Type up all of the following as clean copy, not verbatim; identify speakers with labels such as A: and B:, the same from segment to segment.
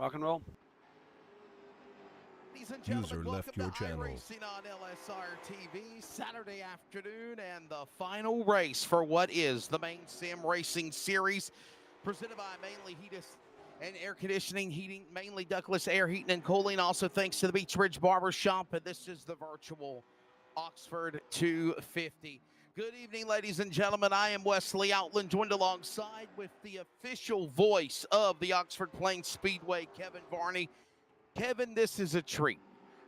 A: Rock and roll.
B: Ladies and
C: User
B: gentlemen,
C: left
B: welcome
C: your
B: to
C: channel.
B: iRacing on LSRTV, Saturday afternoon, and the final race for what is the Maine Sim Racing Series, presented by mainly Heatus and Air Conditioning, Heating, mainly Ductless Air Heating and Cooling. Also thanks to the Beach Ridge Barber Shop, and this is the virtual Oxford 250. Good evening, ladies and gentlemen. I am Wesley Outland, joined alongside with the official voice of the Oxford Plains Speedway, Kevin Varney. Kevin, this is a treat.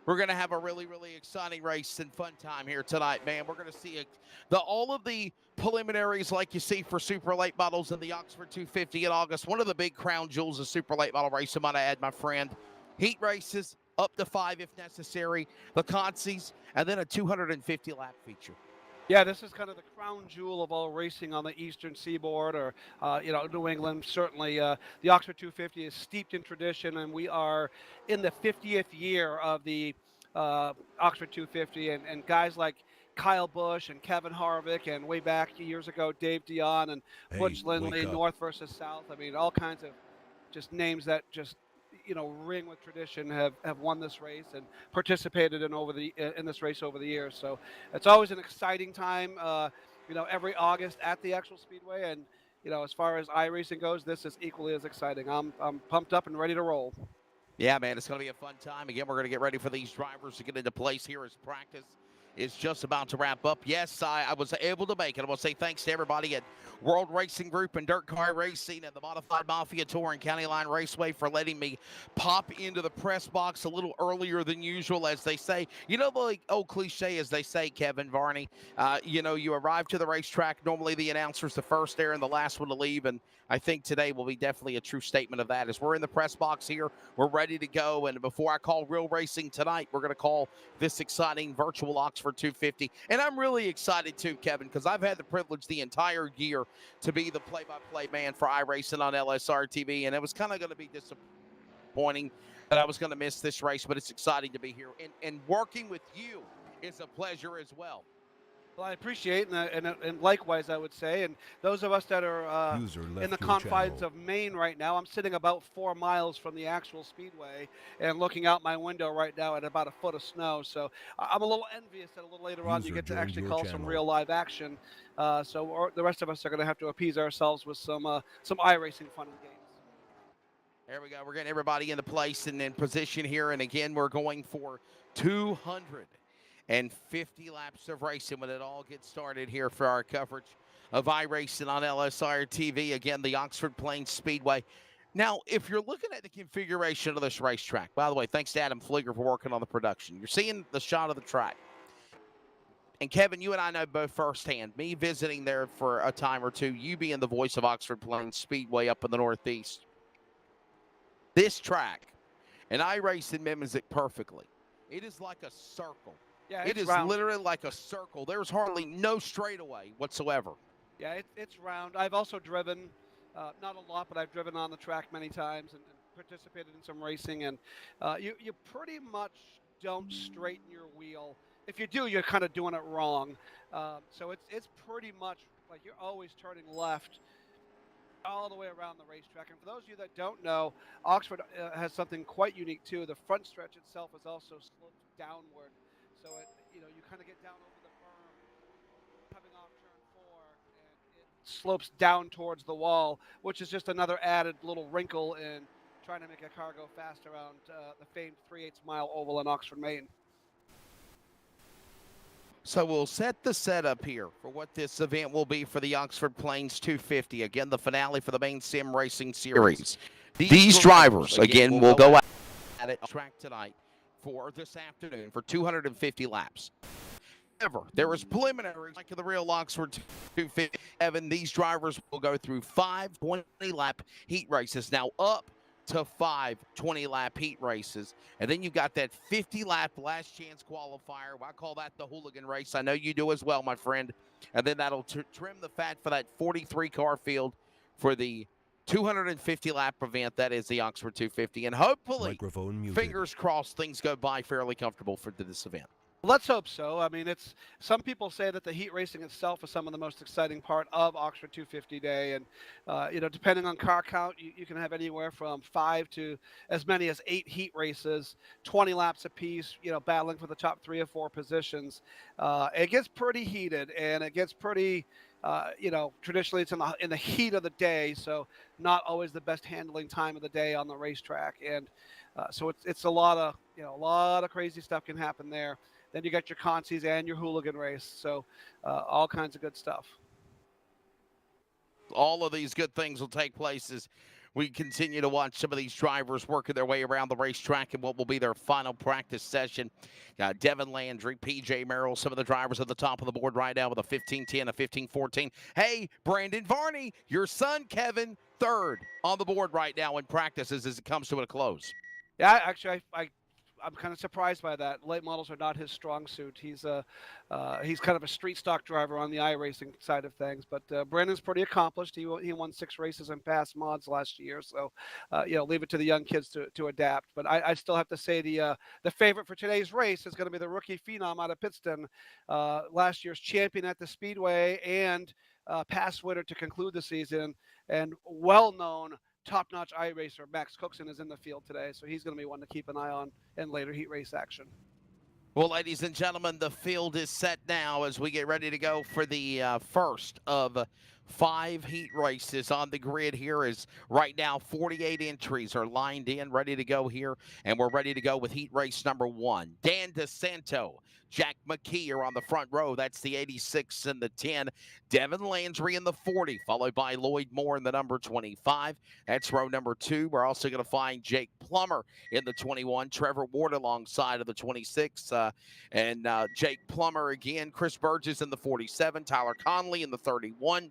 B: We're going to have a really, really exciting race and fun time here tonight, man. We're going to see all of the preliminaries like you see for super late models in the Oxford 250 in August. One of the big crown jewels of super late model racing, might I add, my friend. Heat races, up to 5 if necessary, the consies, and then a 250-lap feature.
A: Yeah, this is kind of the crown jewel of all racing on the eastern seaboard, or New England. Certainly, the Oxford 250 is steeped in tradition, and we are in the 50th year of the Oxford 250, and guys like Kyle Busch and Kevin Harvick, and way back years ago, Dave Dion and Butch Lindley, North versus South. I mean, all kinds of just names that just ring with tradition have won this race and participated in this race over the years. So it's always an exciting time, every August at the actual speedway. And as far as iRacing goes, this is equally as exciting. I'm pumped up and ready to roll.
B: Yeah, man, it's going to be a fun time. Again, we're going to get ready for these drivers to get into place here as practice is just about to wrap up. Yes, I was able to make it. I want to say thanks to everybody at World Racing Group and Dirt Car Racing and the Modified Mafia Tour and County Line Raceway for letting me pop into the press box a little earlier than usual, as they say. You know, the old cliche, as they say, Kevin Varney, you arrive to the racetrack. Normally the announcer's the first there and the last one to leave, and I think today will be definitely a true statement of that. As we're in the press box here, we're ready to go, and before I call real racing tonight, we're going to call this exciting virtual Oxford 250. And I'm really excited too, Kevin, because I've had the privilege the entire year to be the play-by-play man for iRacing on LSRTV, and it was kind of going to be disappointing that I was going to miss this race, but it's exciting to be here. And working with you is a pleasure as well.
A: Well, I appreciate it, and likewise, I would say. And those of us that are in the confines of Maine right now, I'm sitting about 4 miles from the actual speedway and looking out my window right now at about a foot of snow. So I'm a little envious that a little later on you get to actually call some real live action. So the rest of us are going to have to appease ourselves with some iRacing fun and games.
B: There we go. We're getting everybody into place and in position here. And again, we're going for 250 laps of racing when it all gets started here for our coverage of iRacing on LSRTV. Again, the Oxford Plains Speedway. Now, if you're looking at the configuration of this racetrack, by the way, thanks to Adam Flieger for working on the production. You're seeing the shot of the track. And Kevin, you and I know both firsthand, me visiting there for a time or two, you being the voice of Oxford Plains Speedway up in the Northeast. This track, and iRacing mimics it perfectly. It is like a circle.
A: Yeah,
B: it is
A: round.
B: Literally like a circle. There's hardly no straightaway whatsoever.
A: Yeah, it's round. I've also driven, not a lot, but I've driven on the track many times and participated in some racing. And you pretty much don't straighten your wheel. If you do, you're kind of doing it wrong. So it's pretty much like you're always turning left all the way around the racetrack. And for those of you that don't know, Oxford has something quite unique too. The front stretch itself is also sloped downward. So you kind of get down over the berm, coming off turn 4, and it slopes down towards the wall, which is just another added little wrinkle in trying to make a car go fast around the famed 3/8 mile oval in Oxford, Maine.
B: So we'll set the setup here for what this event will be for the Oxford Plains 250. Again, the finale for the Maine Sim Racing Series. These drivers, again, will go at it track tonight for this afternoon for 250 laps. However, there is preliminaries like the real Oxford 250. Evan, these drivers will go through 5 20-lap heat races. Now up to 5 20-lap heat races. And then you've got that 50-lap last chance qualifier. I call that the hooligan race. I know you do as well, my friend. And then that'll trim the fat for that 43-car field for the 250-lap event. That is the Oxford 250. And hopefully, fingers crossed, things go by fairly comfortable for this event.
A: Let's hope so. I mean, it's some people say that the heat racing itself is some of the most exciting part of Oxford 250 Day, and depending on car count, you can have anywhere from 5 to as many as 8 heat races, 20 laps apiece. Battling for the top 3 or 4 positions. It gets pretty heated, and it gets pretty. Traditionally it's in the heat of the day, so not always the best handling time of the day on the racetrack, and so it's a lot of crazy stuff can happen there. Then you got your consies and your hooligan race. So all kinds of good stuff.
B: All of these good things will take place as we continue to watch some of these drivers working their way around the racetrack in what will be their final practice session. Devin Landry, PJ Merrill, some of the drivers at the top of the board right now with a 15-10, a 15-14. Hey, Brandon Varney, your son Kevin, third on the board right now in practices as it comes to a close.
A: Yeah, actually, I'm kind of surprised by that. Late models are not his strong suit. He's kind of a street stock driver on the iRacing side of things. But Brandon's pretty accomplished. He won 6 races in past mods last year. So leave it to the young kids to adapt. But I still have to say the favorite for today's race is going to be the rookie phenom out of Pittston, last year's champion at the Speedway and past winner to conclude the season, and well-known top-notch iRacer Max Cookson is in the field today, so he's going to be one to keep an eye on in later heat race action.
B: Well, ladies and gentlemen, the field is set now as we get ready to go for the first of 5 heat races on the grid here. Is right now 48 entries are lined in, ready to go here, and we're ready to go with heat race number 1. Dan DeSanto, Jack McKee are on the front row. That's the 86 and the 10. Devin Landry in the 40, followed by Lloyd Moore in the number 25. That's row number 2. We're also going to find Jake Plummer in the 21, Trevor Ward alongside of the 26, and Jake Plummer again, Chris Burgess in the 47, Tyler Conley in the 31,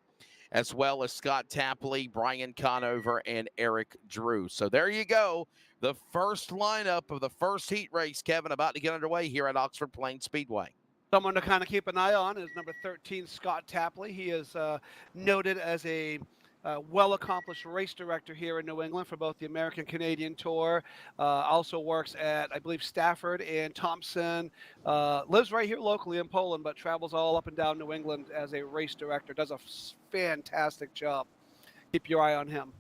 B: as well as Scott Tapley, Brian Conover, and Eric Drew. So there you go. The first lineup of the first heat race, Kevin, about to get underway here at Oxford Plains Speedway.
A: Someone to kind of keep an eye on is number 13, Scott Tapley. He is noted as a well-accomplished race director here in New England for both the American Canadian Tour. Also works at, I believe, Stafford and Thompson. Lives right here locally in Poland, but travels all up and down New England as a race director. Does a fantastic job. Keep your eye on him.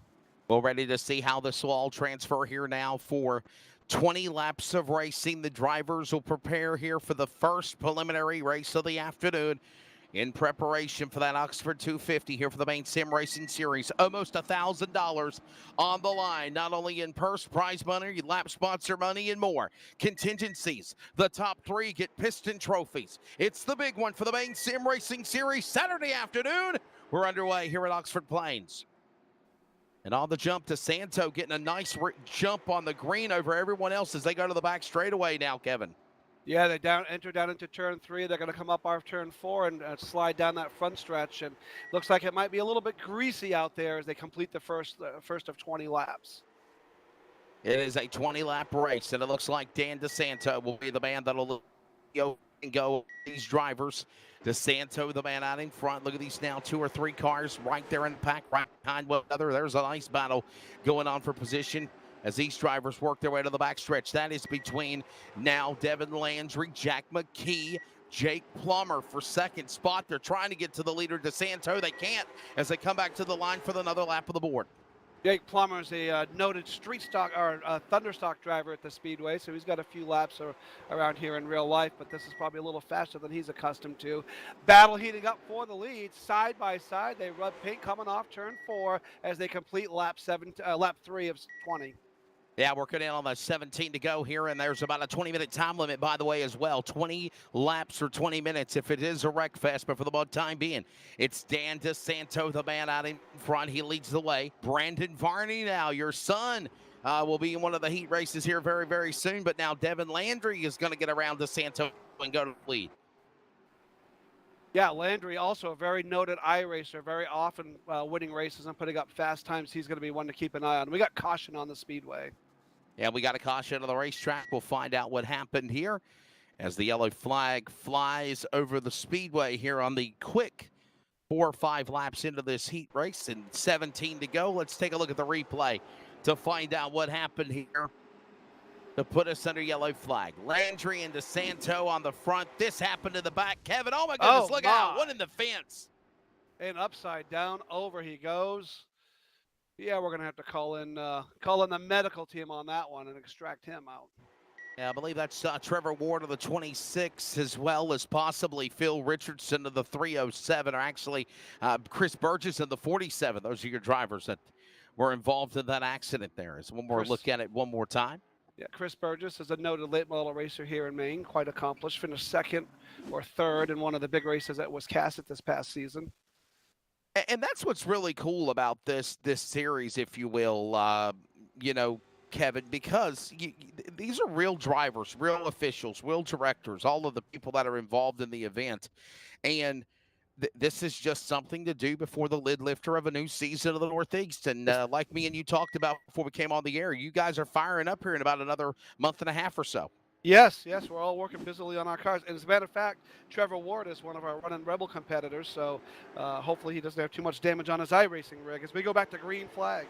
B: We're ready to see how this will all transfer here now for 20 laps of racing. The drivers will prepare here for the first preliminary race of the afternoon in preparation for that Oxford 250 here for the Maine Sim Racing Series. Almost $1,000 on the line, not only in purse, prize money, lap sponsor money, and more. Contingencies. The top 3 get piston trophies. It's the big one for the Maine Sim Racing Series Saturday afternoon. We're underway here at Oxford Plains. And on the jump to Santo, getting a nice jump on the green over everyone else as they go to the back straightaway now, Kevin.
A: Yeah, they enter down into turn 3. They're going to come up off turn 4 and slide down that front stretch. And looks like it might be a little bit greasy out there as they complete the first of 20 laps.
B: It is a 20-lap race, and it looks like Dan DeSanto will be the man that'll go these drivers. DeSanto, the man out in front. Look at these now, 2 or 3 cars right there in the pack, right behind one another. There's a nice battle going on for position as these drivers work their way to the backstretch. That is between now Devin Landry, Jack McKee, Jake Plummer for second spot. They're trying to get to the leader, DeSanto. They can't as they come back to the line for another lap of the board.
A: Jake Plummer is a noted thunderstock driver at the Speedway, so he's got a few laps around here in real life, but this is probably a little faster than he's accustomed to. Battle heating up for the lead, side by side. They rub paint coming off turn 4 as they complete lap 3 of 20.
B: Yeah, working in on the 17 to go here, and there's about a 20-minute time limit, by the way, as well. 20 laps or 20 minutes if it is a wreck fest, but for the time being, it's Dan DeSanto, the man out in front. He leads the way. Brandon Varney now, your son, will be in one of the heat races here very, very soon, but now Devin Landry is going to get around DeSanto and go to the lead.
A: Yeah, Landry, also a very noted iRacer, very often winning races and putting up fast times. He's going to be one to keep an eye on. We got caution on the Speedway.
B: Yeah, we got a caution on the racetrack. We'll find out what happened here as the yellow flag flies over the Speedway here on the quick 4 or 5 laps into this heat race and 17 to go. Let's take a look at the replay to find out what happened here. to put us under yellow flag. Landry and DeSanto on the front. This happened in the back. Kevin, oh my goodness,
A: Oh,
B: look
A: my.
B: out. One in the fence.
A: And upside down, over he goes. Yeah, we're going to have to call in the medical team on that one and extract him out.
B: Yeah, I believe that's Trevor Ward of the 26, as well as possibly Phil Richardson of the 307, or actually Chris Burgess of the 47. Those are your drivers that were involved in that accident there. As one more look at it one more time.
A: Yeah, Chris Burgess is a noted late model racer here in Maine, quite accomplished. Finished second or third in one of the big races at Wiscasset this past season.
B: And that's what's really cool about this series, if you will, Kevin, because these are real drivers, real officials, real directors, all of the people that are involved in the event. And this is just something to do before the lid lifter of a new season of the Northeast. And like me and you talked about before we came on the air, you guys are firing up here in about another month and a half or so.
A: Yes, we're all working busily on our cars. And as a matter of fact, Trevor Ward is one of our running Rebel competitors, so hopefully he doesn't have too much damage on his iRacing rig as we go back to green flag.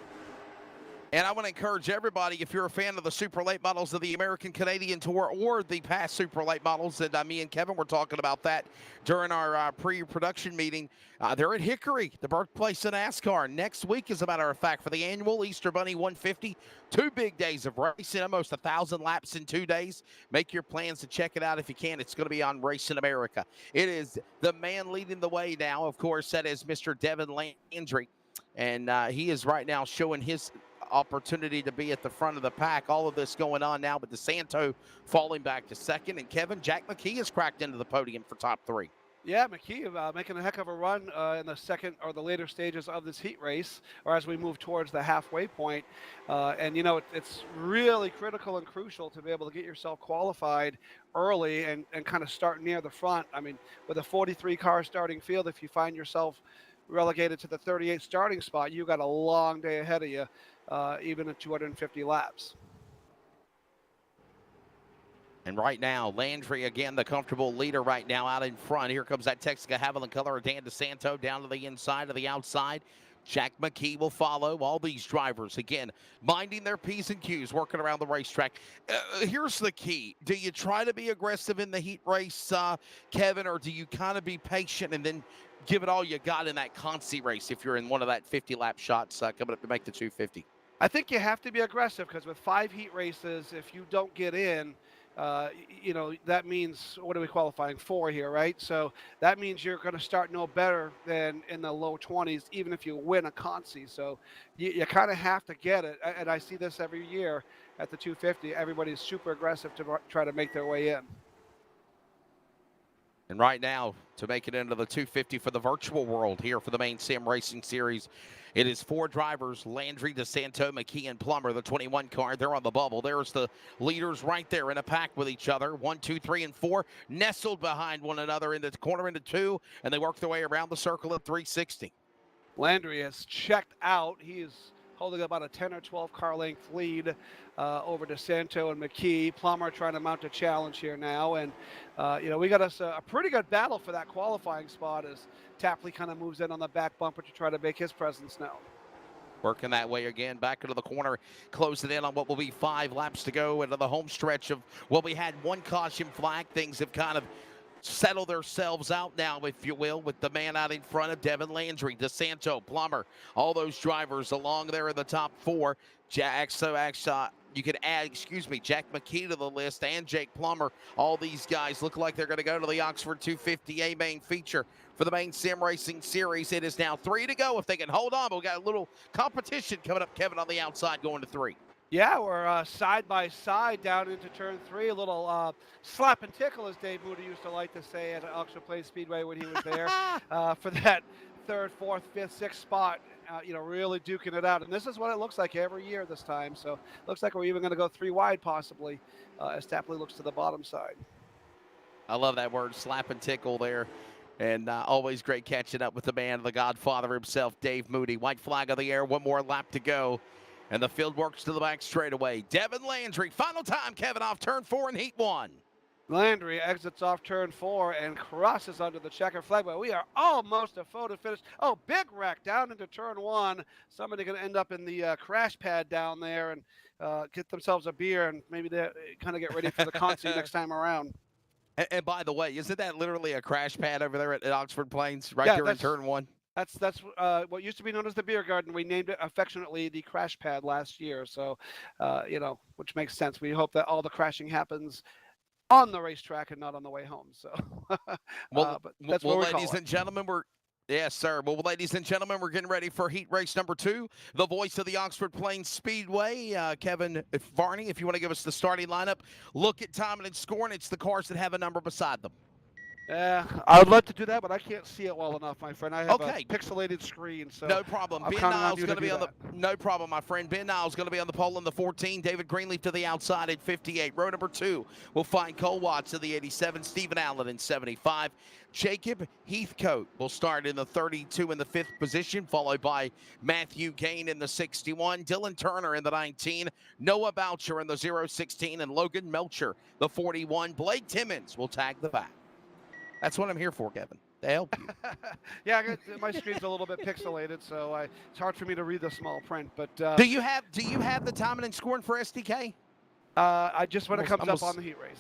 B: And I want to encourage everybody, if you're a fan of the super late models of the American Canadian Tour or the past super late models, and me and Kevin were talking about that during our pre-production meeting. They're at Hickory, the birthplace of NASCAR. Next week, as a matter of fact, for the annual Easter Bunny 150. 2 big days of racing, almost 1,000 laps in 2 days. Make your plans to check it out if you can. It's going to be on Racing America. It is the man leading the way now. Of course, that is Mr. Devin Landry. And he is right now showing his opportunity to be at the front of the pack. All of this going on now, but DeSanto falling back to second. And Kevin, Jack McKee has cracked into the podium for top 3.
A: Yeah, McKee making a heck of a run in the second or the later stages of this heat race, or as we move towards the halfway point. And, it's really critical and crucial to be able to get yourself qualified early and kind of start near the front. I mean, with a 43-car starting field, if you find yourself relegated to the 38 starting spot, you got a long day ahead of you, even at 250 laps.
B: And right now, Landry, again, the comfortable leader right now out in front. Here comes that Texaco Haviland color of Dan DeSanto down to the inside to the outside. Jack McKee will follow. All these drivers, again, minding their P's and Q's, working around the racetrack. Here's the key. Do you try to be aggressive in the heat race, Kevin, or do you kind of be patient and then give it all you got in that consi race if you're in one of that 50-lap shots coming up to make the 250?
A: I think you have to be aggressive because with 5 heat races, if you don't get in, that means, what are we qualifying for here, right? So that means you're going to start no better than in the low 20s, even if you win a consi. So you kind of have to get it. And I see this every year at the 250. Everybody's super aggressive to try to make their way in.
B: And right now, to make it into the 250 for the virtual world here for the Maine Sim Racing Series, it is 4 drivers, Landry, DeSanto, McKee, and Plummer, the 21 car. They're on the bubble. There's the leaders right there in a pack with each other. 1, 2, 3, and 4, nestled behind one another in the corner into 2, and they work their way around the circle at 360.
A: Landry has checked out. He is holding about a 10 or 12 car length lead over DeSanto and McKee. Plummer trying to mount a challenge here now. And, we got us a pretty good battle for that qualifying spot as Tapley kind of moves in on the back bumper to try to make his presence known.
B: Working that way again, back into the corner, closing in on what will be 5 laps to go into the home stretch of, well, we had 1 caution flag. Things have kind of settle themselves out now, if you will, with the man out in front of Devin Landry, DeSanto, Plummer, all those drivers along there in the top 4. You could add, Jack McKee to the list and Jake Plummer. All these guys look like they're going to go to the Oxford 250A main feature for the Maine Sim Racing Series. It is now 3 to go if they can hold on. But we got a little competition coming up, Kevin, on the outside going to 3.
A: Yeah, we're side by side down into turn 3. A little slap and tickle, as Dave Moody used to like to say at Oxford Place Speedway when he was there, for that 3rd, 4th, 5th, 6th spot. Really duking it out. And this is what it looks like every year this time. So looks like we're even going to go 3 wide possibly as Tapley looks to the bottom side.
B: I love that word, slap and tickle there. And always great catching up with the man, the godfather himself, Dave Moody. White flag of the air, 1 more lap to go. And the field works to the back straightaway. Devin Landry, final time, Kevin, off turn 4 in heat 1.
A: Landry exits off turn 4 and crosses under the checker flag, but we are almost a photo finish. Oh, big wreck down into turn 1. Somebody going to end up in the crash pad down there and get themselves a beer and maybe they kind of get ready for the Consi next time around.
B: And by the way, isn't that literally a crash pad over there at Oxford Plains, right
A: Yeah,
B: there in turn 1?
A: That's what used to be known as the beer garden. We named it affectionately the crash pad last year. So, which makes sense. We hope that all the crashing happens on the racetrack and not on the way home. So,
B: Well,
A: but that's what we call
B: ladies
A: it.
B: and gentlemen, yes, sir. Well, ladies and gentlemen, we're getting ready for heat race number 2. The voice of the Oxford Plains Speedway, Kevin Varney. If you want to give us the starting lineup, look at timing and scoring. It's the cars that have a number beside them.
A: Yeah, I would love to do that, but I can't see it well enough, my friend. I have
B: Okay.
A: a pixelated screen, so
B: no problem.
A: I'm
B: Ben
A: counting on
B: Niles
A: you
B: going
A: to
B: to be
A: do
B: on
A: that.
B: no problem, my friend. Ben Niles going to be on the pole in the 14. David Greenleaf to the outside at 58. Row number 2, we'll find Cole Watts in the 87. Stephen Allen in 75. Jacob Heathcote will start in the 32 in the 5th position, followed by Matthew Gain in the 61. Dylan Turner in the 19. Noah Boucher in the 016. And Logan Melcher, the 41. Blake Timmons will tag the back. That's what I'm here for, Kevin. To help you.
A: Yeah, my screen's a little bit pixelated, so it's hard for me to read the small print. But
B: do you have the timing and scoring for SDK?
A: I just when it comes up on the heat race.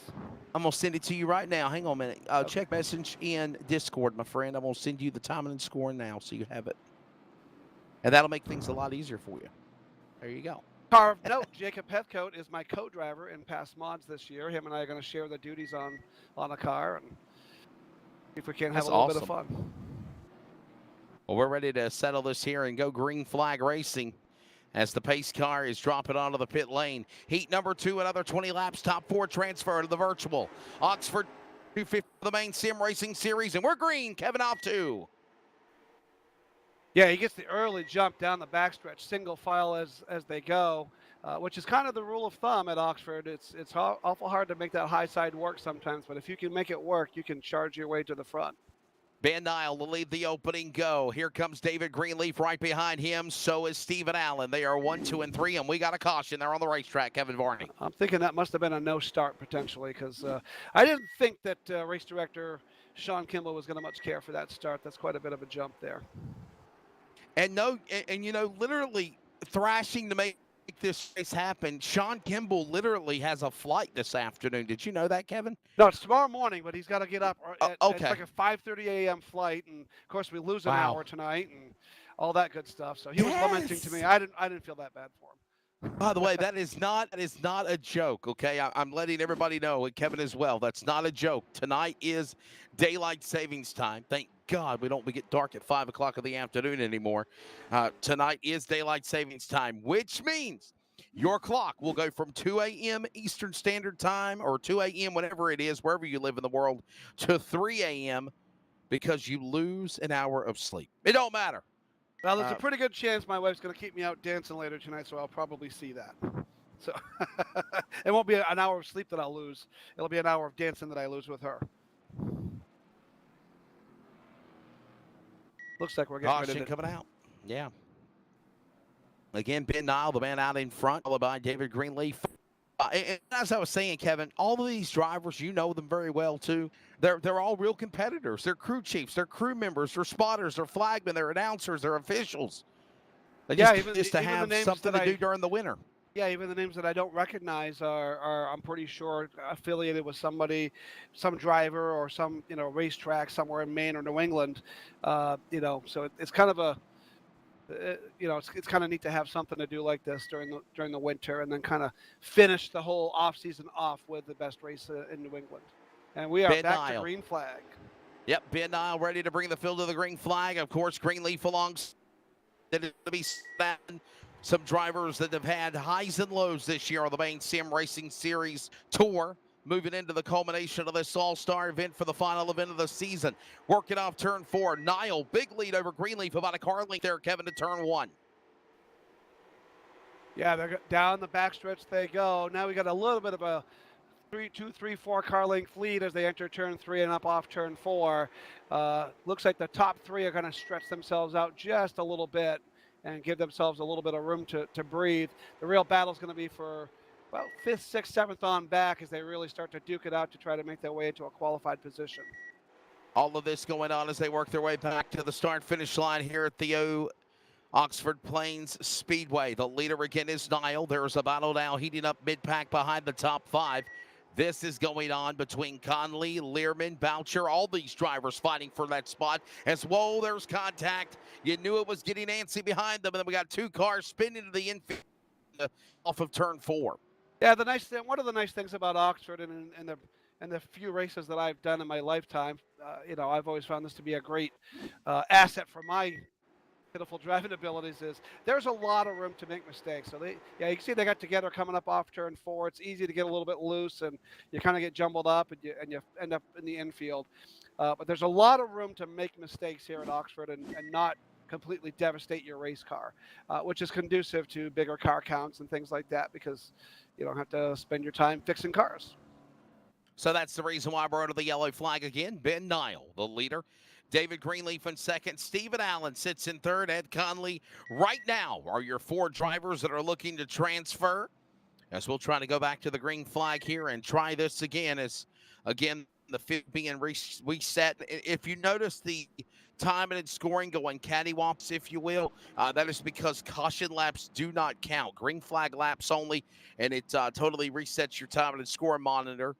B: I'm gonna send it to you right now. Hang on a minute. Okay. Check message in Discord, my friend. I'm gonna send you the timing and scoring now, so you have it, and that'll make things a lot easier for you. There you go.
A: Car of note: Jacob Heathcote is my co-driver in past mods this year. Him and I are going to share the duties on a car and see if we can't have a little bit of fun.
B: Well, we're ready to settle this here and go green flag racing as the pace car is dropping onto the pit lane. Heat number 2, another 20 laps, top 4 transfer to the virtual. Oxford 250 the Maine Sim Racing Series, and we're green. Kevin off 2.
A: Yeah, he gets the early jump down the backstretch, single file as they go, which is kind of the rule of thumb at Oxford. It's awful hard to make that high side work sometimes, but if you can make it work, you can charge your way to the front.
B: Ben Nile will lead the opening go. Here comes David Greenleaf right behind him. So is Stephen Allen. They are 1, 2, and 3, and we got a caution. They're on the racetrack, Kevin Varney.
A: I'm thinking that must have been a no start potentially because I didn't think that race director Sean Kimball was going to much care for that start. That's quite a bit of a jump there.
B: And literally thrashing to make this race happen. Sean Kimball literally has a flight this afternoon. Did you know that, Kevin?
A: No, it's tomorrow morning, but he's got to get up.
B: Okay.
A: It's like a 5:30 a.m. flight, and of course we lose an hour tonight and all that good stuff. So he was lamenting to me. I didn't feel that bad for him.
B: By the way, that is not a joke, okay? I'm letting everybody know, and Kevin as well, that's not a joke. Tonight is daylight savings time. Thank God we don't get dark at 5 o'clock in the afternoon anymore. Tonight is daylight savings time, which means your clock will go from 2 a.m. Eastern Standard Time or 2 a.m. whatever it is, wherever you live in the world, to 3 a.m. because you lose an hour of sleep. It don't matter.
A: Well, there's a pretty good chance my wife's going to keep me out dancing later tonight, so I'll probably see that. So it won't be an hour of sleep that I'll lose. It'll be an hour of dancing that I lose with her. Looks like we're getting ready to
B: coming out. Yeah. Again, Ben Nile, the man out in front, followed by David Greenleaf. And as I was saying, Kevin, all of these drivers, you know them very well, too. They're all real competitors. They're crew chiefs. They're crew members. They're spotters. They're flagmen. They're announcers. They're officials. They just to have something to do during the winter.
A: Yeah, even the names that I don't recognize are I'm pretty sure, affiliated with somebody, some driver or some, racetrack somewhere in Maine or New England. So it's kind of it's kind of neat to have something to do like this during the winter, and then kind of finish the whole off season off with the best race in New England. And we are back to green flag.
B: Yep, Ben Nile ready to bring the field to the green flag. Of course, Greenleaf along. That is to be snapping. Some drivers that have had highs and lows this year on the Maine Sim Racing Series Tour. Moving into the culmination of this all-star event for the final event of the season. Working off turn 4. Nile, big lead over Greenleaf, about a car length there, Kevin, to turn 1.
A: Yeah, they're down the backstretch they go. Now we got a little bit of a 2, 3, 4 car length lead as they enter turn 3 and up off turn 4. Looks like the top 3 are going to stretch themselves out just a little bit and give themselves a little bit of room to breathe. The real battle is going to be for well, 5th, 6th, 7th on back as they really start to duke it out to try to make their way into a qualified position.
B: All of this going on as they work their way back to the start-finish line here at the Oxford Plains Speedway. The leader again is Niall. There's a battle now heating up mid-pack behind the top 5. This is going on between Conley, Learman, Boucher, all these drivers fighting for that spot. As, whoa, there's contact. You knew it was getting antsy behind them, and then we got 2 cars spinning to the infield off of turn 4.
A: Yeah, the nice thing, one of the nice things about Oxford and the few races that I've done in my lifetime, I've always found this to be a great asset for my pitiful driving abilities is there's a lot of room to make mistakes. So you can see they got together coming up off turn 4. It's easy to get a little bit loose and you kind of get jumbled up and you end up in the infield. But there's a lot of room to make mistakes here at Oxford and not completely devastate your race car, which is conducive to bigger car counts and things like that because you don't have to spend your time fixing cars.
B: So that's the reason why we're under the yellow flag again. Ben Niall, the leader. David Greenleaf in second. Stephen Allen sits in third. Ed Conley right now are your 4 drivers that are looking to transfer. As we'll try to go back to the green flag here and try this again as, again, the field being reset. If you notice the timing and scoring going cattywampus, if you will, that is because caution laps do not count. Green flag laps only, and it totally resets your timing and scoring monitor.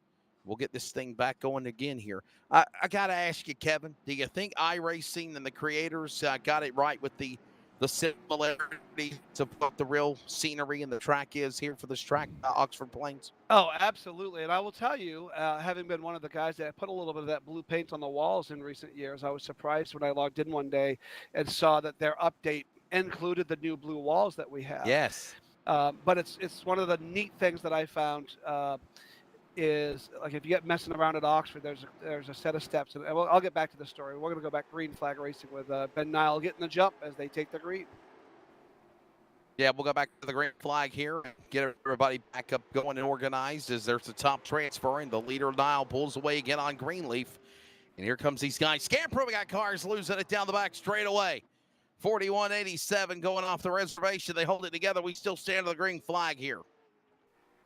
B: We'll get this thing back going again here. I got to ask you, Kevin, do you think iRacing and the creators got it right with the similarity to what the real scenery and the track is here for this track, Oxford Plains?
A: Oh, absolutely. And I will tell you, having been one of the guys that put a little bit of that blue paint on the walls in recent years, I was surprised when I logged in one day and saw that their update included the new blue walls that we have.
B: Yes.
A: But it's one of the neat things that I found is like if you get messing around at Oxford, there's a set of steps, and I'll get back to the story. We're going to go back green flag racing with Ben Niall getting the jump as they take the green.
B: Yeah, we'll go back to the green flag here and get everybody back up going and organized as there's the top transferring. The leader, Niall, pulls away again on Greenleaf. And here comes these guys. Scampro, we got cars losing it down the back straight away. 41.87 going off the reservation. They hold it together. We still stand on the green flag here.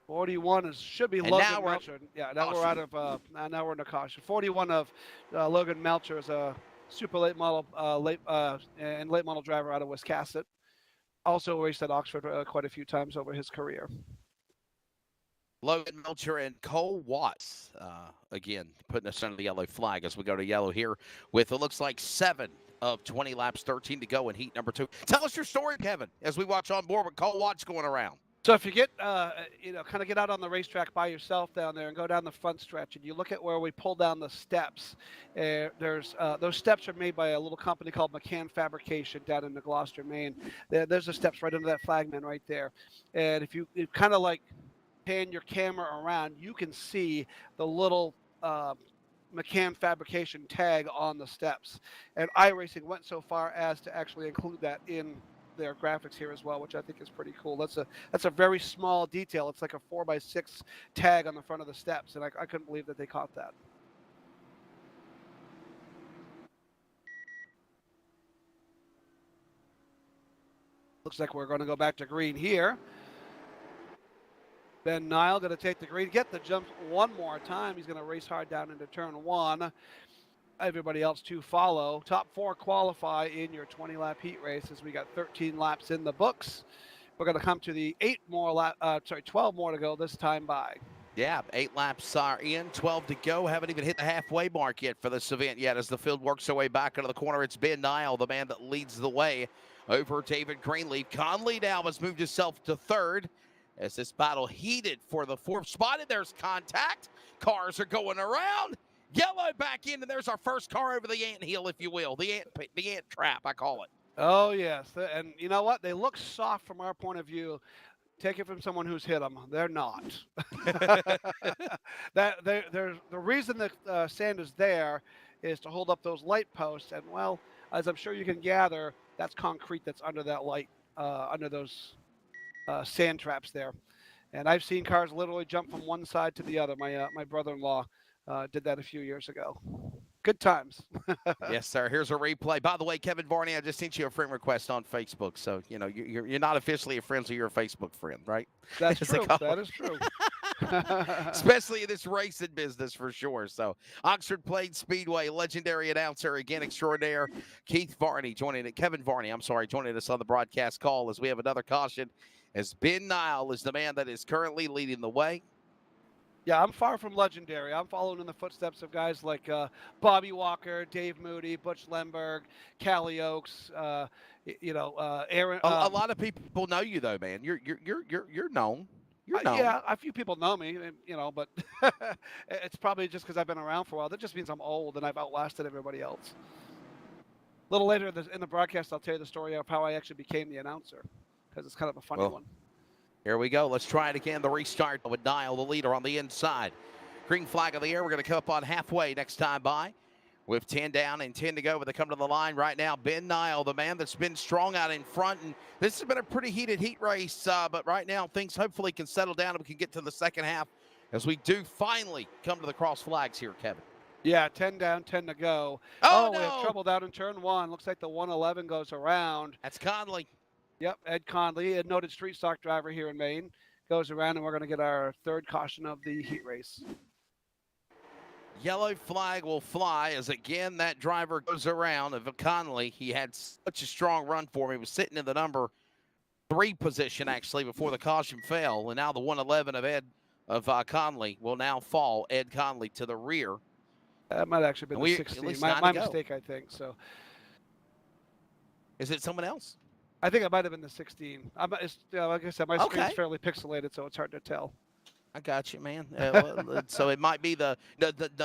A: 41 should be Logan Melcher. Yeah, now we're out of now we're in the caution. 41 of Logan Melcher is a super late model late model driver out of Wiscasset. Also raced at Oxford quite a few times over his career.
B: Logan Melcher and Cole Watts, again, putting us under the yellow flag as we go to yellow here with, it looks like 7 of 20 laps, 13 to go in heat number 2. Tell us your story, Kevin, as we watch on board with Cole Watts going around.
A: So if you get, kind of get out on the racetrack by yourself down there and go down the front stretch and you look at where we pull down the steps, there's those steps are made by a little company called McCann Fabrication down in the Gloucester, Maine. There's the steps right under that flagman right there. And if you kind of like pan your camera around, you can see the little McCann Fabrication tag on the steps. And iRacing went so far as to actually include that in their graphics here as well, which I think is pretty cool. That's a very small detail. It's like a 4x6 tag on the front of the steps, and I couldn't believe that they caught that. Looks like we're going to go back to green here. Ben Niall going to take the green, get the jump one more time. He's going to race hard down into turn 1. Everybody else to follow. Top 4 qualify in your 20-lap heat races. We got 13 laps in the books. We're going to come to the 12 more to go this time by.
B: Yeah, 8 laps are in, 12 to go. Haven't even hit the halfway mark yet for this event yet as the field works their way back into the corner. It's Ben Niall, the man that leads the way over David Greenleaf. Conley now has moved himself to 3rd as this battle heated for the 4th spot. And there's contact. Cars are going around. Yellow back in, and there's our first car over the anthill, if you will. The ant trap, I call it.
A: Oh, yes. And you know what? They look soft from our point of view. Take it from someone who's hit them. They're not. The reason that sand is there is to hold up those light posts. And, well, as I'm sure you can gather, that's concrete that's under that light, under those sand traps there. And I've seen cars literally jump from one side to the other. My brother-in-law did that a few years ago. Good times.
B: Yes, sir. Here's a replay. By the way, Kevin Varney, I just sent you a friend request on Facebook. So, you know, you're not officially a friend, so you're a Facebook friend, right?
A: That's
B: As they
A: true.
B: call
A: That
B: it.
A: is true.
B: Especially in this racing business for sure. So, Oxford Plains Speedway legendary announcer, again extraordinaire, Keith Varney joining it. Kevin Varney, I'm sorry, joining us on the broadcast call as we have another caution. As Ben Nile is the man that is currently leading the way.
A: Yeah, I'm far from legendary. I'm following in the footsteps of guys like Bobby Walker, Dave Moody, Butch Lemberg, Callie Oaks. Aaron.
B: A lot of people know you though, man. You're known. You're known.
A: Yeah, a few people know me, but it's probably just because I've been around for a while. That just means I'm old and I've outlasted everybody else. A little later in the broadcast, I'll tell you the story of how I actually became the announcer, because it's kind of a funny one.
B: Here we go. Let's try it again. The restart with Dial, the leader on the inside. Green flag of the air. We're going to come up on halfway next time by. With 10 down and 10 to go, but they come to the line right now. Ben Nile, the man that's been strong out in front, and this has been a pretty heated heat race, but right now things hopefully can settle down and we can get to the second half as we do finally come to the cross flags here, Kevin.
A: Yeah, 10 down, 10 to go.
B: Oh,
A: no.
B: We
A: have trouble down in turn one. Looks like the 111 goes around.
B: That's Conley.
A: Yep, Ed Conley, a noted street stock driver here in Maine, goes around, and we're going to get our third caution of the heat race.
B: Yellow flag will fly as, again, that driver goes around. Of Conley, he had such a strong run for him. He was sitting in the number 3 position, actually, before the caution fell. And now the 111 of Conley will now fall. Ed Conley to the rear.
A: That might actually be the 16. My mistake, I think. So,
B: is it someone else?
A: I think it might have been the 16. Like I said, my screen's fairly pixelated, so it's hard to tell.
B: I got you, man. So it might be the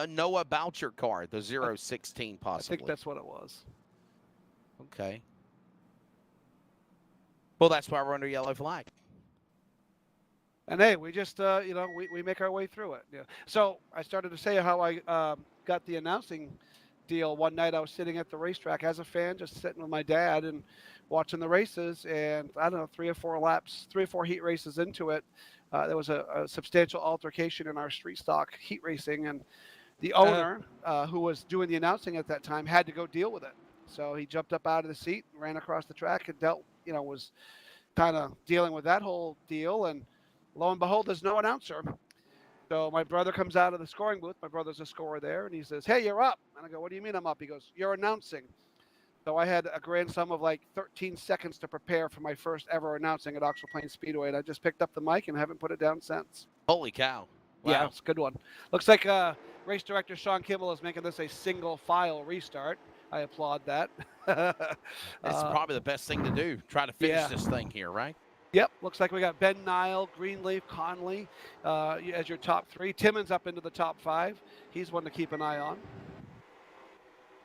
B: Noah Boucher card, the 016 possibly.
A: I think that's what it was.
B: Okay. Well, that's why we're under yellow flag.
A: And hey, we just, we make our way through it. Yeah. So I started to say how I got the announcing deal one night. I was sitting at the racetrack as a fan, just sitting with my dad and watching the races. And I don't know, 3 or 4 heat races into it, there was a substantial altercation in our street stock heat racing. And the owner, who was doing the announcing at that time, had to go deal with it. So he jumped up out of the seat, ran across the track, and was kind of dealing with that whole deal. And lo and behold, there's no announcer. So my brother comes out of the scoring booth. My brother's a scorer there, and he says, "Hey, you're up." And I go, "What do you mean I'm up?" He goes, "You're announcing." So I had a grand sum of like 13 seconds to prepare for my first ever announcing at Oxford Plains Speedway, and I just picked up the mic and haven't put it down since.
B: Holy cow. Wow.
A: Yeah, it's a good one. Looks like race director Sean Kimball is making this a single file restart. I applaud that.
B: It's probably the best thing to do. Try to finish this thing here, right?
A: Yep, looks like we got Ben Nile, Greenleaf, Conley as your top 3. Timmons up into the top 5. He's one to keep an eye on.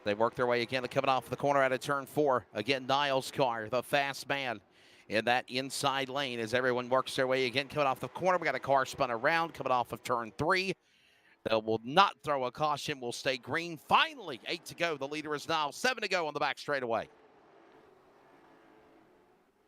B: They work their way again. They're coming off the corner out of turn 4. Again, Niles' car, the fast man in that inside lane as everyone works their way again. Coming off the corner, we got a car spun around coming off of turn 3. They will not throw a caution. Will stay green. Finally, 8 to go. The leader is Niles. 7 to go on the back straightaway.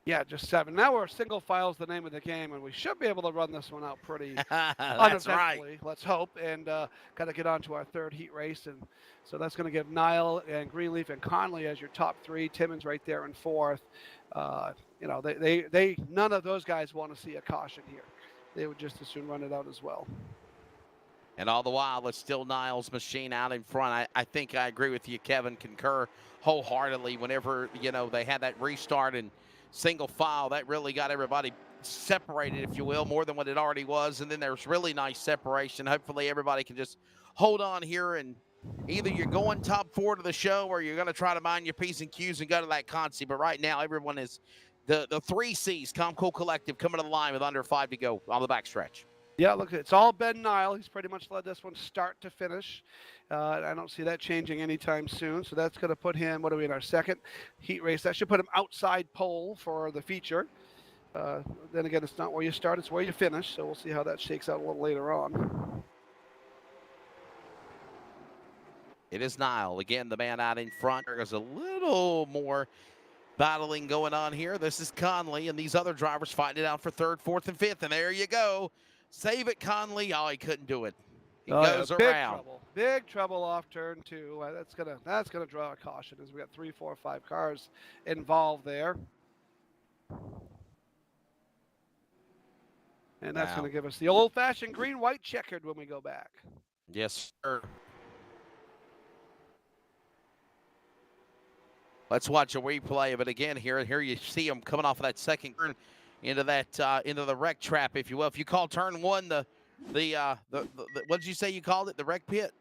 A: Yeah, just 7. Now we're single file's the name of the game, and we should be able to run this one out pretty
B: That's
A: uneventfully,
B: right.
A: Let's hope, and got to get on to our third heat race. And so that's going to give Nile and Greenleaf and Conley as your top 3. Timmons right there in 4th. They none of those guys want to see a caution here. They would just as soon run it out as well.
B: And all the while, it's still Niles' machine out in front. I think I agree with you, Kevin, concur wholeheartedly. Whenever, they had that restart and single file, that really got everybody separated, if you will, more than what it already was. And then there's really nice separation. Hopefully everybody can just hold on here, and either you're going top 4 to the show or you're going to try to mind your P's and Q's and go to that consi. But right now, everyone is the 3 C's, Calm Cool Collective, coming to the line with under 5 to go on the backstretch.
A: Yeah, look, it's all Ben Nile. He's pretty much led this one start to finish. I don't see that changing anytime soon. So that's going to put him, what are we in our second heat race? That should put him outside pole for the feature. Then again, it's not where you start, it's where you finish. So we'll see how that shakes out a little later on.
B: It is Nile. Again, the man out in front. There's a little more battling going on here. This is Conley, and these other drivers fighting it out for 3rd, 4th, and 5th. And there you go. Save it, Conley. Oh, he couldn't do it. He
A: Oh, yeah,
B: goes around.
A: big trouble off turn 2. That's gonna draw a caution as we got 3, 4, 5 cars involved there, and that's
B: Wow.
A: gonna give us the old-fashioned green-white checkered when we go back.
B: Yes, sir. Let's watch a replay of it again here. Here you see him coming off of that second turn into the wreck trap, if you will. If you call turn 1 the what did you say you called it? The wreck pit?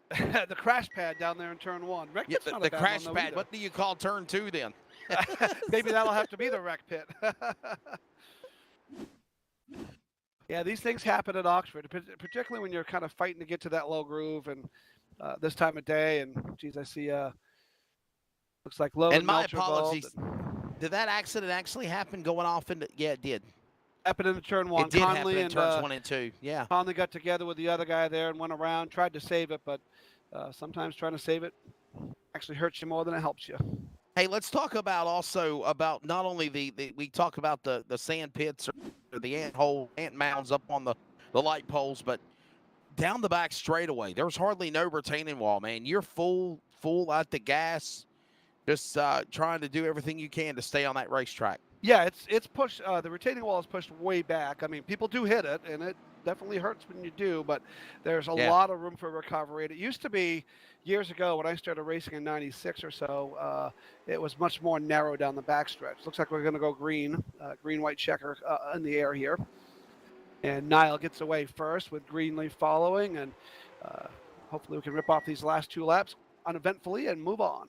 A: The crash pad down there in turn 1. Wreck
B: Yeah,
A: pit's not
B: the
A: a bad
B: crash
A: one, though,
B: pad. What do you call turn 2 then?
A: Maybe that'll have to be the wreck pit. Yeah, these things happen at Oxford, particularly when you're kind of fighting to get to that low groove and this time of day. And geez, I see looks like Logan
B: And my
A: Melcher
B: apologies.
A: involved.
B: Did that accident actually happen going off into? Yeah, it did.
A: Happened in turn 1.
B: It did
A: Conley
B: happen in
A: and
B: turns 1 and 2. Yeah.
A: Conley got together with the other guy there and went around, tried to save it, but sometimes trying to save it actually hurts you more than it helps you.
B: Hey, let's talk about also about not only we talk about the sand pits or the ant mounds up on the light poles, but down the back straightaway, there's hardly no retaining wall, man. You're full at the gas, just trying to do everything you can to stay on that racetrack.
A: Yeah, it's pushed. The retaining wall is pushed way back. I mean, people do hit it, and it definitely hurts when you do, but there's a lot of room for recovery. And it used to be years ago when I started racing in '96 or so, it was much more narrow down the backstretch. Looks like we're going to go green, green-white checker in the air here. And Niall gets away first with Greenleaf following, and hopefully we can rip off these last 2 laps uneventfully and move on.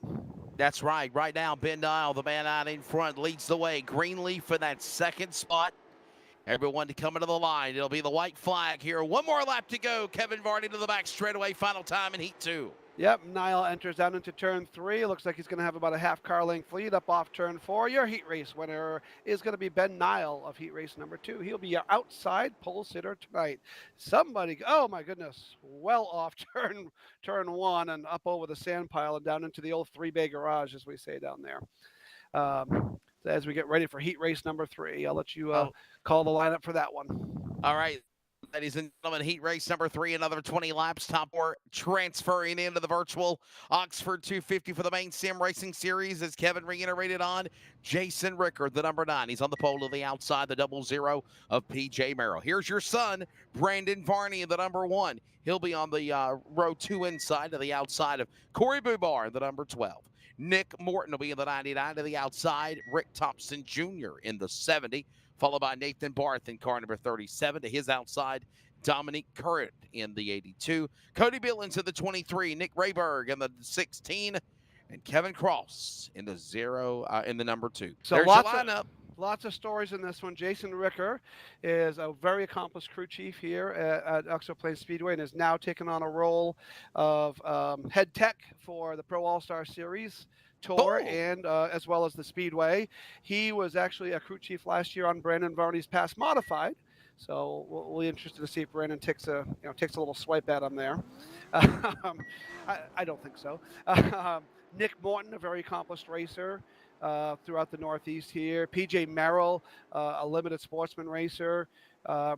B: That's right. Right now, Ben Niall, the man out in front, leads the way. Greenleaf for that second spot. Everyone to come into the line. It'll be the white flag here. 1 more lap to go. Kevin Varney to the back straightaway. Final time in Heat 2.
A: Yep, Niall enters down into turn 3. Looks like he's going to have about a half car length lead up off turn 4. Your heat race winner is going to be Ben Niall of heat race number 2. He'll be your outside pole sitter tonight. Somebody, oh my goodness, well off turn 1 and up over the sand pile and down into the old 3-bay garage, as we say down there. As we get ready for heat race number 3, I'll let you call the lineup for that one.
B: All right. Ladies and gentlemen, heat race number 3, another 20 laps. Top 4 transferring into the virtual Oxford 250 for the Maine Sim Racing Series, as Kevin reiterated on. Jason Rickard, the number 9. He's on the pole to the outside, the 00 of PJ Merrill. Here's your son, Brandon Varney, the number 1. He'll be on the row 2 inside to the outside of Corey Bubar, the number 12. Nick Morton will be in the 99 to the outside. Rick Thompson Jr. in the 70. Followed by Nathan Barth in car number 37 to his outside. Dominique Current in the 82. Cody Billings in the 23. Nick Rayberg in the 16. And Kevin Cross in the 0 in the number 2.
A: So
B: there's your lineup.
A: Lots of stories in this one. Jason Ricker is a very accomplished crew chief here at Oxford Plains Speedway and has now taken on a role of head tech for the Pro All-Star Series Tour and as well as the Speedway. He was actually a crew chief last year on Brandon Varney's Pass Modified. So we'll be interested to see if Brandon takes a little swipe at him there. I don't think so. Nick Morton, a very accomplished racer throughout the Northeast here. PJ Merrill, a limited sportsman racer,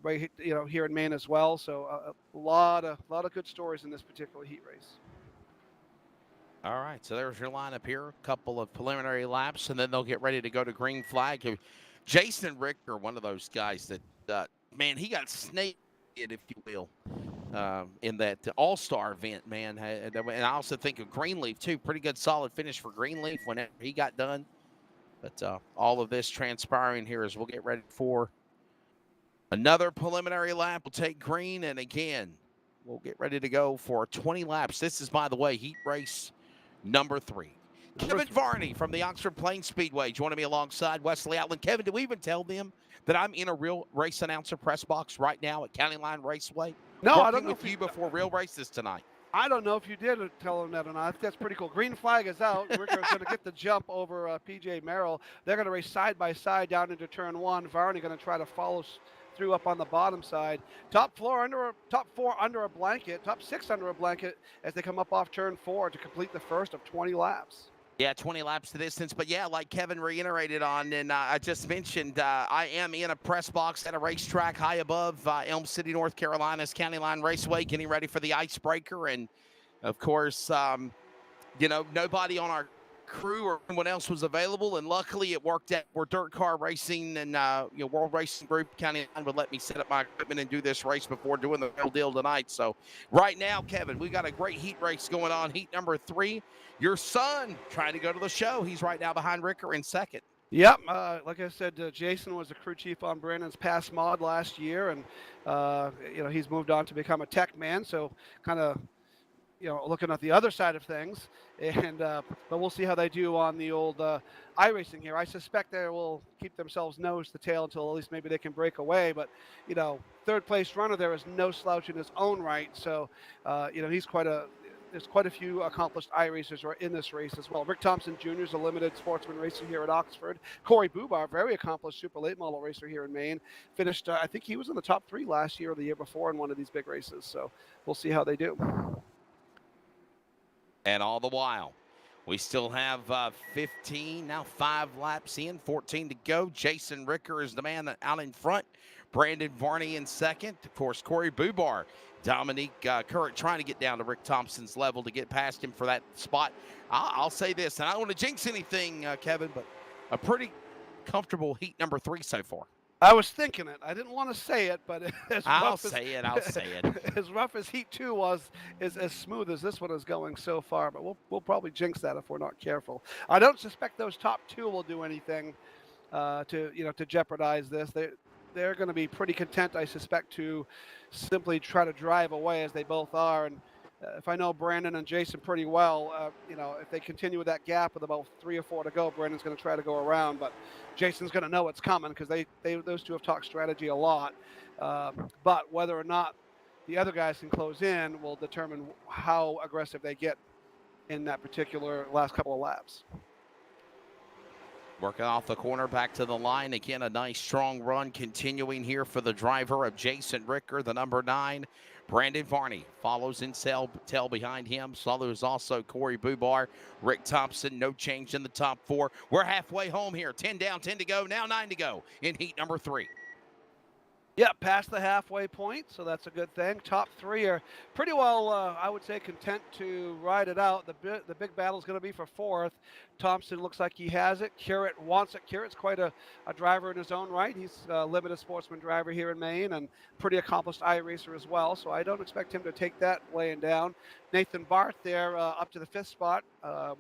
A: right here in Maine as well. So a lot of good stories in this particular heat race.
B: All right, so there's your lineup here. A couple of preliminary laps, and then they'll get ready to go to green flag. Jason Ricker, one of those guys that, man, he got snaked, if you will, in that All-Star event, man. And I also think of Greenleaf, too. Pretty good, solid finish for Greenleaf when he got done. But all of this transpiring here as we'll get ready for another preliminary lap. We'll take green, and again, we'll get ready to go for 20 laps. This is, by the way, heat race number 3. Kevin Varney from the Oxford Plains Speedway joining me alongside Wesley Outland. Kevin, did we even tell them that I'm in a real race announcer press box right now at County Line Raceway?
A: No, I don't know
B: with you before real races tonight.
A: I don't know if you did tell them that or not. I think that's pretty cool. Green flag is out. Ricker's going to get the jump over PJ Merrill. They're going to race side by side down into turn 1. Varney going to try to follow through up on the bottom side. Top 4 under a blanket, top 6 under a blanket as they come up off turn 4 to complete the first of 20 laps.
B: Yeah, 20 laps to distance. But yeah, like Kevin reiterated on, and I just mentioned, I am in a press box at a racetrack high above Elm City, North Carolina's County Line Raceway, getting ready for the icebreaker. And of course, nobody on our crew or anyone else was available, and luckily it worked out where Dirt Car Racing and World Racing Group County Line would let me set up my equipment and do this race before doing the real deal tonight. So right now, Kevin, we got a great heat race going on, heat number 3. Your son trying to go to the show. He's right now behind Ricker in second.
A: Yep, like I said, Jason was a crew chief on Brandon's past mod last year, and he's moved on to become a tech man. So kind of looking at the other side of things, and but we'll see how they do on the old iRacing here. I suspect they will keep themselves nose to tail until at least maybe they can break away. But third place runner there is no slouch in his own right. So he's there's quite a few accomplished iRacers in this race as well. Rick Thompson Jr. is a limited sportsman racer here at Oxford. Corey Bubar, very accomplished super late model racer here in Maine, finished. I think he was in the top 3 last year or the year before in one of these big races. So we'll see how they do.
B: And all the while, we still have 15, now 5 laps in, 14 to go. Jason Ricker is the man out in front. Brandon Varney in second. Of course, Corey Bubar, Dominique Currett trying to get down to Rick Thompson's level to get past him for that spot. I'll say this, and I don't want to jinx anything, Kevin, but a pretty comfortable heat number 3 so far.
A: I was thinking it. I didn't want to say it, but
B: I'll say it.
A: As rough as Heat 2 was, is as smooth as this one is going so far. But we'll probably jinx that if we're not careful. I don't suspect those top 2 will do anything to jeopardize this. They're going to be pretty content, I suspect, to simply try to drive away as they both are. And if I know Brandon and Jason pretty well, if they continue with that gap with about 3 or 4 to go, Brandon's going to try to go around, but Jason's going to know it's coming because those two have talked strategy a lot. But whether or not the other guys can close in will determine how aggressive they get in that particular last couple of laps.
B: Working off the corner, back to the line. Again, a nice strong run continuing here for the driver of Jason Ricker, the number 9. Brandon Varney follows in tail behind him. So there's also Corey Bubar, Rick Thompson. No change in the top 4. We're halfway home here. 10 down, 10 to go. Now 9 to go in heat number 3.
A: Yeah, past the halfway point, so that's a good thing. Top 3 are pretty well, I would say, content to ride it out. The big battle is going to be for 4th. Thompson looks like he has it. Currett wants it. Currett's quite a driver in his own right. He's a limited sportsman driver here in Maine and pretty accomplished iRacer as well, so I don't expect him to take that laying down. Nathan Barth there up to the 5th spot,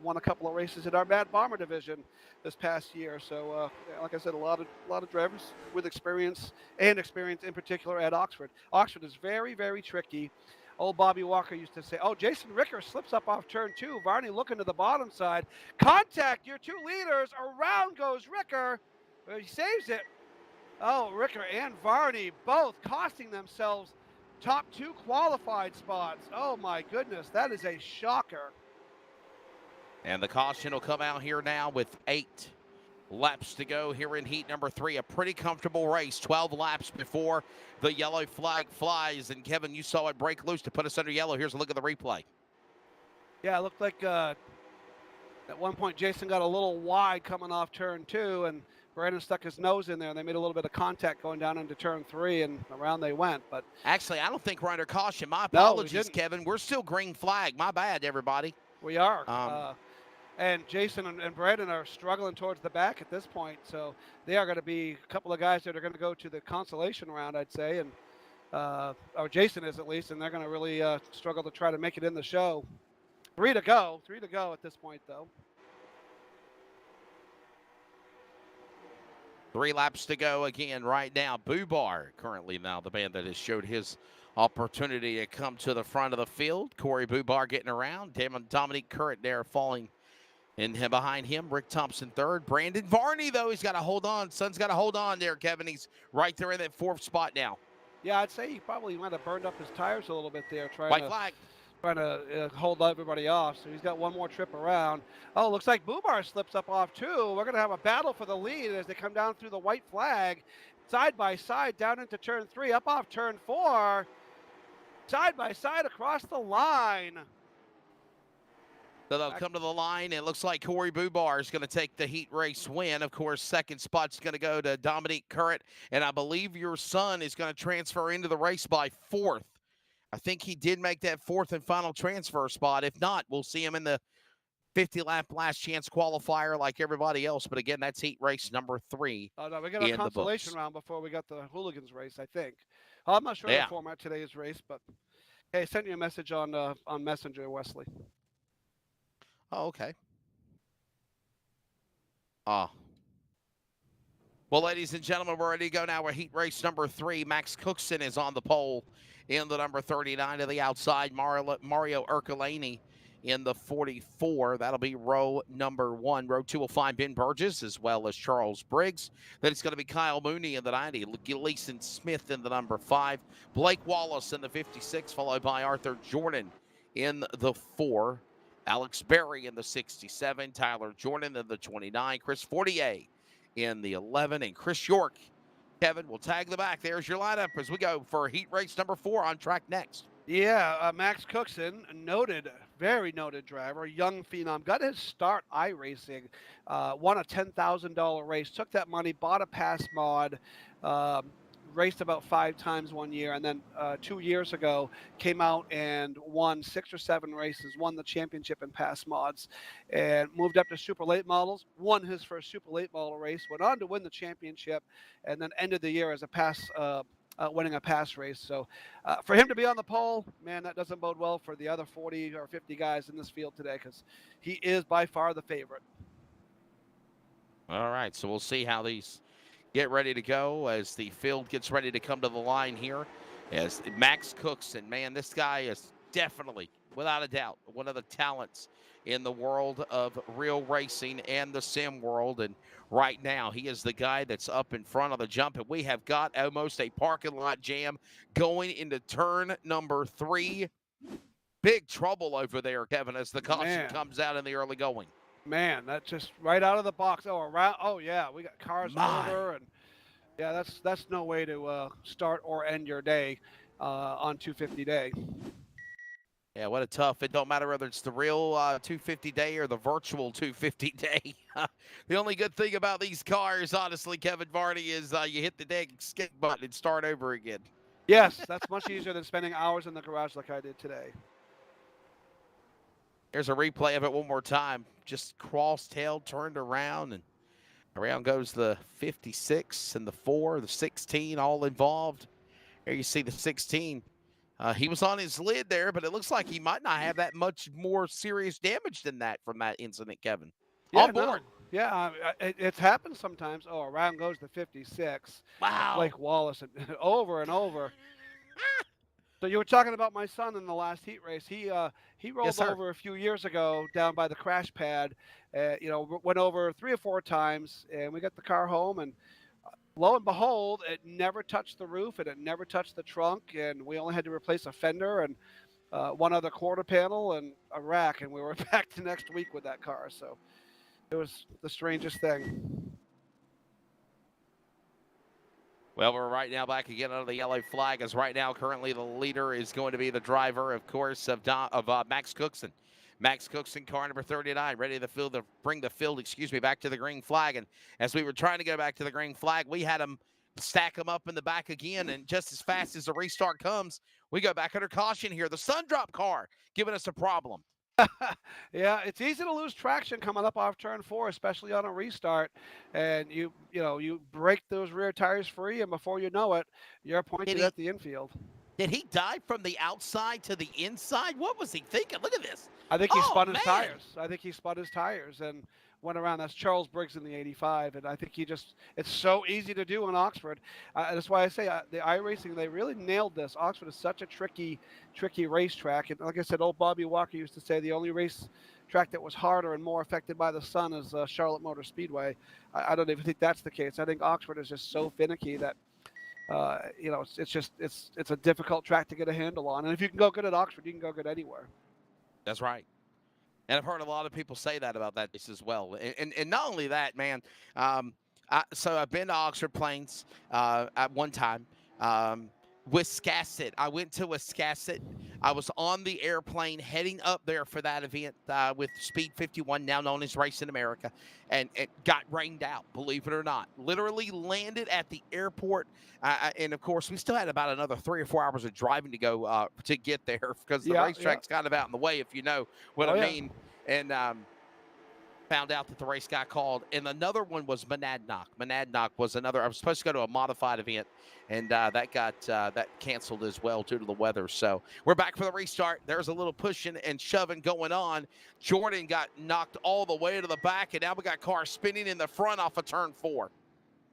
A: won a couple of races in our Mad Bomber division this past year. So, like I said, a lot of drivers with experience in particular at Oxford. Oxford is very, very tricky. Old Bobby Walker used to say, oh, Jason Ricker slips up off turn 2. Varney looking to the bottom side. Contact your 2 leaders. Around goes Ricker. He saves it. Oh, Ricker and Varney both costing themselves top 2 qualified spots. Oh, my goodness. That is a shocker.
B: And the caution will come out here now with 8 laps to go here in heat number 3. A pretty comfortable race. 12 laps before the yellow flag flies. And Kevin, you saw it break loose to put us under yellow. Here's a look at the replay.
A: Yeah, it looked like at one point Jason got a little wide coming off turn 2, and Brandon stuck his nose in there, and they made a little bit of contact going down into turn 3, and around they went. But
B: actually, I don't think we're under caution. My apologies,
A: no,
B: Kevin. We're still green flag. My bad, everybody.
A: We are. And Jason and Brandon are struggling towards the back at this point, so they are going to be a couple of guys that are going to go to the consolation round, I'd say, and or Jason is at least, and they're going to really struggle to try to make it in the show. 3 to go at this point, though.
B: 3 laps to go again right now. Bubar currently now the man that has showed his opportunity to come to the front of the field. Corey Bubar getting around. Dominique Currett there falling in behind him. Rick Thompson 3rd. Brandon Varney, though, he's got to hold on. Son's got to hold on there, Kevin. He's right there in that 4th spot now.
A: Yeah, I'd say he probably might have burned up his tires a little bit there trying to hold everybody off. So he's got one more trip around. Oh, looks like Bubar slips up off too. We're going to have a battle for the lead as they come down through the white flag. Side by side down into turn 3, up off turn 4. Side by side across the line.
B: So they'll come to the line. It looks like Corey Bubar is going to take the heat race win. Of course, second spot's going to go to Dominique Currett. And I believe your son is going to transfer into the race by fourth. I think he did make that fourth and final transfer spot. If not, we'll see him in the 50-lap last chance qualifier like everybody else. But again, that's heat race number 3.
A: Oh, no, we got a consolation round before we got the hooligans race, I think. I'm not sure the format of today's race, but hey, send you a message on Messenger, Wesley.
B: Oh, okay. Well, ladies and gentlemen, we're ready to go now. We're heat race number 3. Max Cookson is on the pole in the number 39 to the outside. Mario Ercolini in the 44. That'll be row number 1. Row 2 will find Ben Burgess as well as Charles Briggs. Then it's going to be Kyle Mooney in the 90. Gleason Smith in the number 5. Blake Wallace in the 56, followed by Arthur Jordan in the 4. Alex Berry in the 67, Tyler Jordan in the 29, Chris Fortier in the 11, and Chris York. Kevin, will tag the back. There's your lineup as we go for heat race number 4 on track next.
A: Yeah, Max Cookson, very noted driver, young phenom, got his start iRacing, won a $10,000 race, took that money, bought a pass mod, raced about 5 times one year, and then 2 years ago came out and won 6 or 7 races, won the championship in pass mods, and moved up to super late models, won his first super late model race, went on to win the championship, and then ended the year as a pass winning a pass race. So for him to be on the pole, man, that doesn't bode well for the other 40 or 50 guys in this field today, because he is by far the favorite.
B: All right, so we'll see how these get ready to go as the field gets ready to come to the line here. As Max Cookson, man, this guy is definitely, without a doubt, one of the talents in the world of real racing and the sim world. And right now, he is the guy that's up in front of the jump. And we have got almost a parking lot jam going into turn number 3. Big trouble over there, Kevin, as the caution comes out in the early going.
A: Man, that's just right out of the box. Oh, around. Oh, yeah, we got cars over, and yeah, that's no way to start or end your day on 250 day.
B: Yeah, what a tough. It don't matter whether it's the real 250 day or the virtual 250 day. The only good thing about these cars, honestly, Kevin Varney, is you hit the dang skip button and start over again.
A: Yes, that's much easier than spending hours in the garage like I did today.
B: Here's a replay of it one more time. Just cross-tailed, turned around, and around goes the 56 and the 4, the 16, all involved. Here you see the 16. He was on his lid there, but it looks like he might not have that much more serious damage than that from that incident, Kevin.
A: Yeah,
B: on board.
A: No. Yeah, it's happened sometimes. Oh, around goes the 56.
B: Wow.
A: Blake Wallace, and over and over. So you were talking about my son in the last heat race. He rolled over a few years ago down by the crash pad. Went over 3 or 4 times, and we got the car home, and lo and behold, it never touched the roof and it never touched the trunk, and we only had to replace a fender and one other quarter panel and a rack, and we were back to next week with that car. So it was the strangest thing.
B: Well, we're right now back again under the yellow flag, as right now currently the leader is going to be the driver, of course, of Max Cookson. Max Cookson, car number 39, ready to bring the field, back to the green flag. And as we were trying to go back to the green flag, we had them stack them up in the back again. And just as fast as the restart comes, we go back under caution here. The Sundrop car giving us a problem.
A: Yeah, it's easy to lose traction coming up off turn 4, especially on a restart. And you break those rear tires free, and before you know it, you're pointed at the infield.
B: Did he dive from the outside to the inside? What was he thinking? Look at this.
A: I think he spun his tires. I think he spun his tires and went around. That's Charles Briggs in the 85. And I think it's so easy to do in Oxford. That's why I say the iRacing, they really nailed this. Oxford is such a tricky racetrack. And like I said, old Bobby Walker used to say the only race track that was harder and more affected by the sun is Charlotte Motor Speedway. I don't even think that's the case. I think Oxford is just so finicky that it's a difficult track to get a handle on. And if you can go good at Oxford, you can go good anywhere.
B: That's right. And I've heard a lot of people say that about that race as well. And not only that, man. So I've been to Oxford Plains at one time. Wiscasset. I went to Wiscasset. I was on the airplane heading up there for that event with Speed 51, now known as Racing America, and it got rained out, believe it or not. Literally landed at the airport. And of course, we still had about another 3 or 4 hours of driving to go to get there because the
A: Yeah, yeah.
B: racetrack's kind of out in the way, if you know what
A: Oh
B: I
A: yeah.
B: mean. And found out that the race got called. And another one was Monadnock. Monadnock was another. I was supposed to go to a modified event, and that got that canceled as well due to the weather. So we're back for the restart. There's a little pushing and shoving going on. Jordan got knocked all the way to the back, and now we got cars spinning in the front off of turn 4.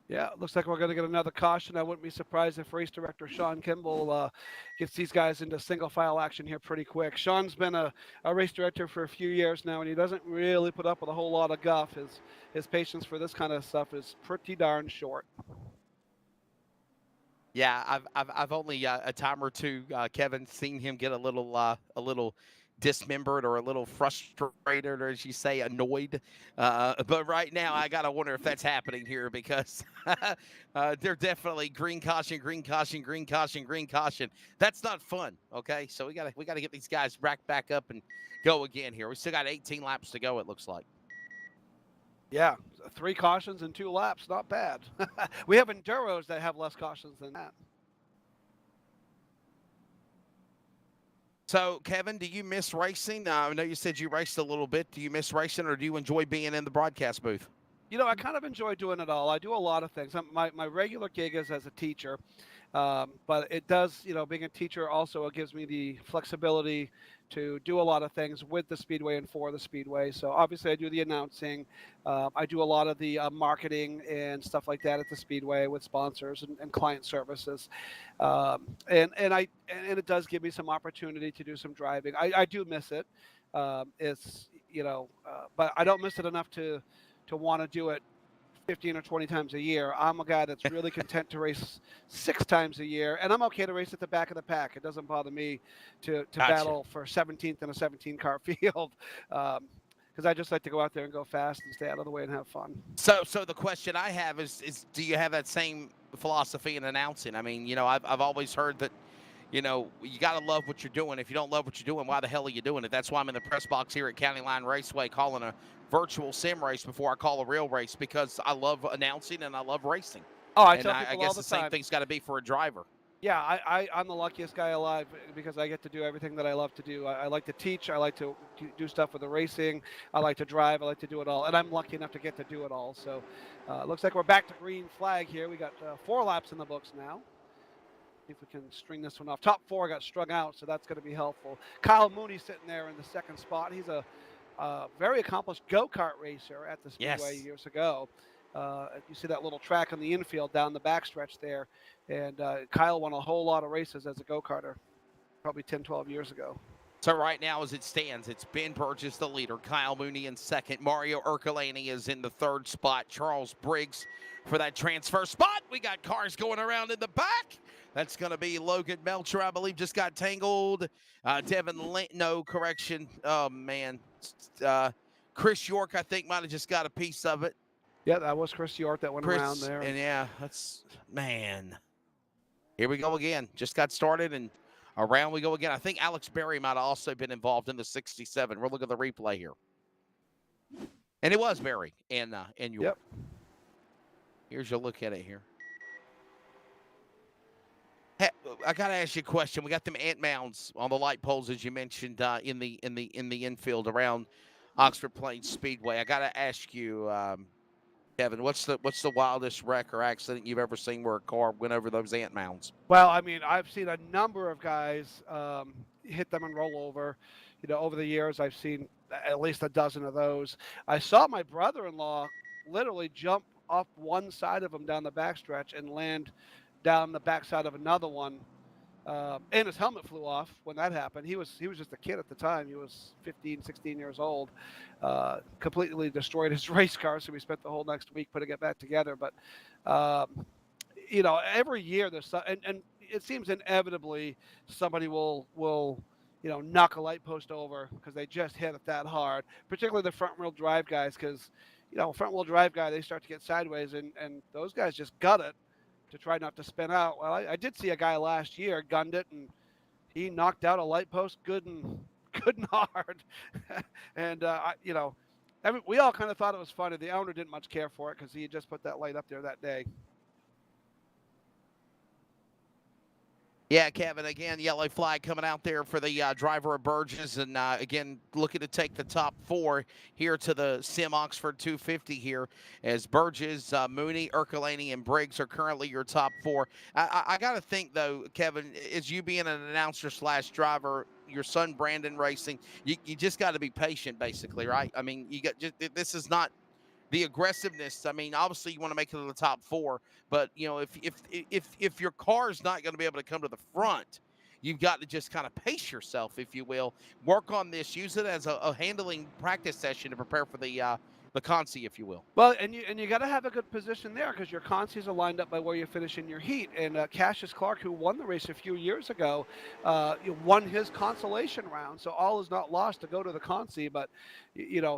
A: Yeah, looks like we're going to get another caution. I wouldn't be surprised if race director Sean Kimball gets these guys into single file action here pretty quick. Sean's been a race director for a few years now, and he doesn't really put up with a whole lot of guff. His patience for this kind of stuff is pretty darn short.
B: Yeah, I've only a time or two, Kevin, seen him get a little dismembered or a little frustrated, or as you say, annoyed. But right now, I gotta wonder if that's happening here because they're definitely green caution, green caution, green caution, green caution. That's not fun. Okay, so we gotta get these guys racked back up and go again here. We still got 18 laps to go. It looks like.
A: Yeah, 3 cautions in 2 laps, not bad. We have enduros that have less cautions than that.
B: So, Kevin, do you miss racing? I know you said you raced a little bit. Do you miss racing, or do you enjoy being in the broadcast booth?
A: You know, I kind of enjoy doing it all. I do a lot of things. My regular gig is as a teacher, but it does, being a teacher also it gives me the flexibility to do a lot of things with the Speedway and for the Speedway. So obviously, I do the announcing. I do a lot of the marketing and stuff like that at the Speedway with sponsors and client services, and it does give me some opportunity to do some driving. I do miss it. It's but I don't miss it enough to want to do it 15 or 20 times a year. I'm a guy that's really content to race 6 times a year, and I'm okay to race at the back of the pack. It doesn't bother me to
B: Gotcha.
A: battle for 17th in a 17-car field because I just like to go out there and go fast and stay out of the way and have fun.
B: So the question I have is do you have that same philosophy in announcing? I mean, I've always heard that, you got to love what you're doing. If you don't love what you're doing, why the hell are you doing it? That's why I'm in the press box here at County Line Raceway calling a virtual sim race before I call a real race because I love announcing and I love racing.
A: Oh, I
B: And
A: tell people
B: I guess
A: all the
B: the same
A: time.
B: thing's got to be for a driver.
A: Yeah, I'm the luckiest guy alive because I get to do everything that I love to do. I like to teach. I like to do stuff with the racing. I like to drive. I like to do it all. And I'm lucky enough to get to do it all. So it looks like we're back to green flag here. We got 4 laps in the books now. See if we can string this one off. Top 4 got strung out, so that's going to be helpful. Kyle Mooney sitting there in the 2nd spot. He's a very accomplished go-kart racer at the Speedway years ago. You see that little track on the infield down the backstretch there. And Kyle won a whole lot of races as a go-karter probably 10, 12 years ago.
B: So right now, as it stands, it's Ben Burgess, the leader. Kyle Mooney in 2nd. Mario Ercolani is in the 3rd spot. Charles Briggs for that transfer spot. We got cars going around in the back. That's going to be Logan Melcher, I believe, just got tangled. Devin Lint, no, correction. Oh, man. Chris York, I think, might have just got a piece of it.
A: Yeah, that was Chris York that went around there.
B: And yeah, man. Here we go again. Just got started, and around we go again. I think Alex Berry might have also been involved in the 67. We'll look at the replay here. And it was Berry in York.
A: Yep.
B: Here's your look at it here. Hey, I gotta ask you a question. We got them ant mounds on the light poles, as you mentioned, in the infield around Oxford Plains Speedway. I gotta ask you, Kevin, what's the wildest wreck or accident you've ever seen where a car went over those ant mounds?
A: Well, I mean, I've seen a number of guys hit them and roll over. Over the years, I've seen at least a dozen of those. I saw my brother-in-law literally jump up one side of him down the backstretch and land down the backside of another one. And his helmet flew off when that happened. He was just a kid at the time. He was 15, 16 years old. Completely destroyed his race car, so we spent the whole next week putting it back together. But every year there's and it seems inevitably somebody will knock a light post over because they just hit it that hard. Particularly the front wheel drive guys, because front wheel drive guy, they start to get sideways, and those guys just gut it. to try not to spin out. Well, I did see a guy last year gunned it, and he knocked out a light post good and good and hard. And we all kind of thought it was funny. The owner didn't much care for it because he had just put that light up there that day.
B: Yeah, Kevin, again, yellow flag coming out there for the driver of Burgess. And again, looking to take the top 4 here to the Sim Oxford 250 here, as Burgess, Mooney, Ercolani, and Briggs are currently your top 4. I got to think, though, Kevin, as you being an announcer / driver, your son Brandon racing, you just got to be patient, basically, right? I mean, this is not the aggressiveness. I mean, obviously you want to make it to the top 4, but if your car is not going to be able to come to the front, you've got to just kind of pace yourself, if you will. Work on this. Use it as a handling practice session to prepare for the consi, if you will.
A: Well, and you got to have a good position there because your consies are lined up by where you finish in your heat. And Cassius Clark, who won the race a few years ago, won his consolation round. So all is not lost to go to the consi, but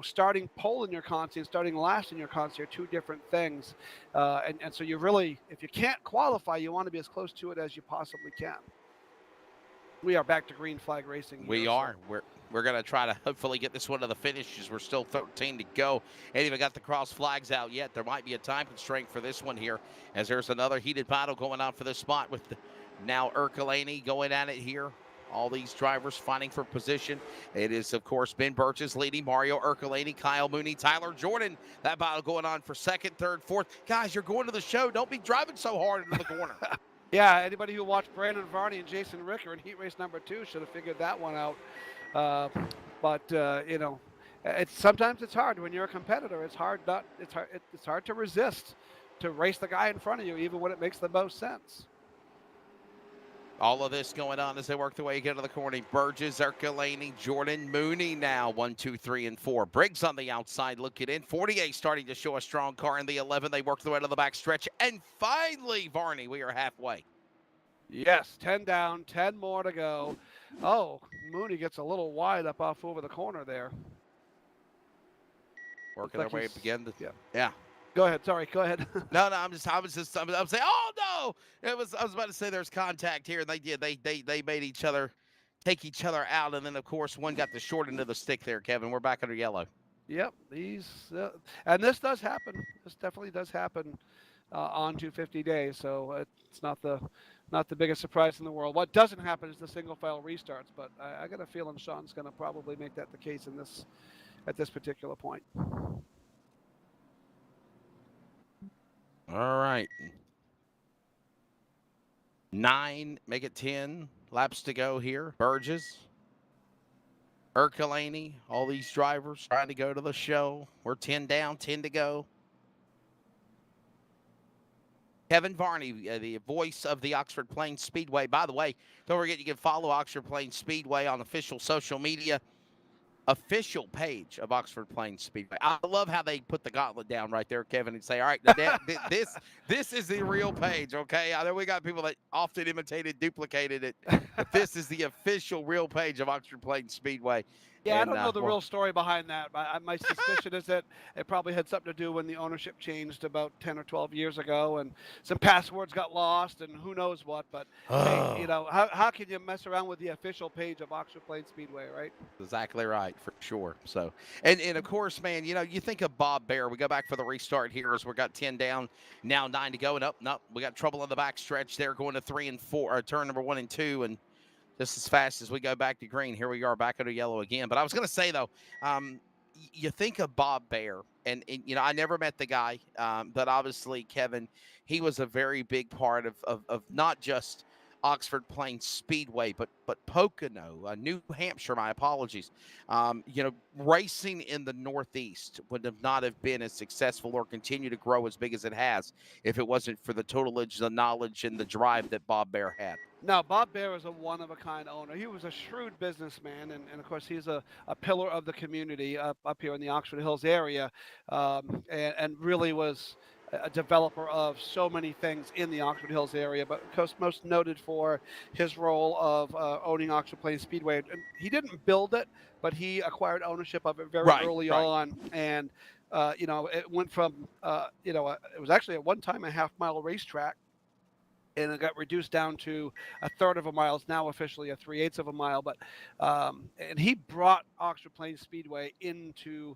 A: starting pole in your consi and starting last in your consi are 2 different things. And so you really, if you can't qualify, you want to be as close to it as you possibly can. We are back to green flag racing here.
B: We are. So. We're going to try to hopefully get this one to the finish as we're still 13 to go. Ain't even got the cross flags out yet. There might be a time constraint for this one here, as there's another heated battle going on for this spot with now Ercolani going at it here. All these drivers fighting for position. It is, of course, Ben Burgess leading, Mario Ercolani, Kyle Mooney, Tyler Jordan. That battle going on for 2nd, 3rd, 4th. Guys, you're going to the show. Don't be driving so hard into the corner.
A: Yeah, anybody who watched Brandon Varney and Jason Ricker in heat race number 2 should have figured that one out. But sometimes it's hard when you're a competitor. It's hard to resist to race the guy in front of you, even when it makes the most sense.
B: All of this going on as they work their way into the corner. Burgess, Ercolani, Jordan, Mooney now 1, 2, 3, and 4. Briggs on the outside looking in. 48 starting to show a strong car in the 11. They work their way to the back stretch. And finally, Varney, we are halfway.
A: Yes, 10 down, 10 more to go. Oh, Mooney gets a little wide up off over the corner there.
B: Working their way up again.
A: Yeah. Go ahead. Sorry. Go ahead.
B: No, I was saying, oh no! I was about to say there's contact here, and they did. They made each other take each other out, and then of course one got the short end of the stick there. Kevin, we're back under yellow.
A: Yep. And this does happen. This definitely does happen on 250 days. So it's not the biggest surprise in the world. What doesn't happen is the single file restarts, but I got a feeling Sean's going to probably make that the case at this particular point.
B: All right. 9, make it 10 laps to go here. Burgess, Ercolani, all these drivers trying to go to the show. We're 10 down, 10 to go. Kevin Varney, the voice of the Oxford Plains Speedway. By the way, don't forget you can follow Oxford Plains Speedway on official social media. Official page of Oxford Plains Speedway. I love how they put the gauntlet down right there, Kevin, and say, all right, this is the real page, okay? I know we got people that often imitated, duplicated it, but this is the official real page of Oxford Plains Speedway.
A: Yeah, and, I don't know the real story behind that. My suspicion is that it probably had something to do when the ownership changed about 10 or 12 years ago, and some passwords got lost, and who knows what. But hey, how can you mess around with the official page of Oxford Plains Speedway, right?
B: Exactly right, for sure. So, and of course, man, you think of Bob Bear. We go back for the restart here as we got 10 down, now 9 to go, and no, we got trouble on the back stretch there, going to 3 and 4, or turn number 1 and 2, and just as fast as we go back to green, here we are back under yellow again. But I was going to say, though, you think of Bob Bear, and I never met the guy, but obviously, Kevin, he was a very big part of not just Oxford Plains Speedway, but Pocono, New Hampshire, my apologies. Racing in the Northeast would not have been as successful or continue to grow as big as it has if it wasn't for the tutelage, the knowledge, and the drive that Bob Bear had.
A: No, Bob Bear is a one-of-a-kind owner. He was a shrewd businessman, and of course, he's a pillar of the community up here in the Oxford Hills area, and really was a developer of so many things in the Oxford Hills area, but of course most noted for his role of owning Oxford Plains Speedway. And he didn't build it, but he acquired ownership of it very early on, and it went from it was actually at one time a half-mile racetrack and it got reduced down to a third of a mile. It's now officially a 3/8 of a mile. But and he brought Oxford Plains Speedway into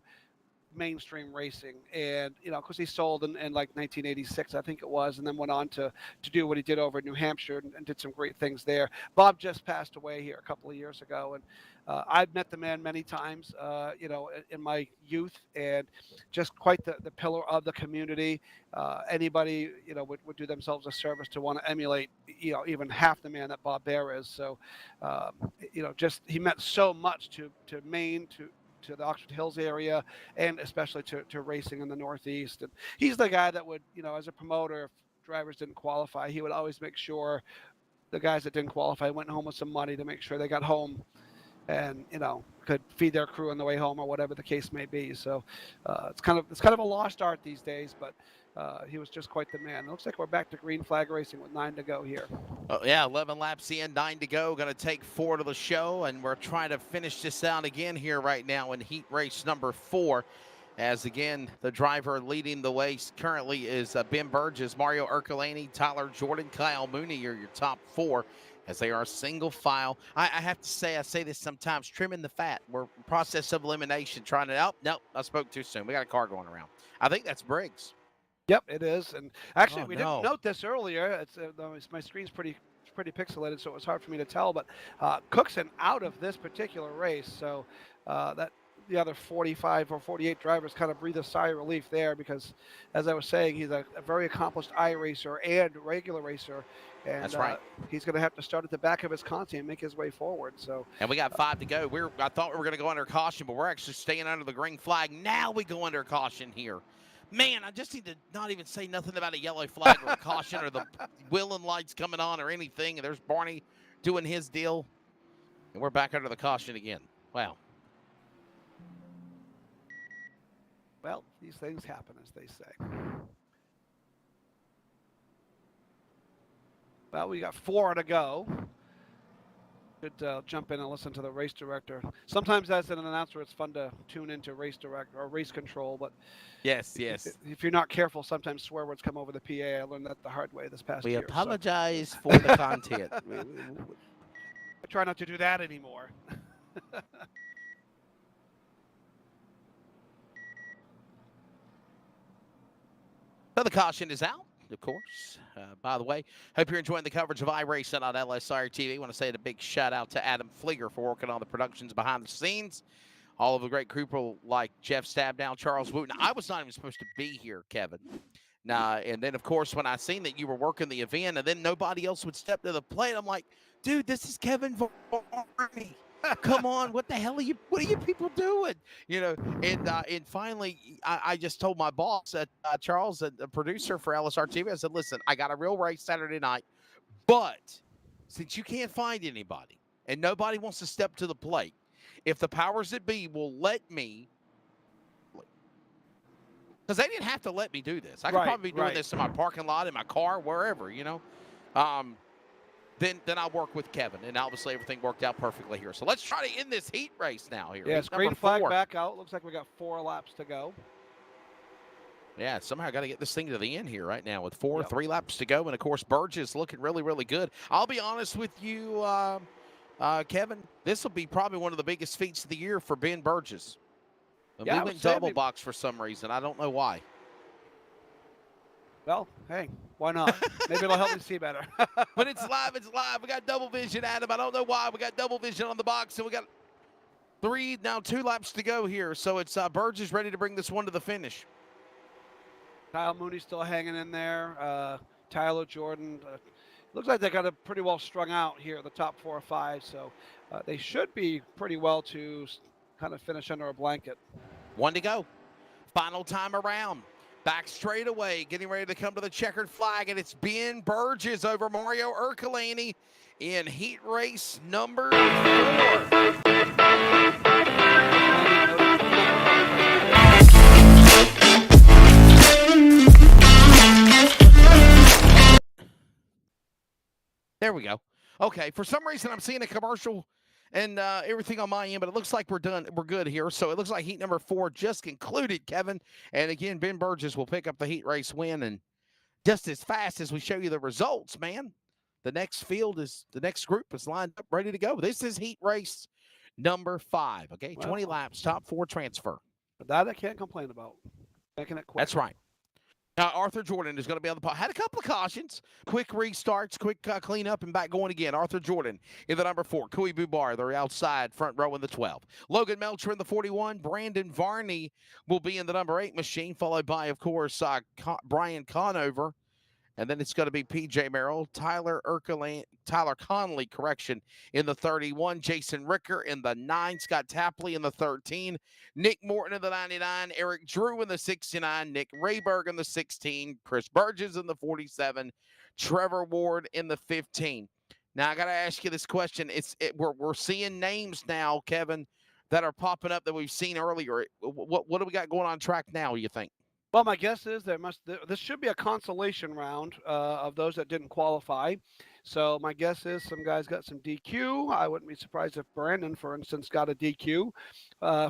A: mainstream racing, and of course he sold in like 1986, I think it was, and then went on to do what he did over in New Hampshire, and did some great things there. Bob just passed away here a couple of years ago, and I've met the man many times, in my youth, and just quite the pillar of the community. Anybody would do themselves a service to want to emulate even half the man that Bob Bear is. So just he meant so much to Maine, to the Oxford Hills area, and especially to racing in the Northeast. And he's the guy that would, as a promoter, if drivers didn't qualify, he would always make sure the guys that didn't qualify went home with some money to make sure they got home and could feed their crew on the way home, or whatever the case may be. So it's kind of a lost art these days, but he was just quite the man. It looks like we're back to green flag racing with 9 to go here.
B: Oh, yeah, 11 laps in, 9 to go. Going to take 4 to the show, and we're trying to finish this out again here right now in heat race number 4. As again, the driver leading the way currently is Ben Burgess, Mario Ercolani, Tyler Jordan, Kyle Mooney are your top 4, as they are single file. I have to say, I say this sometimes, trimming the fat. We're process of elimination, trying to, nope, I spoke too soon. We got a car going around. I think that's Briggs.
A: Yep, it is. And actually, we didn't note this earlier. My screen's pretty pixelated, so it was hard for me to tell. But Cookson out of this particular race, so that the other 45 or 48 drivers kind of breathe a sigh of relief there, because, as I was saying, he's a very accomplished iRacer and regular racer. And
B: that's right.
A: He's going to have to start at the back of his Conti and make his way forward. So,
B: and we got 5 to go. I thought we were going to go under caution, but we're actually staying under the green flag. Now we go under caution here. Man, I just need to not even say nothing about a yellow flag or a caution or the wheeling lights coming on or anything. And there's Barney doing his deal. And we're back under the caution again. Wow.
A: Well, these things happen, as they say. Well, we got 4 to go. Should jump in and listen to the race director. Sometimes, as an announcer, it's fun to tune into race director or race control, but
B: yes,
A: if you're not careful, sometimes swear words come over the PA. I learned that the hard way this past year.
B: We apologize for the content.
A: I try not to do that anymore.
B: So the caution is out, of course. By the way, hope you're enjoying the coverage of iRacing on LSRTV. I want to say a big shout out to Adam Flieger for working on the productions behind the scenes. All of the great people like Jeff Stabdown, Charles Wooten. I was not even supposed to be here, Kevin. And then, of course, when I seen that you were working the event and then nobody else would step to the plate, I'm like, dude, this is Kevin Varney. Come on, what are you people doing? And finally, I just told my boss, Charles, the producer for LSRTV, I said, listen, I got a real race Saturday night, but since you can't find anybody and nobody wants to step to the plate, if the powers that be will let me, because they didn't have to let me do this. I could probably be doing this in my parking lot, in my car, wherever, Then I'll work with Kevin, and obviously everything worked out perfectly here. So let's try to end this heat race now here.
A: Yes, green flag back out. Looks like we got 4 laps to go.
B: Yeah, somehow got to get this thing to the end here right now with 3 laps to go. And, of course, Burgess looking really, really good. I'll be honest with you, Kevin, this will be probably one of the biggest feats of the year for Ben Burgess. We went double box for some reason. I don't know why.
A: Well, hey, why not? Maybe it'll help me see better.
B: But it's live. It's live. We got double vision, Adam. I don't know why. We got double vision on the box, and we got 2 laps to go here. So it's Burgess ready to bring this one to the finish.
A: Kyle Mooney still hanging in there. Tyler Jordan. Looks like they got it pretty well strung out here, the top 4 or 5. So they should be pretty well to kind of finish under a blanket.
B: 1 to go. Final time around. Back straight away, getting ready to come to the checkered flag, and it's Ben Burgess over Mario Ercolani in heat race number 4. There we go. Okay, for some reason I'm seeing a commercial and everything on my end, but it looks like we're done. We're good here. So it looks like heat number 4 just concluded, Kevin. And again, Ben Burgess will pick up the heat race win, and just as fast as we show you the results, man. The next group is lined up, ready to go. This is heat race number 5. Okay, 20 laps, top 4 transfer.
A: That I can't complain about. Making it quick.
B: That's right. Now, Arthur Jordan is going to be on the pod. Had a couple of cautions, quick restarts, quick cleanup, and back going again. Arthur Jordan in the number 4. Kui Bubar, they're outside, front row in the 12. Logan Melcher in the 41. Brandon Varney will be in the number 8 machine, followed by, of course, Brian Conover. And then it's going to be P.J. Merrill, Tyler Conley, in the 31, Jason Ricker in the 9, Scott Tapley in the 13, Nick Morton in the 99, Eric Drew in the 69, Nick Rayberg in the 16, Chris Burgess in the 47, Trevor Ward in the 15. Now, I got to ask you this question. We're seeing names now, Kevin, that are popping up that we've seen earlier. What do we got going on track now, you think?
A: Well, my guess is this should be a consolation round of those that didn't qualify. So my guess is some guys got some DQ. I wouldn't be surprised if Brandon, for instance, got a DQ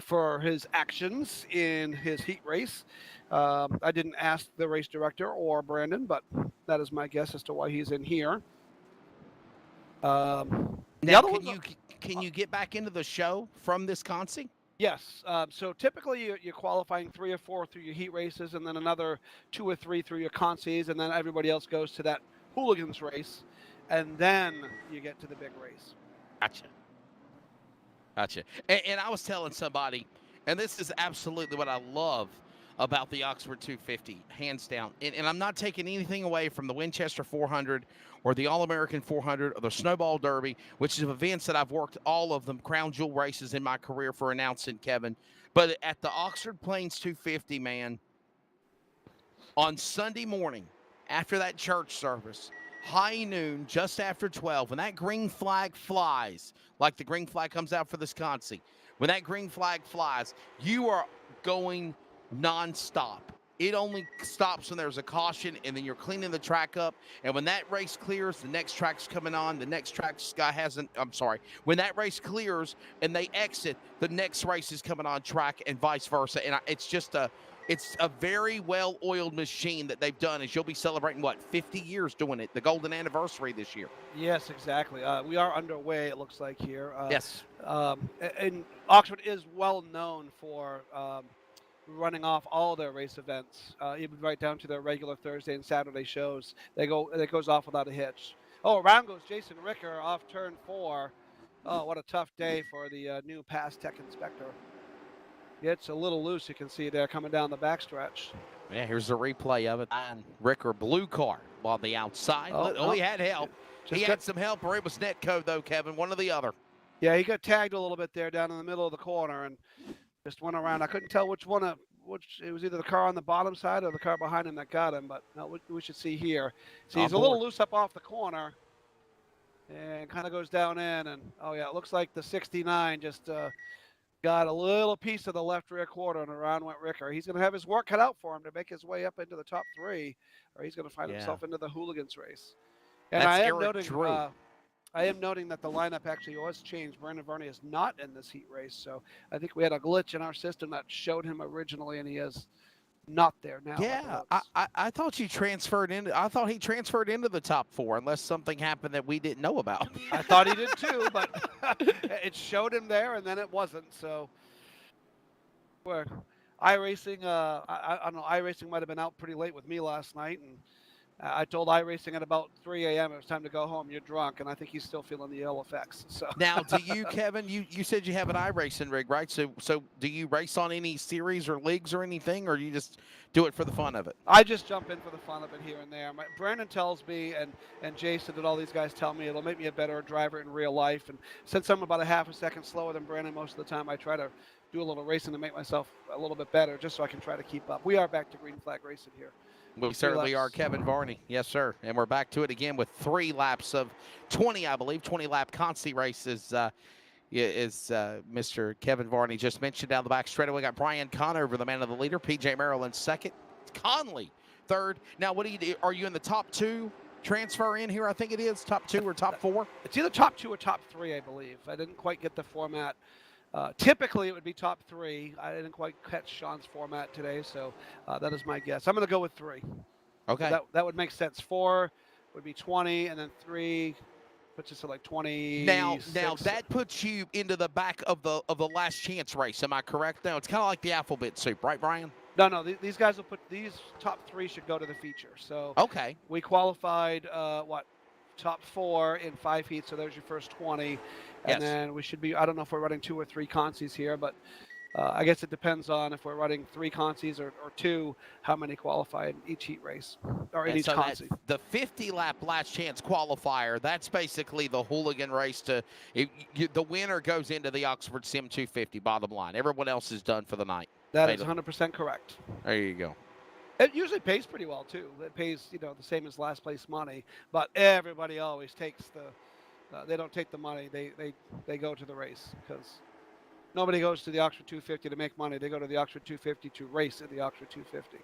A: for his actions in his heat race. I didn't ask the race director or Brandon, but that is my guess as to why he's in here.
B: Now, can you get back into the show from this consi?
A: Yes. So typically you're qualifying 3 or 4 through your heat races and then another 2 or 3 through your consies, and then everybody else goes to that hooligans race, and then you get to the big race.
B: Gotcha. And I was telling somebody, and this is absolutely what I love about the Oxford 250, hands down. And I'm not taking anything away from the Winchester 400 or the All-American 400 or the Snowball Derby, which is events that I've worked all of them, crown jewel races in my career for announcing, Kevin. But at the Oxford Plains 250, man, on Sunday morning, after that church service, high noon, just after 12, when that green flag flies, like the green flag comes out for this consi, when that green flag flies, you are going nonstop. It only stops when there's a caution, and then you're cleaning the track up. And when that race clears, the next track's coming on. The next track's guy hasn't. I'm sorry. When that race clears and they exit, the next race is coming on track, and vice versa. And it's a very well-oiled machine that they've done. As you'll be celebrating 50 years doing it, the golden anniversary this year.
A: Yes, exactly. We are underway, it looks like here.
B: Yes.
A: And Oxford is well known for running off all their race events, even right down to their regular Thursday and Saturday shows. It goes off without a hitch. Oh, around goes Jason Ricker off turn 4. Oh, what a tough day for the new Pass Tech Inspector. It's a little loose, you can see there coming down the backstretch.
B: Yeah, here's the replay of it. And Ricker blue car on the outside. He had help. He had some help, or it was Netco, though, Kevin, one or the other.
A: Yeah, he got tagged a little bit there down in the middle of the corner and just went around. I couldn't tell which it was either the car on the bottom side or the car behind him that got him, but no, we should see here. See, he's a little loose up off the corner and kind of goes down in, and it looks like the 69 just got a little piece of the left rear quarter, and around went Ricker. He's going to have his work cut out for him to make his way up into the top 3, or he's going to find himself into the hooligans race. And I am noting that the lineup actually was changed. Brandon Varney is not in this heat race, so I think we had a glitch in our system that showed him originally, and he is not there now.
B: Yeah, I thought you transferred into. I thought he transferred into the top 4, unless something happened that we didn't know about.
A: I thought he did too, but it showed him there, and then it wasn't. So, where iRacing, I don't know. iRacing might have been out pretty late with me last night, and I told iRacing at about 3 a.m. it was time to go home. You're drunk, and I think he's still feeling the ill effects. So
B: now, do you, Kevin? You said you have an iRacing rig, right? So do you race on any series or leagues or anything, or you just do it for the fun of it?
A: I just jump in for the fun of it here and there. Brandon tells me, and Jason and all these guys tell me it'll make me a better driver in real life. And since I'm about a half a second slower than Brandon most of the time, I try to do a little racing to make myself a little bit better, just so I can try to keep up. We are back to green flag racing here.
B: We certainly are, Kevin Varney. Yes, sir. And we're back to it again with 3 laps of 20, I believe, 20-lap consi races. Mr. Kevin Varney just mentioned down the back straightaway. We got Brian Conover, the man of the leader. P.J. Merrill in second. Conley third. Now, what do you do? Are you in the top 2 transfer in here? I think it is top 2 or top 4.
A: It's either top 2 or top 3, I believe. I didn't quite get the format. Typically, it would be top 3. I didn't quite catch Sean's format today, so that is my guess. I'm going to go with 3.
B: Okay.
A: So that would make sense. 4 would be 20, and then 3 puts us at like 26.
B: Now that puts you into the back of the last chance race. Am I correct? Now it's kind of like the alphabet soup, right, Brian?
A: No, these guys will put these top 3 should go to the feature. So
B: Okay.
A: we qualified top 4 in 5 heats. So there's your first 20, and
B: Yes.
A: then we should be. I don't know if we're running 2 or 3 consies here, but I guess it depends on if we're running 3 consies or 2, how many qualify in each heat race or in
B: And
A: each
B: so
A: consi.
B: the 50-lap last chance qualifier, that's basically the hooligan race the winner goes into the Oxford Sim 250, bottom line. Everyone else is done for the night.
A: That is 100% correct.
B: There you go.
A: It usually pays pretty well too. It pays, the same as last place money, but everybody always takes they don't take the money. They go to the race because nobody goes to the Oxford 250 to make money. They go to the Oxford 250 to race at the Oxford 250.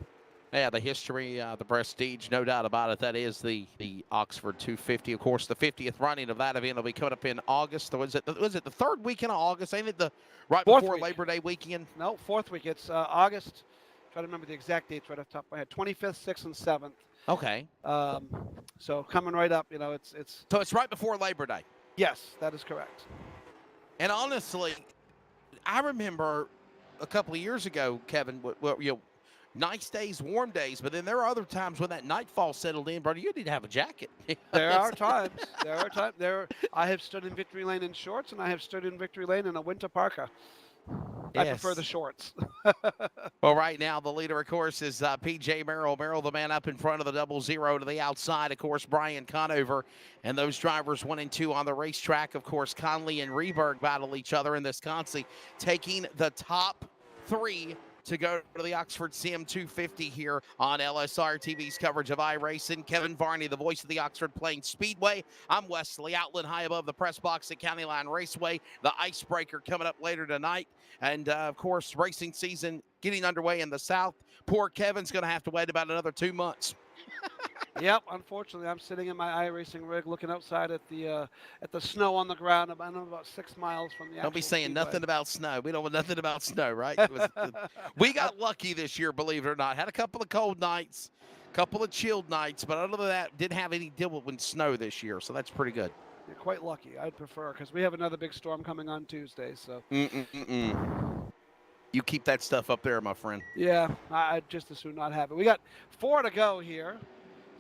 B: Yeah, the history, the prestige, no doubt about it. That is the Oxford 250. Of course, the 50th running of that event will be coming up in August. Was it the third weekend of August? Ain't it the
A: Fourth
B: before
A: week.
B: Labor Day weekend?
A: No, 4th week. It's August. Try to remember the exact dates right off the top of my head. 25th, 6th, and 7th.
B: Okay.
A: So coming right up, it's.
B: So it's right before Labor Day.
A: Yes, that is correct.
B: And honestly, I remember a couple of years ago, Kevin, nice days, warm days, but then there are other times when that nightfall settled in, brother, you need to have a jacket.
A: There are times. I have stood in Victory Lane in shorts, and I have stood in Victory Lane in a winter parka.
B: Yes.
A: I prefer the shorts.
B: Well, right now, the leader, of course, is P.J. Merrill. Merrill, the man up in front of the 00 to the outside. Of course, Brian Conover. And those drivers 1 and 2 on the racetrack. Of course, Conley and Rehberg battle each other in this consi, taking the top 3 to go to the Oxford Sim 250 here on LSRTV's coverage of iRacing. Kevin Varney, the voice of the Oxford Plains Speedway. I'm Wesley Outland, high above the press box at County Line Raceway. The Icebreaker coming up later tonight. And, of course, racing season getting underway in the South. Poor Kevin's going to have to wait about another 2 months.
A: Yep, unfortunately, I'm sitting in my iRacing rig looking outside at the snow on the ground. I'm about 6 miles from the.
B: Don't be saying
A: speedway.
B: nothing about snow. We don't know nothing about snow, right? We got lucky this year, believe it or not. Had a couple of cold nights, a couple of chilled nights, but other than that, didn't have any deal with snow this year, so that's pretty good.
A: You're quite lucky. I'd prefer because we have another big storm coming on Tuesday. So.
B: You keep that stuff up there, my friend.
A: Yeah, I'd just as soon not have it. We got 4 to go here.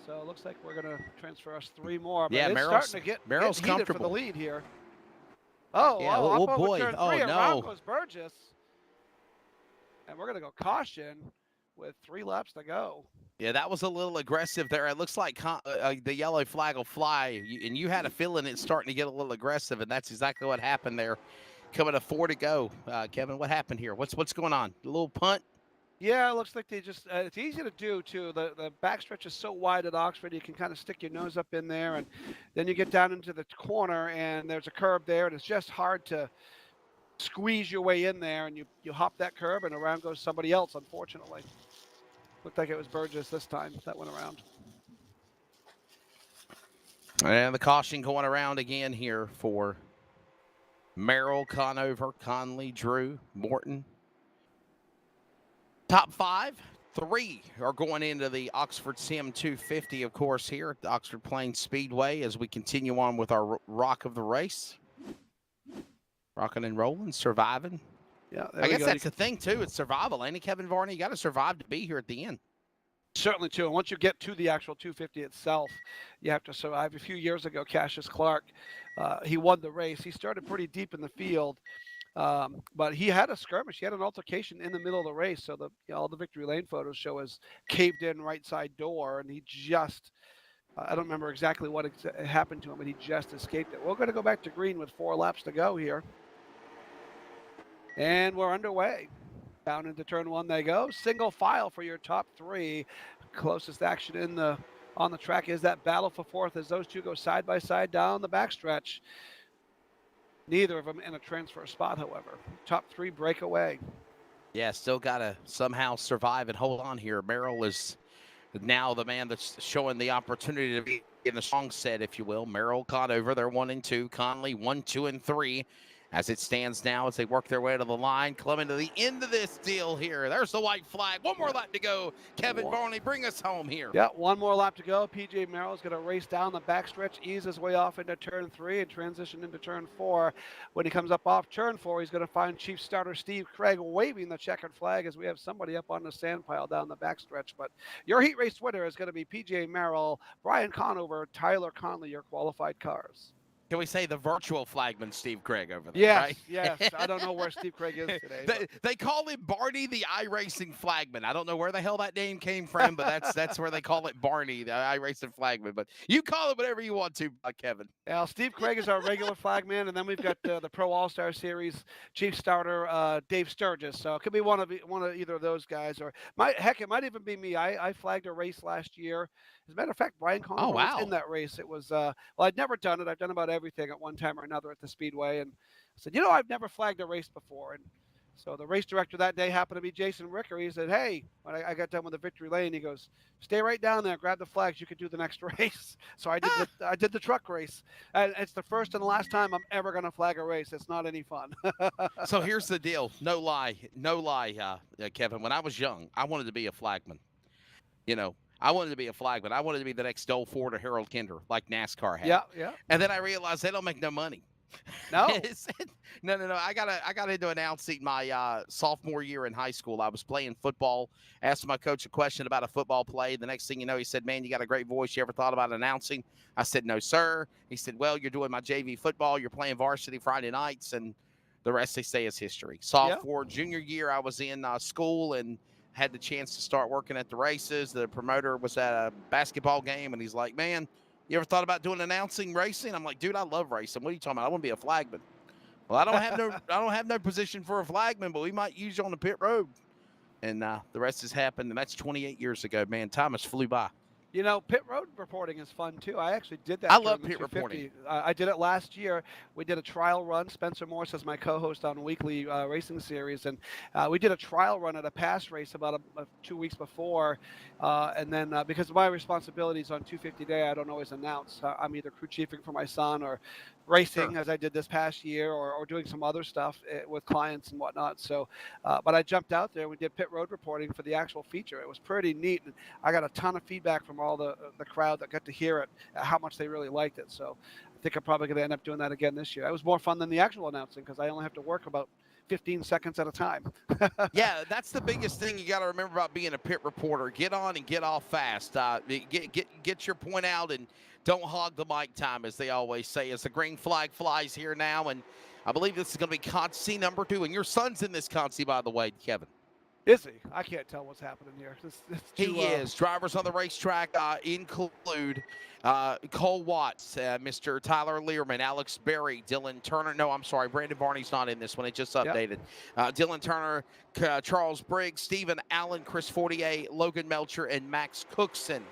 A: So it looks like we're going to transfer us 3 more. But
B: yeah,
A: it's starting to get heated for the lead here. Oh,
B: yeah,
A: wow,
B: oh boy.
A: Turn 3,
B: oh,
A: and
B: no.
A: around goes Burgess. And we're going to go caution with 3 laps to go.
B: Yeah, that was a little aggressive there. It looks like the yellow flag will fly, and you had a feeling it's starting to get a little aggressive, and that's exactly what happened there. Coming to 4 to go. Kevin, what happened here? What's going on? A little punt?
A: Yeah, it looks like they just it's easy to do, too. The backstretch is so wide at Oxford, you can kind of stick your nose up in there, and then you get down into the corner, and there's a curb there, and it's just hard to squeeze your way in there, and you hop that curb, and around goes somebody else, unfortunately. Looked like it was Burgess this time that went around.
B: And the caution going around again here for Merrill, Conover, Conley, Drew, Morton. Top 5, 3 are going into the Oxford Sim 250, of course, here at the Oxford Plains Speedway as we continue on with our rock of the race. Rocking and rolling, surviving.
A: Yeah,
B: I guess that's the thing, too. It's survival, ain't it, Kevin Varney? You got to survive to be here at the end.
A: Certainly, too. And once you get to the actual 250 itself, you have to survive. A few years ago, Cassius Clark, he won the race. He started pretty deep in the field. But he had a skirmish. He had an altercation in the middle of the race. So all the Victory Lane photos show his caved-in right side door, and he just I don't remember exactly what happened to him, but he just escaped it. We're going to go back to green with 4 laps to go here, and we're underway. Down into turn 1 they go. Single file for your top 3. Closest action on the track is that battle for 4th as those 2 go side by side down the backstretch. Neither of them in a transfer spot, however. Top 3 break away.
B: Yeah, still got to somehow survive and hold on here. Merrill is now the man that's showing the opportunity to be in the strong set, if you will. Merrill, Conover, they're 1 and 2. Conley, 1, 2, and 3. as it stands now, as they work their way to the line, coming to the end of this deal here. There's the white flag. One more lap to go. Kevin Barney, bring us home here.
A: Yeah, one more lap to go. PJ Merrill's going to race down the backstretch, ease his way off into turn 3, and transition into turn 4. When he comes up off turn 4, he's going to find Chief Starter Steve Craig waving the checkered flag as we have somebody up on the sand pile down the backstretch. But your heat race winner is going to be PJ Merrill, Brian Conover, Tyler Conley, your qualified cars.
B: Can we say the virtual flagman, Steve Craig, over there?
A: Yes,
B: right?
A: yes. I don't know where Steve Craig is today.
B: They call him Barney the iRacing flagman. I don't know where the hell that name came from, but that's where they call it Barney the iRacing flagman. But you call it whatever you want to, Kevin.
A: Yeah, Steve Craig is our regular flagman, and then we've got the Pro All-Star Series chief starter Dave Sturgis. So it could be one of either of those guys, or it might even be me. I flagged a race last year. As a matter of fact, Brian Conover was in that race. It was well, I'd never done it. I've done about everything at one time or another at the Speedway, and I said, I've never flagged a race before. And so the race director that day happened to be Jason Ricker. He said, hey, when I got done with the victory lane, he goes, stay right down there, grab the flags, you can do the next race. So I did the truck race, and it's the first and the last time I'm ever going to flag a race. It's not any fun.
B: So here's the deal. No lie, Kevin. When I was young, I wanted to be a flagman. I wanted to be a flagman. I wanted to be the next Dole Ford or Harold Kinder, like NASCAR had.
A: Yeah.
B: And then I realized they don't make no money.
A: No.
B: No. I got into announcing my sophomore year in high school. I was playing football. Asked my coach a question about a football play. The next thing you know, he said, "Man, you got a great voice. You ever thought about announcing?" I said, "No, sir." He said, "Well, you're doing my JV football. You're playing varsity Friday nights, and the rest they say is history." Sophomore, junior year, I was in school and had the chance to start working at the races. The promoter was at a basketball game, and he's like, "Man, you ever thought about doing announcing racing?" I'm like, "Dude, I love racing. What are you talking about? I want to be a flagman." "Well, I don't have no position for a flagman, but we might use you on the pit road." And the rest has happened, and that's 28 years ago. Man, time has flew by.
A: Pit road reporting is fun too. I actually did that.
B: I love pit reporting.
A: I did it last year. We did a trial run. Spencer Morse is my co-host on Weekly Racing Series, and we did a trial run at a pass race about 2 weeks before. And then because of my responsibilities on 250 Day, I don't always announce. I'm either crew chiefing for my son or racing, as I did this past year, or doing some other stuff with clients and whatnot. So, but I jumped out there. We did pit road reporting for the actual feature. It was pretty neat, and I got a ton of feedback from all the crowd that got to hear it, how much they really liked it. So I think I'm probably going to end up doing that again this year. It was more fun than the actual announcing because I only have to work about 15 seconds at a time.
B: Yeah, that's the biggest thing you got to remember about being a pit reporter. Get on and get off fast. Get your point out and don't hog the mic time, as they always say. As the green flag flies here now, and I believe this is going to be Consi number 2. And your son's in this Consi, by the way, Kevin.
A: Is he? I can't tell what's happening here.
B: He is. Drivers on the racetrack include Cole Watts, Mr. Tyler Learman, Alex Berry, Dylan Turner. No, I'm sorry. Brandon Barney's not in this one. It just updated. Yep. Dylan Turner, Charles Briggs, Stephen Allen, Chris Fortier, Logan Melcher, and Max Cookson,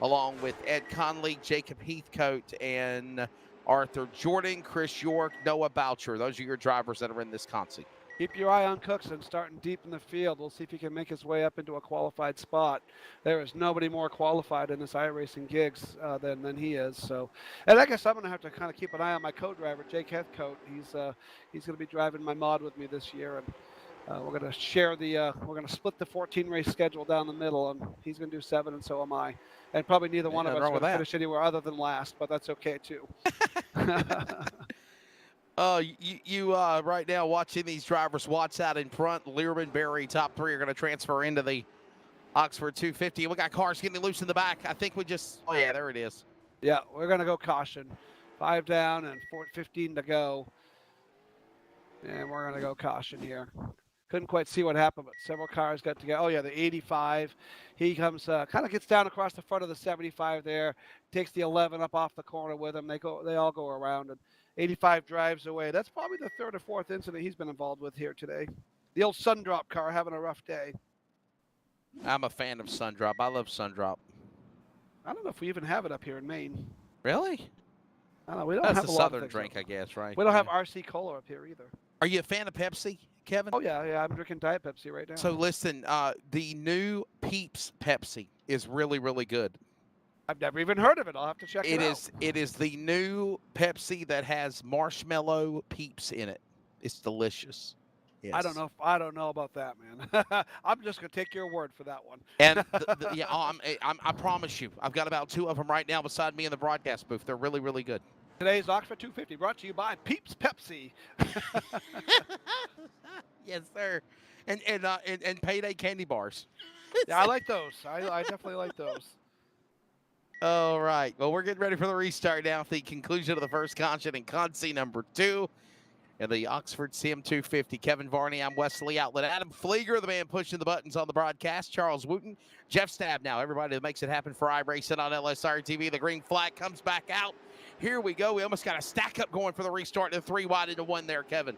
B: along with Ed Conley, Jacob Heathcote, and Arthur Jordan, Chris York, Noah Boucher. Those are your drivers that are in this Consi.
A: Keep your eye on Cookson, starting deep in the field. We'll see if he can make his way up into a qualified spot. There is nobody more qualified in this iRacing gigs than he is. So, and I guess I'm going to have to kind of keep an eye on my co-driver, Jake Heathcote. He's going to be driving my mod with me this year, and we're going to share we're going to split the 14 race schedule down the middle, and he's going to do 7, and so am I. And probably neither one of us will finish anywhere other than last, but that's okay too.
B: You right now watching these drivers. Watts out in front. Learman, Berry, top 3 are going to transfer into the Oxford 250. We got cars getting loose in the back. I think we just. Oh yeah, there it is.
A: Yeah, we're going to go caution. 5 down and 15 to go, and we're going to go caution here. Couldn't quite see what happened, but several cars got together. Oh yeah, the 85. He comes, kind of gets down across the front of the 75 there. Takes the 11 up off the corner with him. They all go around, and 85 drives away. That's probably the 3rd or 4th incident he's been involved with here today. The old Sundrop car having a rough day.
B: I'm a fan of Sundrop. I love Sundrop.
A: I don't know if we even have it up here in Maine.
B: Really?
A: I don't know. We don't have a
B: lot southern drink, I guess, right?
A: We don't have RC Cola up here either.
B: Are you a fan of Pepsi, Kevin?
A: Oh yeah. I'm drinking Diet Pepsi right now.
B: So listen, the new Peeps Pepsi is really, really good.
A: I've never even heard of it. I'll have to check it out.
B: It is the new Pepsi that has marshmallow Peeps in it. It's delicious.
A: I don't
B: Yes.
A: know if I don't know about that, man. I'm just gonna take your word for that one.
B: And yeah, I promise you, I've got about 2 of them right now beside me in the broadcast booth. They're really, really good.
A: Today's Oxford 250 brought to you by Peeps Pepsi.
B: Yes, sir. And payday candy bars.
A: Yeah, I like those. I definitely like those.
B: All right. Well, we're getting ready for the restart now. The conclusion of the first constant and Consi number 2 in the Oxford CM250. Kevin Varney, I'm Wesley Outlet. Adam Flieger, the man pushing the buttons on the broadcast. Charles Wooten, Jeff Stab now. Everybody that makes it happen for iRacing on LSRTV. The green flag comes back out. Here we go. We almost got a stack up going for the restart. The 3 wide into 1 there, Kevin.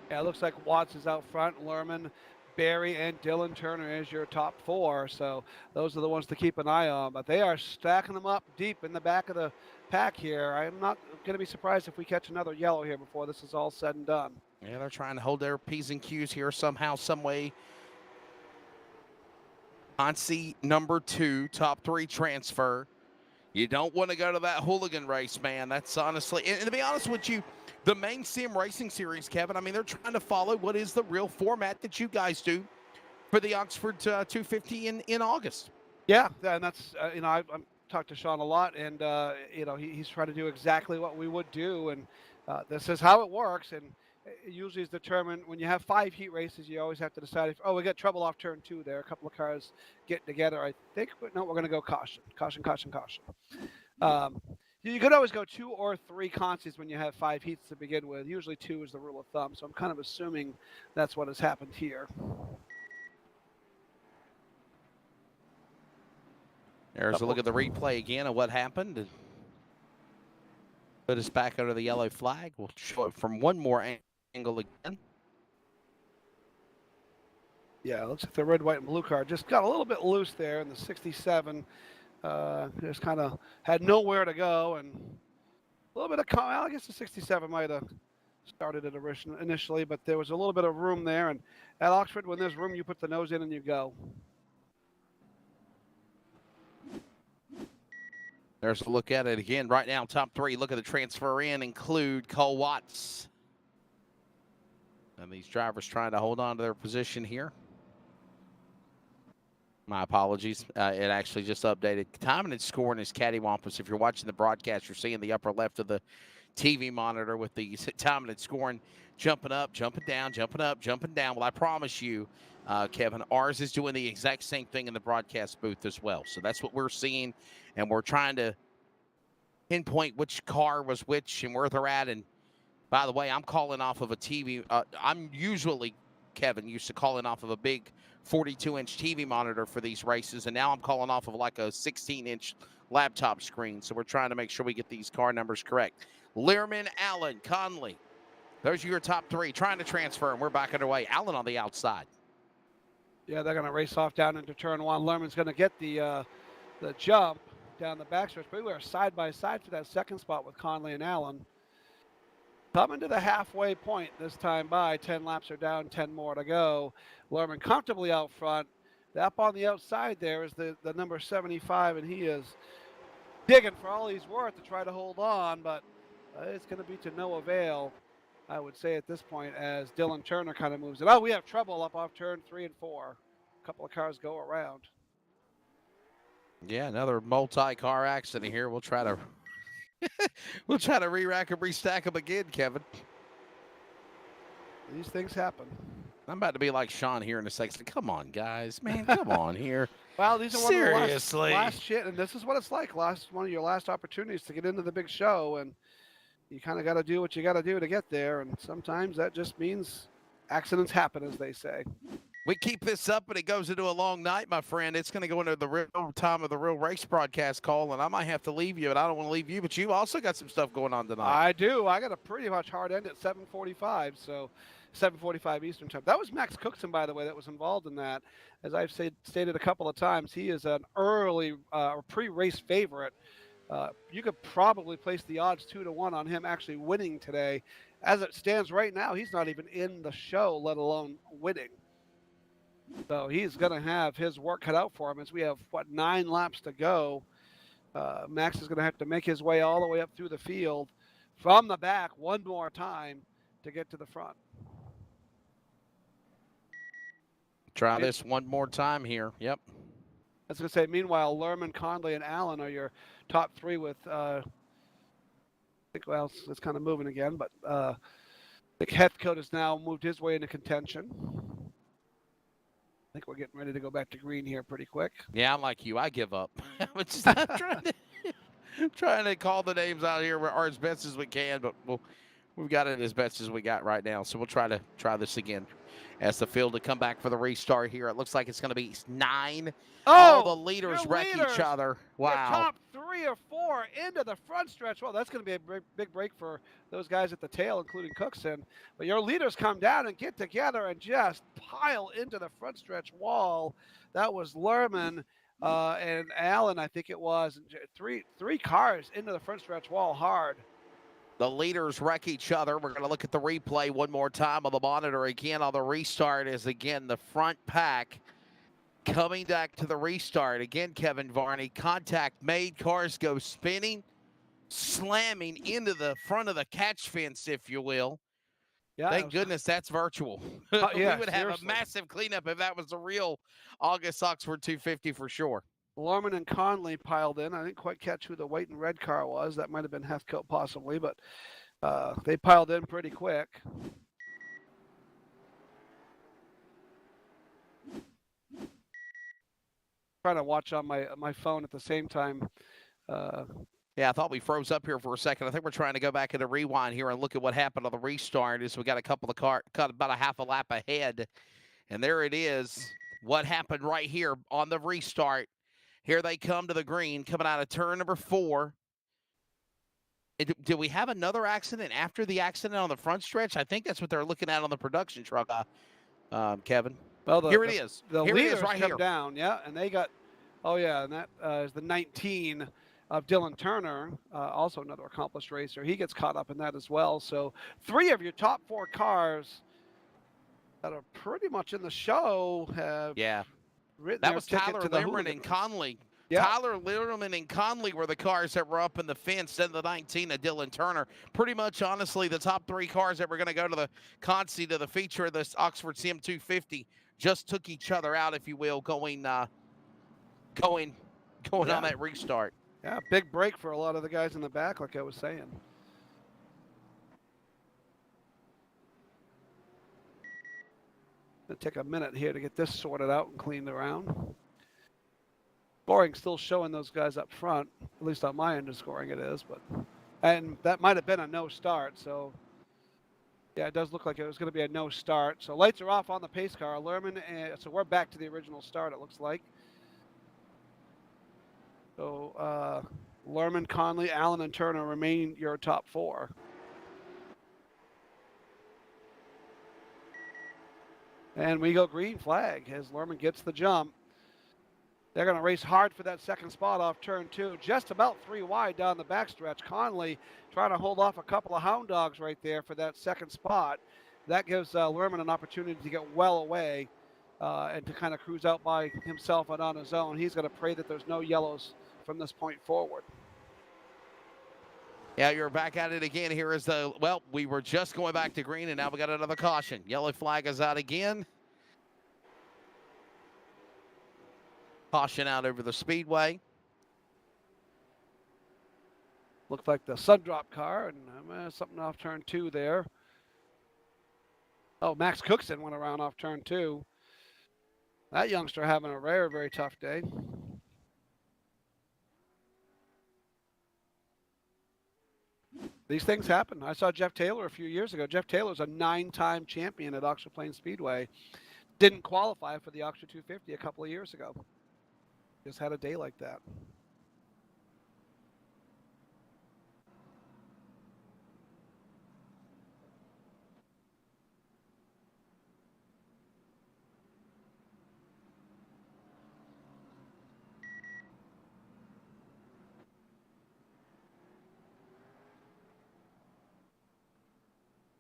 A: Yeah, it looks like Watts is out front. Lerman, Barry, and Dylan Turner is your top 4. So those are the ones to keep an eye on. But they are stacking them up deep in the back of the pack here. I'm not going to be surprised if we catch another yellow here before this is all said and done.
B: Yeah, they're trying to hold their P's and Q's here somehow, some way. Consi number 2, top 3 transfer. You don't want to go to that hooligan race, man. That's honestly, and to be honest with you, the Maine Sim Racing Series, Kevin, I mean, they're trying to follow what is the real format that you guys do for the Oxford 250 in August.
A: Yeah, and that's, I've talked to Sean a lot, and, he's trying to do exactly what we would do, and this is how it works, and it usually is determined when you have 5 heat races, you always have to decide if, we got trouble off turn 2 there, a couple of cars getting together. I think, no, we're going to go caution. You could always go 2 or 3 consies when you have 5 heats to begin with. Usually 2 is the rule of thumb, so I'm kind of assuming that's what has happened here.
B: There's a look at the replay again of what happened. And put us back under the yellow flag. We'll show it from one more angle again.
A: Yeah, it looks like the red, white, and blue car just got a little bit loose there in the 67. Just kind of had nowhere to go, and a little bit of, I guess the 67 might have started it initially, but there was a little bit of room there. And at Oxford, when there's room, you put the nose in and you go.
B: There's a look at it again. Right now, top 3. Look at the transfer in include Cole Watts. And these drivers trying to hold on to their position here. My apologies. It actually just updated. Timing and scoring is cattywampus. If you're watching the broadcast, you're seeing the upper left of the TV monitor with the timing and scoring jumping up, jumping down, jumping up, jumping down. Well, I promise you, Kevin, ours is doing the exact same thing in the broadcast booth as well. So that's what we're seeing, and we're trying to pinpoint which car was which and where they're at. And by the way, I'm calling off of a TV. I'm usually, Kevin, used to calling off of a big 42-inch TV monitor for these races, and now I'm calling off of like a 16-inch laptop screen. So we're trying to make sure we get these car numbers correct. Learman, Allen, Conley. Those are your top 3 trying to transfer, and we're back underway. Allen on the outside.
A: Yeah, they're going to race off down into turn 1. Lerman's going to get the jump down the backstretch, but we were side by side for that second spot with Conley and Allen. Coming to the halfway point this time by. 10 laps are down, 10 more to go. Lerman comfortably out front. Up on the outside there is the number 75, and he is digging for all he's worth to try to hold on, but it's going to be to no avail, I would say, at this point, as Dylan Turner kind of moves it. Oh, we have trouble up off turn 3 and 4. A couple of cars go around.
B: Yeah, another multi-car accident here. We'll try to re-rack and restack them again, Kevin.
A: These things happen.
B: I'm about to be like Sean here in a second. Come on, guys, man, come on here.
A: Well, these are one
B: seriously
A: of the last shit, and this is what it's like. One of your last opportunities to get into the big show, and you kind of got to do what you got to do to get there, and sometimes that just means accidents happen, as they say.
B: We keep this up and it goes into a long night, my friend. It's going to go into the real time of the real race broadcast call, and I might have to leave you, and I don't want to leave you, but you've also got some stuff going on tonight.
A: I do. I got a pretty much hard end at 7:45, so 7:45 Eastern time. That was Max Cookson, by the way, that was involved in that. As I've stated a couple of times, he is an early pre-race favorite. You could probably place the odds 2-1 on him actually winning today. As it stands right now, he's not even in the show, let alone winning. So he's going to have his work cut out for him as we have, 9 laps to go. Max is going to have to make his way all the way up through the field from the back one more time to get to the front.
B: Try this one more time here. Yep.
A: I was going to say, meanwhile, Lerman, Conley, and Allen are your top three with, I think, well, it's kind of moving again, but I think Heathcote has now moved his way into contention. I think we're getting ready to go back to green here pretty quick.
B: Yeah, I'm like you. I give up. I'm trying to call the names out here as best as we can, but we've got it as best as we got right now. So we'll try this again as the field to come back for the restart here. It looks like it's going to be 9. All the leaders wreck each other. Wow.
A: Your top 3 or 4 into the front stretch. Well, that's going to be a big break for those guys at the tail, including Cookson. But your leaders come down and get together and just pile into the front stretch wall. That was Lerman and Allen, I think it was. Three cars into the front stretch wall hard.
B: The leaders wreck each other. We're going to look at the replay one more time on the monitor again on the restart is, again, the front pack coming back to the restart. Again, Kevin Varney, contact made. Cars go spinning, slamming into the front of the catch fence, if you will. Yeah, thank goodness that's virtual. Yeah, we would have a massive cleanup if that was a real August Oxford 250 for sure.
A: Lorman and Conley piled in. I didn't quite catch who the white and red car was. That might have been Heathcote possibly, but they piled in pretty quick. Trying to watch on my phone at the same time.
B: Yeah, I thought we froze up here for a second. I think we're trying to go back into rewind here and look at what happened on the restart. Is we got a couple of cut about a half a lap ahead, and there it is. What happened right here on the restart? Here they come to the green, coming out of turn number 4. Did we have another accident after the accident on the front stretch? I think that's what they're looking at on the production truck, Kevin.
A: Well,
B: here it is.
A: The
B: here
A: leaders
B: it is right
A: come
B: here.
A: Down, yeah, and they got, and that is the 19 of Dylan Turner, also another accomplished racer. He gets caught up in that as well. So 3 of your top 4 cars that are pretty much in the show have
B: that was Tyler Lieberman and Conley. Yeah. Tyler Lieberman and Conley were the cars that were up in the fence, then the 19 of Dylan Turner. Pretty much, honestly, the top 3 cars that were going to go to the Consi, to the feature of this Oxford CM250, just took each other out, if you will, going on that restart.
A: Yeah, big break for a lot of the guys in the back, like I was saying. It'll take a minute here to get this sorted out and cleaned around. Scoring still showing those guys up front, at least on my end of scoring it is, and that might have been a no start, so yeah, it does look like it was going to be a no start. So lights are off on the pace car, Lerman, and so we're back to the original start, it looks like. So Lerman, Conley, Allen, and Turner remain your top 4. And we go green flag as Lerman gets the jump. They're going to race hard for that second spot off turn 2, just about 3 wide down the backstretch. Conley trying to hold off a couple of hound dogs right there for that second spot. That gives Lerman an opportunity to get well away and to kind of cruise out by himself and on his own. He's going to pray that there's no yellows from this point forward.
B: Yeah, you're back at it again. Here is we were just going back to green, and now we got another caution. Yellow flag is out again. Caution out over the speedway.
A: Looks like the Sundrop car, and something off turn 2 there. Oh, Max Cookson went around off turn 2. That youngster having a very tough day. These things happen. I saw Jeff Taylor a few years ago. Jeff Taylor's a 9-time champion at Oxford Plains Speedway. Didn't qualify for the Oxford 250 a couple of years ago. Just had a day like that.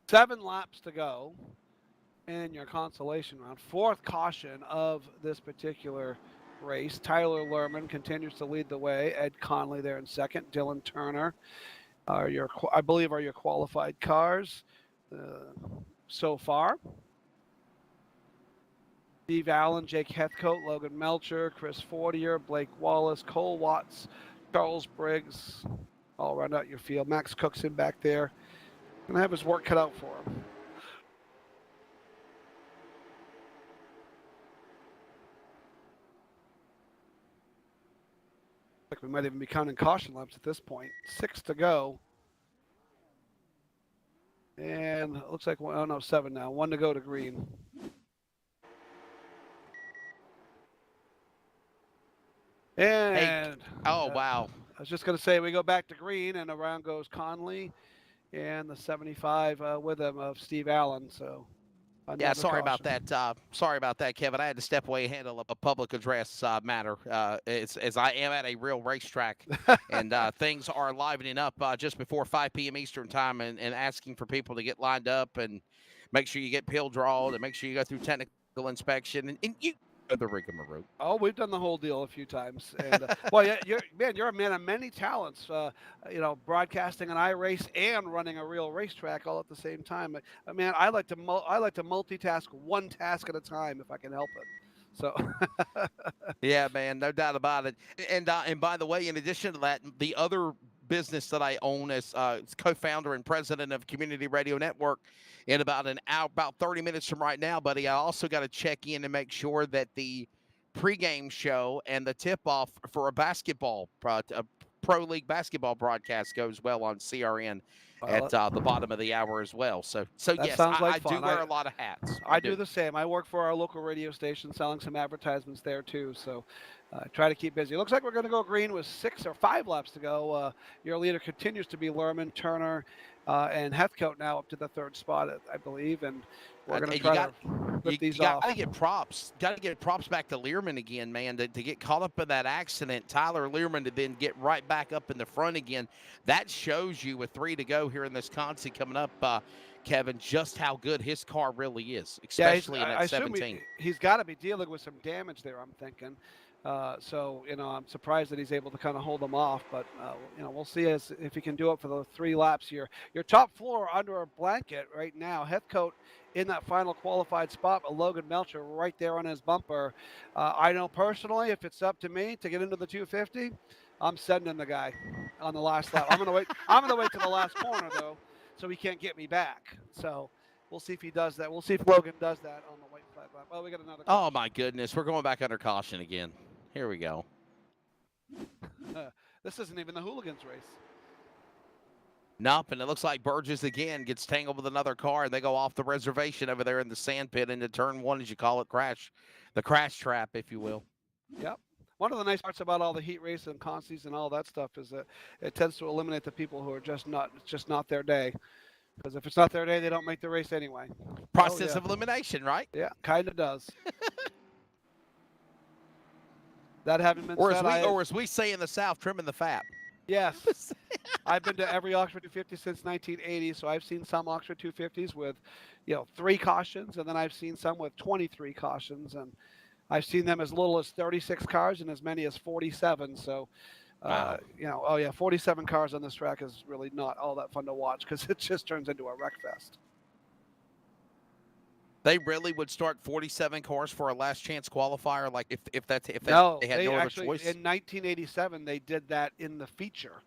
A: Seven laps to go in your consolation round. 4th caution of this particular race. Tyler Lerman continues to lead the way. Ed Conley there in second. Dylan Turner are I believe are your qualified cars so far. Steve Allen, Jake Heathcote, Logan Melcher, Chris Fortier, Blake Wallace, Cole Watts, Charles Briggs, all round out your field. Max Cook's in back there. Gonna have his work cut out for him. Like we might even be counting caution laps at this point. 6 to go. And it looks like, oh no, 7 now. 1 to go to green. And
B: Hey, oh wow.
A: I was just going to say we go back to green, and around goes Conley, and the 75 with him of Steve Allen. So
B: Yeah, sorry
A: caution.
B: about that. Sorry about that, Kevin. I had to step away and handle a public address matter. As I am at a real racetrack, and things are livening up just before 5 p.m. Eastern time, and asking for people to get lined up and make sure you get pill drawed and make sure you go through technical inspection and you the rigmarole.
A: Oh, we've done the whole deal a few times. And well, yeah, you're a man of many talents. Broadcasting an iRace and running a real racetrack all at the same time. Man, I like to multitask one task at a time if I can help it. So.
B: Yeah, man, no doubt about it. And by the way, in addition to that, the other business that I own as co-founder and president of Community Radio Network, in about an hour, about 30 minutes from right now, buddy, I also got to check in and make sure that the pregame show and the tip-off for a basketball pro league basketball broadcast goes well on CRN at the bottom of the hour as well. So yes, I do wear a lot of hats.
A: I do the same. I work for our local radio station, selling some advertisements there too. So try to keep busy. It looks like we're going to go green with 6 or 5 laps to go. Your leader continues to be Lerman, Turner, and Heathcote now up to the 3rd spot, I believe. And we're going to try to rip these off.
B: Got to get props. Got to get props back to Learman again, man. To get caught up in that accident, Tyler Learman, to then get right back up in the front again. That shows you with 3 to go here in this Concy coming up, Kevin, just how good his car really is, especially in that 17.
A: He's got to be dealing with some damage there, I'm thinking. So, I'm surprised that he's able to kind of hold them off, but, we'll see if he can do it for the 3 laps here. Your top floor under a blanket right now. Heathcote in that final qualified spot, but Logan Melcher right there on his bumper. I know personally, if it's up to me to get into the 250, I'm sending the guy on the last lap. I'm going to wait to the last corner, though, so he can't get me back. So we'll see if he does that. We'll see if Logan does that on the white flag lap. Oh, we got another caution.
B: Oh, my goodness. We're going back under caution again. Here we go.
A: This isn't even the hooligans race.
B: Nope, and it looks like Burgess again gets tangled with another car, and they go off the reservation over there in the sand pit into turn 1, as you call it, the crash trap, if you will.
A: Yep. One of the nice parts about all the heat race and concies and all that stuff is that it tends to eliminate the people who are it's just not their day. Because if it's not their day, they don't make the race anyway.
B: Process of elimination, right?
A: Yeah, kind of does. That having been said,
B: or as we say in the South, trimming the fat.
A: Yes. I've been to every Oxford 250 since 1980, so I've seen some Oxford 250s with, 3 cautions, and then I've seen some with 23 cautions, and I've seen them as little as 36 cars and as many as 47. So,
B: wow.
A: 47 cars on this track is really not all that fun to watch because it just turns into a wreck fest.
B: They really would start 47 cars for a last chance qualifier, like if they had no other choice.
A: In 1987 they did that in the feature.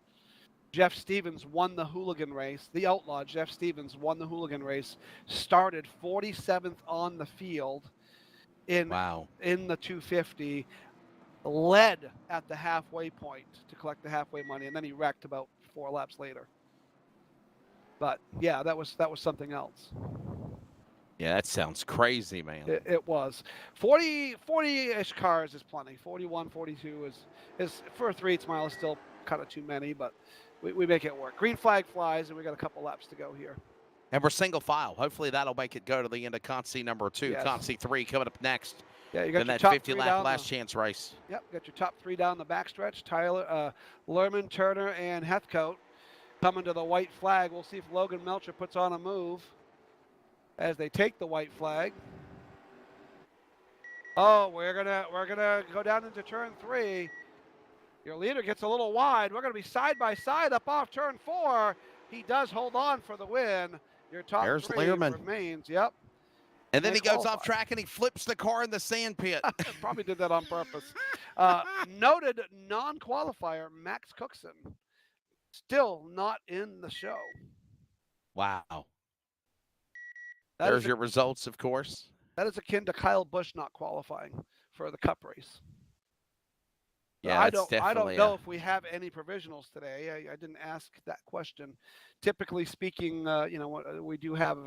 A: Jeff Stevens won the hooligan race. The outlaw Jeff Stevens won the hooligan race. Started 47th on the field in the 250. Led at the halfway point to collect the halfway money, and then he wrecked about 4 laps later. But yeah, that was something else.
B: Yeah, that sounds crazy, man.
A: It was. 40-ish cars is plenty. 41, 42 is for a 3/8 mile is still kind of too many, but we make it work. Green flag flies, and we got a couple laps to go here.
B: And we're single file. Hopefully that'll make it go to the end of Concy number 2.
A: Yes.
B: Concy 3 coming up next.
A: Yeah, you got
B: that
A: your top
B: 50-lap last chance race.
A: Yep, got your top 3 down the backstretch. Tyler, Lerman, Turner, and Heathcote coming to the white flag. We'll see if Logan Melcher puts on a move as they take the white flag. Oh, we're gonna go down into turn 3. Your leader gets a little wide. We're gonna be side by side up off turn 4. He does hold on for the win. Your top 3 remains. Yep.
B: And then
A: may
B: he goes off
A: qualify.
B: track and he flips the car in the sand pit.
A: Probably did that on purpose. Noted non-qualifier Max Cookson, still not in the show.
B: Wow.
A: That
B: There's
A: is
B: your results, of course.
A: that is akin to Kyle Busch not qualifying for the Cup race.
B: Yeah,
A: I
B: that's
A: don't
B: definitely
A: know if we have any provisionals today. I didn't ask that question. Typically speaking, we do have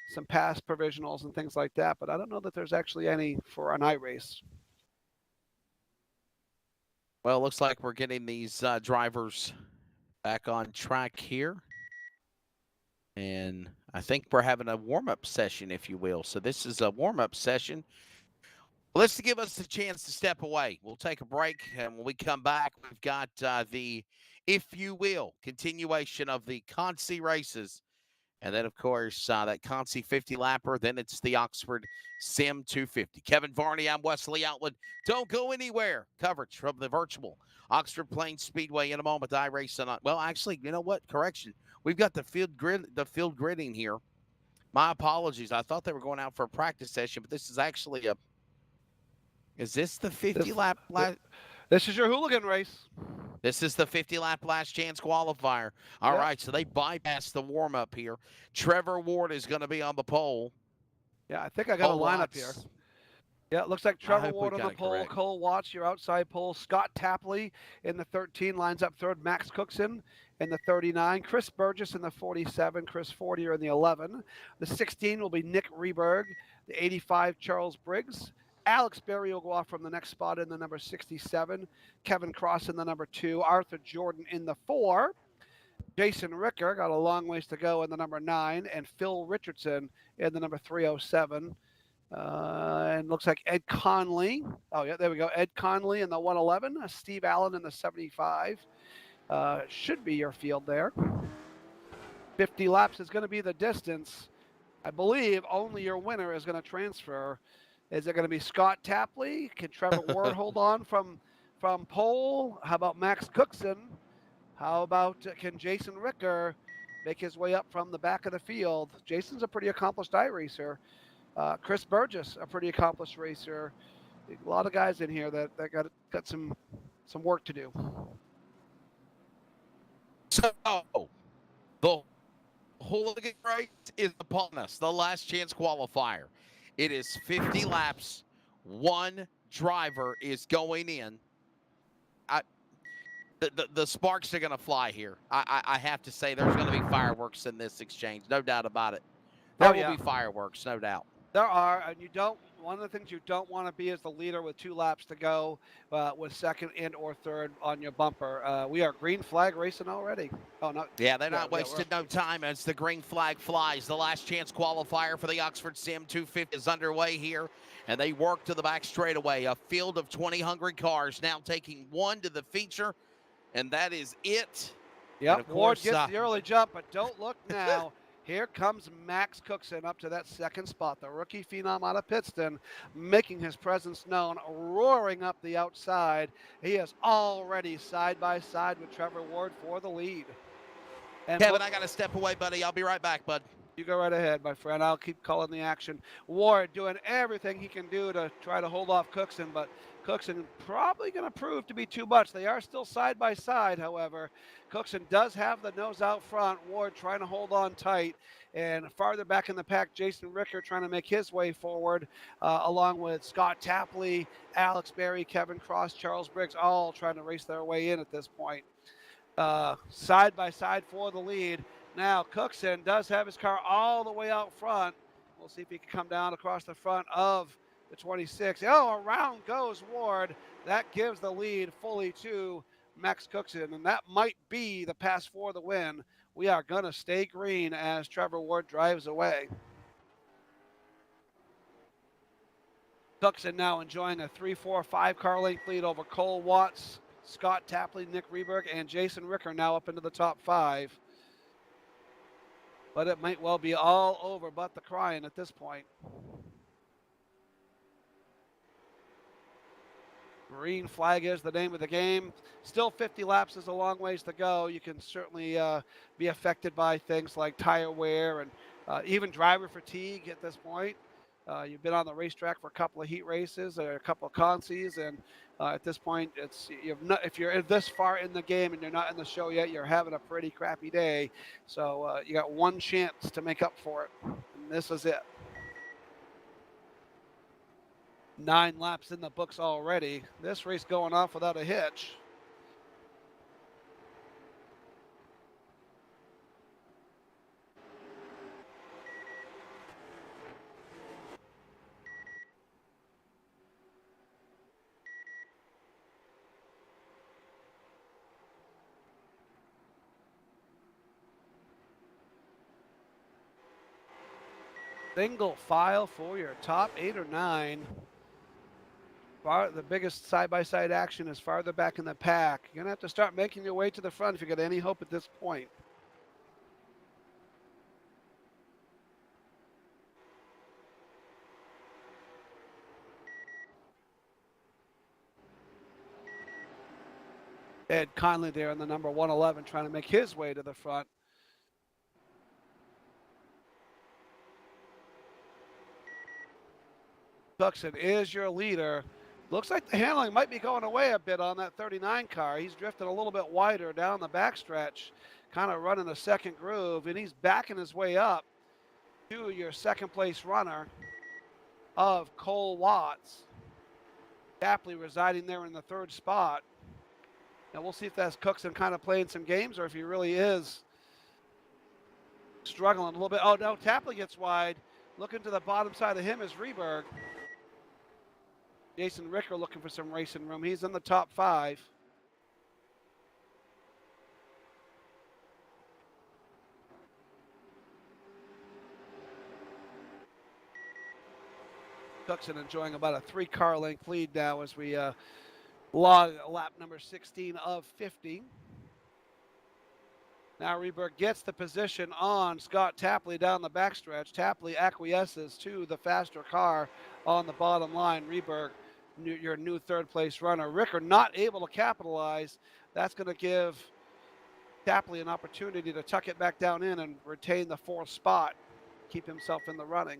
A: some past provisionals and things like that, but I don't know that there's actually any for an iRace.
B: Well, it looks like we're getting these drivers back on track here. And I think we're having a warm-up session, if you will. So this is a warm-up session. Well, let's give us a chance to step away. We'll take a break, and when we come back, we've got the, if you will, continuation of the Concy races. And then, of course, that Concy 50-lapper. Then it's the Oxford Sim 250. Kevin Varney, I'm Wesley Outland. Don't go anywhere. Coverage from the virtual Oxford Plains Speedway in a moment. iRacing. Well, actually, you know what? Correction. We've got the field gridding here. My apologies. I thought they were going out for a practice session, but this is actually a. Is this the 50-lap?
A: This is your hooligan race.
B: This is the 50-lap last chance qualifier. All right, so they bypassed the warm-up here. Trevor Ward is going to be on the pole.
A: Yeah, I think I got a lineup here. Yeah, it looks like Trevor Ward on the pole, Cole Watts, your outside pole, Scott Tapley in the 13 lines up third, Max Cookson in the 39, Chris Burgess in the 47, Chris Fortier in the 11. The 16 will be Nick Rieberg, the 85, Charles Briggs. Alex Berry will go off from the next spot in the number 67, Kevin Cross in the number 2, Arthur Jordan in the 4. Jason Ricker got a long ways to go in the number 9, and Phil Richardson in the number 307. And looks like Ed Conley. Oh, yeah, there we go. Ed Conley in the 111. Steve Allen in the 75. Should be your field there. 50 laps is going to be the distance. I believe only your winner is going to transfer. Is it going to be Scott Tapley? Can Trevor Ward hold on from pole? How about Max Cookson? How about can Jason Ricker make his way up from the back of the field? Jason's a pretty accomplished iRacer. Chris Burgess, a pretty accomplished racer. A lot of guys in here that got some work to do.
B: So the hooligan race is upon us. The last chance qualifier. It is 50 laps. One driver is going in. The sparks are going to fly here. I have to say there's going to be fireworks in this exchange. No doubt about it. There will be fireworks, no doubt.
A: There are, and one of the things you don't want to be is the leader with 2 laps to go with second and or third on your bumper. We are green flag racing already. Oh, no.
B: Yeah, they're not wasting no time as the green flag flies. The last chance qualifier for the Oxford Sim 250 is underway here, and they work to the back straightaway. A field of 20 hungry cars now taking one to the feature, and that is it.
A: Yep, Ward gets the early jump, but don't look now. Here comes Max Cookson up to that second spot. The rookie phenom out of Pittston making his presence known, roaring up the outside. He is already side by side with Trevor Ward for the lead.
B: And Kevin, I got to step away, buddy. I'll be right back, bud.
A: You go right ahead, my friend. I'll keep calling the action. Ward doing everything he can do to try to hold off Cookson, but Cookson probably going to prove to be too much. They are still side by side, however. Cookson does have the nose out front. Ward trying to hold on tight. And farther back in the pack, Jason Ricker trying to make his way forward, along with Scott Tapley, Alex Berry, Kevin Cross, Charles Briggs, all trying to race their way in at this point. Side by side for the lead. Now, Cookson does have his car all the way out front. We'll see if he can come down across the front of the 26. Oh, around goes Ward. That gives the lead fully to Max Cookson, and that might be the pass for the win. We are going to stay green as Trevor Ward drives away. Cookson now enjoying a 3-4-5 car length lead over Cole Watts, Scott Tapley, Nick Rieberg, and Jason Ricker now up into the top 5. But it might well be all over but the crying at this point. Green flag is the name of the game. Still 50 laps is a long ways to go. You can certainly be affected by things like tire wear and even driver fatigue at this point. You've been on the racetrack for a couple of heat races or a couple of consies, and at this point, if you're this far in the game and you're not in the show yet, you're having a pretty crappy day. So you got one chance to make up for it, and this is it. 9 laps in the books already. This race going off without a hitch. Single file for your top 8 or 9. The biggest side-by-side action is farther back in the pack. You're going to have to start making your way to the front if you got any hope at this point. Ed Conley there in the number 111 trying to make his way to the front. Cookson is your leader. Looks like the handling might be going away a bit on that 39 car. He's drifting a little bit wider down the backstretch, kind of running a second groove, and he's backing his way up to your second place runner of Cole Watts. Tapley residing there in the 3rd spot. Now we'll see if that's Cookson kind of playing some games or if he really is struggling a little bit. Oh no, Tapley gets wide. Looking to the bottom side of him is Rehberg. Jason Ricker looking for some racing room. He's in the top 5. Cookson enjoying about a 3-car length lead now as we log lap number 16 of 50. Now Rehberg gets the position on Scott Tapley down the backstretch. Tapley acquiesces to the faster car on the bottom line. Rehberg, your new 3rd place runner. Ricker not able to capitalize. That's going to give Tapley an opportunity to tuck it back down in and retain the 4th spot, keep himself in the running.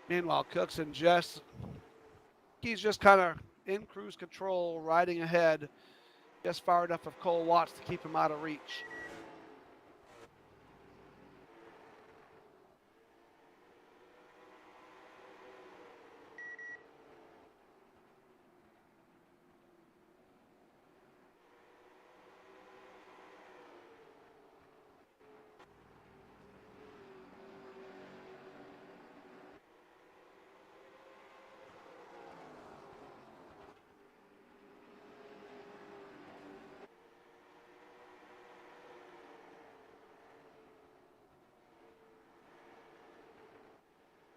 A: Meanwhile, Cookson he's just kind of in cruise control, riding ahead, just far enough of Cole Watts to keep him out of reach.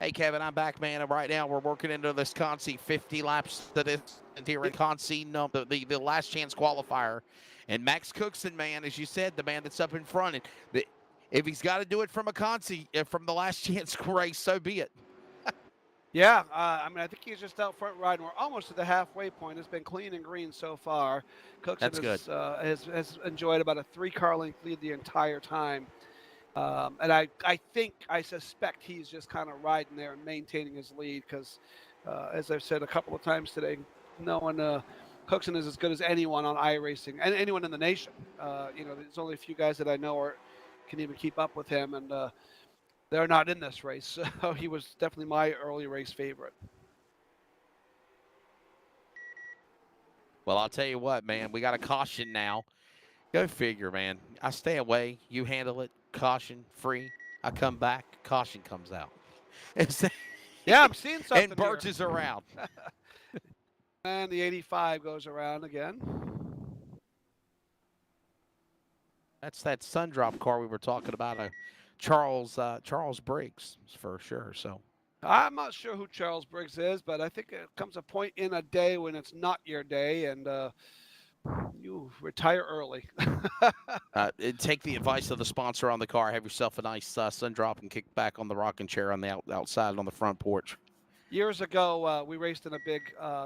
B: Hey, Kevin, I'm back, man. And right now we're working into this Consi 50 laps that is here in Consi, the last chance qualifier. And Max Cookson, man, as you said, the man that's up in front. And if he's got to do it from a Consi, from the last chance race, so be it.
A: Yeah, I mean, I think he's just out front riding. We're almost at the halfway point. It's been clean and green so far. Cookson has enjoyed about a 3-car length lead the entire time. And I suspect he's just kind of riding there and maintaining his lead because, as I've said a couple of times today, no one, Cookson is as good as anyone on iRacing and anyone in the nation. There's only a few guys that I know can even keep up with him, and they're not in this race. So he was definitely my early race favorite.
B: Well, I'll tell you what, man, we got a caution now. Go figure, man. I stay away. You handle it. Caution free. I come back. Caution comes out.
A: Yeah, I'm seeing something.
B: And Birch is around.
A: And the 85 goes around again.
B: That's that Sundrop car we were talking about. Charles Briggs for sure. So
A: I'm not sure who Charles Briggs is, but I think it comes a point in a day when it's not your day, and you retire early.
B: Take the advice of the sponsor on the car. Have yourself a nice Sundrop and kick back on the rocking chair on the outside on the front porch.
A: Years ago, we raced in a big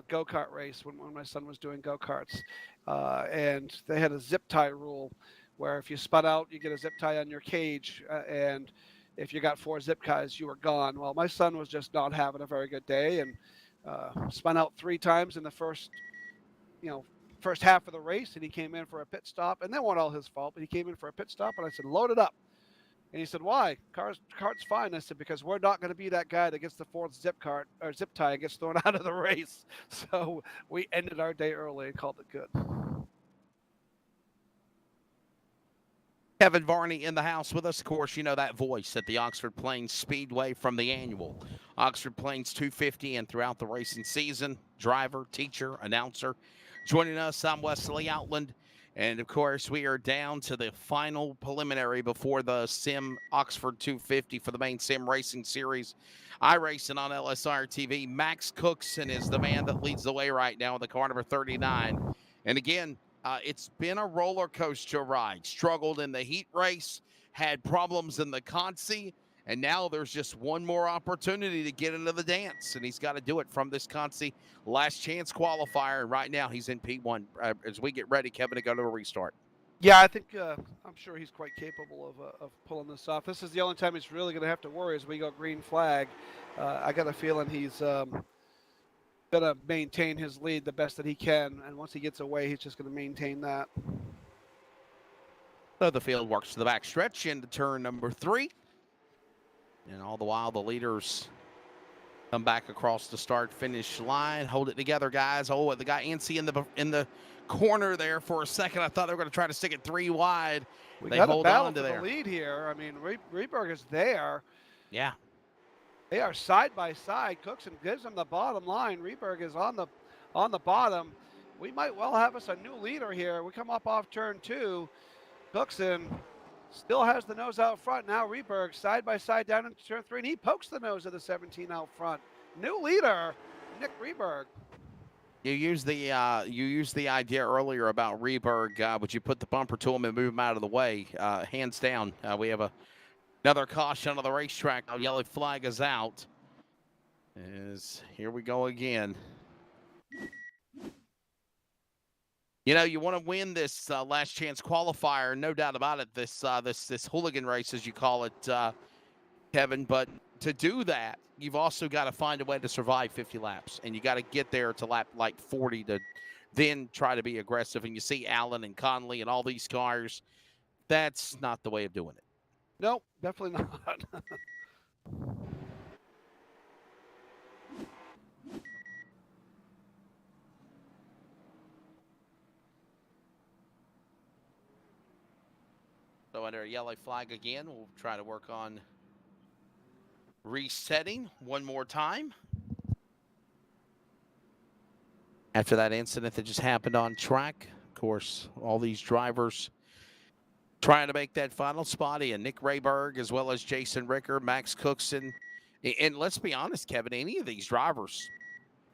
A: go-kart race when my son was doing go-karts, and they had a zip tie rule, where if you spun out, you get a zip tie on your cage, and if you got 4 zip ties, you were gone. Well, my son was just not having a very good day, and spun out 3 times in the you know, first half of the race, and he came in for a pit stop, and that wasn't all his fault, but he came in for a pit stop, and I said, load it up. And he said, "Why? Car's fine." I said, "Because we're not going to be that guy that gets the 4th zip tie and gets thrown out of the race." So we ended our day early and called it good.
B: Kevin Varney in the house with us. Of course, you know that voice at the Oxford Plains Speedway from the annual Oxford Plains 250 and throughout the racing season. Driver, teacher, announcer. Joining us, I'm Wesley Outland. And of course, we are down to the final preliminary before the Sim Oxford 250 for the Maine Sim Racing Series. iRacing on LSRTV. Max Cookson is the man that leads the way right now in the car number 39. And again, it's been a roller coaster ride. Struggled in the heat race, had problems in the Consi, and now there's just one more opportunity to get into the dance, and he's got to do it from this Consi last chance qualifier. And right now he's in P1 as we get ready, Kevin, to go to a restart.
A: Yeah, I think I'm sure he's quite capable of pulling this off. This is the only time he's really going to have to worry as we go green flag. I got a feeling he's going to maintain his lead the best that he can, and once he gets away, he's just going to maintain that.
B: So the field works to the back stretch into turn number 3. And all the while, the leaders come back across the start-finish line. Hold it together, guys. Oh, they got Ansi in the corner there for a second. I thought they were going to try to stick it 3 wide.
A: We
B: they
A: got
B: hold
A: a battle
B: on to
A: for the lead here. I mean, Rehberg is there.
B: Yeah.
A: They are side by side. Cookson gives him the bottom line. Rehberg is on the bottom. We might well have us a new leader here. We come up off turn 2. Cookson still has the nose out front. Now Rehberg side by side down into turn 3, and he pokes the nose of the 17 out front. New leader, Nick Rehberg.
B: You used the idea earlier about Rehberg. Would you put the bumper to him and move him out of the way? Hands down. We have another caution on the racetrack. Now yellow flag is out. Here we go again. You know, you want to win this last chance qualifier, no doubt about it. This hooligan race, as you call it, Kevin. But to do that, you've also got to find a way to survive 50 laps, and you got to get there to lap like 40 to then try to be aggressive. And you see Allen and Conley and all these cars. That's not the way of doing it.
A: Nope, definitely not.
B: So under a yellow flag again, we'll try to work on resetting one more time. After that incident that just happened on track, of course, all these drivers trying to make that final spot in. Nick Rehberg, as well as Jason Ricker, Max Cookson. And let's be honest, Kevin, any of these drivers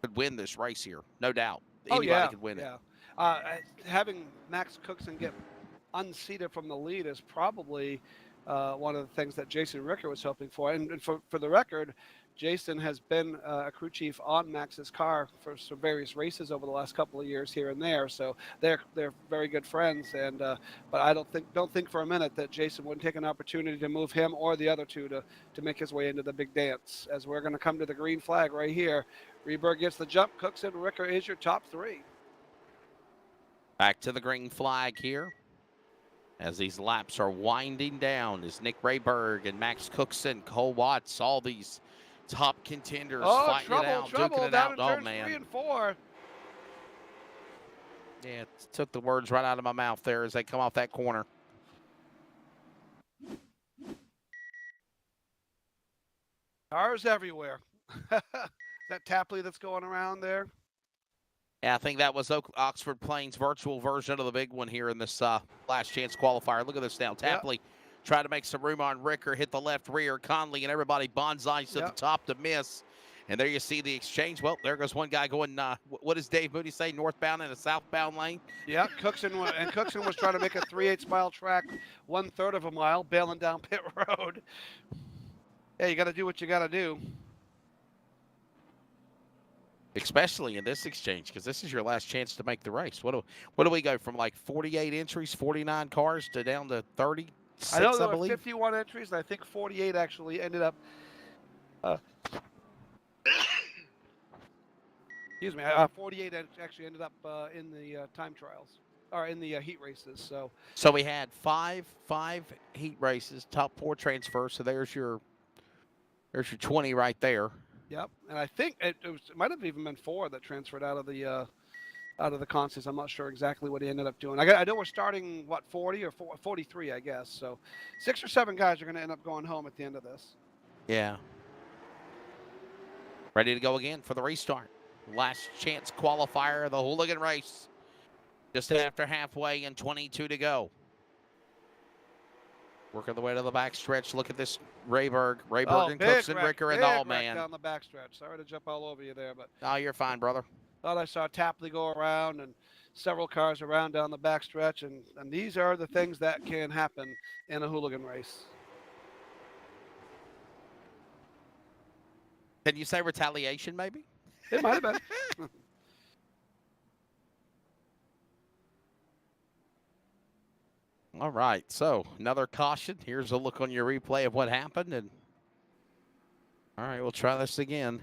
B: could win this race here, no doubt. Anybody could win it.
A: Having Max Cookson get unseated from the lead is probably one of the things that Jason Ricker was hoping for. And for the record, Jason has been a crew chief on Max's car for some various races over the last couple of years here and there. So they're very good friends. And but I don't think for a minute that Jason wouldn't take an opportunity to move him or the other two to make his way into the big dance. As we're going to come to the green flag right here. Rehberg gets the jump. Cookson, Ricker is your top 3.
B: Back to the green flag here. As these laps are winding down, is Nick Rehberg and Max Cookson, Cole Watts, all these top contenders fighting it out, duking it out. Oh, man.
A: 3 and 4.
B: Yeah, it took the words right out of my mouth there as they come off that corner.
A: Cars everywhere. Is that Tapley that's going around there?
B: Yeah, I think that was Oxford Plains' virtual version of the big one here in this last chance qualifier. Look at this now. Tapley tried to make some room on Ricker, hit the left rear. Conley and everybody bonsais to the top to miss. And there you see the exchange. Well, there goes one guy going, what does Dave Moody say, northbound in a southbound lane?
A: Yeah, Cookson was trying to make a 3/8 mile track, 1/3 of a mile, bailing down pit road. Yeah, you got to do what you got to do.
B: especially in this exchange, because this is your last chance to make the race. What do we go from like 48 entries, 49 cars to down to
A: I know
B: 36,
A: there
B: I
A: were
B: believe?
A: 51 entries, and I think 48 actually ended up. Uh, excuse me. 48 actually ended up in the time trials or in the heat races.
B: So we had five heat races, top 4 transfers. So there's your 20 right there.
A: yep. And I think it might have even been 4 that transferred out of the contests. I'm not sure exactly what he ended up doing. I know we're starting 40 or 43, I guess. So 6 or 7 guys are going to end up going home at the end of this.
B: Yeah. Ready to go again for the restart. Last chance qualifier of the hooligan race. Just after halfway and 22 to go. Working the way to the backstretch. Look at this Rayberg.
A: Oh,
B: And
A: big
B: Cookson,
A: wreck,
B: Ricker, and
A: big
B: all,
A: wreck
B: man.
A: down the backstretch. Sorry to jump all over you there, but
B: Oh, you're fine, brother.
A: thought I saw Tapley go around and several cars around down the backstretch, and these are the things that can happen in a hooligan race.
B: Can you say retaliation, maybe?
A: It might have been.
B: All right, so another caution. Here's a look on your replay of what happened. And all right, we'll try this again.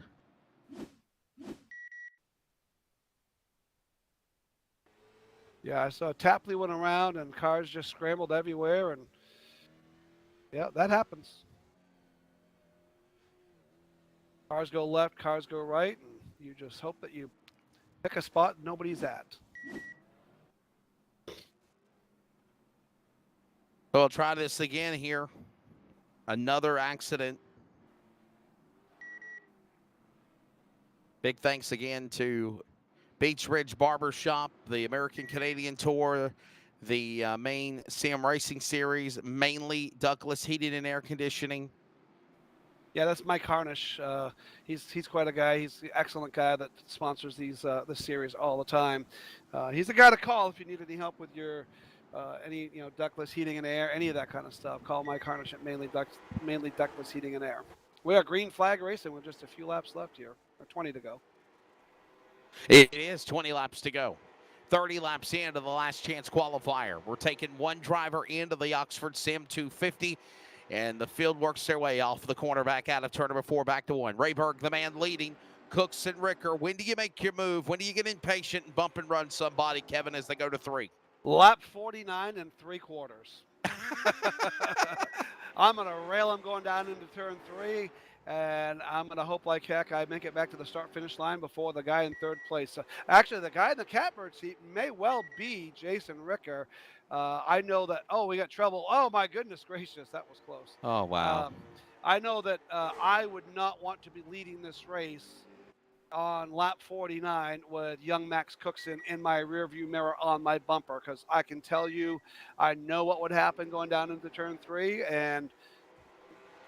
A: Yeah, I saw Tapley went around and cars just scrambled everywhere, and yeah, that happens. Cars go left, cars go right, and you just hope that you pick a spot nobody's at.
B: So we'll try this again here. Another accident. Big thanks again to Beach Ridge Barbershop, the American Canadian Tour, the Maine Sim Racing Series, mainly Douglas Heating and Air Conditioning.
A: Yeah, that's Mike Harnish. He's quite a guy. He's the excellent guy that sponsors this series all the time. He's the guy to call if you need any help with your any ductless heating and air, any of that kind of stuff. Call Mike Harnish at mainly ductless heating and air. We are green flag racing with just a few laps left here, or 20 to go.
B: It is 20 laps to go. 30 laps into the last chance qualifier. We're taking one driver into the Oxford Sim 250. And the field works their way off the corner back out of turn number 4, back to 1. Rayberg, the man leading. Cooks and Ricker. When do you make your move? When do you get impatient and bump and run somebody, Kevin, as they go to 3?
A: Lap 49 and 3/4. I'm going to rail him going down into turn 3, and I'm going to hope like heck I make it back to the start-finish line before the guy in 3rd place. Actually, the guy in the catbird seat may well be Jason Ricker. I know that, we got trouble. Oh, my goodness gracious, that was close.
B: Oh, wow.
A: I know that I would not want to be leading this race on lap 49 with young Max Cookson in my rearview mirror on my bumper, because I can tell you I know what would happen going down into turn 3, and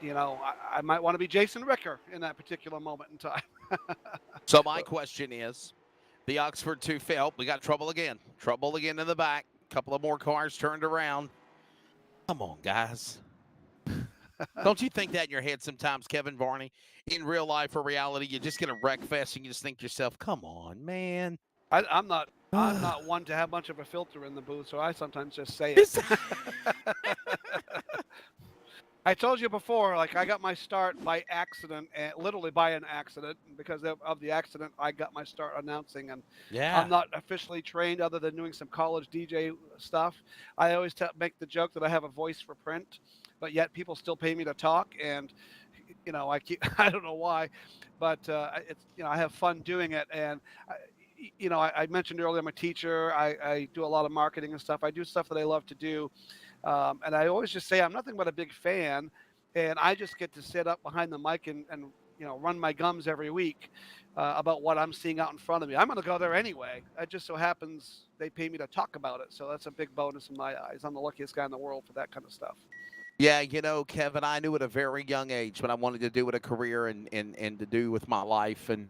A: I might want to be Jason Ricker in that particular moment in time.
B: So my question is, the Oxford 250, we got trouble again in the back. A couple of more cars turned around. Come on, guys. Don't you think that in your head sometimes, Kevin Varney? In real life or reality, you just get a wreck fest and you just think to yourself, come on, man.
A: I'm not one to have much of a filter in the booth, so I sometimes just say it. I told you before, like I got my start by accident, and literally by an accident. Because of the accident, I got my start announcing, and
B: Yeah.
A: I'm not officially trained other than doing some college DJ stuff. I always make the joke that I have a voice for print, but yet people still pay me to talk, and I don't know why, but it's I have fun doing it, and I mentioned earlier I'm a teacher. I do a lot of marketing and stuff. I do stuff that I love to do. And I always just say I'm nothing but a big fan, and I just get to sit up behind the mic and run my gums every week about what I'm seeing out in front of me. I'm going to go there anyway. It just so happens they pay me to talk about it, so that's a big bonus in my eyes. I'm the luckiest guy in the world for that kind of stuff.
B: Yeah, Kevin, I knew at a very young age what I wanted to do with a career and to do with my life. And,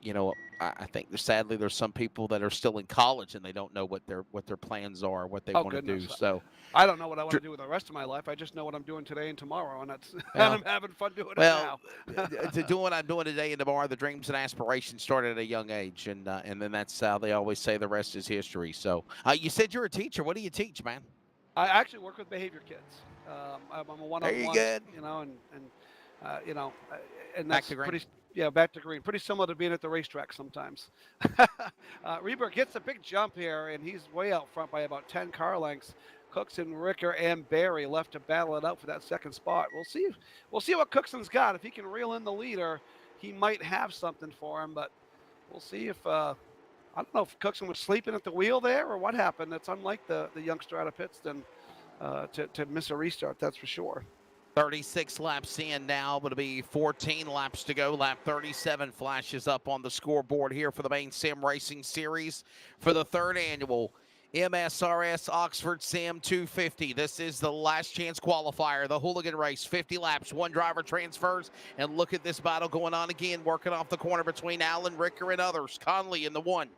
B: you know, I think sadly there's some people that are still in college and they don't know what their plans are, what they
A: Oh
B: want to do.
A: goodness,
B: So,
A: I don't know what I want to do with the rest of my life. I just know what I'm doing today and tomorrow, and that's and
B: well,
A: I'm having fun doing it
B: well,
A: now.
B: to do what I'm doing today and tomorrow, the dreams and aspirations start at a young age, and then that's how they always say the rest is history. So, you said you're a teacher. What do you teach, man?
A: I actually work with behavior kids. I'm a
B: There you
A: one-on-one,
B: go.
A: you know, and you know, and
B: Back
A: that's
B: to green.
A: pretty. Yeah, back to green. Pretty similar to being at the racetrack sometimes. Reber gets a big jump here, and he's way out front by about 10 car lengths. Cookson, Ricker, and Barry left to battle it out for that second spot. We'll see. We'll see what Cookson's got. If he can reel in the leader, he might have something for him. But we'll see if I don't know if Cookson was sleeping at the wheel there or what happened. That's unlike the youngster out of Pittston to miss a restart. That's for sure.
B: 36 laps in now, but it'll be 14 laps to go. Lap 37 flashes up on the scoreboard here for the Maine Sim Racing Series for the third annual MSRS Oxford Sim 250. This is the last chance qualifier, the hooligan race. 50 laps, one driver transfers, and look at this battle going on again, working off the corner between Allen, Ricker, and others. Conley in the one.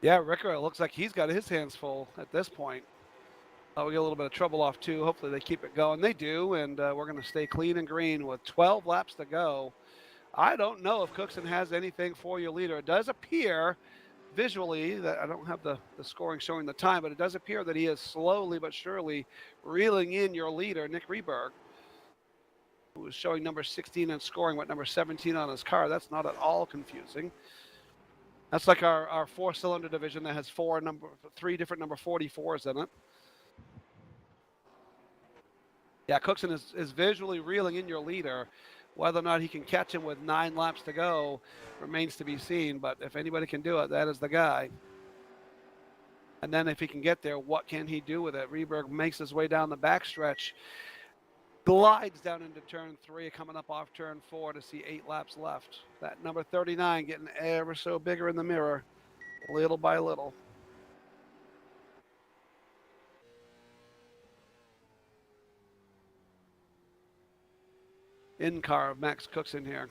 A: Yeah, Ricker, it looks like he's got his hands full at this point. We get a little bit of trouble off too. Hopefully they keep it going. They do, and we're going to stay clean and green with 12 laps to go. I don't know if Cookson has anything for your leader. It does appear visually that I don't have the scoring showing the time, but it does appear that he is slowly but surely reeling in your leader, Nick Rehberg, who is showing number 16 and scoring what number 17 on his car. That's not at all confusing. That's like our four-cylinder division that has three different number 44s in it. Yeah, Cookson is visually reeling in your leader. Whether or not he can catch him with 9 laps to go remains to be seen. But if anybody can do it, that is the guy. And then if he can get there, what can he do with it? Rehberg makes his way down the backstretch, glides down into turn 3, coming up off turn 4 to see 8 laps left. That number 39 getting ever so bigger in the mirror, little by little. In car of Max Cookson here.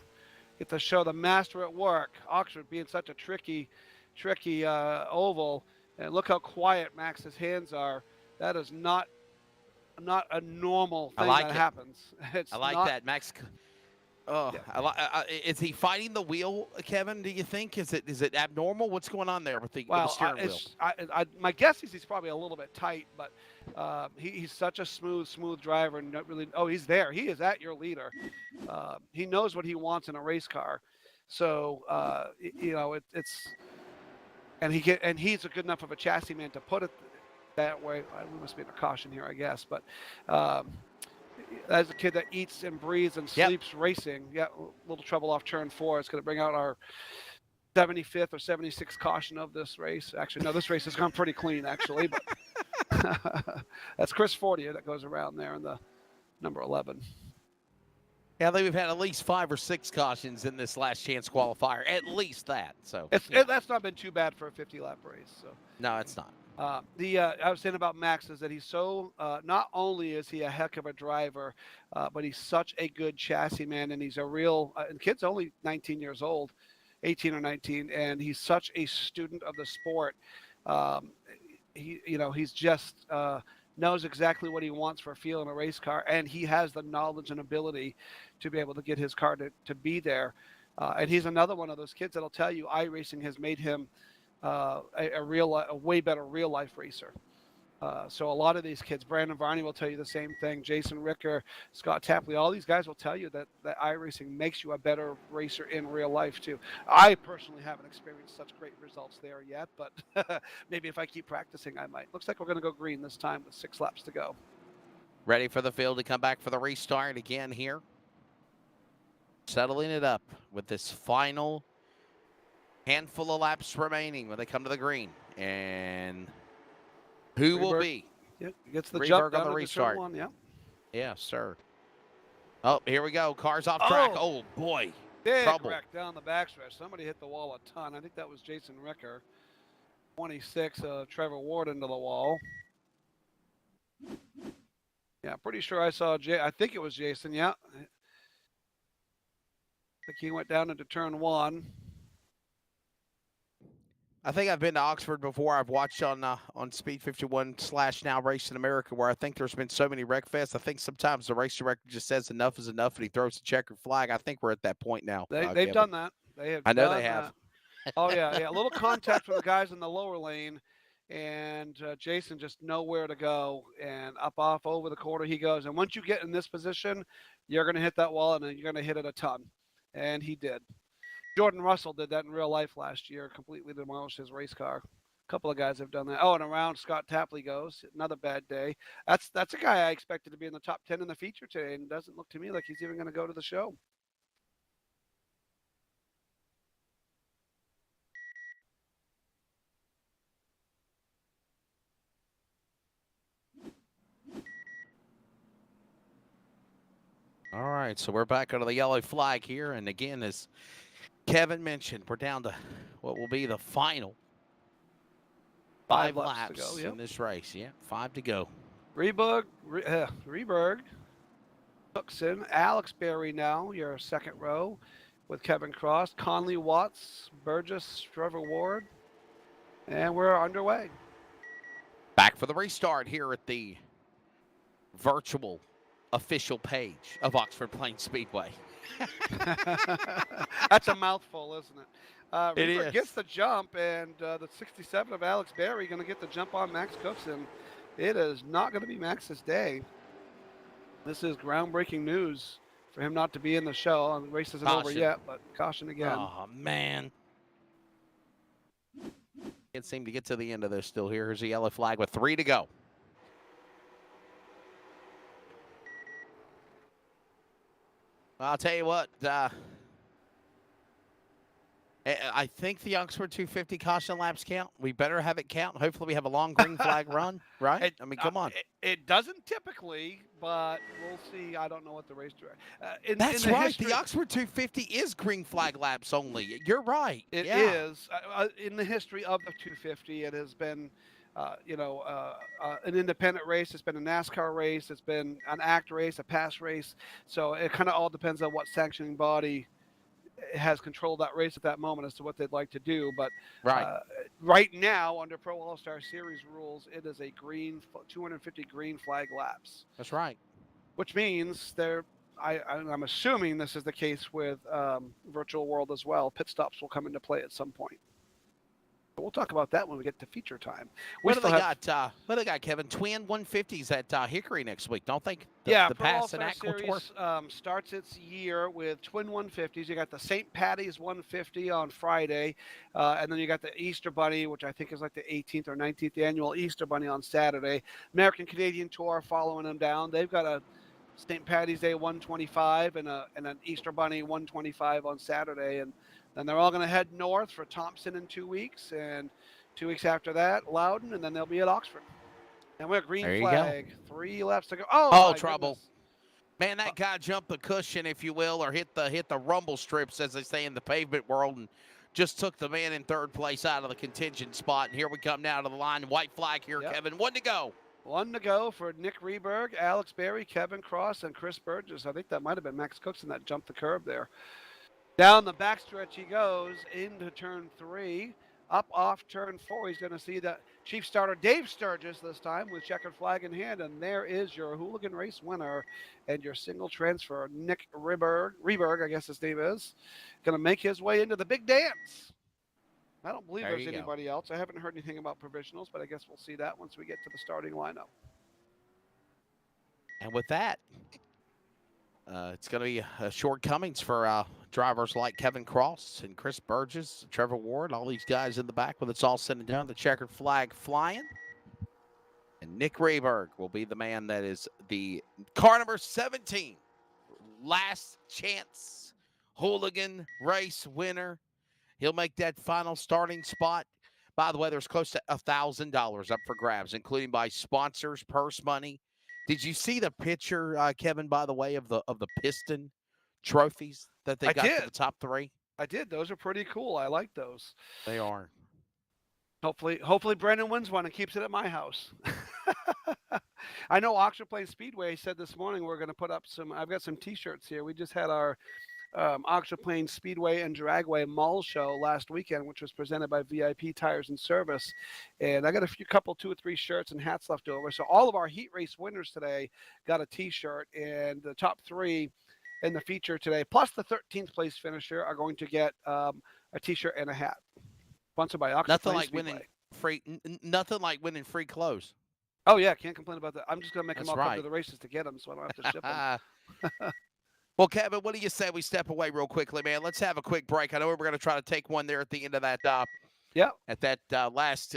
A: Get to show the master at work. Oxford being such a tricky oval. And look how quiet Max's hands are. That is not a normal thing that happens. It's
B: I like that, Max. Oh, yeah. Is he fighting the wheel, Kevin? Do you think is it abnormal? What's going on there with the steering wheel?
A: My guess is he's probably a little bit tight, but he's such a smooth driver. And not really. Oh, he's there. He is at your leader. He knows what he wants in a race car. So you know and he's a good enough of a chassis man to put it that way. We must be in a caution here, I guess, but. As a kid that eats and breathes and sleeps racing, a little trouble off turn 4. It's going to bring out our 75th or 76th caution of this race. Actually, no, this race has gone pretty clean, actually. But that's Chris Fortier that goes around there in the number 11.
B: Yeah, I think we've had at least 5 or 6 cautions in this last chance qualifier. At least that. So
A: that's not been too bad for a 50-lap race. So
B: no, it's not.
A: I was saying about Max is that he's so not only is he a heck of a driver, but he's such a good chassis man, and he's a real. And the kid's only 19 years old, 18 or 19, and he's such a student of the sport. He's just knows exactly what he wants for a feel in a race car, and he has the knowledge and ability to be able to get his car to be there. And he's another one of those kids that'll tell you iRacing has made him a way better real life racer. So a lot of these kids, Brandon Varney will tell you the same thing. Jason Ricker, Scott Tapley, all these guys will tell you that iRacing makes you a better racer in real life too. I personally haven't experienced such great results there yet, but maybe if I keep practicing, I might. Looks like we're going to go green this time with 6 laps to go.
B: Ready for the field to come back for the restart again here. Settling it up with this final handful of laps remaining when they come to the green. And who will be?
A: Yep, gets the
B: Rehberg
A: jump
B: on the restart.
A: One, yeah.
B: Yeah, sir. Oh, here we go. Cars off track. Oh boy.
A: Big
B: trouble.
A: Wreck down the backstretch. Somebody hit the wall a ton. I think that was Jason Ricker. 26, Trevor Ward into the wall. Yeah, pretty sure I saw I think it was Jason, yeah. think he went down into turn 1.
B: I think I've been to Oxford before. I've watched on Speed 51 / Now Racing America, where I think there's been so many wreck fests. I think sometimes the race director just says enough is enough, and he throws the checkered flag. I think we're at that point now,
A: They've
B: Kevin.
A: done that. They have
B: I know they
A: done
B: have.
A: that. Oh yeah, yeah. A little contact from the guys in the lower lane, and Jason just nowhere to go, and up off over the quarter he goes. And once you get in this position, you're going to hit that wall, and then you're going to hit it a ton, and he did. Jordan Russell did that in real life last year, completely demolished his race car. A couple of guys have done that. Oh, and around Scott Tapley goes. Another bad day. That's a guy I expected to be in the top 10 in the feature today, and doesn't look to me like he's even going to go to the show.
B: All right, so we're back under the yellow flag here, and again, as Kevin mentioned, we're down to what will be the final 5 laps in this race. Yeah, 5 to go.
A: Reberg, Cookson, Alex Berry now, your second row with Kevin Cross, Conley Watts, Burgess, Trevor Ward, and we're underway.
B: Back for the restart here at the virtual official page of Oxford Plains Speedway.
A: That's a mouthful, isn't it?
B: It
A: Reberg
B: is.
A: gets the jump, and the 67 of Alex Berry going to get the jump on Max Cookson. It is not going to be Max's day. This is groundbreaking news for him not to be in the show. The race isn't over yet, but caution again.
B: Oh, man. Can't seem to get to the end of this still here. Here's a yellow flag with 3 to go. I'll tell you what, I think the Oxford 250 caution laps count. We better have it count. Hopefully we have a long green flag run, right? I mean, come on.
A: It doesn't typically, but we'll see. I don't know what the race director.
B: That's right. The Oxford 250 is green flag laps only. You're right.
A: It is. In the history of the 250, it has been, an independent race. It's been a NASCAR race. It's been an ACT race, a pass race. So it kind of all depends on what sanctioning body has controlled that race at that moment as to what they'd like to do. But right now, under Pro All-Star Series rules, it is a 250 green flag laps.
B: That's right.
A: Which means I'm assuming this is the case with Virtual World as well. Pit stops will come into play at some point. But we'll talk about that when we get to feature time.
B: What do they got, Kevin? Twin 150s at Hickory next week, don't they?
A: The Pass and Series starts its year with twin 150s. You got the St. Patty's 150 on Friday, and then you got the Easter Bunny, which I think is like the 18th or 19th annual Easter Bunny on Saturday. American Canadian Tour following them down. They've got a St. Patty's Day 125 and an Easter Bunny 125 on Saturday, and then they're all going to head north for Thompson in 2 weeks, and 2 weeks after that, Loudon, and then they'll be at Oxford. And we're green flag. 3 laps to go. Oh
B: trouble.
A: Goodness.
B: Man, that guy jumped the cushion, if you will, or hit the rumble strips, as they say in the pavement world, and just took the man in third place out of the contingent spot. And here we come now to the line. White flag here, Kevin. 1 to go.
A: 1 to go for Nick Reberg, Alex Berry, Kevin Cross, and Chris Burgess. I think that might have been Max Cookson that jumped the curb there. Down the backstretch he goes into turn 3. Up off turn 4, he's going to see the chief starter Dave Sturgis this time with checkered flag in hand, and there is your hooligan race winner and your single transfer, Nick Reberg, I guess his name is, going to make his way into the big dance. I don't believe there's anybody else. I haven't heard anything about provisionals, but I guess we'll see that once we get to the starting lineup.
B: And with that, it's going to be shortcomings for drivers like Kevin Cross and Chris Burgess, Trevor Ward, all these guys in the back when it's all said and done. The checkered flag flying. And Nick Reberg will be the man that is the car number 17. Last chance hooligan race winner. He'll make that final starting spot. By the way, there's close to $1,000 up for grabs, including by sponsors, purse money. Did you see the picture, Kevin, by the way, of the Piston trophies that they got for the top 3?
A: I did. Those are pretty cool. I like those.
B: They are.
A: Hopefully Brendan wins one and keeps it at my house. I know Oxford Plains Speedway said this morning we're going to put up I've got some T-shirts here. We just had our Oxford Plains Speedway and Dragway Mall Show last weekend, which was presented by VIP Tires and Service. And I got couple, 2 or 3 shirts and hats left over. So all of our heat race winners today got a T-shirt, and the top 3 in the feature today, plus the 13th place finisher, are going to get a T-shirt and a hat. Sponsored by Oxford
B: Nothing
A: Plains
B: like
A: Speedway.
B: winning free. Nothing like winning free clothes.
A: Oh yeah, can't complain about that. I'm just gonna make
B: That's
A: them all
B: right.
A: come to the races to get them, so I don't have to ship them.
B: Well, Kevin, what do you say we step away real quickly, man? Let's have a quick break. I know we're going to try to take one there at the end of that.
A: Yeah.
B: At that last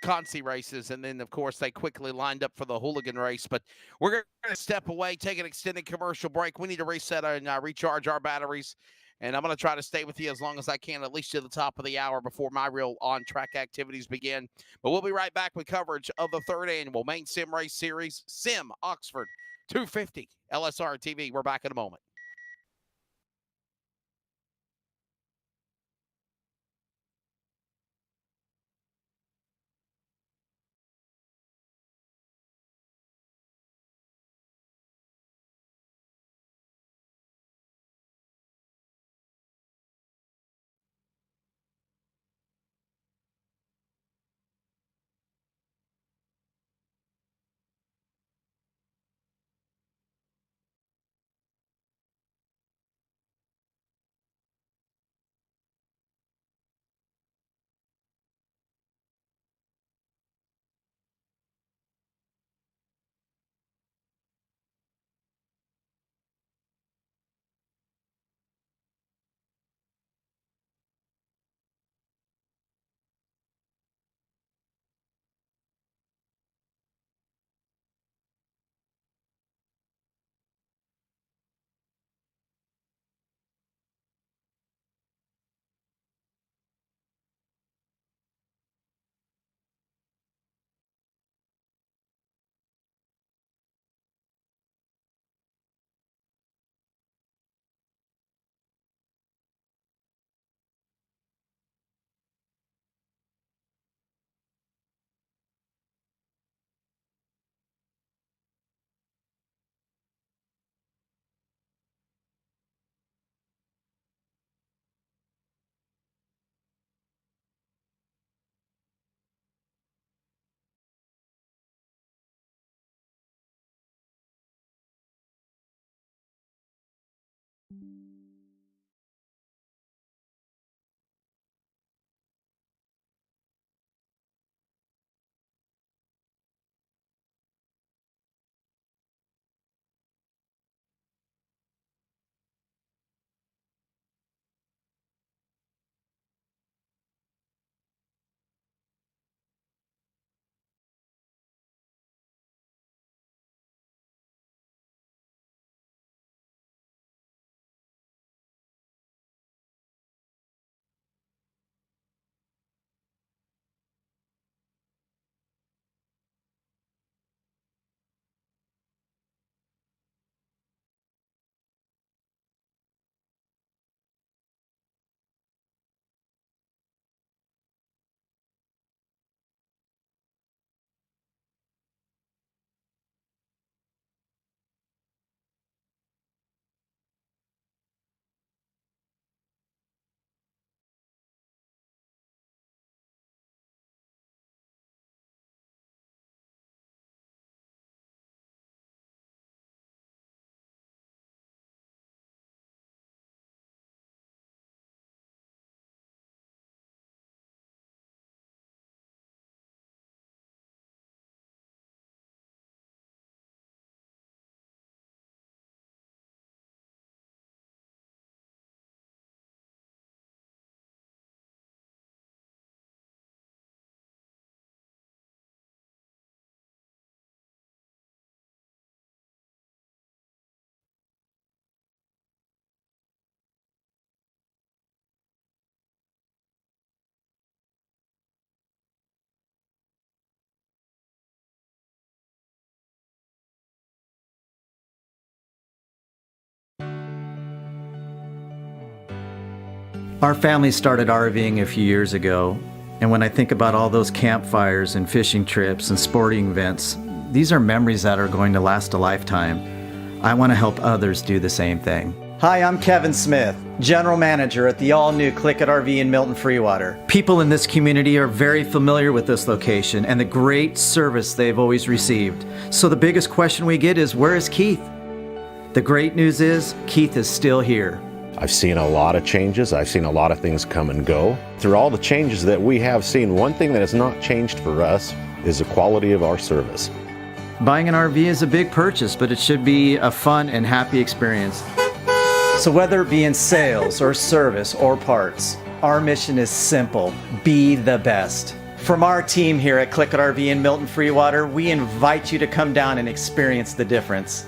B: Consi races, and then of course they quickly lined up for the hooligan race. But we're going to step away, take an extended commercial break. We need to reset and recharge our batteries. And I'm going to try to stay with you as long as I can, at least to the top of the hour before my real on-track activities begin. But we'll be right back with coverage of the 3rd annual Maine Sim Race Series, Sim Oxford 250 LSRTV. We're back in a moment.
C: Our family started RVing a few years ago, and when I think about all those campfires and fishing trips and sporting events, these are memories that are going to last a lifetime. I want to help others do the same thing. Hi, I'm Kevin Smith, General Manager at the all-new Click It RV in Milton Freewater. People in this community are very familiar with this location and the great service they've always received. So the biggest question we get is, where is Keith? The great news is, Keith is still here.
D: I've seen a lot of changes. I've seen a lot of things come and go. Through all the changes that we have seen, one thing that has not changed for us is the quality of our service.
C: Buying an RV is a big purchase, but it should be a fun and happy experience. So whether it be in sales or service or parts, our mission is simple: be the best. From our team here at Click It RV in Milton Freewater, we invite you to come down and experience the difference.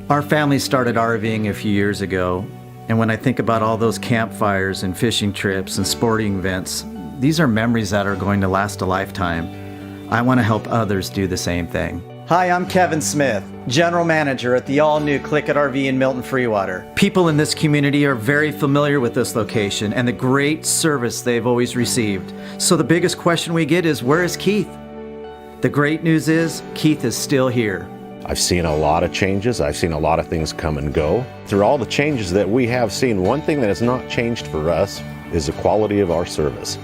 C: Our family started RVing a few years ago, and when I think about all those campfires and fishing trips and sporting events, these are memories that are going to last a lifetime. I want to help others do the same thing. Hi, I'm Kevin Smith, General Manager at the all-new Click It RV in Milton Freewater. People in this community are very familiar with this location and the great service they've always received. So the biggest question we get is, where is Keith? The great news is, Keith is still here.
D: I've seen a lot of changes. I've seen a lot of things come and go. Through all the changes that we have seen, one thing that has not changed for us is the quality of our service.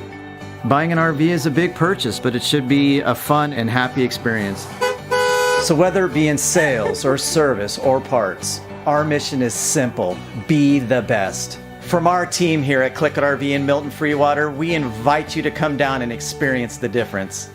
C: Buying an RV is a big purchase, but it should be a fun and happy experience. So whether it be in sales or service or parts, our mission is simple: be the best. From our team here at Click It RV in Milton Freewater, we invite you to come down and experience the difference.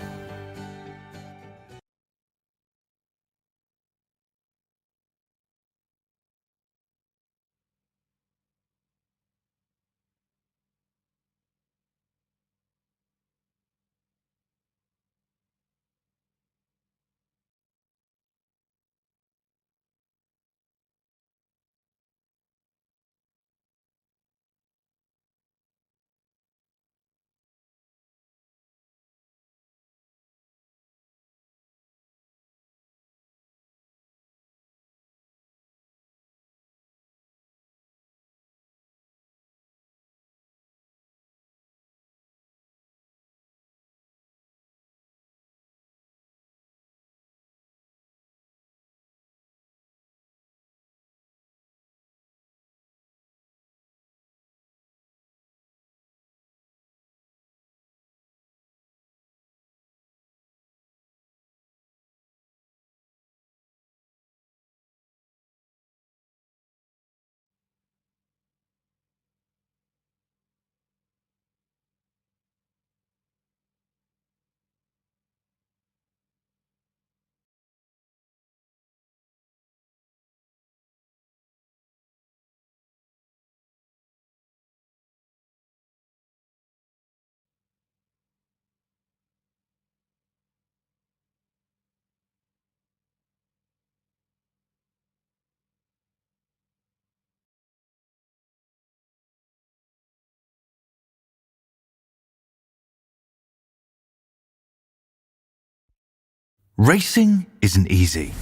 E: Racing isn't easy,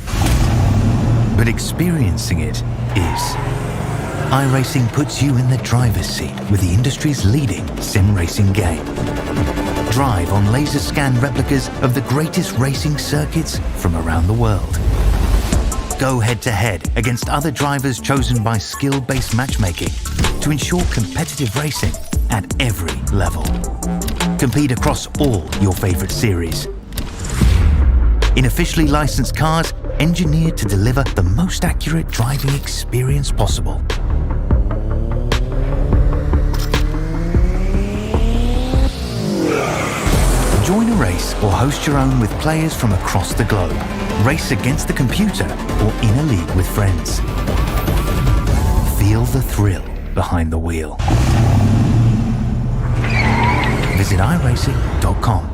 E: but experiencing it is. iRacing puts you in the driver's seat with the industry's leading sim racing game. Drive on laser scan replicas of the greatest racing circuits from around the world. Go head-to-head against other drivers chosen by skill-based matchmaking to ensure competitive racing at every level. Compete across all your favorite series. In officially licensed cars, engineered to deliver the most accurate driving experience possible. Join a race or host your own with players from across the globe. Race against the computer or in a league with friends. Feel the thrill behind the wheel. Visit iRacing.com.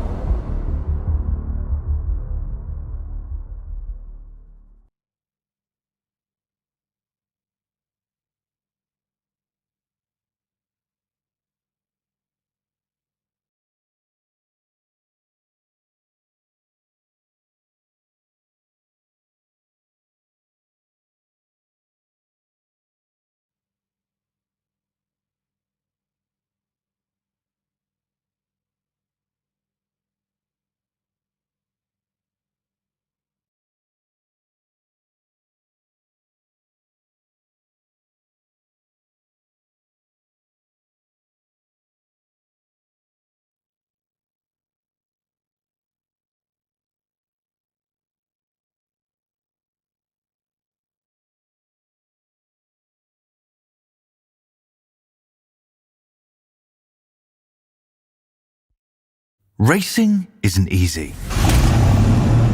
E: Racing isn't easy,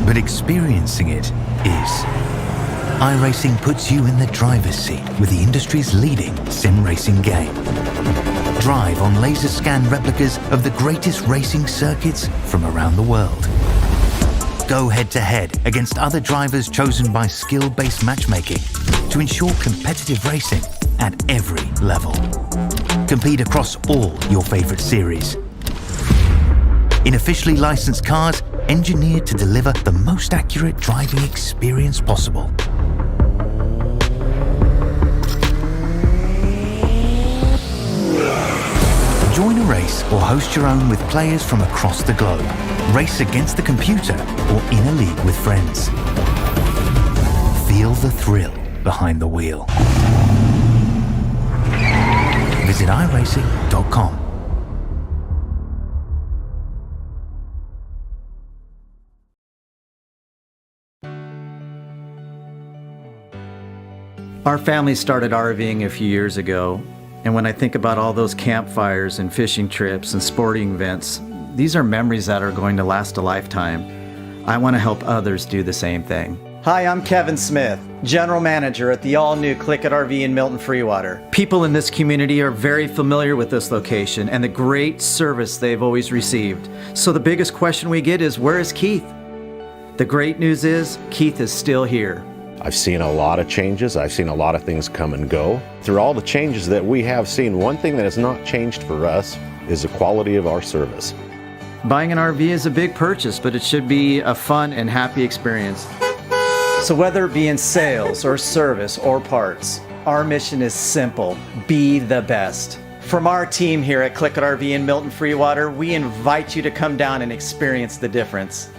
E: but experiencing it is. iRacing puts you in the driver's seat with the industry's leading sim racing game. Drive on laser scan replicas of the greatest racing circuits from around the world. Go head-to-head against other drivers chosen by skill-based matchmaking to ensure competitive racing at every level. Compete across all your favorite series. In officially licensed cars, engineered to deliver the most accurate driving experience possible. Join a race or host your own with players from across the globe. Race against the computer or in a league with friends. Feel the thrill behind the wheel. Visit iRacing.com.
C: Our family started RVing a few years ago, and when I think about all those campfires and fishing trips and sporting events, these are memories that are going to last a lifetime. I want to help others do the same thing. Hi, I'm Kevin Smith, General Manager at the all-new Click It RV in Milton Freewater. People in this community are very familiar with this location and the great service they've always received. So the biggest question we get is, where is Keith? The great news is, Keith is still here.
D: I've seen a lot of changes. I've seen a lot of things come and go. Through all the changes that we have seen, one thing that has not changed for us is the quality of our service.
C: Buying an RV is a big purchase, but it should be a fun and happy experience. So whether it be in sales or service or parts, our mission is simple: be the best. From our team here at Click It RV in Milton Freewater, we invite you to come down and experience the difference.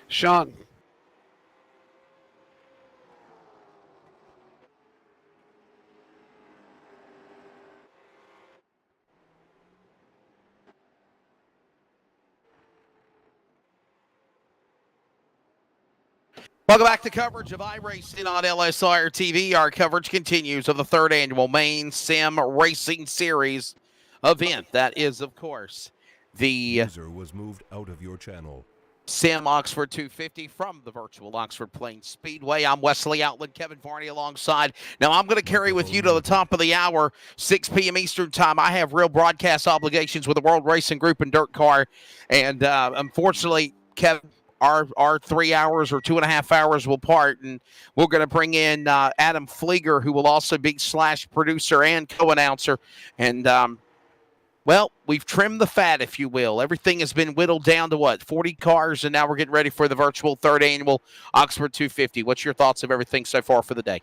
A: Sean.
B: Welcome back to coverage of iRacing on LSRTV. Our coverage continues of the 3rd annual Maine Sim Racing Series event. That is, of course, the
F: User was moved out of your channel.
B: Sim Oxford 250 from the virtual Oxford Plains Speedway. I'm Wesley Outland, Kevin Varney alongside. Now, I'm going to carry with you to the top of the hour, 6 p.m. Eastern Time. I have real broadcast obligations with the World Racing Group and Dirt Car. And unfortunately, Kevin, our 3 hours or 2.5 hours will part, and we're going to bring in Adam Flieger, who will also be / producer and co-announcer. And well, we've trimmed the fat, if you will. Everything has been whittled down to what, 40 cars, and now we're getting ready for the virtual 3rd annual Oxford 250. What's your thoughts of everything so far for the day?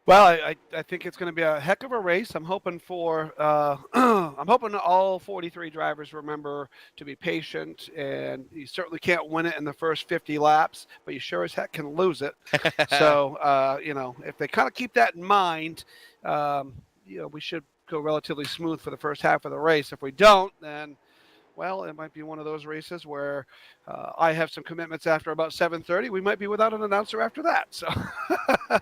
A: Well, I think it's going to be a heck of a race. I'm hoping for I'm hoping all 43 drivers remember to be patient, and you certainly can't win it in the first 50 laps, but you sure as heck can lose it. So you know, if they kind of keep that in mind, you know, we should go relatively smooth for the first half of the race. If we don't, then well, it might be one of those races where I have some commitments after about 7:30. We might be without an announcer after that. So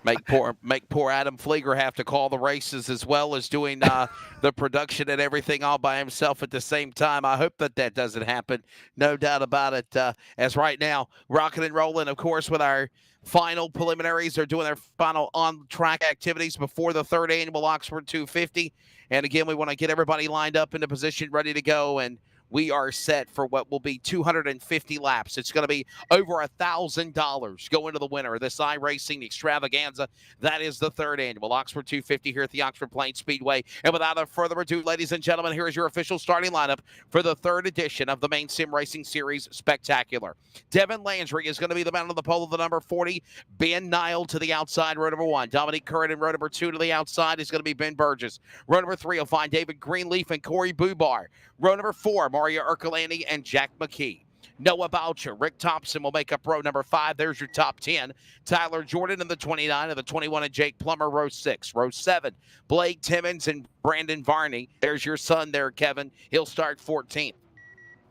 B: make poor Adam Flieger have to call the races as well as doing the production and everything all by himself at the same time. I hope that doesn't happen. No doubt about it. As right now, rocking and rolling, of course, with our final preliminaries. They're doing their final on-track activities before the 3rd annual Oxford 250. And again, we want to get everybody lined up into position, ready to go, and we are set for what will be 250 laps. It's going to be over $1,000 going to the winner of this iRacing extravaganza. That is the 3rd annual Oxford 250 here at the Oxford Plains Speedway. And without further ado, ladies and gentlemen, here is your official starting lineup for the 3rd edition of the Maine Sim Racing Series Spectacular. Devin Landry is going to be the man on the pole of the number 40. Ben Nile to the outside, row number 1. Dominique Curran in row number 2 to the outside is going to be Ben Burgess. Row number 3 will find David Greenleaf and Corey Bubar. Row number 4, Mario Ercolani and Jack McKee. Noah Boucher, Rick Thompson will make up row number 5. There's your top 10. Tyler Jordan in the 29, and the 21 and Jake Plummer, row 6. Row 7, Blake Timmons and Brandon Varney. There's your son there, Kevin. He'll start 14th.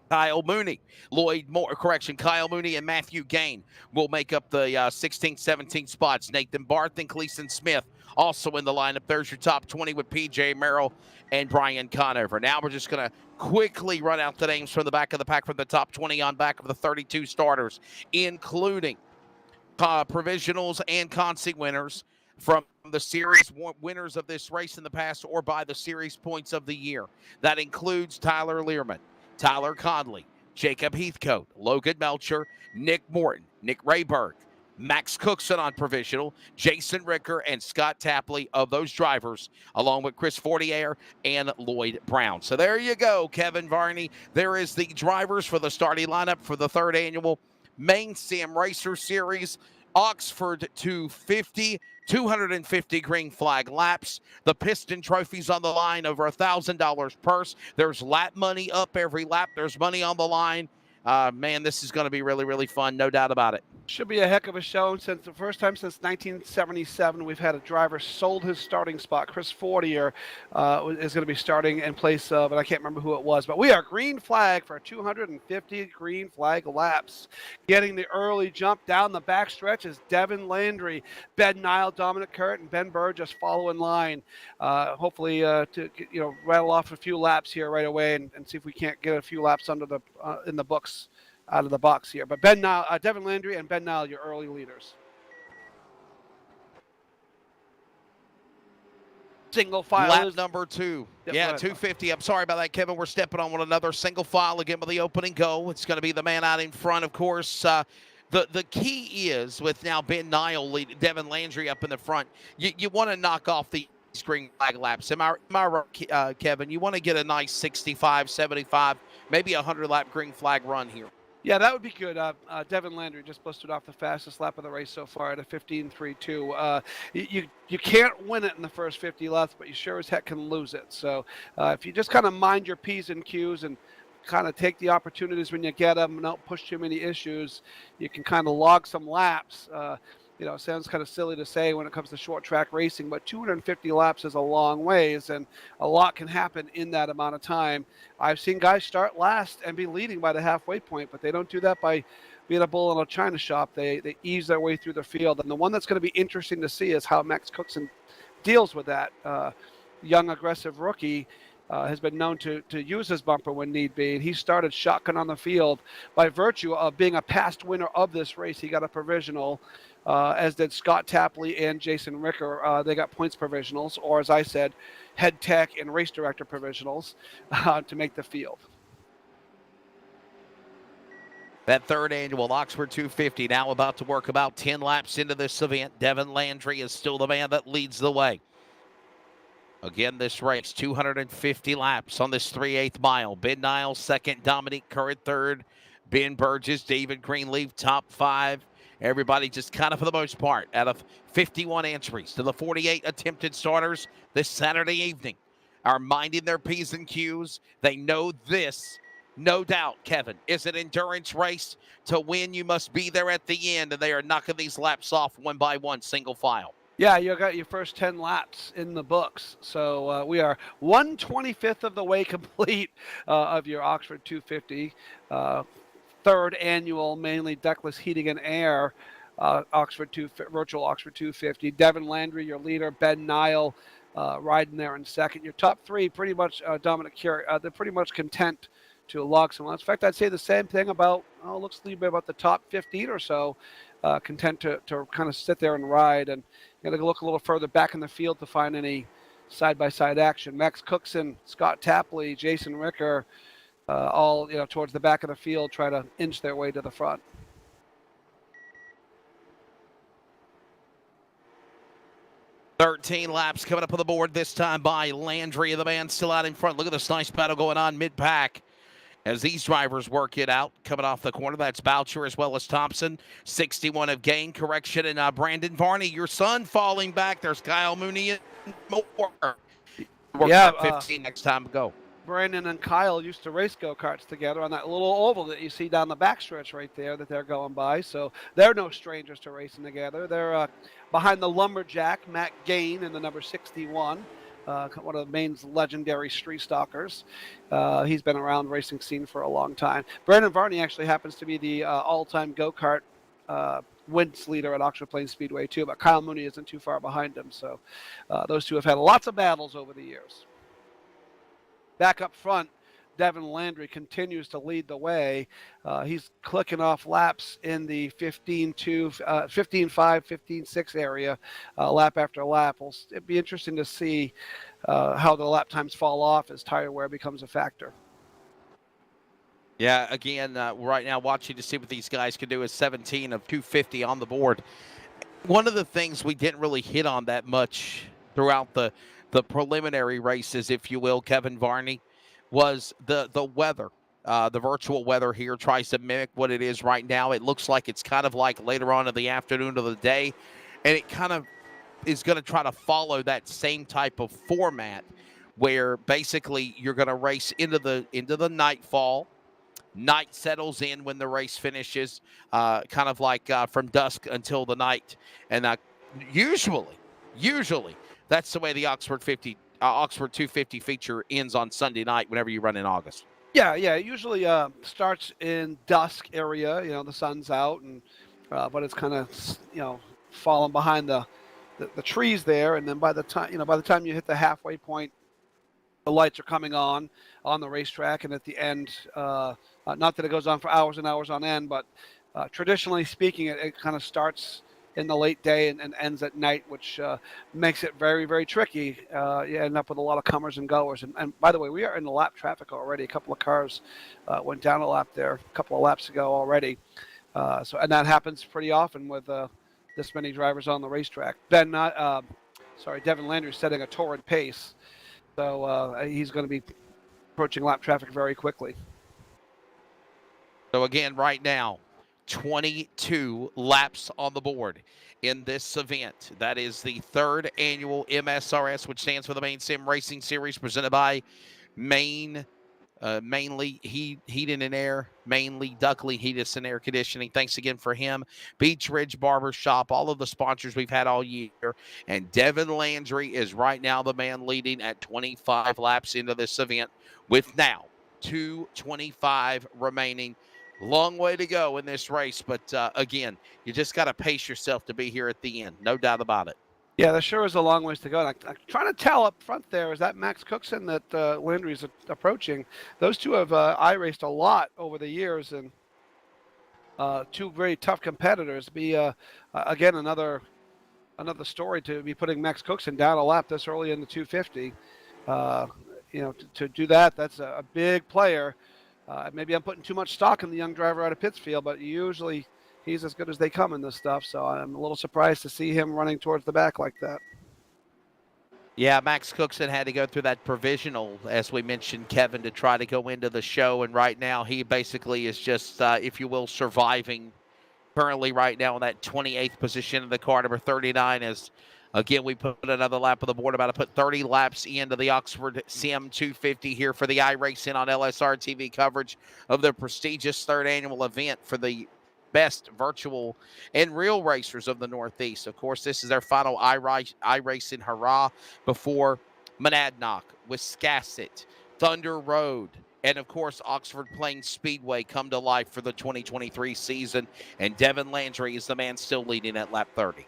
B: Kyle Mooney and Matthew Gain will make up the 16th, 17th spots. Nathan Barth and Cleason Smith also in the lineup. There's your top 20 with PJ Merrill and Brian Conover. Now we're just going to quickly run out the names from the back of the pack from the top 20 on back of the 32 starters, including provisionals and consi winners from the series winners of this race in the past or by the series points of the year. That includes Tyler Learman, Tyler Conley, Jacob Heathcote, Logan Melcher, Nick Morton, Nick Rayberg, Max Cookson on provisional, Jason Ricker, and Scott Tapley of those drivers, along with Chris Fortier and Lloyd Brown. So there you go, Kevin Varney. There is the drivers for the starting lineup for the 3rd annual Maine Sim Racer Series, Oxford 250, 250 green flag laps. The Piston Trophy's on the line, over $1,000 purse. There's lap money up every lap. There's money on the line. Man, this is going to be really, really fun, no doubt about it.
A: Should be a heck of a show. Since the first time since 1977, we've had a driver sold his starting spot. Chris Fortier is going to be starting in place of, and I can't remember who it was, but we are green flag for 250 green flag laps. Getting the early jump down the backstretch is Devin Landry, Ben Nile, Dominic Curran, and Ben Burgess follow in line. Hopefully to rattle off a few laps here right away and see if we can't get a few laps under the in the books. Out of the box here. But Devin Landry and Ben Nile, your early leaders. Single file.
B: Lap number 2.
A: Yep,
B: yeah, 250. I'm sorry about that, Kevin. We're stepping on one another. Single file again with the opening go. It's going to be the man out in front, of course. The key is with now Ben Nile, Devin Landry up in the front, you want to knock off the green flag laps. Am I right, Kevin? You want to get a nice 65, 75, maybe 100 lap green flag run here.
A: Yeah, that would be good. Devin Landry just busted off the fastest lap of the race so far at a 15.32. You can't win it in the first 50 laps, but you sure as heck can lose it. So if you just kind of mind your P's and Q's and kind of take the opportunities when you get them, don't push too many issues, you can kind of log some laps. It sounds kind of silly to say when it comes to short track racing, but 250 laps is a long ways, and a lot can happen in that amount of time. I've seen guys start last and be leading by the halfway point, but they don't do that by being a bull in a china shop. They ease their way through the field, and the one that's going to be interesting to see is how Max Cookson deals with that. Young, aggressive rookie has been known to use his bumper when need be, and he started shotgun on the field by virtue of being a past winner of this race. He got a provisional, as did Scott Tapley and Jason Ricker. They got points provisionals, or as I said, head tech and race director provisionals to make the field.
B: That third annual Oxford 250 now about to work about 10 laps into this event. Devin Landry is still the man that leads the way. Again, this race, 250 laps on this 3/8 mile. Ben Niles second, Dominique Curran third, Ben Burgess, David Greenleaf top 5. Everybody just kind of, for the most part, out of 51 entries to the 48 attempted starters this Saturday evening, are minding their P's and Q's. They know this, no doubt, Kevin, is an endurance race. To win, you must be there at the end, and they are knocking these laps off one by one, single file.
A: Yeah, you got your first 10 laps in the books. So we are 1/25th of the way complete of your Oxford 250. Third annual, mainly deckless heating and air, virtual Oxford 250. Devin Landry, your leader. Ben Nile riding there in second. Your top three, pretty much Dominic Curie, they're pretty much content to log some laps. In fact, I'd say the same thing about, looks a little bit about the top 15 or so, content to kind of sit there and ride. And you got to look a little further back in the field to find any side-by-side action. Max Cookson, Scott Tapley, Jason Ricker, all towards the back of the field, try to inch their way to the front.
B: "13 laps coming up on the board this time by Landry, the man still out in front. Look at this nice battle going on mid-pack as these drivers work it out. Coming off the corner, that's Boucher as well as Thompson. 61 of gain, correction, and Brandon Varney, your son, falling back. There's Kyle Mooney and more.
A: Yeah,
B: 15 next time to go.
A: Brandon and Kyle used to race go-karts together on that little oval that you see down the backstretch right there that they're going by. So they're no strangers to racing together. They're behind the lumberjack, Matt Gain, in the number 61, one of Maine's legendary street stalkers. He's been around the racing scene for a long time. Brandon Varney actually happens to be the all-time go-kart wins leader at Oxford Plains Speedway too, but Kyle Mooney isn't too far behind him. So those two have had lots of battles over the years. Back up front, Devin Landry continues to lead the way. He's clicking off laps in the 15.2, 15.5, 15.6 area, lap after lap. It'd be interesting to see how the lap times fall off as tire wear becomes a factor.
B: Yeah, again, right now watching to see what these guys can do is 17 of 250 on the board. One of the things we didn't really hit on that much throughout the preliminary races, if you will, Kevin Varney, was the weather. The virtual weather here tries to mimic what it is right now. It looks like it's kind of like later on in the afternoon of the day, and it kind of is going to try to follow that same type of format where basically you're going to race into the nightfall. Night settles in when the race finishes, kind of like from dusk until the night. And usually, that's the way the Oxford 250 feature ends on Sunday night whenever you run in August.
A: Yeah, it usually starts in dusk area. The sun's out, and but it's kind of falling behind the trees there, and then by the time you hit the halfway point, the lights are coming on the racetrack, and at the end, not that it goes on for hours and hours on end, but traditionally speaking, it kind of starts in the late day and ends at night, which makes it very, very tricky. You end up with a lot of comers and goers. And by the way, we are in the lap traffic already. A couple of cars went down a lap there a couple of laps ago already. And that happens pretty often with this many drivers on the racetrack. Devin Landry setting a torrid pace. So he's going to be approaching lap traffic very quickly.
B: So again, right now, 22 laps on the board in this event. That is the third annual MSRS, which stands for the Maine Sim Racing Series, presented by Maine mainly heating and air, mainly Duckley Heatus and Air Conditioning. Thanks again for him. Beach Ridge Barbershop, all of the sponsors we've had all year. And Devin Landry is right now the man leading at 25 laps into this event with now 2:25 remaining. Long way to go in this race, but again, you just got to pace yourself to be here at the end. No doubt about it.
A: Yeah, there sure is a long ways to go. And I'm trying to tell up front there, is that Max Cookson that Landry's approaching? Those two have iRaced a lot over the years, and two very tough competitors. Again, another story to be putting Max Cookson down a lap this early in the 250. To do that, that's a big player. Maybe I'm putting too much stock in the young driver out of Pittsfield, but usually he's as good as they come in this stuff. So I'm a little surprised to see him running towards the back like that.
B: Yeah, Max Cookson had to go through that provisional, as we mentioned, Kevin, to try to go into the show. And right now he basically is just, if you will, surviving currently right now in that 28th position in the car, number 39, as, again, we put another lap on the board, about to put 30 laps into the Oxford Sim 250 here for the iRacing on LSRTV coverage of the prestigious third annual event for the best virtual and real racers of the Northeast. Of course, this is their final iRacing hurrah before Monadnock, Wiscasset, Thunder Road, and, of course, Oxford Plains Speedway come to life for the 2023 season. And Devin Landry is the man still leading at lap 30.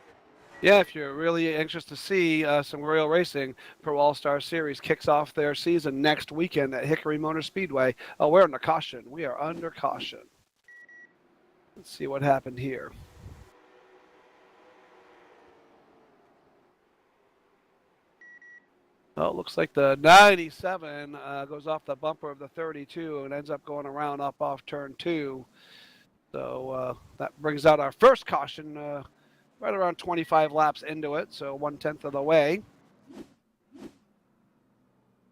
A: Yeah, if you're really anxious to see some real racing, Pro All-Star Series kicks off their season next weekend at Hickory Motor Speedway. Oh, we're under caution. We are under caution. Let's see what happened here. Oh, it looks like the 97 goes off the bumper of the 32 and ends up going around up off turn 2. So that brings out our first caution right around 25 laps into it, so 1/10 of the way.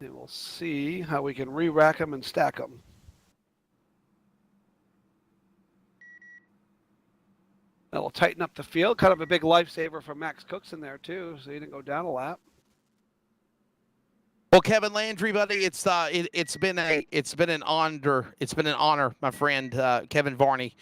A: And we'll see how we can re-rack them and stack them. That'll tighten up the field. Kind of a big lifesaver for Max Cookson there too, so he didn't go down a lap.
B: Well, Kevin Landry, buddy, it's been an honor, my friend Kevin Varney,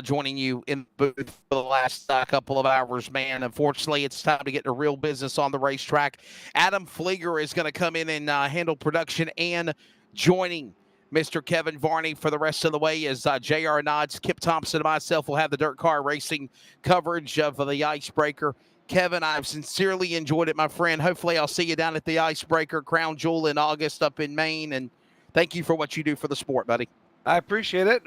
B: joining you in the booth for the last couple of hours, man. Unfortunately, it's time to get to real business on the racetrack. Adam Flieger is going to come in and handle production, and joining Mr. Kevin Varney for the rest of the way is J.R. Nods, Kip Thompson, and myself will have the dirt car racing coverage of the Icebreaker. Kevin, I've sincerely enjoyed it, my friend. Hopefully I'll see you down at the Icebreaker Crown Jewel in August up in Maine. And thank you for what you do for the sport, buddy.
A: I appreciate it.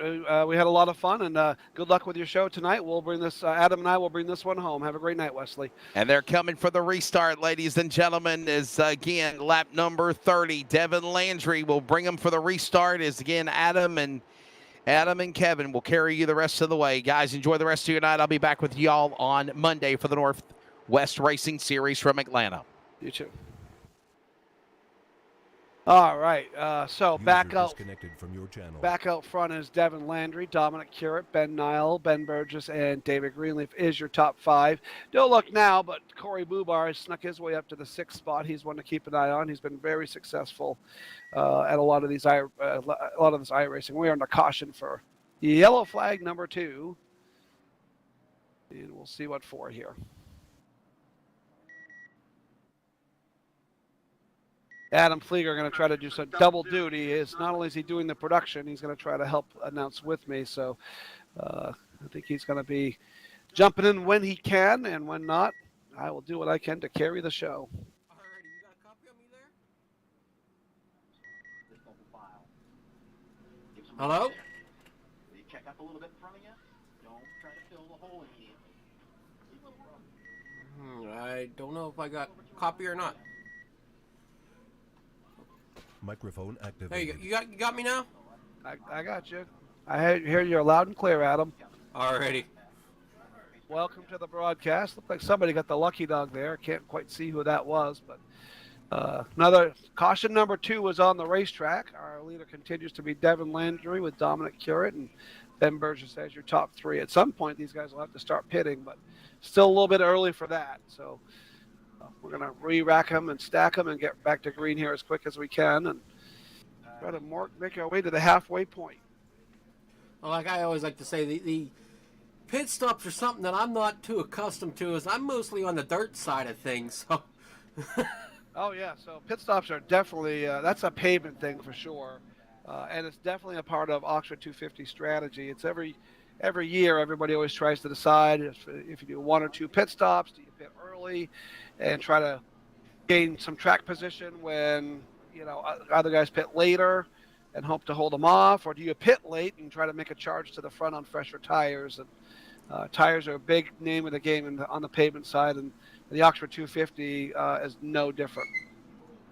A: We had a lot of fun, and good luck with your show tonight. We'll bring this, Adam and I will bring this one home. Have a great night, Wesley.
B: And they're coming for the restart, ladies and gentlemen, is again lap number 30. Devin Landry will bring them for the restart. Is again Adam and Kevin will carry you the rest of the way. Guys, enjoy the rest of your night. I'll be back with y'all on Monday for the Northwest Racing Series from Atlanta.
A: You too. All right, so back out front is Devin Landry, Dominic Curett, Ben Nile, Ben Burgess, and David Greenleaf is your top 5. Don't look now, but Corey Bubar has snuck his way up to the 6th spot. He's one to keep an eye on. He's been very successful at a lot of this iRacing. We are under caution for yellow flag number 2, and we'll see what for here. Adam Flieger going to try to do some double duty. Not only is he doing the production, he's going to try to help announce with me. So I think he's going to be jumping in when he can, and when not, I will do what I can to carry the show.
G: Alrighty, you got a copy of me there? Hello?
H: Check up a little bit in front of you. Don't try to fill the hole in here.
G: I don't know if I got copy or not.
F: Microphone activated.
G: Hey, you got me now?
A: I got you. I hear you loud and clear, Adam.
G: Alrighty.
A: Welcome to the broadcast. Looked like somebody got the lucky dog there. Can't quite see who that was, but another caution number 2 was on the racetrack. Our leader continues to be Devin Landry with Dominic Curett and Ben Burgess as your top 3. At some point, these guys will have to start pitting, but still a little bit early for that. So we're going to re-rack them and stack them and get back to green here as quick as we can. And Try to make our way to the halfway point.
G: Well, like I always like to say, the pit stops are something that I'm not too accustomed to, as I'm mostly on the dirt side of things. So.
A: Oh yeah, so pit stops are definitely that's a pavement thing for sure, and it's definitely a part of Oxford 250 strategy. It's every year everybody always tries to decide if you do 1 or 2 pit stops, do you pit early, and try to gain some track position when other guys pit later and hope to hold them off, or do you pit late and try to make a charge to the front on fresher tires? And tires are a big name of the game on the pavement side, and the Oxford 250 is no different.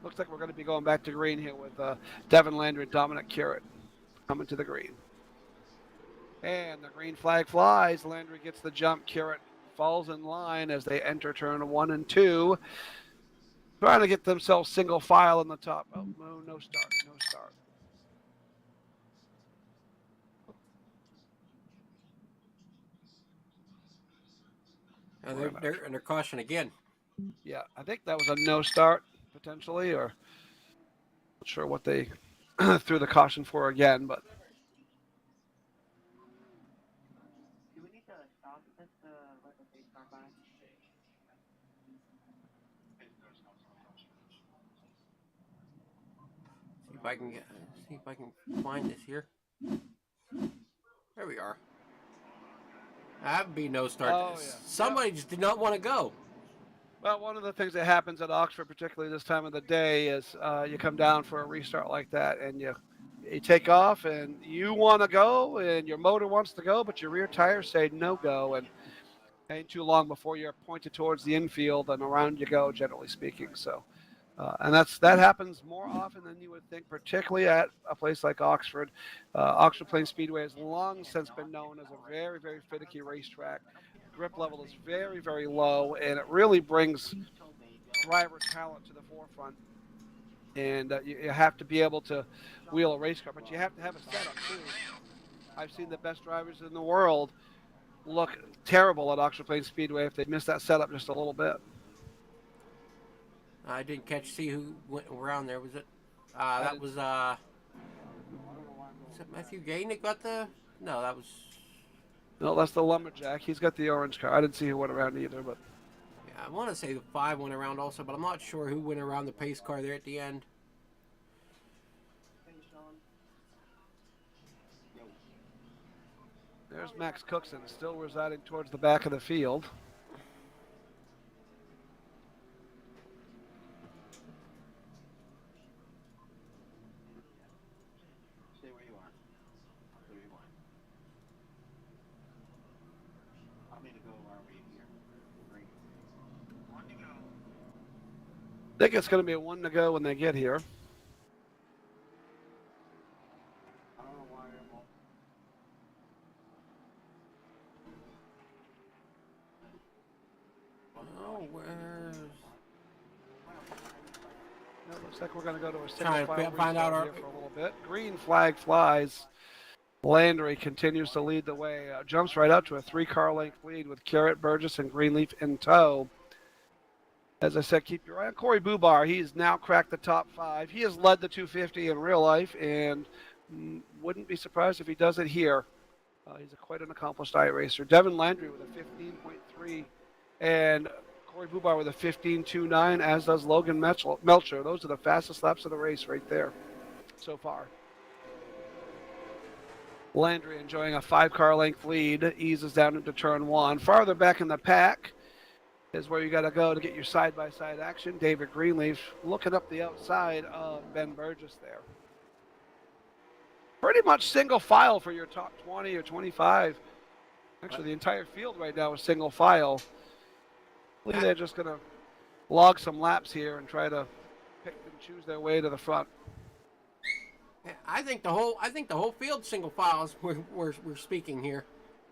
A: Looks like we're going to be going back to green here with Devin Landry and Dominic Currit coming to the green. And the green flag flies. Landry gets the jump. Currit falls in line as they enter turn 1 and 2. Trying to get themselves single file in the top. Oh, no start.
G: And they're under caution again.
A: Yeah, I think that was a no start, potentially, or not sure what they threw the caution for again, but.
H: Do we need to stop this to let the pace car by?
G: See if I can find this here. There we are. That would be no start.
A: Oh, yeah.
G: Somebody just did not want to go.
A: Well, one of the things that happens at Oxford, particularly this time of the day, is you come down for a restart like that, and you take off, and you want to go, and your motor wants to go, but your rear tires say no go, and ain't too long before you're pointed towards the infield, and around you go, generally speaking. So, and that happens more often than you would think, particularly at a place like Oxford. Oxford Plains Speedway has long since been known as a very, very finicky racetrack. Grip level is very, very low, and it really brings driver talent to the forefront. And you have to be able to wheel a race car, but you have to have a setup too. I've seen the best drivers in the world look terrible at Oxford Plains Speedway if they miss that setup just a little bit.
G: I didn't see who went around there. Was it? That was. Is it Matthew Gain that got the? No, that was.
A: No, that's the Lumberjack. He's got the orange car. I didn't see who went around either, but.
G: Yeah, I want to say the 5 went around also, but I'm not sure who went around the pace car there at the end.
A: There's Max Cookson, still residing towards the back of the field.
H: Stay where you are. Stay where you are. How many to go are we here? 3. 1 to go.
A: I think it's going to be a 1 to go when they get here.
H: I don't know why I'm all...
G: Oh, where's...
A: It looks like we're going to go to a single
G: Trying
A: file
G: to find out
A: here for a little bit. Green flag flies. Landry continues to lead the way. Jumps right up to a 3-car length lead with Currit, Burgess, and Greenleaf in tow. As I said, keep your eye on Corey Bubar. He's now cracked the top 5. He has led the 250 in real life, and wouldn't be surprised if he does it here. He's quite an accomplished iRacer. Devin Landry with a 15.3, and Corey Bubar with a 15.29, as does Logan Melcher. Those are the fastest laps of the race right there so far. Landry enjoying a 5-car length lead, eases down into turn 1. Farther back in the pack is where you got to go to get your side-by-side action. David Greenleaf looking up the outside of Ben Burgess there. Pretty much single file for your top 20 or 25. Actually, the entire field right now is single file. I believe they're just going to log some laps here and try to pick and choose their way to the front.
G: I think the whole field single files we're speaking here.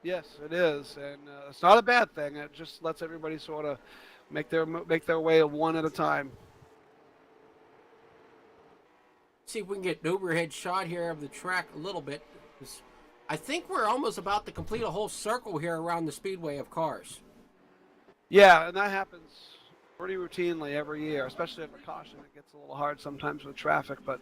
A: Yes, it is, and it's not a bad thing. It just lets everybody sort of make their way one at a time.
G: See if we can get an overhead shot here of the track a little bit. I think we're almost about to complete a whole circle here around the speedway of cars.
A: Yeah, and that happens pretty routinely every year, especially at the caution. It gets a little hard sometimes with traffic, but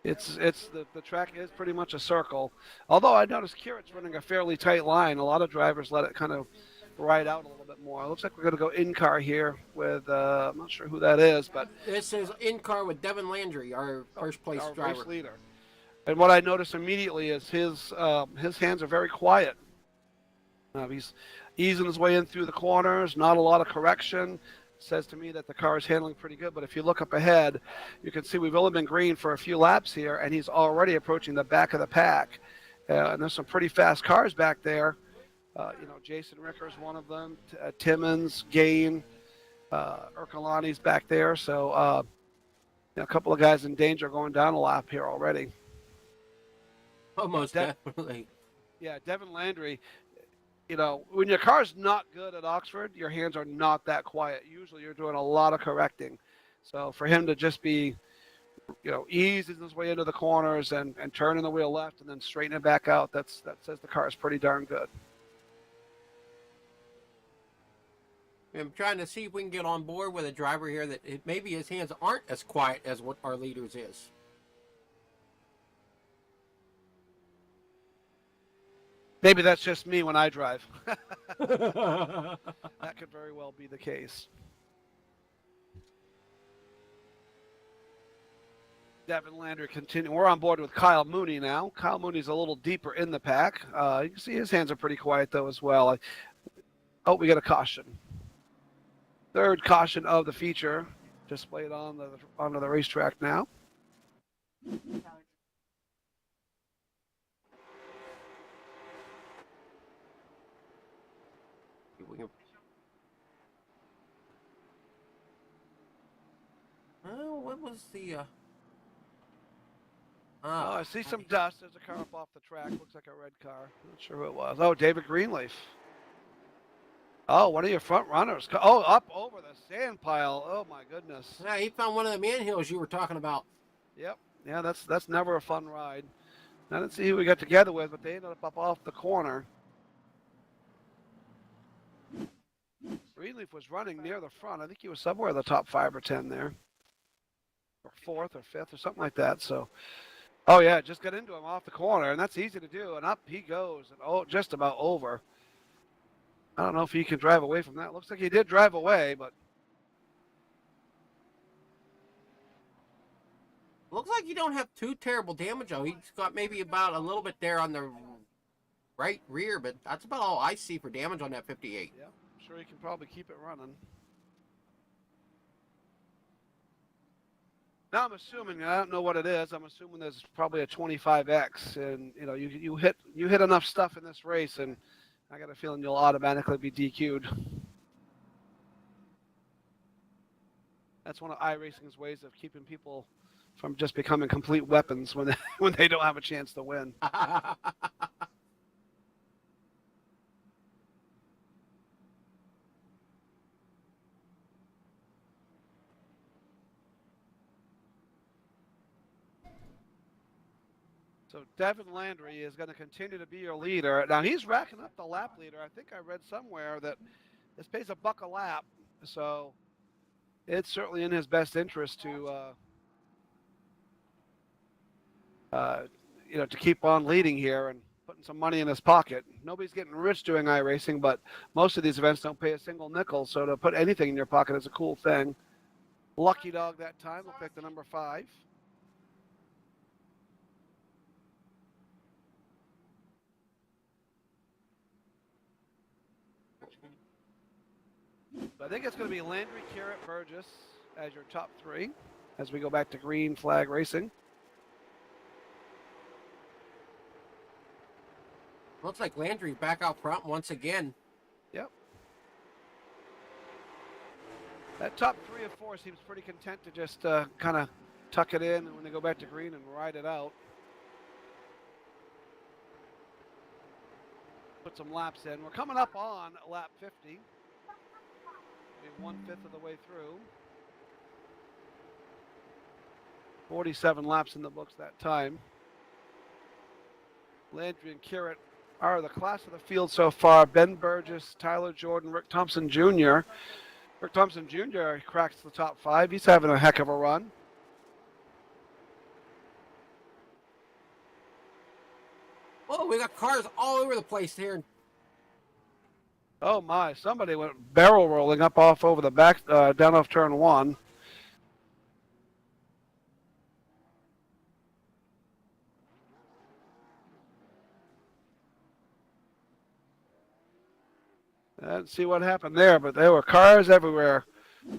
A: The track is pretty much a circle. Although I noticed Kirit's running a fairly tight line. A lot of drivers let it kind of ride out a little bit more. It looks like we're going to go in car here with I'm not sure who that is, but
G: This is in car with Devin Landry, our first place
A: our
G: driver.
A: race leader. And what I noticed immediately is his hands are very quiet. He's easing his way in through the corners, not a lot of correction. Says to me that the car is handling pretty good, but if you look up ahead, you can see we've only been green for a few laps here, and he's already approaching the back of the pack. And there's some pretty fast cars back there. Jason Ricker's one of them, Timmons, Gain, Ercolani's back there. So a couple of guys in danger going down a lap here already.
G: Almost definitely.
A: Yeah, Devin Landry. When your car's not good at Oxford, your hands are not that quiet. Usually you're doing a lot of correcting. So for him to just be, easing his way into the corners and turning the wheel left and then straightening it back out, that says the car is pretty darn good.
G: I'm trying to see if we can get on board with a driver here that maybe his hands aren't as quiet as what our leaders is.
A: Maybe that's just me when I drive. That could very well be the case. Devin Landry continuing. We're on board with Kyle Mooney now. Kyle Mooney's a little deeper in the pack. You can see his hands are pretty quiet though as well. We got a caution. Third caution of the feature displayed onto the racetrack now.
G: What was the
A: I see some dust. There's a car up off the track. Looks like a red car. Not sure who it was. Oh, David Greenleaf. Oh, one of your front runners. Oh, up over the sand pile. Oh my goodness.
G: Yeah, he found one of the man hills you were talking about.
A: Yep. Yeah, that's never a fun ride. I didn't see who we got together with, but they ended up off the corner. Greenleaf was running near the front. I think he was somewhere in the top 5 or 10 there. Or 4th or 5th or something like that. So, oh yeah, just got into him off the corner, and that's easy to do. And up he goes, and just about over. I don't know if he can drive away from that. Looks like he did drive away, but
G: looks like you don't have too terrible damage though. He's got maybe about a little bit there on the right rear, but that's about all I see for damage on that 58.
A: Yeah, I'm sure he can probably keep it running. Now I'm assuming, I don't know what it is. I'm assuming there's probably a 25X, and you hit enough stuff in this race, and I got a feeling you'll automatically be DQ'd. That's one of iRacing's ways of keeping people from just becoming complete weapons when they don't have a chance to win. So Devin Landry is going to continue to be your leader. Now he's racking up the lap leader. I think I read somewhere that this pays $1 a lap. So it's certainly in his best interest to keep on leading here and putting some money in his pocket. Nobody's getting rich doing iRacing, but most of these events don't pay a single nickel. So to put anything in your pocket is a cool thing. Lucky dog that time looked like the number 5. So I think it's going to be Landry, Carrot, Burgess as your top 3 as we go back to green flag racing.
G: Looks like Landry back out front once again.
A: Yep. That top 3 of 4 seems pretty content to just kind of tuck it in when they go back to green and ride it out. Put some laps in. We're coming up on lap 50. 1/5 of the way through. 47 laps in the books that time. Landry and Carrot are the class of the field so far. Ben Burgess, Tyler Jordan, Rick Thompson Jr. Rick Thompson Jr. cracks the top 5. He's having a heck of a run.
G: Oh, we got cars all over the place here.
A: Oh my! Somebody went barrel rolling up off over the back, down off turn 1. I didn't see what happened there, but there were cars everywhere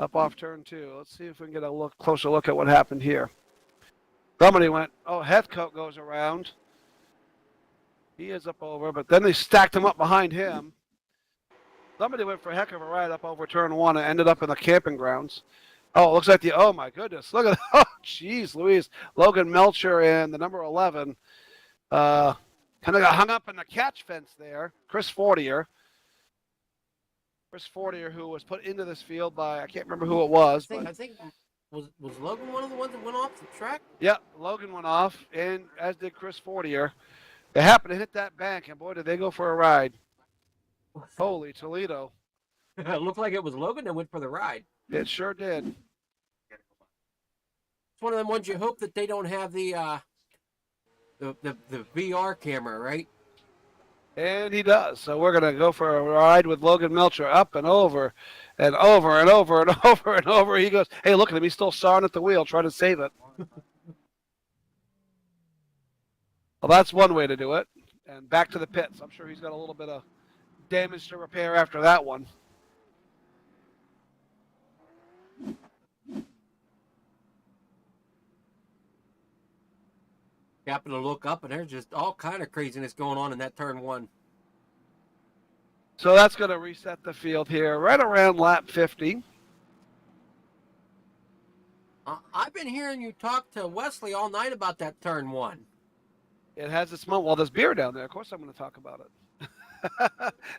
A: up off turn 2. Let's see if we can get a closer look at what happened here. Somebody went, oh, Heathcote goes around. He is up over, but then they stacked him up behind him. Somebody went for a heck of a ride up over turn 1 and ended up in the camping grounds. Oh, it looks like oh my goodness. Look at that. Oh, jeez, Louise. Logan Melcher and the number 11 kind of got hung up in the catch fence there. Chris Fortier, who was put into this field by, I can't remember who it was.
G: I think was Logan one of the ones that went off the track?
A: Yeah, Logan went off, and as did Chris Fortier. They happened to hit that bank, and boy, did they go for a ride. Holy Toledo.
G: It looked like it was Logan that went for the ride.
A: It sure did.
G: It's one of them ones you hope that they don't have the VR camera, right?
A: And he does. So we're going to go for a ride with Logan Melcher up and over and over and over and over and over. He goes, hey, look at him. He's still sawing at the wheel, trying to save it. Well, that's one way to do it. And back to the pits. I'm sure he's got a little bit of damage to repair after that one.
G: Happen to look up, and there's just all kind of craziness going on in that turn 1.
A: So that's going to reset the field here right around lap 50.
G: I've been hearing you talk to Wesley all night about that turn 1.
A: It has its moment. Well, there's beer down there. Of course I'm going to talk about it.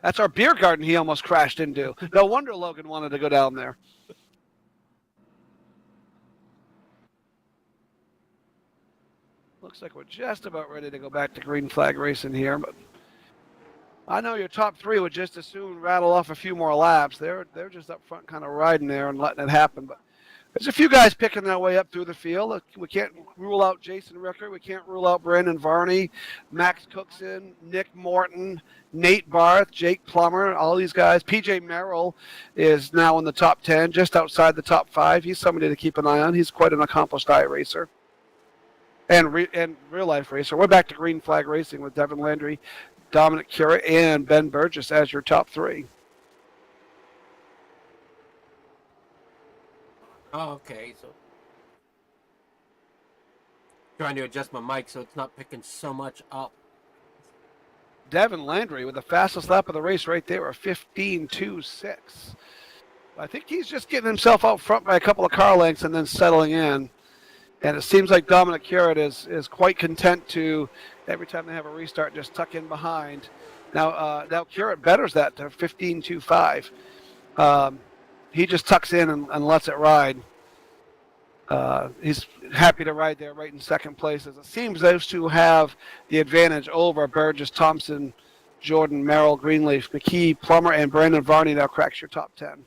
A: That's our beer garden he almost crashed into. No wonder Logan wanted to go down there. Looks like we're just about ready to go back to green flag racing here, but I know your top 3 would just as soon rattle off a few more laps. They're just up front kind of riding there and letting it happen. But there's a few guys picking their way up through the field. We can't rule out Jason Ricker. We can't rule out Brandon Varney, Max Cookson, Nick Morton, Nate Barth, Jake Plummer, all these guys. PJ Merrill is now in the top 10, just outside the top 5. He's somebody to keep an eye on. He's quite an accomplished iRacer. And real-life racer. We're back to green flag racing with Devin Landry, Dominic Cura, and Ben Burgess as your top 3.
G: Oh, okay. So trying to adjust my mic so it's not picking so much up.
A: Devin Landry with the fastest lap of the race right there, a 15.26. I think he's just getting himself out front by a couple of car lengths and then settling in. And it seems like Dominic Curran is quite content to, every time they have a restart, just tuck in behind. Now Curran betters that to 15.25. He just tucks in and lets it ride. He's happy to ride there right in second place. As it seems those two have the advantage over Burgess, Thompson, Jordan, Merrill, Greenleaf, McKee, Plummer, and Brandon Varney now cracks your top 10.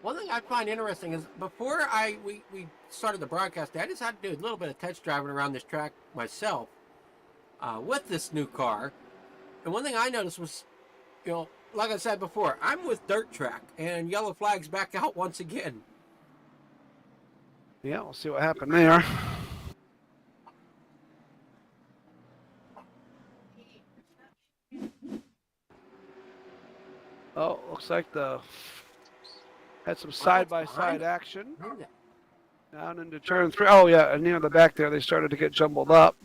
G: One thing I find interesting is before we started the broadcast, I just had to do a little bit of test driving around this track myself with this new car. And one thing I noticed was, like I said before, I'm with Dirt Track, and yellow flag's back out once again.
A: Yeah, we'll see what happened there. Oh, looks like had some side-by-side action. Down into turn 3. Oh, yeah, and near the back there, they started to get jumbled up.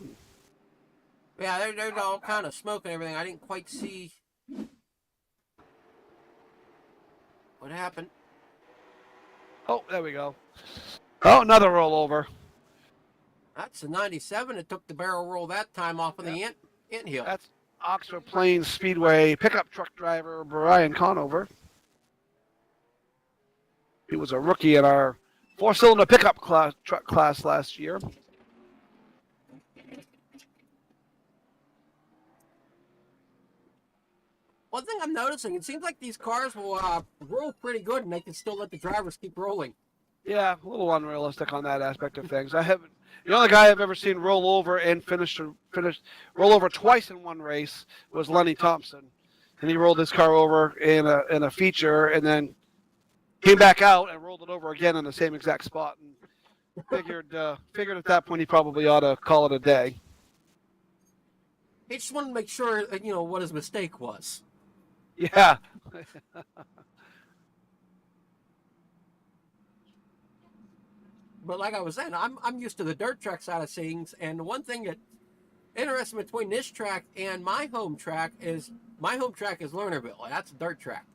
G: Yeah, they're all kind of smoke and everything. I didn't quite see what happened.
A: Oh, there we go. Oh, another rollover.
G: That's a 97. It took the barrel roll that time off of the ant hill.
A: That's Oxford Plains Speedway pickup truck driver Brian Conover. He was a rookie in our 4-cylinder pickup truck class last year.
G: One thing I'm noticing, it seems like these cars will roll pretty good, and they can still let the drivers keep rolling.
A: Yeah, a little unrealistic on that aspect of things. I haven't. The only guy I've ever seen roll over and roll over twice in one race was Lenny Thompson, and he rolled his car over in a feature, and then came back out and rolled it over again in the same exact spot. And figured at that point he probably ought to call it a day.
G: He just wanted to make sure that, what his mistake was.
A: Yeah.
G: But like I was saying, I'm used to the dirt track side of things, and the one thing that interesting between this track and my home track is Lernerville. That's a dirt track,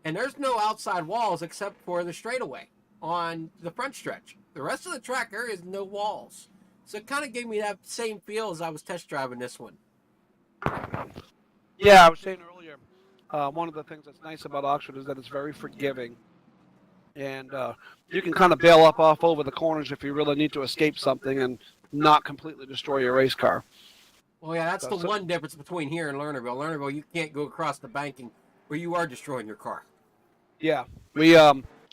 G: and there's no outside walls except for the straightaway on the front stretch. The rest of the track there is no walls, so it kind of gave me that same feel as I was test driving this one.
A: Yeah, I was saying earlier, one of the things that's nice about Oxford is that it's very forgiving. And you can kind of bail up off over the corners if you really need to escape something and not completely destroy your race car.
G: Well, yeah, that's the one difference between here and Lernerville. Lernerville, you can't go across the banking where you are destroying your car.
A: Yeah.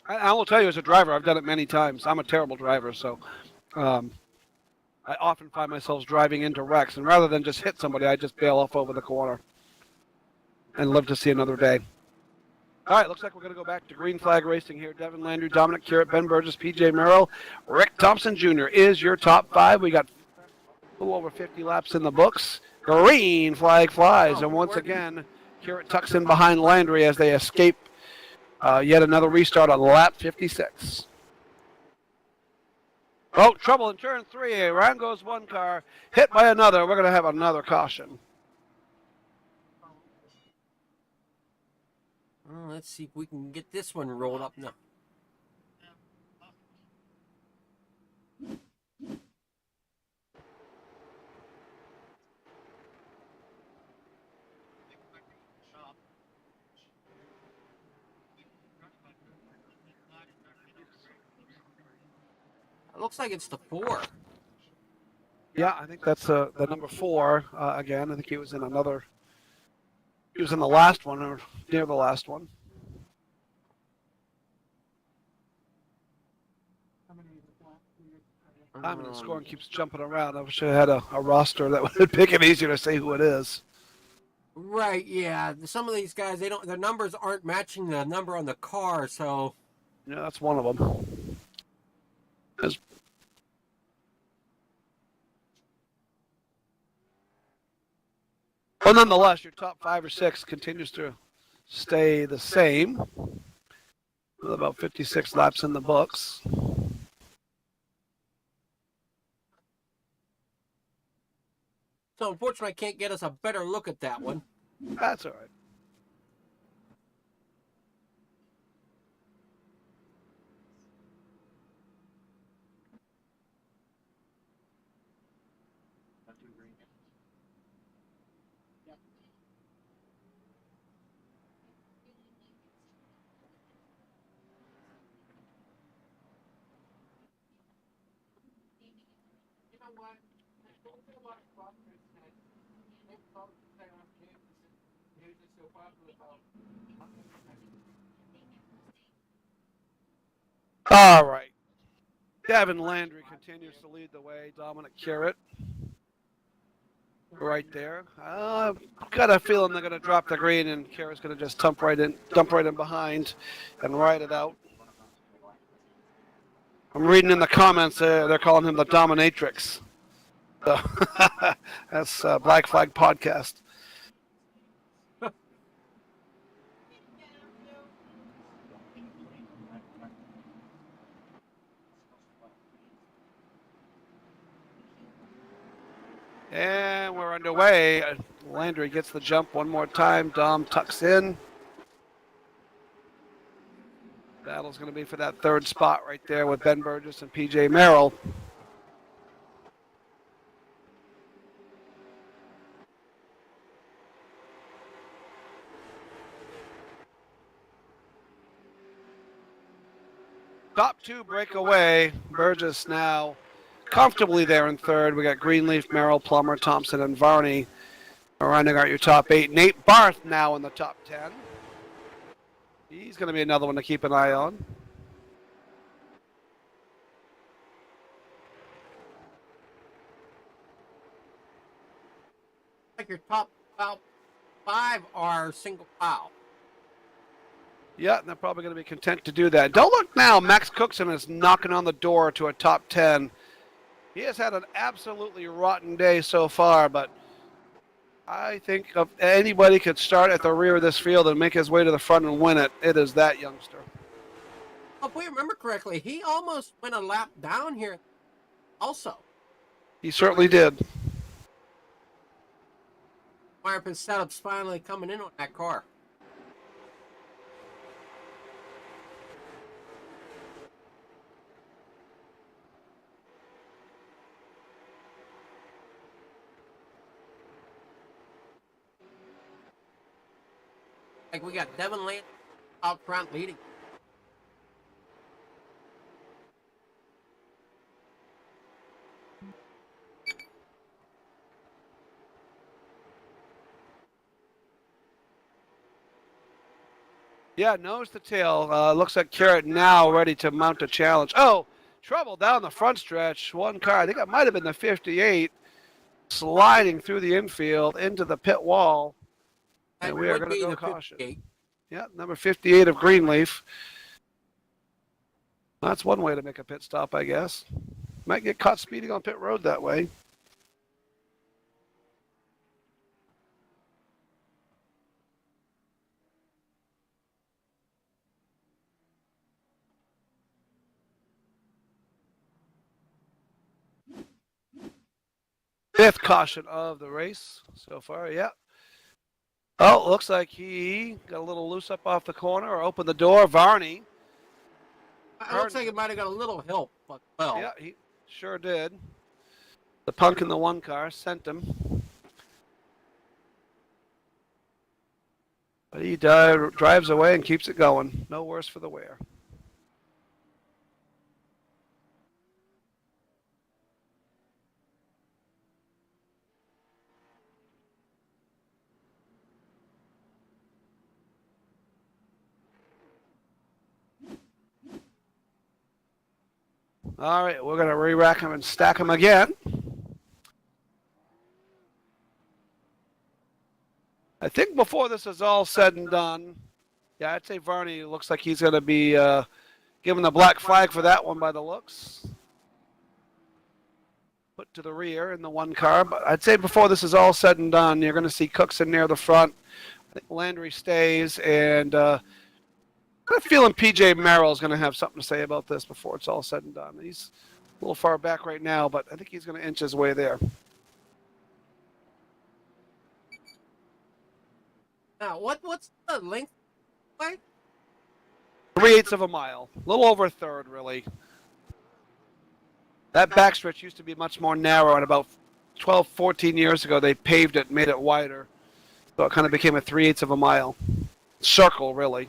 A: I will tell you as a driver, I've done it many times. I'm a terrible driver, so I often find myself driving into wrecks. And rather than just hit somebody, I just bail off over the corner and live to see another day. All right, looks like we're going to go back to green flag racing here. Devin Landry, Dominic Currett, Ben Burgess, PJ Merrill, Rick Thompson Jr. is your top five. We got a little over 50 laps in the books. Green flag flies, and once again, Currett tucks in behind Landry as they escape yet another restart on lap 56. Oh, trouble in turn 3. Around goes one car, hit by another. We're going to have another caution.
G: Let's see if we can get this one rolled up now. It looks like it's the 4.
A: Yeah, I think that's the number 4 again. I think he was in another. He was in the last one or near the last one. I'm in the score and keeps jumping around. I wish I had a roster that would make it easier to say who it is.
G: Right, yeah. Some of these guys, their numbers aren't matching the number on the car, so.
A: Yeah, that's one of them. Well, nonetheless, your top 5 or 6 continues to stay the same with about 56 laps in the books.
G: So unfortunately, I can't get us a better look at that one.
A: That's all right. All right. Devin Landry continues to lead the way. Dominic Currett right there. I've got a feeling they're going to drop the green and Currett's going to just dump right in behind and ride it out. I'm reading in the comments they're calling him the Dominatrix. So that's Black Flag Podcast. And we're underway. Landry gets the jump one more time. Dom tucks in. Battle's going to be for that third spot right there with Ben Burgess and PJ Merrill. Top 2 break away. Burgess now comfortably there in third. We got Greenleaf, Merrill, Plummer, Thompson, and Varney rounding out your top 8. Nate Barth now in the top 10. He's going to be another one to keep an eye on.
G: Like your top about 5 are single file.
A: Yeah, and they're probably going to be content to do that. Don't look now. Max Cookson is knocking on the door to a top 10. He has had an absolutely rotten day so far, but I think if anybody could start at the rear of this field and make his way to the front and win it, it is that youngster.
G: If we remember correctly, he almost went a lap down here also.
A: He certainly did.
G: Wire pin setup's finally coming in on that car. Like we got Devin Land out front leading.
A: Yeah, nose to tail. Looks like Carrot now ready to mount a challenge. Oh, trouble down the front stretch. One car, I think it might have been the 58, sliding through the infield into the pit wall.
G: That
A: And we are
G: would
A: going to
G: be
A: go
G: the
A: caution.
G: 58.
A: Yeah, number 58 of Greenleaf. That's one way to make a pit stop, I guess. Might get caught speeding on pit road that way. Fifth caution of the race so far, yeah. Oh, looks like he got a little loose up off the corner or opened the door. Varney.
G: It looks like it might have got a little help, but well.
A: Yeah, he sure did. The punk in the one car sent him. But he drives away and keeps it going. No worse for the wear. All right, we're going to re-rack him and stack him again. I think before this is all said and done, yeah, I'd say Varney looks like he's going to be given the black flag for that one by the looks. Put to the rear in the one car. But I'd say before this is all said and done, you're going to see Cookson near the front. I think Landry stays, and I'm feeling PJ Merrill is going to have something to say about this before it's all said and done. He's a little far back right now, but I think he's going to inch his way there.
G: Now, what's the length? Like?
A: 3/8 of a mile, a little over a third, really. That backstretch used to be much more narrow, and about 12, 14 years ago, they paved it, made it wider. So it kind of became a 3/8 of a mile. Circle, really.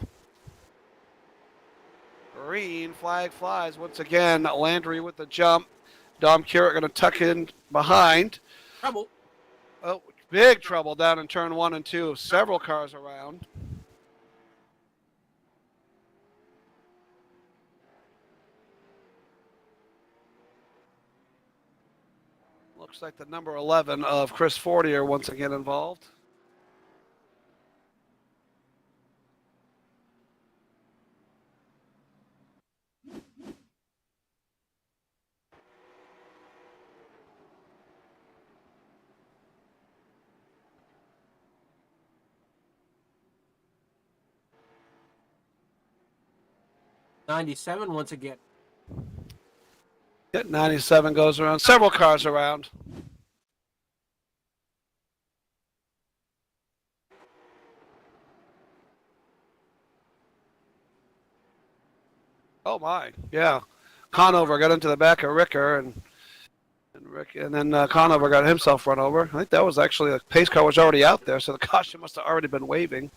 A: Green flag flies once again. Landry with the jump. Dom Curett going to tuck in behind.
G: Trouble.
A: Oh, big trouble down in turn 1 and 2. Several cars around. Looks like the number 11 of Chris Fortier once again involved.
G: '97 once again.
A: 97 goes around. Several cars around. Oh my, yeah. Conover got into the back of Ricker, and then Conover got himself run over. I think that was actually the pace car was already out there, so the caution must have already been waving.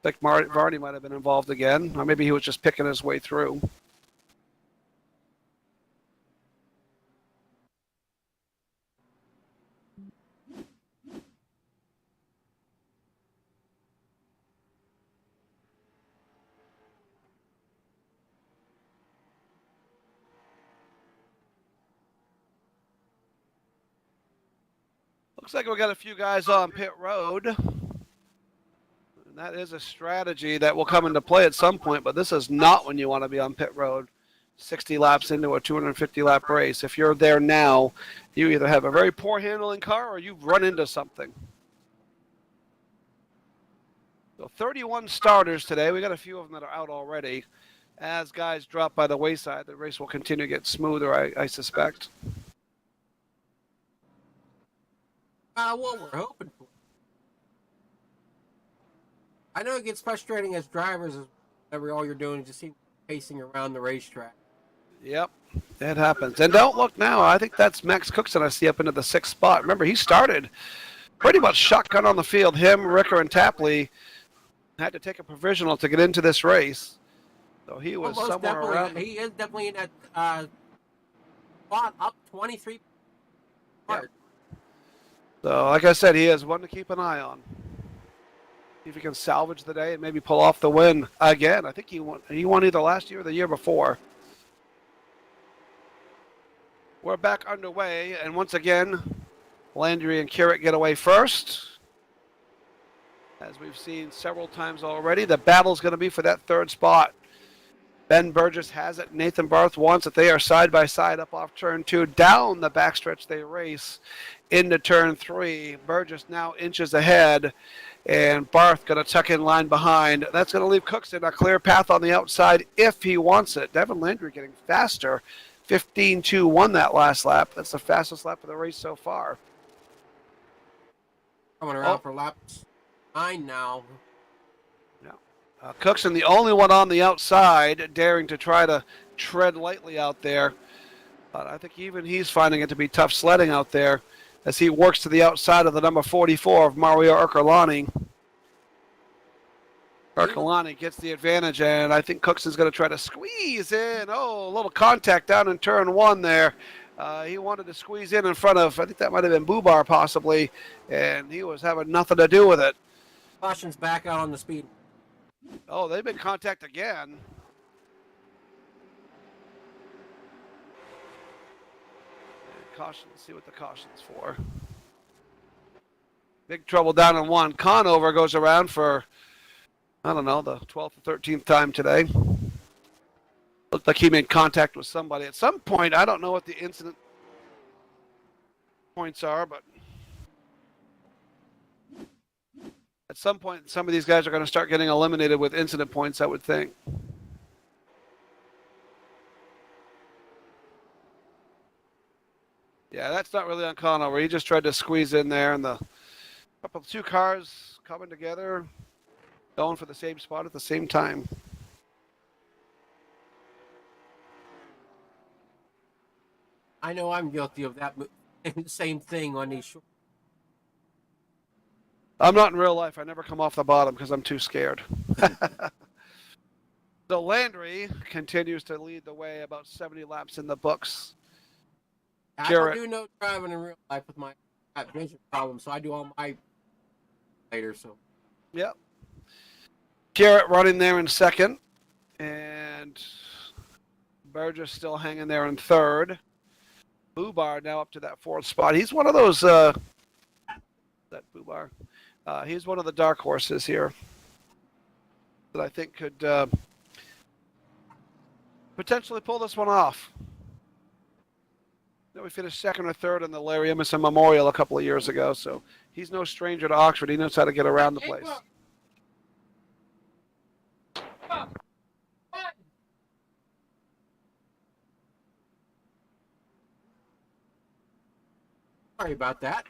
A: I think Varney might have been involved again, or maybe he was just picking his way through. Looks like we got a few guys on pit road. And that is a strategy that will come into play at some point, but this is not when you want to be on pit road. 60 laps into a 250 lap race. If you're there now, you either have a very poor handling car or you've run into something. So 31 starters today. We got a few of them that are out already. As guys drop by the wayside, the race will continue to get smoother, I suspect.
G: What we're hoping for. I know it gets frustrating as drivers, as all you're doing is just keep pacing around the racetrack.
A: Yep, it happens. And don't look now. I think that's Max Cookson I see up into the 6th spot. Remember, he started pretty much shotgun on the field. Him, Ricker, and Tapley had to take a provisional to get into this race. So he was somewhere around.
G: He is definitely in that spot up 23.
A: Yep. So, like I said, he is one to keep an eye on. See if he can salvage the day and maybe pull off the win again. I think he won either last year or the year before. We're back underway, and once again, Landry and Currett get away first. As we've seen several times already, the battle's going to be for that 3rd spot. Ben Burgess has it. Nathan Barth wants it. They are side by side up off turn 2. Down the backstretch they race into turn 3. Burgess now inches ahead, and Barth going to tuck in line behind. That's going to leave Cookson a clear path on the outside if he wants it. Devin Landry getting faster. 15.2 that last lap. That's the fastest lap of the race so far.
G: Coming around for lap 9 now.
A: Yeah. Cookson, the only one on the outside, daring to try to tread lightly out there. But I think even he's finding it to be tough sledding out there as he works to the outside of the number 44 of Mario Ercolani. Ercolani gets the advantage, and I think Cookson's going to try to squeeze in. Oh, a little contact down in turn 1 there. He wanted to squeeze in front of, I think that might have been Bubar possibly, and he was having nothing to do with it.
G: Caution's back out on the speed.
A: Oh, they've been contact again. Caution, let's see what the caution's for. Big trouble down in 1. Conover goes around for, I don't know, the 12th or 13th time today. Looked like he made contact with somebody. At some point, I don't know what the incident points are, but at some point, some of these guys are going to start getting eliminated with incident points, I would think. Yeah, that's not really on Conover. He just tried to squeeze in there, and the two cars coming together, going for the same spot at the same time.
G: I know I'm guilty of that same thing on these short.
A: I'm not in real life. I never come off the bottom because I'm too scared. So Landry continues to lead the way, about 70 laps in the books.
G: I do know driving in real life with my vision problem, so I do all my later. So.
A: Yep. Garrett running there in 2nd, and Burgess still hanging there in 3rd. Bubar now up to that 4th spot. He's one of those. That Bubar. He's one of the dark horses here that I think could potentially pull this one off. We finished 2nd or 3rd in the Larry Emerson Memorial a couple of years ago, so he's no stranger to Oxford. He knows how to get around the place.
G: Sorry about that.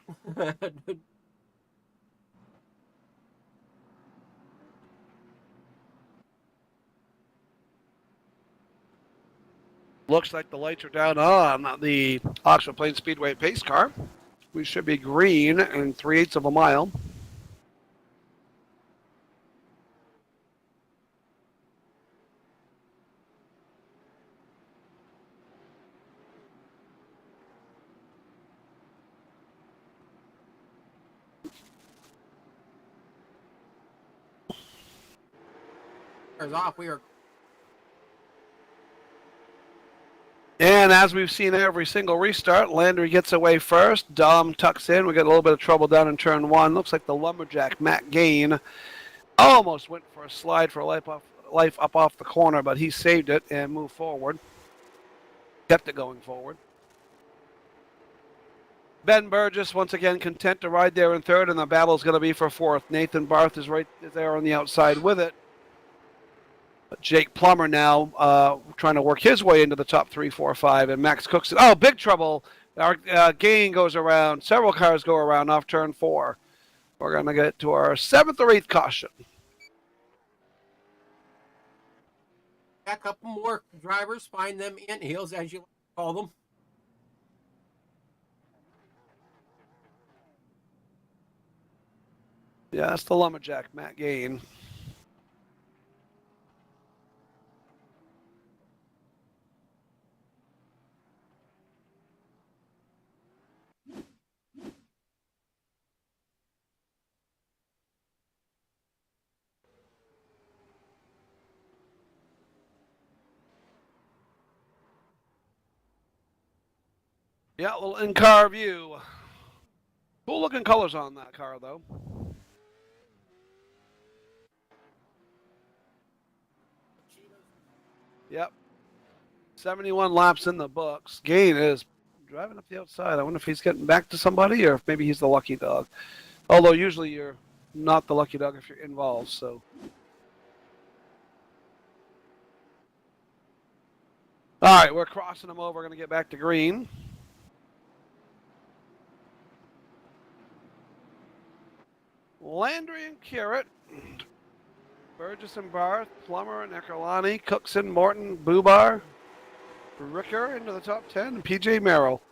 A: Looks like the lights are down on the Oxford Plains Speedway pace car. We should be green in 3/8 of a mile.
G: Off. We are.
A: And as we've seen every single restart, Landry gets away first. Dom tucks in. We got a little bit of trouble down in turn one. Looks like the lumberjack, Matt Gain, almost went for a slide for life up off the corner, but he saved it and moved forward. Kept it going forward. Ben Burgess, once again, content to ride there in third, and the battle's going to be for fourth. Nathan Barth is right there on the outside with it. But Jake Plummer now trying to work his way into the top 3, 4, 5, and Max Cookson. Oh, big trouble. Our Gain goes around. Several cars go around off turn 4. We're going to get to our 7th or 8th caution.
G: A couple more drivers, find them in heels, as you call them.
A: Yeah, that's the lumberjack, Matt Gain. Yeah, a little in-car view. Cool looking colors on that car, though. Yep. 71 laps in the books. Gain is driving up the outside. I wonder if he's getting back to somebody or if maybe he's the lucky dog. Although usually you're not the lucky dog if you're involved, so. All right, we're crossing them over. We're going to get back to green. Landry and Carrot. Burgess and Barth, Plummer and Ekerlani, Cookson, Morton, Bubar, Ricker into the top 10, and PJ Merrill.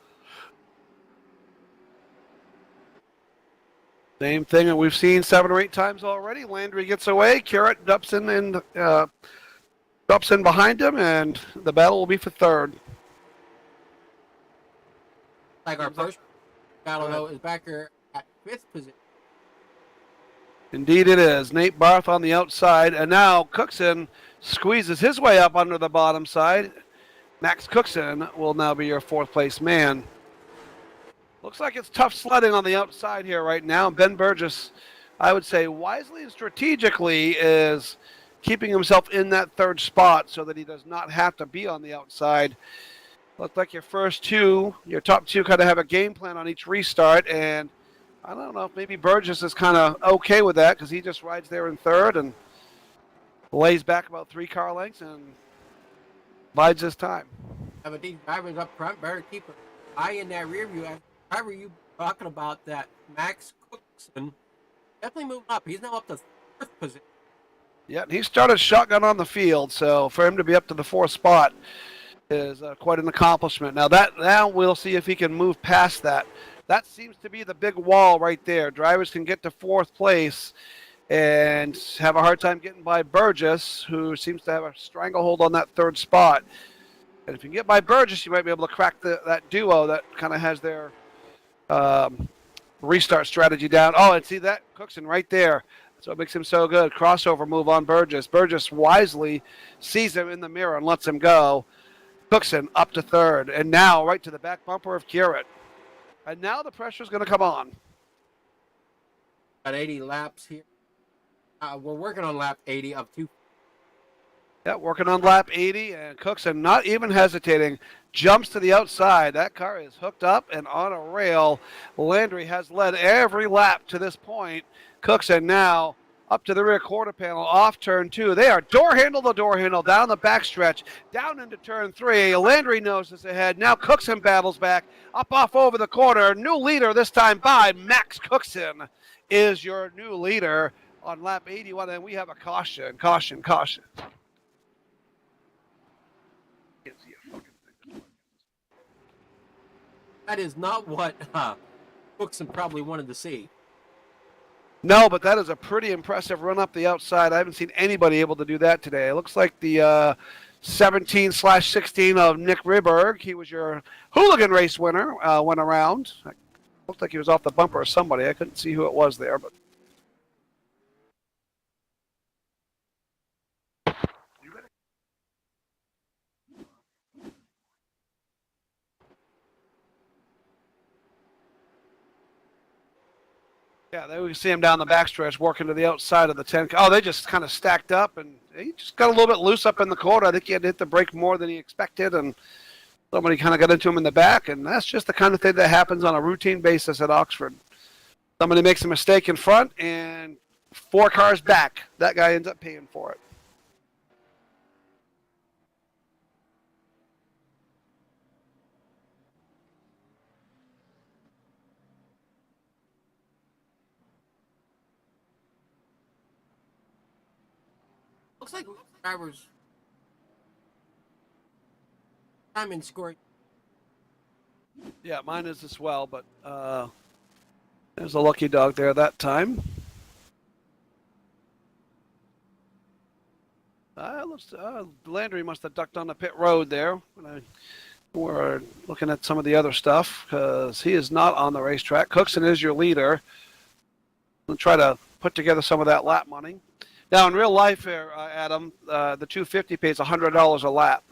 A: Same thing that we've seen 7 or 8 times already. Landry gets away, Carrot drops in behind him, and the battle will be for third.
G: Like our first battle, though, is back here at 5th position.
A: Indeed it is. Nate Barth on the outside, and now Cookson squeezes his way up under the bottom side. Max Cookson will now be your 4th place man. Looks like it's tough sledding on the outside here right now. Ben Burgess, I would say wisely and strategically, is keeping himself in that 3rd spot so that he does not have to be on the outside. Looks like your top 2 kind of have a game plan on each restart, and I don't know if maybe Burgess is kind of okay with that because he just rides there in 3rd and lays back about 3 car lengths and bides his time.
G: But these drivers up front better keep an eye in that rear view. Driver you talking about that Max Cookson definitely moving up. He's now up to 4th position.
A: Yeah, he started shotgun on the field, so for him to be up to the 4th spot is quite an accomplishment. Now we'll see if he can move past that. That seems to be the big wall right there. Drivers can get to 4th place and have a hard time getting by Burgess, who seems to have a stranglehold on that 3rd spot. And if you can get by Burgess, you might be able to crack that duo that kind of has their restart strategy down. Oh, and see that? Cookson right there. That's what makes him so good. Crossover move on Burgess. Burgess wisely sees him in the mirror and lets him go. Cookson up to 3rd. And now right to the back bumper of Carrot. And now the pressure is going to come on.
G: Got 80 laps here. We're working on lap 80 of 2.
A: Yeah, working on lap 80, and Cookson not even hesitating, jumps to the outside. That car is hooked up and on a rail. Landry has led every lap to this point. Cookson now up to the rear quarter panel, off turn 2. They are door handle to door handle, down the backstretch, down into turn 3. Landry noses ahead. Now Cookson battles back, up off over the corner. New leader this time by Max Cookson is your new leader on lap 81, and we have a caution.
G: That is not what Cookson probably wanted to see.
A: No, but that is a pretty impressive run up the outside. I haven't seen anybody able to do that today. It looks like the 17/16 of Nick Riberg, he was your hooligan race winner, went around. Looked like he was off the bumper of somebody. I couldn't see who it was there, but. Yeah, there we can see him down the backstretch working to the outside of the 10. Oh, they just kind of stacked up, and he just got a little bit loose up in the corner. I think he had to hit the brake more than he expected, and somebody kind of got into him in the back, and that's just the kind of thing that happens on a routine basis at Oxford. Somebody makes a mistake in front, and 4 cars back. That guy ends up paying for it.
G: Looks like drivers time in scoring.
A: Yeah, mine is as well, but there's a lucky dog there that time. Landry must have ducked on the pit road there. We're looking at some of the other stuff because he is not on the racetrack. Cookson is your leader. We'll try to put together some of that lap money. Now, in real life here, Adam, the 250 pays $100 a lap.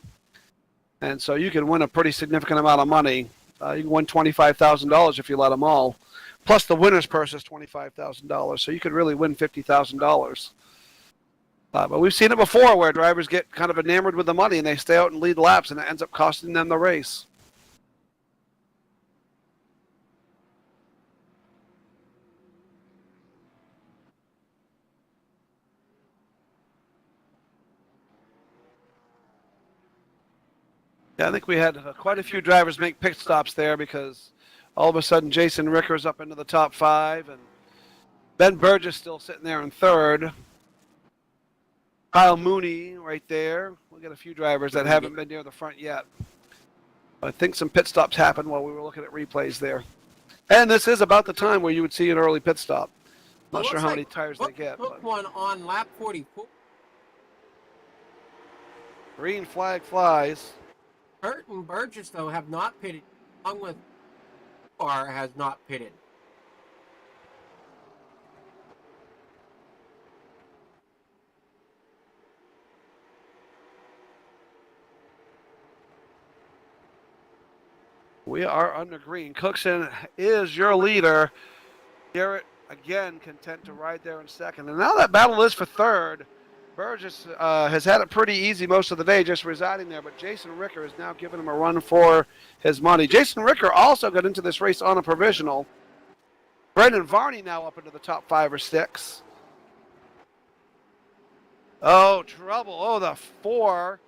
A: And so you can win a pretty significant amount of money. You can win $25,000 if you let them all. Plus the winner's purse is $25,000. So you could really win $50,000. But we've seen it before where drivers get kind of enamored with the money and they stay out and lead laps, and it ends up costing them the race. Yeah, I think we had quite a few drivers make pit stops there because all of a sudden Jason Ricker's up into the top 5, and Ben Burgess still sitting there in 3rd. Kyle Mooney right there. We'll get a few drivers that haven't been near the front yet. I think some pit stops happened while we were looking at replays there. And this is about the time where you would see an early pit stop. Not sure how many tires they get.
G: Took one on lap 44.
A: Green flag flies.
G: Hurt and Burgess, though, have not pitted, along with Barr has not pitted.
A: We are under green. Cookson is your leader. Garrett, again, content to ride there in 2nd. And now that battle is for 3rd. Burgess has had it pretty easy most of the day just residing there, but Jason Ricker is now giving him a run for his money. Jason Ricker also got into this race on a provisional. Brendan Varney now up into the top 5 or 6. Oh, trouble. Oh, the 4,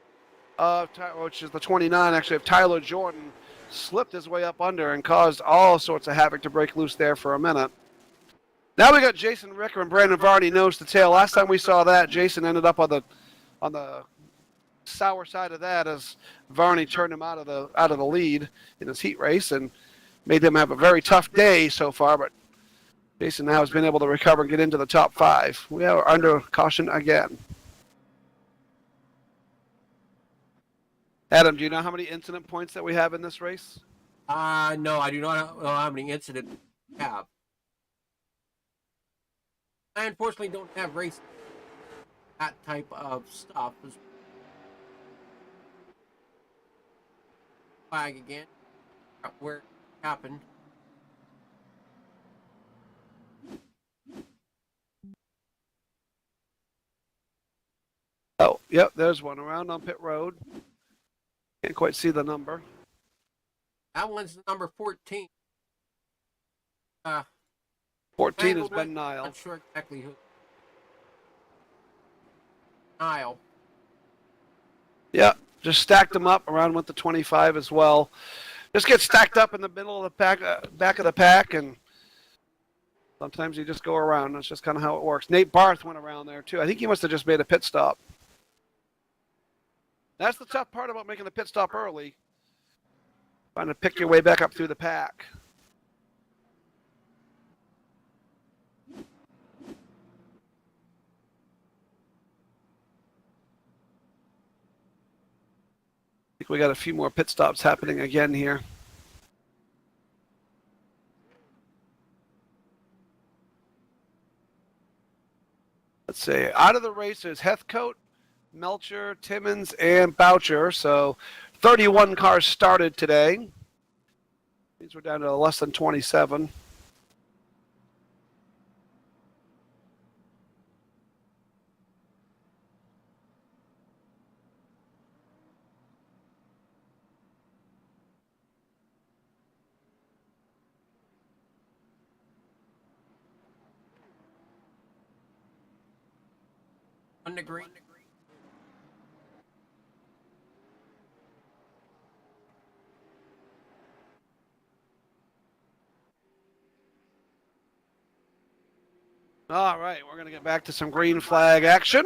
A: which is the 29, actually, of Tyler Jordan, slipped his way up under and caused all sorts of havoc to break loose there for a minute. Now we got Jason Ricker and Brandon Varney nose to tail. Last time we saw that, Jason ended up on the sour side of that as Varney turned him out of the lead in his heat race and made them have a very tough day so far. But Jason now has been able to recover and get into the top 5. We are under caution again. Adam, do you know how many incident points that we have in this race?
G: No, I do not know how many incidents we have. I unfortunately don't have race that type of stuff. Flag again. Where it happened.
A: Oh, yep, there's one around on pit road. Can't quite see the number.
G: That one's number 14.
A: 14 is Ben Nile.
G: Not sure exactly who. Nile.
A: Yeah, just stacked them up around with the 25 as well. Just get stacked up in the middle of the pack, back of the pack, and sometimes you just go around. That's just kind of how it works. Nate Barth went around there too. I think he must have just made a pit stop. That's the tough part about making the pit stop early. Trying to pick your way back up through the pack. I think we got a few more pit stops happening again here. Let's see. Out of the race is Heathcote, Melcher, Timmons, and Boucher. So 31 cars started today. These were down to less than 27.
G: 1 degree.
A: All right, we're going to get back to some green flag action.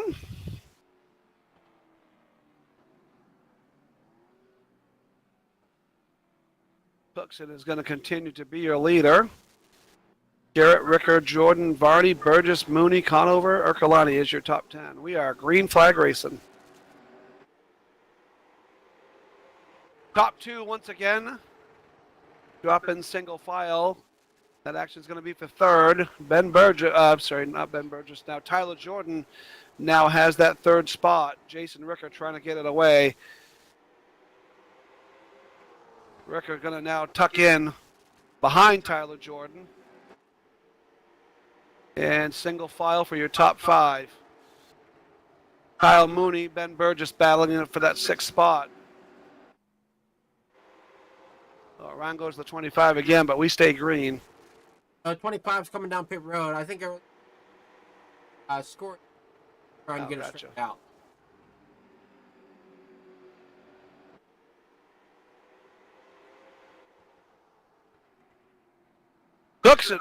A: Cookson is going to continue to be your leader. Garrett, Ricker, Jordan, Varney, Burgess, Mooney, Conover, Ercolani is your top 10. We are green flag racing. Top 2 once again. Drop in single file. That action is going to be for third. Ben Burgess, sorry, not Ben Burgess now. Tyler Jordan now has that third spot. Jason Ricker trying to get it away. Ricker going to now tuck in behind Tyler Jordan. And single file for your top 5. Kyle Mooney, Ben Burgess battling it for that 6th spot. Around goes the 25 again, but we stay green.
G: 25's coming down pit road. I think score trying to get it straight out.
A: Cooks it.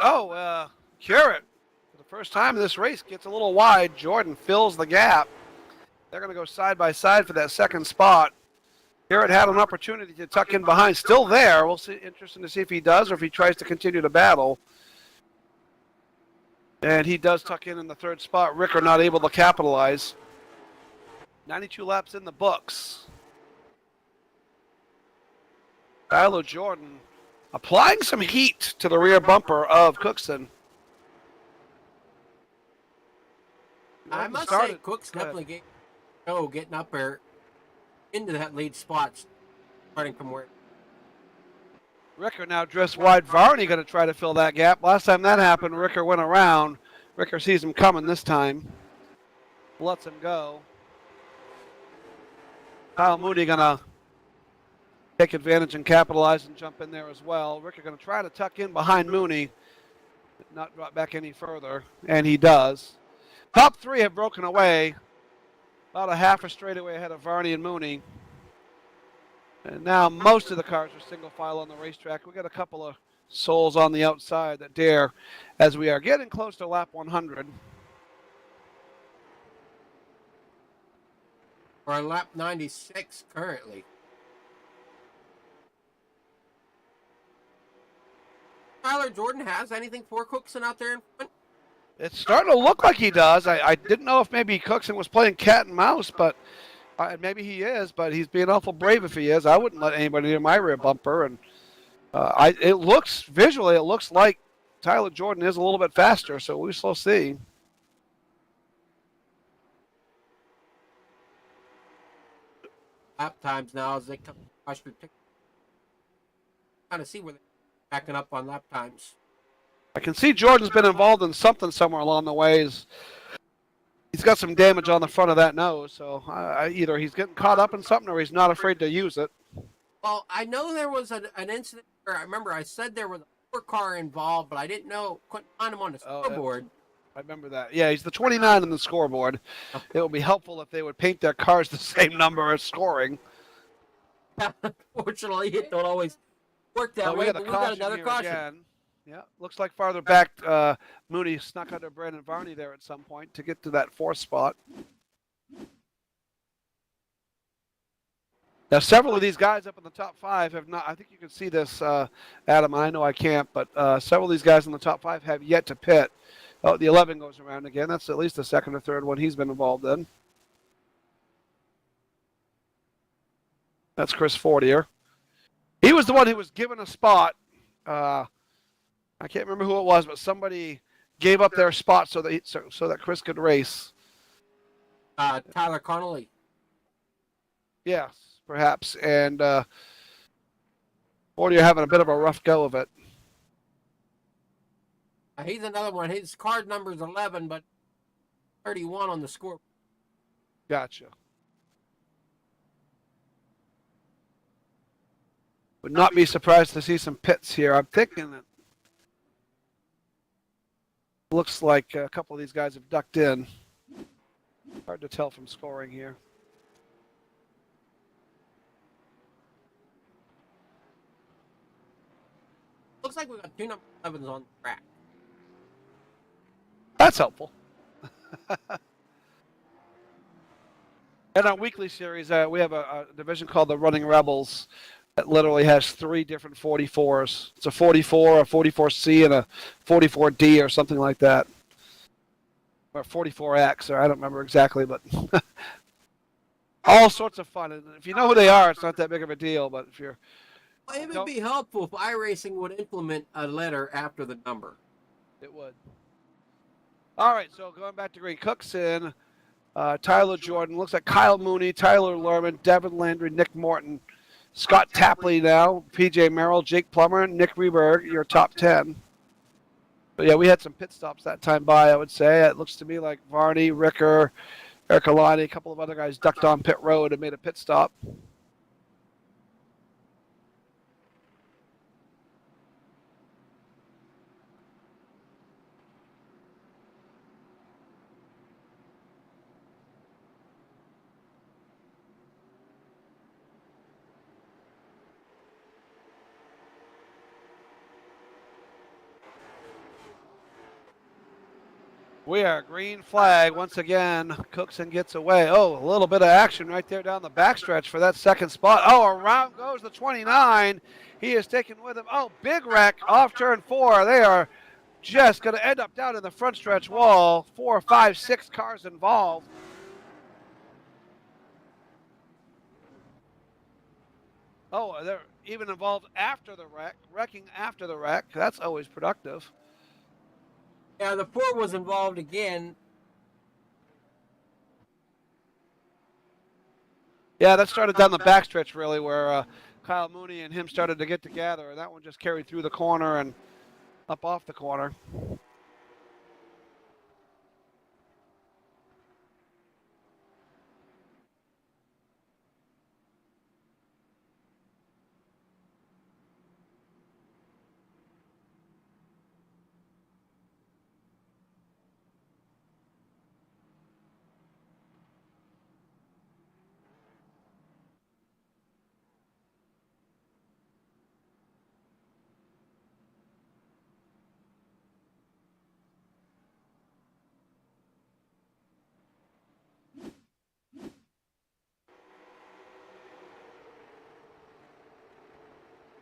A: Curate. For the first time in this race, gets a little wide. Jordan fills the gap. They're going to go side by side for that 2nd spot. Garrett had an opportunity to tuck in behind. Still there. We'll see. Interesting to see if he does or if he tries to continue to battle. And he does tuck in the 3rd spot. Ricker not able to capitalize. 92 laps in the books. Tyler Jordan applying some heat to the rear bumper of Cookson.
G: I must say, Cook's definitely getting up there into that lead spot, starting from where.
A: Ricker now drifts wide. Varney going to try to fill that gap. Last time that happened, Ricker went around. Ricker sees him coming this time. Lets him go. Kyle Mooney going to take advantage and capitalize and jump in there as well. Ricker going to try to tuck in behind Mooney, but not drop back any further, and he does. Top 3 have broken away. About a half a straightaway ahead of Varney and Mooney. And now most of the cars are single file on the racetrack. We got a couple of souls on the outside that dare as we are getting close to lap 100.
G: We're on lap 96 currently. Tyler Jordan has anything for Cookson out there in front?
A: It's starting to look like he does. I didn't know if maybe Cookson was playing cat and mouse, but maybe he is. But he's being awful brave if he is. I wouldn't let anybody near my rear bumper. And it looks visually, it looks like Tyler Jordan is a little bit faster. So we shall see.
G: Lap times now as they come across your ticket. Kind of see where they're backing up on lap times.
A: I can see Jordan's been involved in something somewhere along the way. He's got some damage on the front of that nose, so either he's getting caught up in something or he's not afraid to use it.
G: Well, I know there was an incident where I remember I said there was a car involved, but I couldn't find him on the scoreboard.
A: I remember that. Yeah, he's the 29 on the scoreboard. It would be helpful if they would paint their cars the same number as scoring.
G: Unfortunately, it don't always work that way, but we got another caution.
A: Again. Yeah, looks like farther back, Mooney snuck under Brandon Varney there at some point to get to that 4th spot. Now, several of these guys up in the top 5 have not, I think you can see this, Adam, I know I can't, but several of these guys in the top 5 have yet to pit. Oh, the 11 goes around again. That's at least the 2nd or 3rd one he's been involved in. That's Chris Fortier. He was the one who was given a spot. I can't remember who it was, but somebody gave up their spot so that Chris could race.
G: Tyler Connolly.
A: Yes, perhaps. And Fortier having a bit of a rough go of it.
G: He's another one. His card number is 11, but 31 on the score.
A: Gotcha. Would not be surprised to see some pits here. I'm thinking that looks like a couple of these guys have ducked in. Hard to tell from scoring here.
G: Looks like we got 2 number 11s on the track.
A: That's helpful. In our weekly series, we have a division called the Running Rebels that literally has 3 different 44s. It's a 44, a 44C, and a 44D or something like that. Or 44X, or I don't remember exactly, but all sorts of fun. And if you know who they are, it's not that big of a deal, but if you're...
G: Well, it would be helpful if iRacing would implement a letter after the number.
A: It would. All right, so going back to green, Cookson, Tyler Jordan, looks like Kyle Mooney, Tyler Lerman, Devin Landry, Nick Morton, Scott Tapley now, PJ Merrill, Jake Plummer, Nick Reberg, your top 10. But yeah, we had some pit stops that time by, I would say. It looks to me like Varney, Ricker, Eric Alani, a couple of other guys ducked on pit road and made a pit stop. We are green flag once again. Cookson gets away. Oh, a little bit of action right there down the backstretch for that second spot. Oh, around goes the 29. He is taken with him. Oh, big wreck off turn 4. They are just going to end up down in the front stretch wall. 4, 5, 6 cars involved. Oh, they're even involved after the wreck, wrecking after the wreck. That's always productive.
G: Yeah, the 4 was involved again.
A: Yeah, that started down the backstretch, really, where Kyle Mooney and him started to get together. And that one just carried through the corner and up off the corner.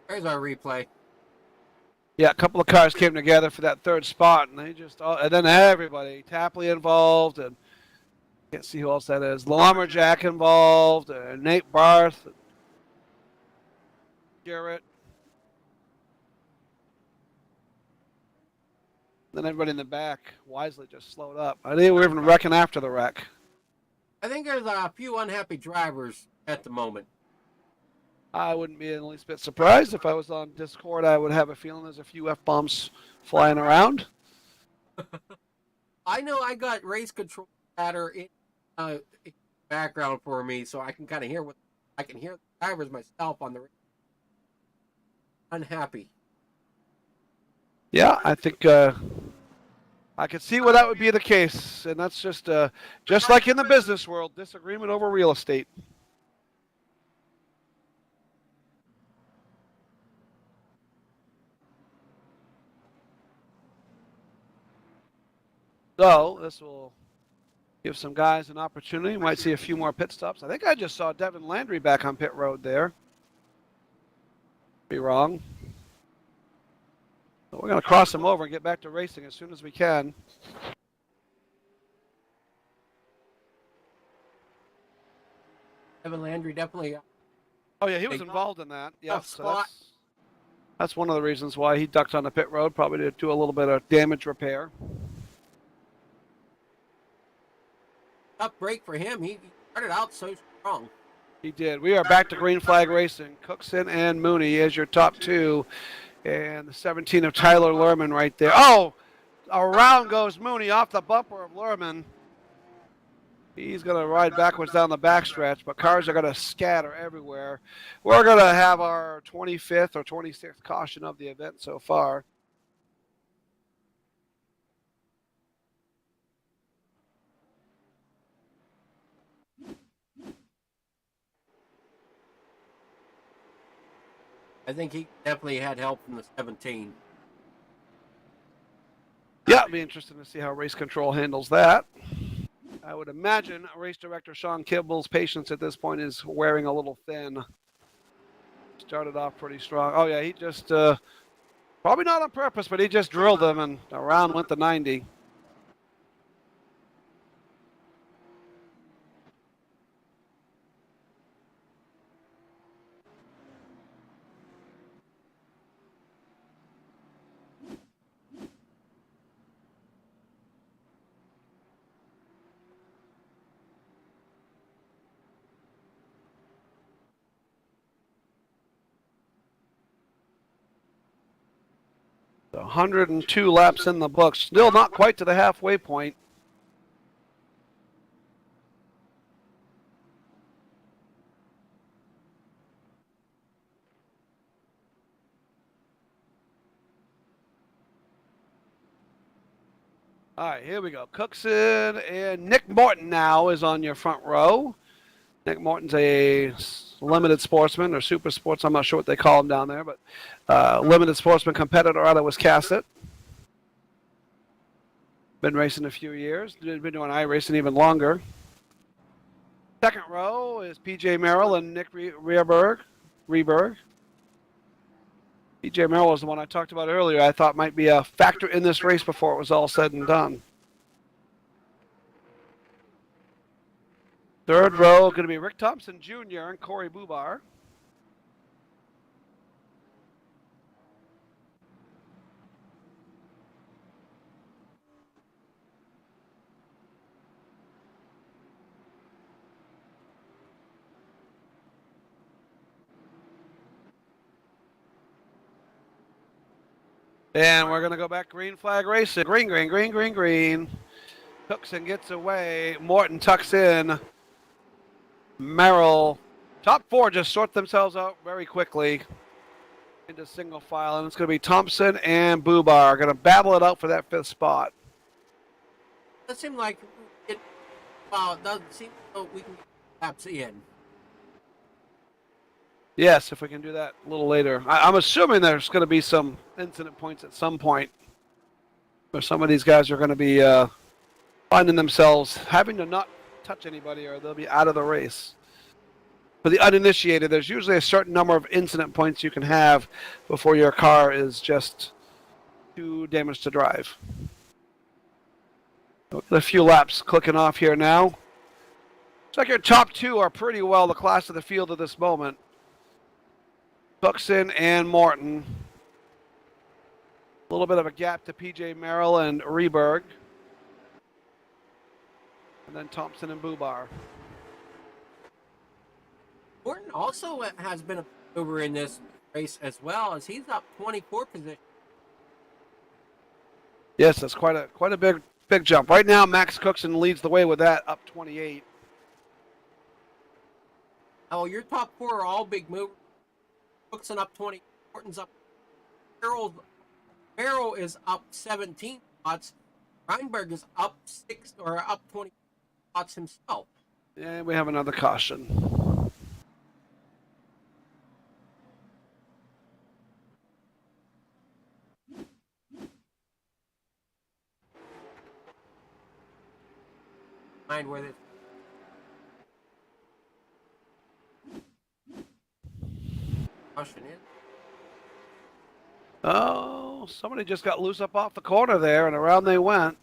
G: There's our replay.
A: Yeah, a couple of cars came together for that third spot, and they just and then everybody, Tapley involved, and can't see who else that is. Lumberjack involved, and Nate Barth, Garrett. Then everybody in the back wisely just slowed up. I think we were even wrecking after the wreck.
G: I think there's a few unhappy drivers at the moment.
A: I wouldn't be in the least bit surprised if I was on Discord. I would have a feeling there's a few F-bombs flying around.
G: I know I got race control chatter in background for me, so I can kind of hear what I can hear the drivers myself on the unhappy.
A: Yeah, I think I could see where that would be the case, and that's just like in the business world, disagreement over real estate. So this will give some guys an opportunity. You might see a few more pit stops. I think I just saw Devin Landry back on pit road there. Be wrong. So we're going to cross him over and get back to racing as soon as we can.
G: Devin Landry definitely.
A: Oh yeah, he was involved in that. Yeah,
G: Tough
A: so
G: spot.
A: that's one of the reasons why he ducked on the pit road, probably to do a little bit of damage repair.
G: Tough break for him. He started out so strong.
A: He did. We are back to green flag racing. Cookson and Mooney as your top 2. And the 17 of Tyler Lerman right there. Oh, around goes Mooney off the bumper of Lerman. He's going to ride backwards down the backstretch, but cars are going to scatter everywhere. We're going to have our 25th or 26th caution of the event so far.
G: I think he definitely had help from the 17.
A: Yeah, it'll be interesting to see how race control handles that. I would imagine race director Sean Kibble's patience at this point is wearing a little thin. Started off pretty strong. Oh, yeah, he just, probably not on purpose, but he just drilled them, and around went the 90. So 102 laps in the books. Still not quite to the halfway point. All right, here we go. Cookson and Nick Morton now is on your front row. Nick Morton's a limited sportsman or super sports. I'm not sure what they call him down there, but limited sportsman competitor out of Wiscasset. Been racing a few years. Been doing iRacing even longer. Second row is PJ Merrill and Nick Rieberg. PJ Merrill was the one I talked about earlier. I thought might be a factor in this race before it was all said and done. Third row going to be Rick Thompson Jr. and Corey Bubar. And we're going to go back green flag racing. Green. Cookson gets away. Morton tucks in. Merrill. Top four just sort themselves out very quickly into single file. And it's going to be Thompson and Bubar going to battle it out for that fifth spot.
G: Does seem like it. Well, it doesn't seem like we can get laps in.
A: Yes, if we can do that a little later. I'm assuming there's going to be some incident points at some point where some of these guys are going to be finding themselves having to not touch anybody or they'll be out of the race. For the uninitiated, there's usually a certain number of incident points you can have before your car is just too damaged to drive. A few laps clicking off here now. Looks like your top two are pretty well the class of the field at this moment. Cookson and Morton. A little bit of a gap to PJ Merrill and Rieberg. And then Thompson and Bubar.
G: Morton also has been over in this race as well, as he's up 24 position.
A: Yes, that's quite a big jump. Right now, Max Cookson leads the way with that, up 28.
G: Oh, your top four are all big movers. Cookson up 20. Morton's up. Merrill is up 17 spots. Reinberg is up 20 spots himself.
A: And we have another caution.
G: Mind where this. Caution is.
A: Oh, somebody just got loose up off the corner there, and around they went.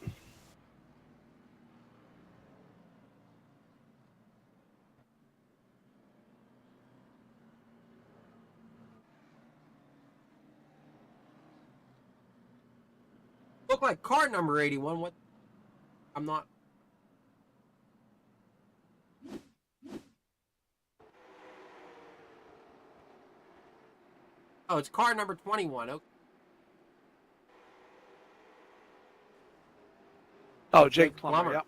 G: Look like car number 81. What? I'm not. Oh, it's car number 21. Okay.
A: Oh, Jake Plummer. Yep.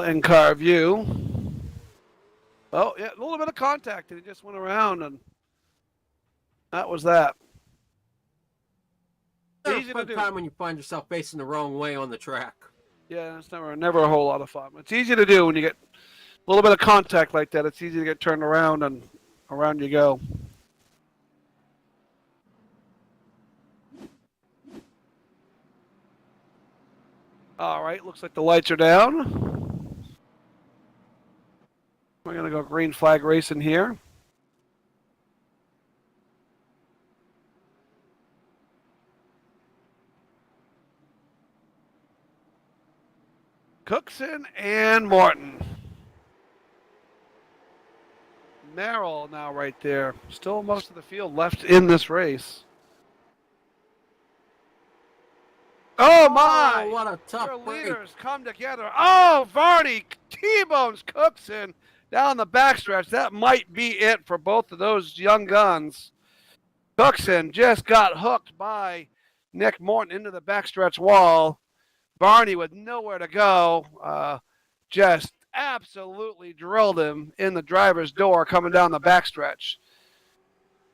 A: In car view. Oh, yeah, a little bit of contact, and he just went around, and that was that.
G: It's
A: Easy
G: a
A: to
G: fun
A: do.
G: time when you find yourself facing the wrong way on the track.
A: Yeah, it's never a whole lot of fun. It's easy to do when you get a little bit of contact like that. It's easy to get turned around, and around you go. All right, looks like the lights are down. We're going to go green flag racing here. Cookson and Martin. Merrill now right there. Still most of the field left in this race. Oh my!
G: Oh, what a tough
A: Your
G: break.
A: leaders come together. Oh, Varney T-bones Cookson down the backstretch. That might be it for both of those young guns. Cookson just got hooked by Nick Morton into the backstretch wall. Barney with nowhere to go, just absolutely drilled him in the driver's door coming down the backstretch.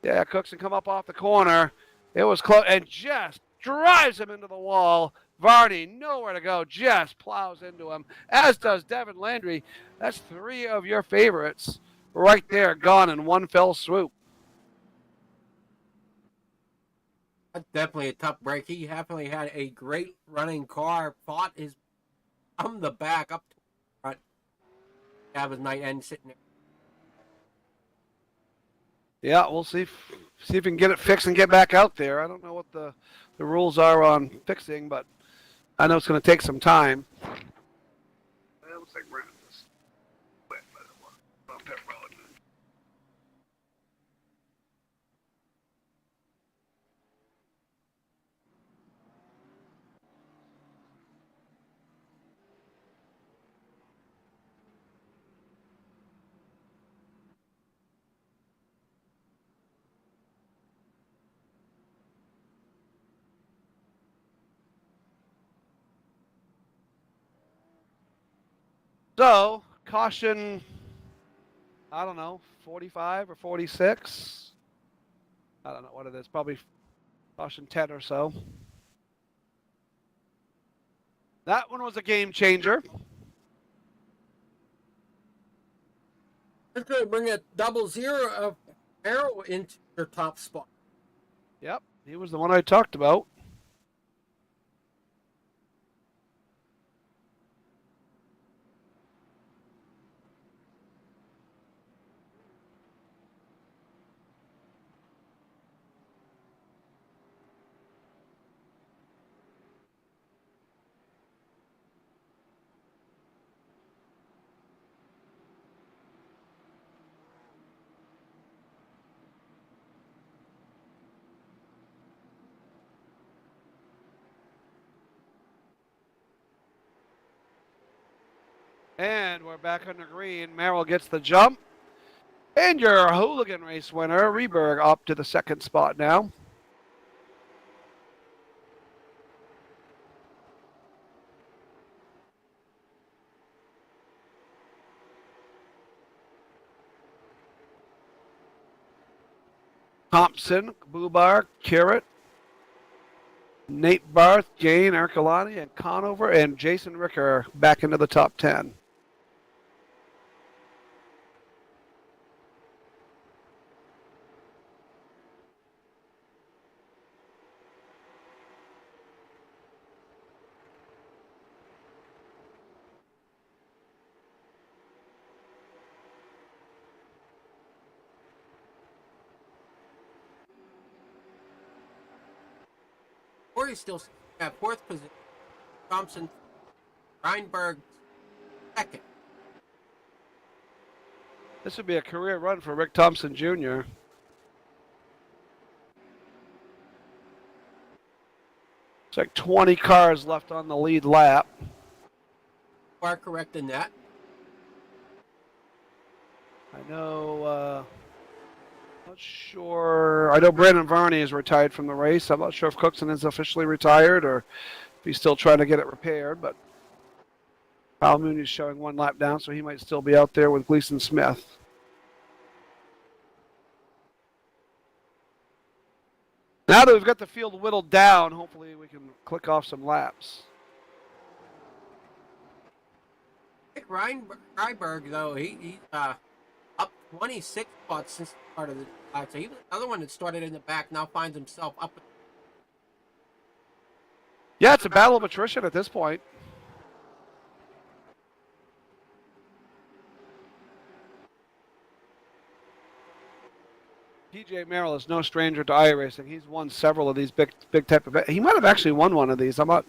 A: Yeah, Cookson come up off the corner. It was close and just drives him into the wall. Varney, nowhere to go, just plows into him, as does Devin Landry. That's 3 of your favorites right there, gone in one fell swoop.
G: That's definitely a tough break. He definitely had a great running car, fought his from the back up to the front. Have his night end sitting there.
A: Yeah, we'll see if we can get it fixed and get back out there. I don't know what the rules are on fixing, but I know it's going to take some time. It looks like we're in this wet, but it was on pit road. So, caution, I don't know, 45 or 46. I don't know what it is. Probably caution 10 or so. That one was a game changer.
G: It's going to bring a 0-0 of Arrow into your top spot.
A: Yep, he was the one I talked about. And we're back on the green. Merrill gets the jump. And your hooligan race winner, Reberg, up to the second spot now. Thompson, Bubar, Carrot, Nate Barth, Gain, Ercolani, and Conover, and Jason Ricker back into the top 10.
G: Corey still at 4th position. Thompson, Reinberg, 2nd.
A: This would be a career run for Rick Thompson Jr. It's like 20 cars left on the lead lap.
G: You are correct in that.
A: I know, not sure. I know Brandon Varney is retired from the race. I'm not sure if Cookson is officially retired or if he's still trying to get it repaired, but Kyle Mooney is showing 1 lap down, so he might still be out there with Gleason Smith. Now that we've got the field whittled down, hopefully we can click off some laps.
G: Nick Ryberg, though, he's up 26 spots since the start of the drive. So he was another one that started in the back, now finds himself up.
A: Yeah, it's a battle of attrition at this point. PJ Merrill is no stranger to iRacing. He's won several of these big type of. He might have actually won one of these. I'm not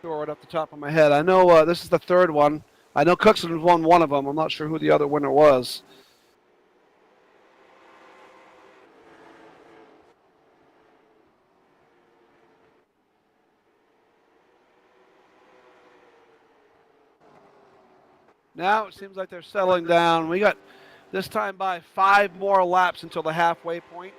A: sure right off the top of my head. I know this is the third one. I know Cookson won one of them. I'm not sure who the other winner was. Now it seems like they're settling down. We got this time by 5 more laps until the halfway point.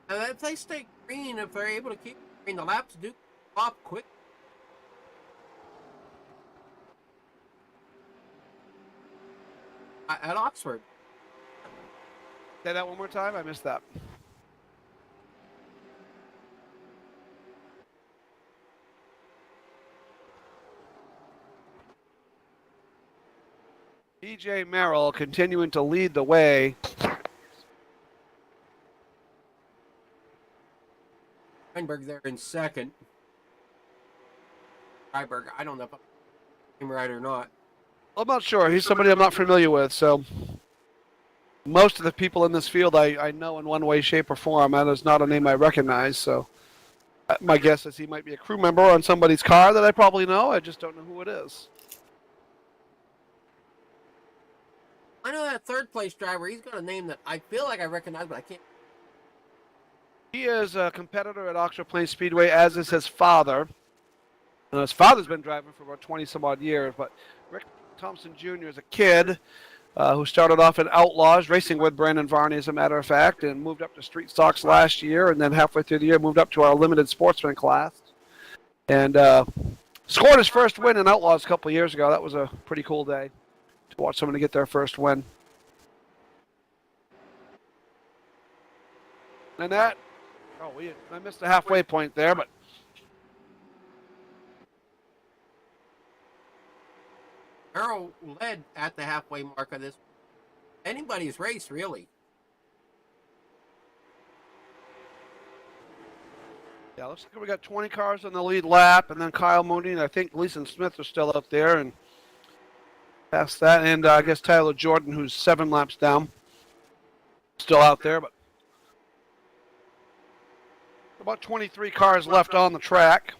G: And if they stay green, if they're able to keep green, the laps do pop quick. At Oxford.
A: Say that one more time. I missed that. PJ Merrill continuing to lead the way.
G: Steinberg there in second. Ryberg, I don't know if I'm right or not.
A: I'm not sure. He's somebody I'm not familiar with, so most of the people in this field I know in one way, shape, or form. That is not a name I recognize, so my guess is he might be a crew member on somebody's car that I probably know. I just don't know who it is.
G: I know that third place driver, he's got a name that I feel like I recognize, but I can't.
A: He is a competitor at Oxford Plains Speedway, as is his father. His father's been driving for about 20-some-odd years, but Rick Thompson Jr. is a kid who started off in Outlaws, racing with Brandon Varney, as a matter of fact, and moved up to Street Stocks last year, and then halfway through the year moved up to our limited sportsman class. And scored his first win in Outlaws a couple of years ago. That was a pretty cool day to watch someone get their first win. And that, I missed the halfway point there, but
G: Merrill led at the halfway mark of this. Anybody's race, really.
A: yeah, looks like we got 20 cars on the lead lap, and then Kyle Mooney and I think Gleason Smith are still out there, and past that, and I guess Tyler Jordan, who's 7 laps down, still out there, but about 23 cars left on the track.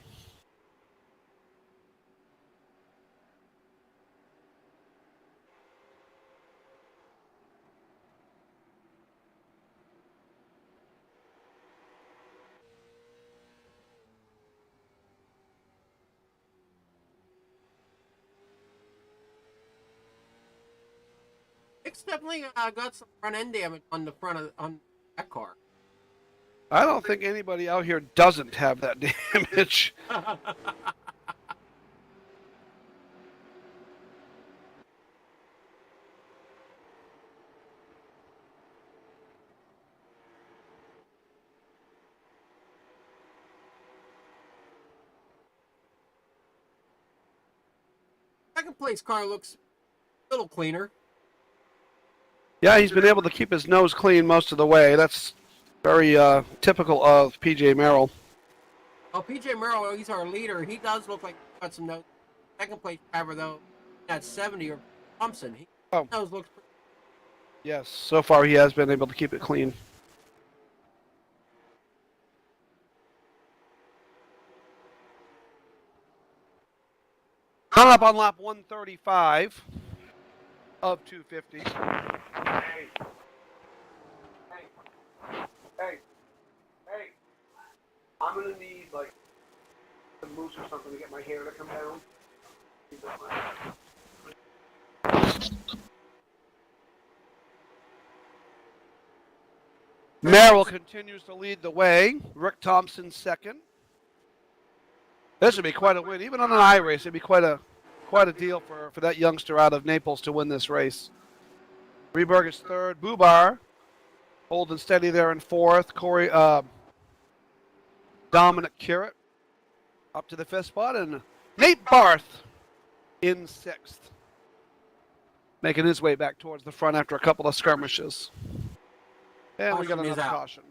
G: It's definitely got some front end damage on the front of on that car.
A: I don't think anybody out here doesn't have that damage.
G: Second place car looks a little cleaner.
A: Yeah, he's been able to keep his nose clean most of the way. That's very typical of PJ Merrill.
G: Oh, PJ Merrill, he's our leader. He does look like he's got some nose. Second place driver, though, at 70 or Thompson. His nose looks pretty.
A: Yes, so far he has been able to keep it clean. Coming up on lap 135 of 250. Hey, I'm gonna need like some mousse or something to get my hair to come down. Merrill continues to lead the way. Rick Thompson second. This would be quite a win. Even on an iRace, it'd be quite a deal for that youngster out of Naples to win this race. Reberg is third. Bubar holding steady there in fourth. Dominic Currett up to the fifth spot. And Nate Barth in sixth, making his way back towards the front after a couple of skirmishes. And we got another caution.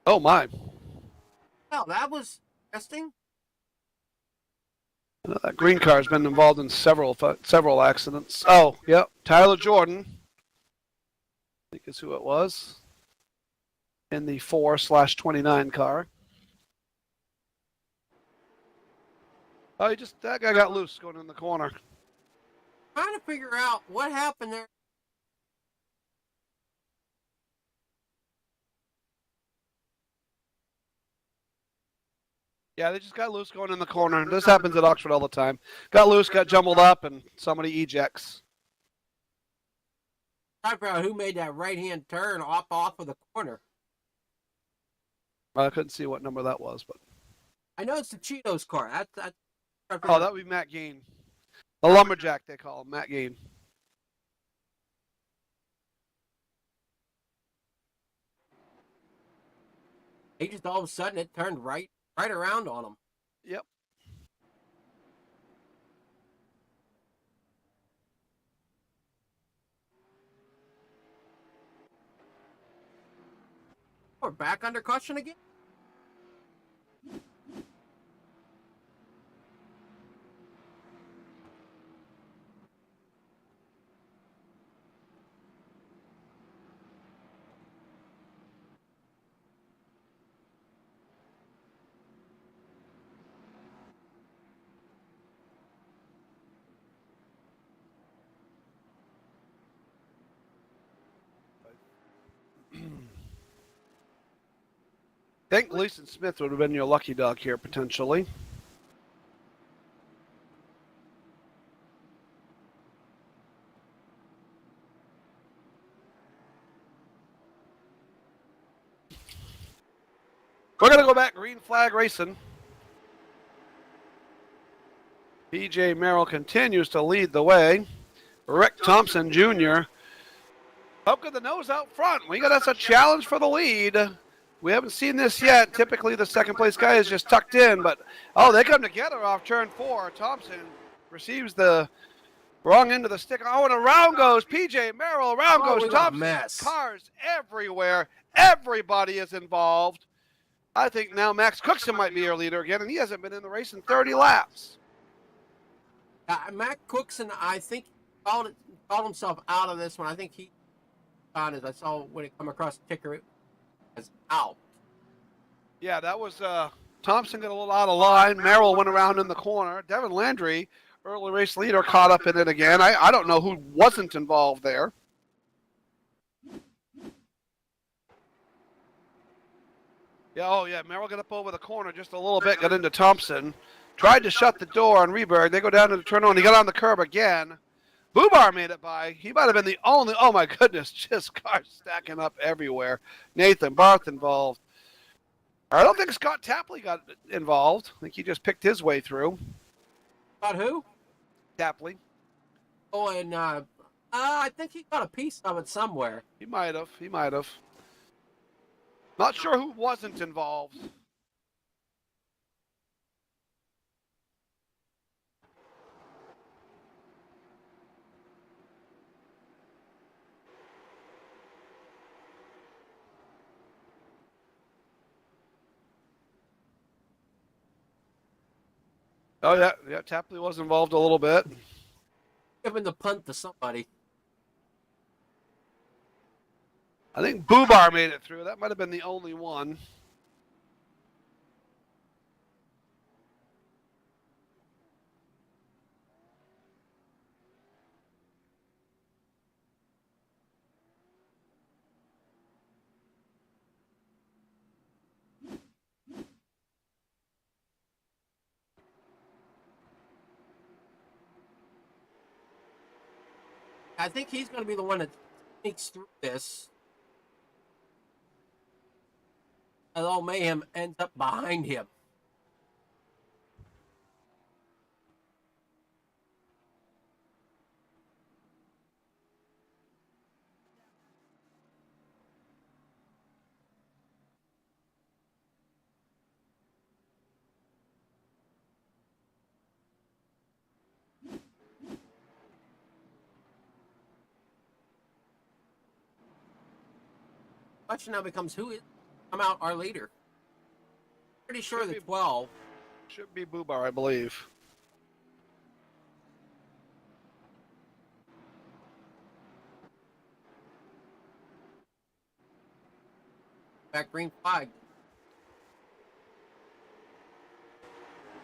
A: Oh my.
G: Well, that was interesting.
A: That green car has been involved in several accidents. Oh, yep. Tyler Jordan, I think is who it was, in the 4/29 car. Oh, that guy got loose going in the corner.
G: Trying to figure out what happened there.
A: Yeah, they just got loose going in the corner. This happens at Oxford all the time. Got loose, got jumbled up, and somebody ejects.
G: I forgot who made that right-hand turn off of the corner.
A: I couldn't see what number that was, but
G: I know it's the Cheetos car.
A: oh, that would be Matt Gain. The lumberjack, they call him, Matt Gain.
G: He just all of a sudden it turned right around on him.
A: Yep.
G: We're back under caution again.
A: I think Gleason Smith would have been your lucky dog here, potentially. We're going to go back green flag racing. PJ Merrill continues to lead the way. Rick Thompson Jr. poking the nose out front. That's a challenge for the lead. We haven't seen this yet. Typically, the second place guy is just tucked in, but they come together off turn 4. Thompson receives the wrong end of the stick. Oh, and around goes PJ Merrill. Around goes Thompson. Cars everywhere. Everybody is involved. I think now Max Cookson might be our leader again, and he hasn't been in the race in 30 laps.
G: Matt Cookson, I think, called himself out of this one. I think he found it. I saw when it come across the ticker, it was out.
A: Yeah, that was Thompson got a little out of line. Merrill went around in the corner. Devin Landry, early race leader, caught up in it again. I don't know who wasn't involved there. Yeah, Merrill got up over the corner just a little bit, got into Thompson. Tried to shut the door on Reberg. They go down to the turn on. He got on the curb again. Bubar made it by. He might have been the only. Oh, my goodness. Just cars stacking up everywhere. Nathan Barth involved. I don't think Scott Tapley got involved. I think he just picked his way through.
G: About who?
A: Tapley.
G: Oh, and I think he got a piece of it somewhere.
A: He might have. Not sure who wasn't involved. Oh, yeah, Tapley was involved a little bit.
G: Giving the punt to somebody.
A: I think Bubar made it through. That might have been the only one.
G: I think he's going to be the one that sneaks through this. And all mayhem ends up behind him. Question now becomes who is come out our leader? Pretty sure the 12.
A: Should be Boobar, I believe.
G: Back green flag.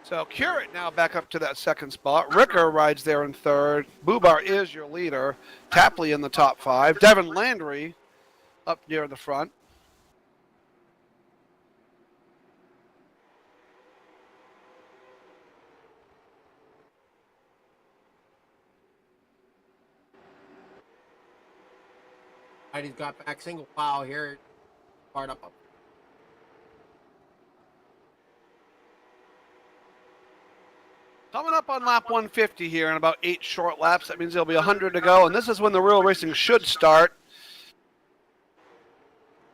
A: So Curate now back up to that second spot. Ricker rides there in third. Boobar is your leader. Tapley in the top 5. Devin Landry up near the front.
G: He's got back single file here. Part up.
A: Coming up on lap 150 here in about 8 short laps. That means there'll be 100 to go, and this is when the real racing should start.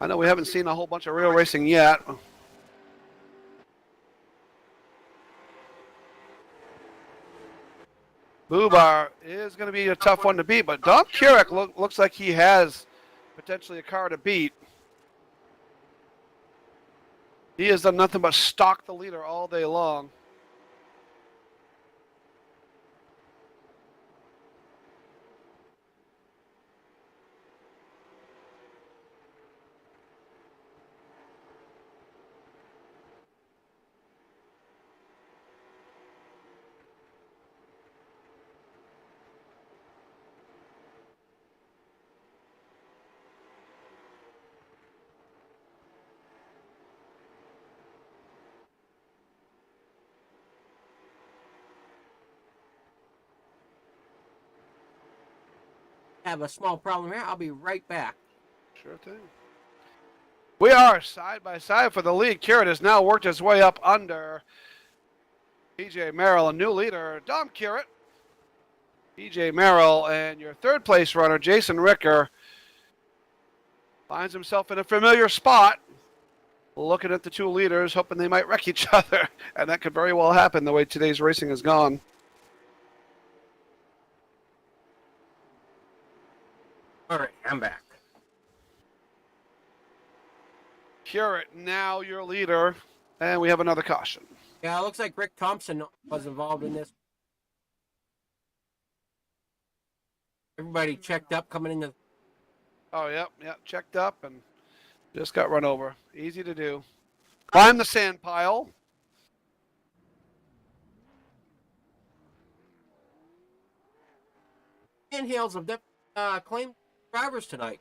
A: I know we haven't seen a whole bunch of real racing yet. Boobar is going to be a tough one to beat, but Dom Kurek looks like he has potentially a car to beat. He has done nothing but stalk the leader all day long.
G: Have a small problem here. I'll be right back.
A: Sure thing. We are side by side for the lead. Curate has now worked his way up under PJ Merrill, a new leader, Dom Curate. PJ Merrill and your third place runner, Jason Ricker, finds himself in a familiar spot, looking at the two leaders, hoping they might wreck each other. And that could very well happen the way today's racing has gone.
G: All right, I'm back.
A: Curate, now your leader, and we have another caution.
G: Yeah, it looks like Rick Thompson was involved in this. Everybody checked up coming in the...
A: Oh, yep, checked up and just got run over. Easy to do. Climb the sand pile.
G: Handhelds of claimed drivers tonight.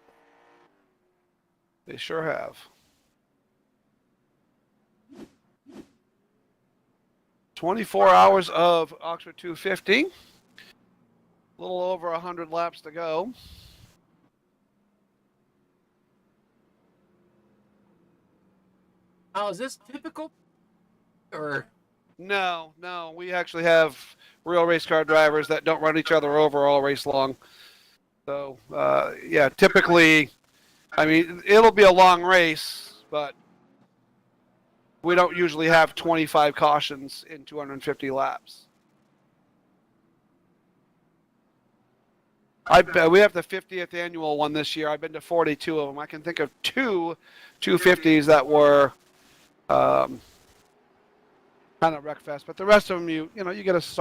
A: They sure have. "24 hours of Oxford 250. A little over 100 laps to go.
G: Now, is this typical? Or...
A: No. We actually have real race car drivers that don't run each other over all race long. So, yeah, typically, I mean, it'll be a long race, but we don't usually have 25 cautions in 250 laps. We have the 50th annual one this year. I've been to 42 of them. I can think of two 250s that were kind of wreckfest, but the rest of them, you get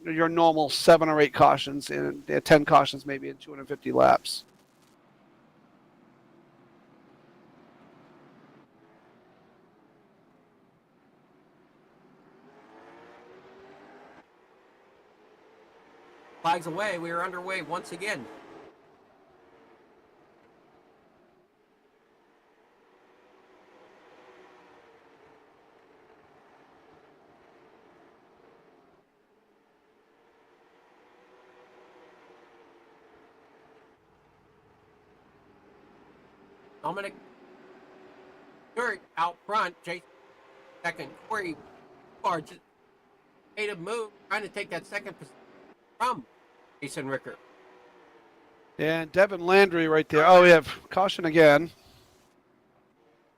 A: your normal 7 or 8 cautions and 10 cautions maybe in 250 laps.
G: Flags away. We are underway once again. Dominic Stewart out front. Jason second. Corey Barr just made a move, trying to take that second position from Jason Ricker.
A: And Devin Landry right there. Oh, we have caution again.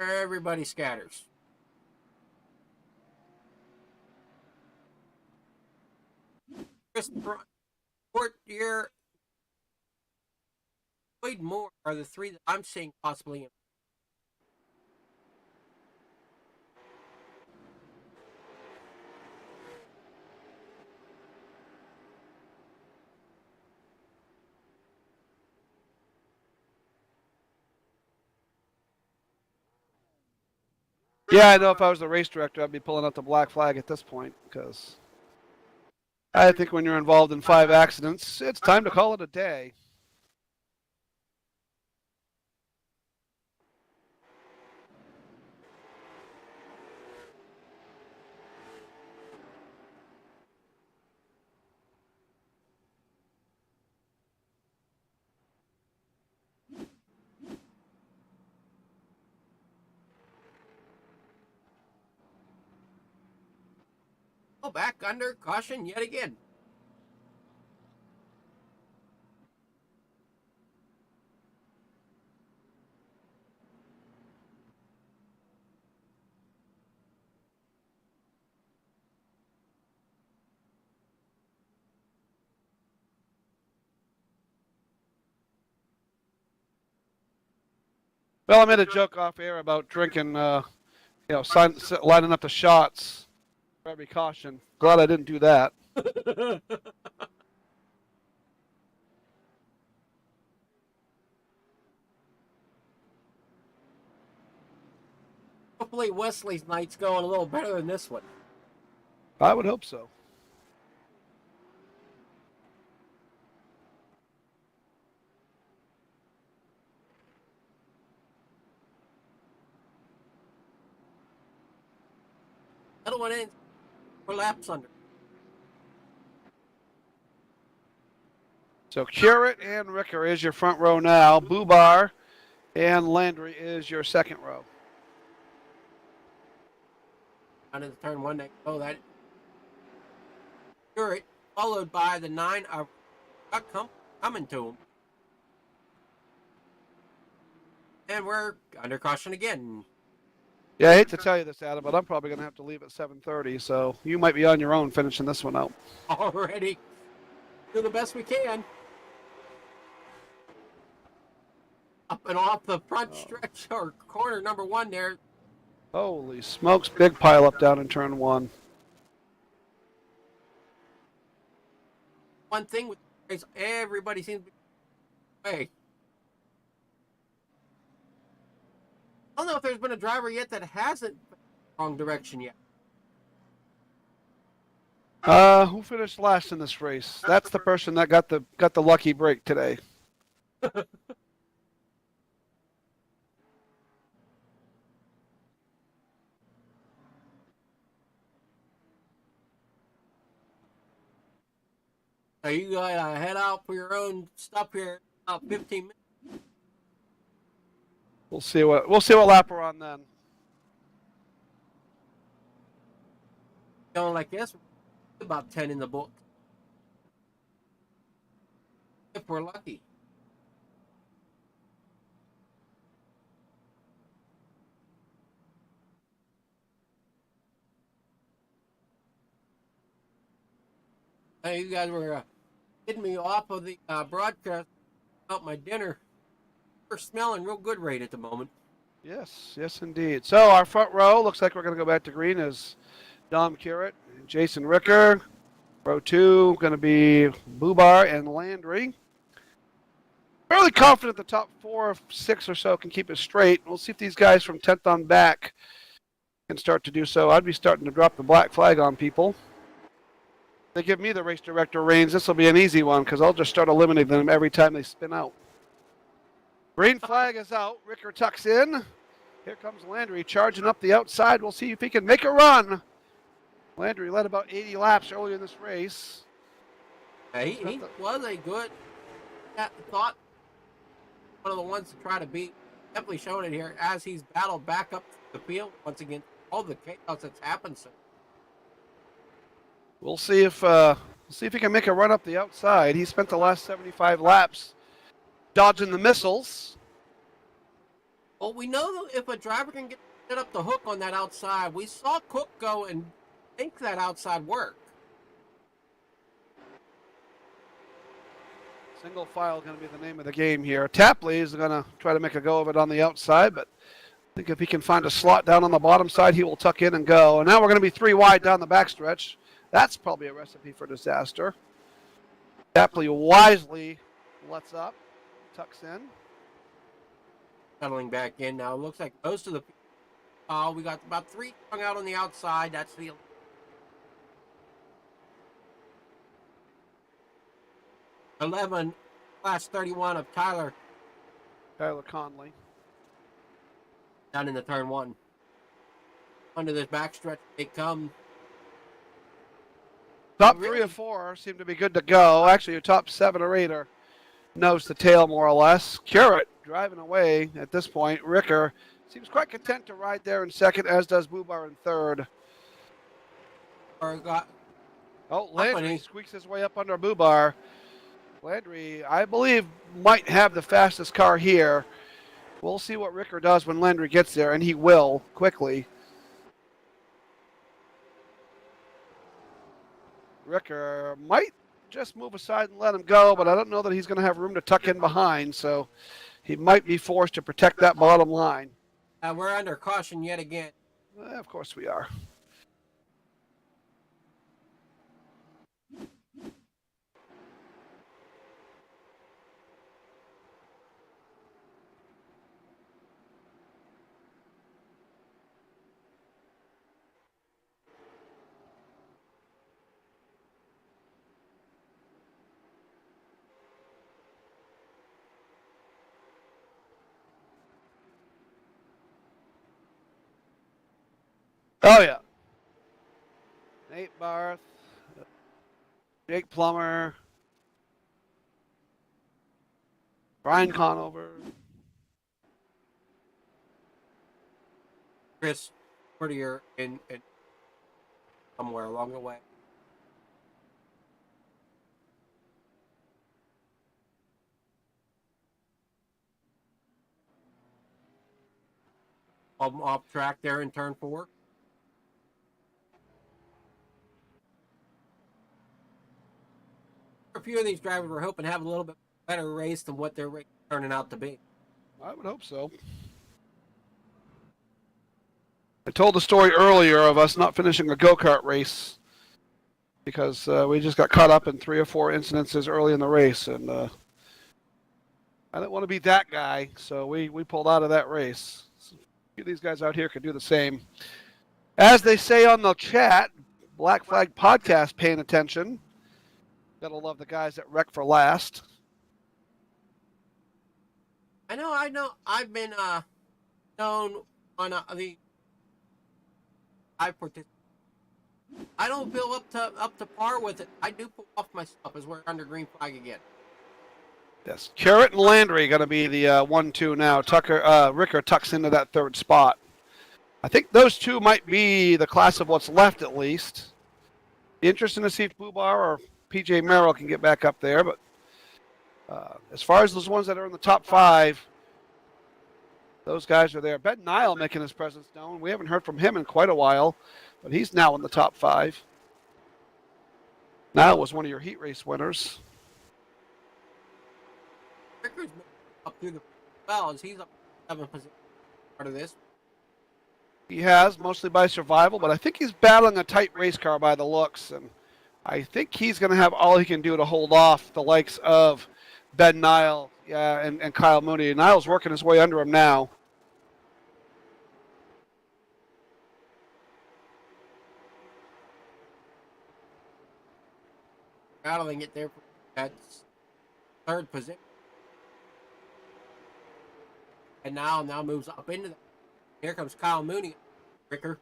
G: Everybody scatters. Chris Portier, Lloyd Moore are the three that I'm seeing possibly.
A: Yeah, I know if I was the race director, I'd be pulling out the black flag at this point because I think when you're involved in 5 accidents, it's time to call it a day.
G: Oh, back under caution yet again.
A: Well, I made a joke off air about drinking, lining up the shots for every caution. Glad I didn't do that.
G: Hopefully Wesley's night's going a little better than this one.
A: I would hope so.
G: Another one in for laps under.
A: So Curate and Ricker is your front row now. Bubar and Landry is your second row.
G: Out of the turn one next. Oh, that. Stewart, followed by the 9 of coming to him. And we're under caution again.
A: Yeah, I hate to tell you this, Adam, but I'm probably going to have to leave at 7:30, so you might be on your own finishing this one out.
G: Already. Do the best we can. Up and off the front stretch or corner number 1 there.
A: Holy smokes, big pile up down in turn 1.
G: One thing with is everybody seems to be hey. I don't know if there's been a driver yet that hasn't been wrong direction yet.
A: Who finished last in this race? That's the person that got the lucky break today.
G: So you gotta head out for your own stuff here in about 15 minutes.
A: We'll see what lap we're on then.
G: Going like this, about 10 in the book. If we're lucky. Hey, you guys were getting me off of the broadcast about my dinner. We're smelling real good right at the moment.
A: Yes, indeed. So our front row looks like we're going to go back to green as Dom Curate, Jason Ricker. Row 2 going to be Bubar and Landry. Fairly confident the top 4 or 6 or so can keep it straight. We'll see if these guys from 10th on back can start to do so. I'd be starting to drop the black flag on people. They give me the race director reins. This will be an easy one because I'll just start eliminating them every time they spin out. Green flag is out. Ricker tucks in. Here comes Landry charging up the outside. We'll see if he can make a run. Landry led about 80 laps earlier in this race.
G: He was a good thought. One of the ones to try to beat definitely showing it here as he's battled back up the field once again. All the chaos that's happened. So
A: We'll see if he can make a run up the outside. He spent the last 75 laps dodging the missiles.
G: well, we know that if a driver can get up the hook on that outside, we saw Cook go and make that outside work.
A: Single file going to be the name of the game here. Tapley is going to try to make a go of it on the outside, but I think if he can find a slot down on the bottom side, he will tuck in and go. And now we're going to be 3 wide down the backstretch. That's probably a recipe for disaster. Tapley wisely lets up, tucks in.
G: Settling back in now. Looks like most of the we got about 3 hung out on the outside. That's the 11 class 31 of Tyler
A: Conley.
G: down in the turn 1. Under this backstretch they come.
A: Top 3 or 4 seem to be good to go. Actually, your top 7 or 8 are nose to tail, more or less. Curate driving away at this point. Ricker seems quite content to ride there in second, as does Bubar in third. Landry squeaks his way up under Bubar. Landry, I believe, might have the fastest car here. We'll see what Ricker does when Landry gets there, and he will quickly. Ricker might just move aside and let him go, but I don't know that he's going to have room to tuck in behind, so he might be forced to protect that bottom line.
G: We're under caution yet again.
A: Of course we are. Oh, yeah. Nate Barth, Jake Plummer, Brian Conover.
G: Chris Whittier in somewhere along the way. Off track there in turn 4. A few of these drivers were hoping to have a little bit better race than what they're turning out to be.
A: I would hope so. I told the story earlier of us not finishing a go-kart race because we just got caught up in 3 or 4 incidences early in the race, and I didn't want to be that guy, so we pulled out of that race. So a few of these guys out here could do the same. As they say on the chat, Black Flag Podcast paying attention. Gotta love the guys that wreck for last.
G: I know. I've been known on the I participate. I don't feel up to par with it. I do pull off myself as we're under green flag again.
A: Yes, Curate and Landry going to be the 1-2 now. Ricker tucks into that 3rd spot. I think those 2 might be the class of what's left at least. Interesting to see if Bubar or PJ Merrill can get back up there, but as far as those ones that are in the top 5, those guys are there. Ben Nile making his presence known. We haven't heard from him in quite a while, but he's now in the top 5. Nile was one of your heat race winners.
G: Ricker's up through the as he's up 7th position part of this.
A: He has, mostly by survival, but I think he's battling a tight race car by the looks, and I think he's going to have all he can do to hold off the likes of Ben Nile and Kyle Mooney. Nile's working his way under him now.
G: Battling it there for that 3rd position. And now moves up into that. Here comes Kyle Mooney. Ricker.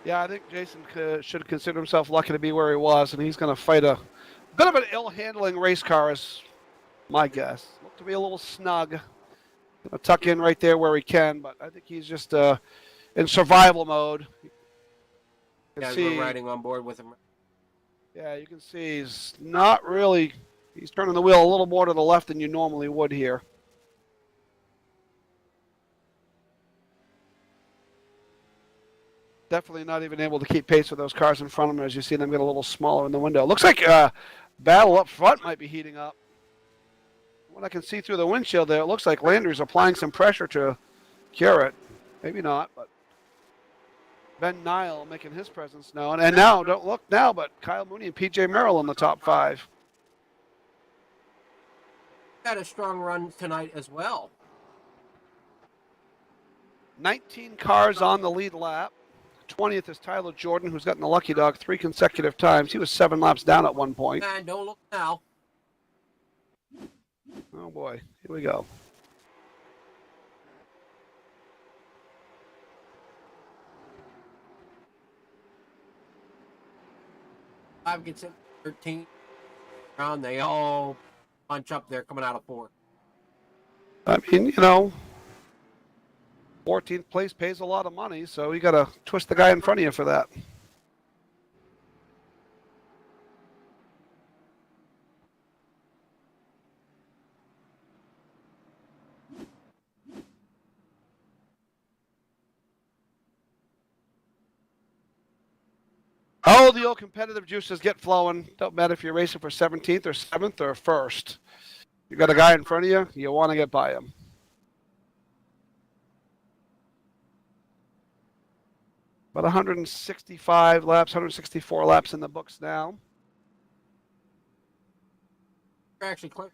A: Yeah, I think Jason should consider himself lucky to be where he was, and he's going to fight a bit of an ill-handling race car as My guess. Look to be a little snug. Gonna tuck in right there where he can, but I think he's just in survival mode. You can
G: Guys,
A: see,
G: we're riding on board with him.
A: yeah, you can see he's not really. He's turning the wheel a little more to the left than you normally would here. Definitely not even able to keep pace with those cars in front of him as you see them get a little smaller in the window. Looks like battle up front might be heating up. What I can see through the windshield there, it looks like Landry's applying some pressure to cure it. Maybe not, but Ben Nile making his presence known. And now, don't look now, but Kyle Mooney and PJ Merrill in the top 5.
G: Had a strong run tonight as well.
A: 19 cars on the lead lap. 20th is Tyler Jordan, who's gotten the lucky dog 3 consecutive times. He was 7 laps down at one point.
G: And don't look now.
A: Oh boy, here we go.
G: Five gets in 13 round. They all punch up there coming out of 4.
A: I mean, you know, 14th place pays a lot of money, so you got to twist the guy in front of you for that. Oh, the old competitive juices get flowing. Don't matter if you're racing for 17th or 7th or 1st. You got a guy in front of you want to get by him. About 165 laps, 164 laps in the books now.
G: They're actually close.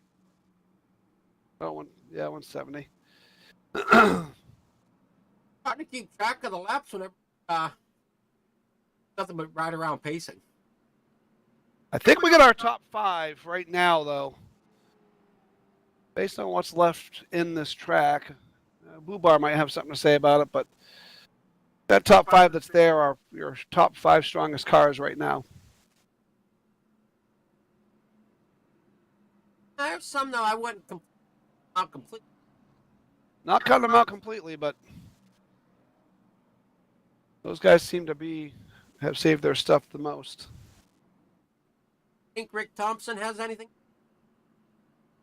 A: Oh, yeah, 170.
G: Trying to keep track of the laps whenever nothing but ride around pacing.
A: I think we got our top 5 right now, though. Based on what's left in this track, Blue Bar might have something to say about it, but that top 5 that's there are your top 5 strongest cars right now.
G: There's some though I wouldn't out completely.
A: Not cutting them out completely, but those guys seem to have saved their stuff the most.
G: Think Rick Thompson has anything?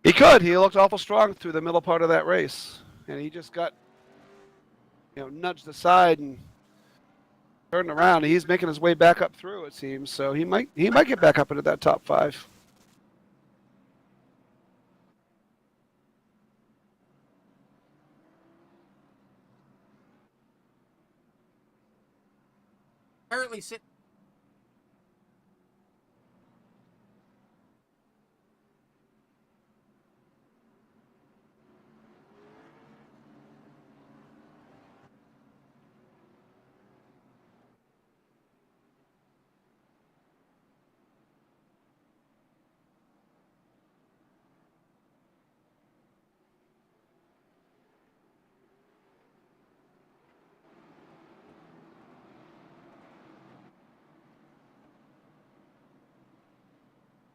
A: He could. He looked awful strong through the middle part of that race, and he just got, nudged aside and turned around. He's making his way back up through, it seems. So he might get back up into that top 5.
G: Apparently sit.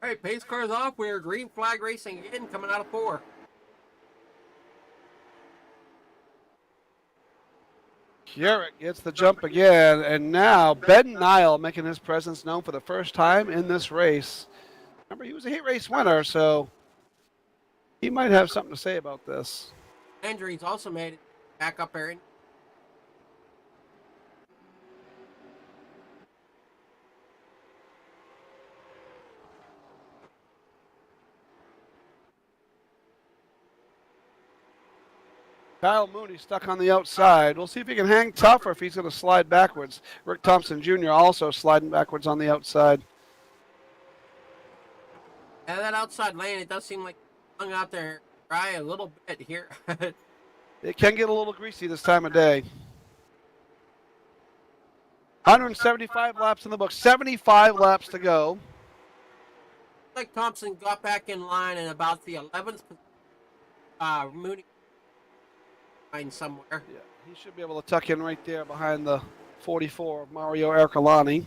G: All right, pace cars off. We're green flag racing again, coming out of 4.
A: Garrett gets the jump again, and now Ben Nile making his presence known for the first time in this race. Remember, he was a heat race winner, so he might have something to say about this.
G: Andrews also made it back up there.
A: Kyle Mooney stuck on the outside. We'll see if he can hang tough or if he's going to slide backwards. Rick Thompson Jr. also sliding backwards on the outside.
G: Yeah, that outside lane, it does seem like hung out there dry a little bit here.
A: It can get a little greasy this time of day. 175 laps in the book. 75 laps to go.
G: Like Thompson got back in line in about the 11th. Mooney somewhere.
A: Yeah, he should be able to tuck in right there behind the 44 of Mario Ercolani.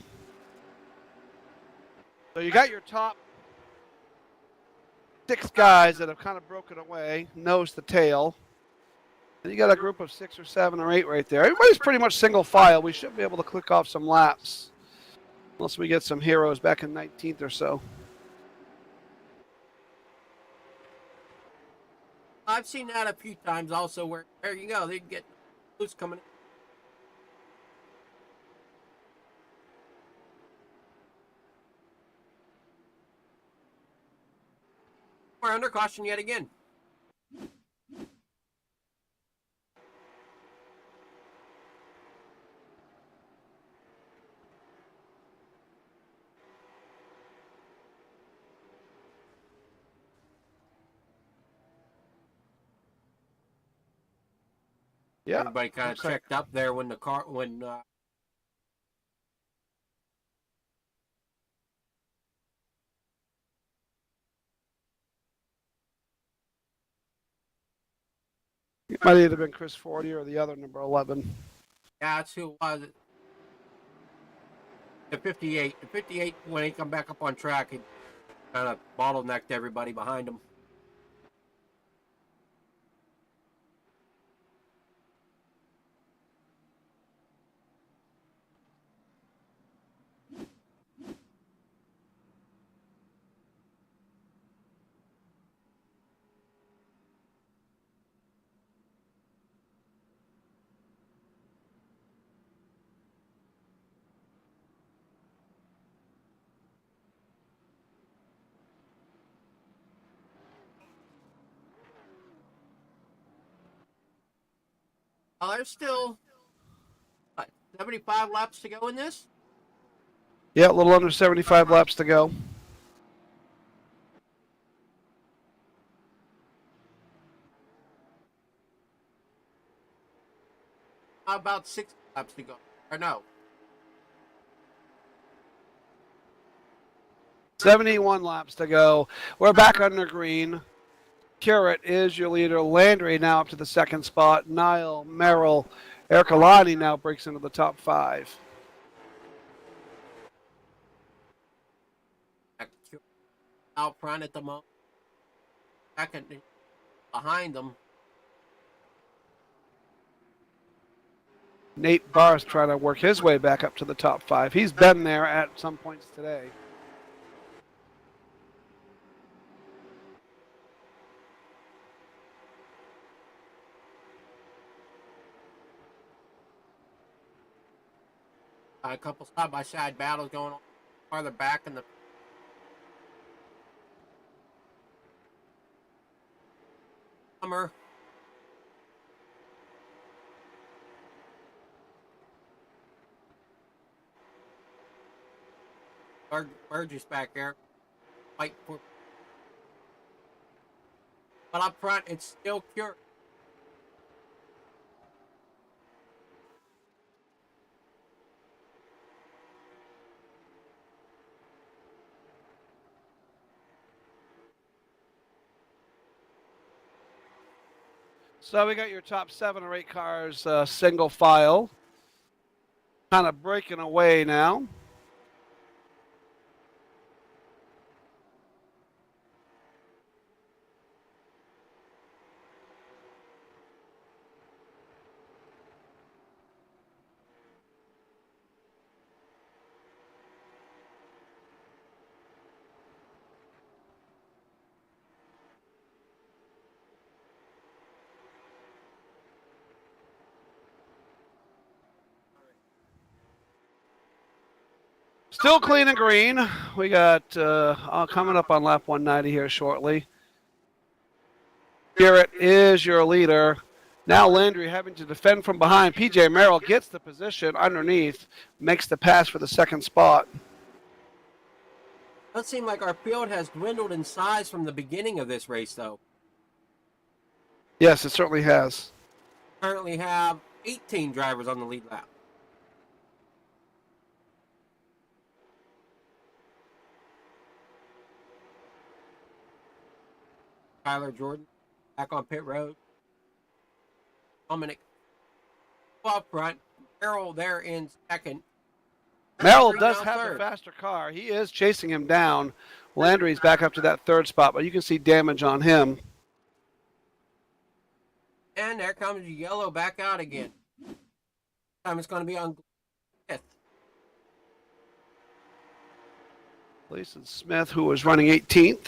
A: So you got your top 6 guys that have kind of broken away, nose to tail. And you got a group of 6 or 7 or 8 right there. Everybody's pretty much single file. We should be able to click off some laps. Unless we get some heroes back in 19th or so.
G: I've seen that a few times also where, there you go, they get loose coming in. We're under caution yet again.
A: Yeah.
G: Everybody kind of checked up there when the car,
A: It might either have been Chris Forty or the other number 11.
G: yeah, that's who it was. The 58. The 58, when he come back up on track, he kind of bottlenecked everybody behind him. There's still 75 laps to go in this.
A: Yeah, a little under 75 laps to go.
G: How about 6 laps to go? Or no?
A: 71 laps to go. We're back under green. Currett is your leader. Landry now up to the 2nd spot. Niall, Merrill, Ercolani now breaks into the top 5.
G: Out front at the moment. Second behind them.
A: Nate Barth trying to work his way back up to the top 5. He's been there at some points today.
G: A couple side-by-side battles going on farther back in the summer. Burgess back there. Fight for. But up front, it's still Cure.
A: So we got your top 7 or 8 cars single file. Kind of breaking away now. Still clean and green. We got coming up on lap 190 here shortly. Garrett is your leader. Now Landry having to defend from behind. PJ Merrill gets the position underneath, makes the pass for the 2nd spot.
G: Does seem like our field has dwindled in size from the beginning of this race, though.
A: Yes, it certainly has.
G: Currently have 18 drivers on the lead lap. Tyler Jordan back on pit road. Dominic up front. Merrill there in 2nd.
A: Merrill does have a faster car. He is chasing him down. Landry's back up to that third spot, but you can see damage on him.
G: And there comes yellow back out again. This time it's going to be on 5th.
A: Gleason Smith, who was running 18th.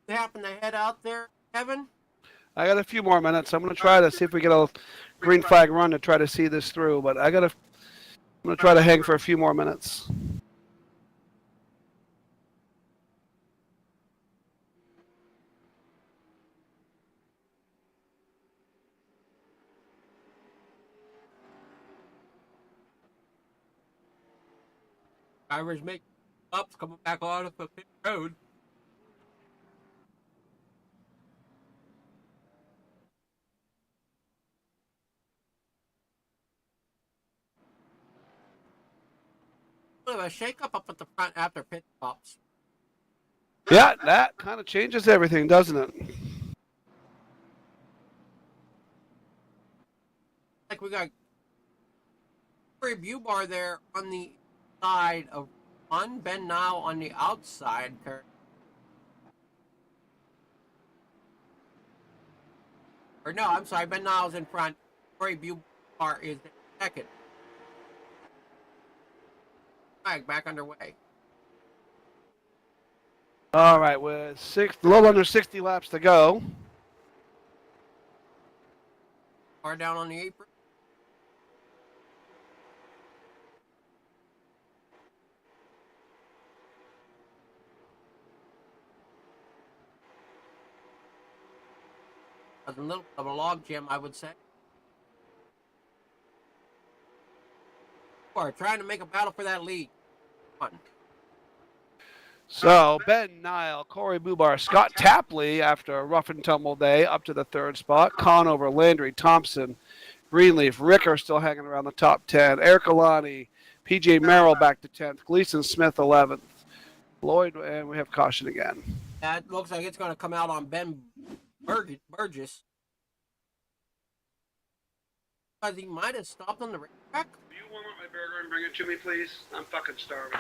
G: They happen to head out there, Kevin?
A: I got a few more minutes. I'm going to try to see if we get a green flag run to try to see this through, but I'm going to try to hang for a few more minutes.
G: Drivers make ups coming back on the pit road. Bit of a shake up at the front after pit stops.
A: Yeah, that kind of changes everything, doesn't it?
G: Like we got Corey Bubar there on the side of one, Ben Nile on the outside. Or no, I'm sorry, Ben Nile's in front. Corey Bubar is second. Back underway.
A: All right, with a little under 60 laps to go.
G: Far down on the apron. A little bit of a log jam, I would say. Or trying to make a battle for that lead. Come on.
A: So Ben Nile, Corey Bubar, Scott Tapley after a rough and tumble day up to the third spot. Conover, Landry, Thompson, Greenleaf, Rick are still hanging around the top 10. Eric Alani, PJ Merrill back to 10th. Gleason Smith 11th. Lloyd, and we have caution again.
G: That looks like it's going to come out on Ben Burgess. Because he might have stopped on the racetrack.
A: Do you warm up my burger and bring it to me, please? I'm fucking starving.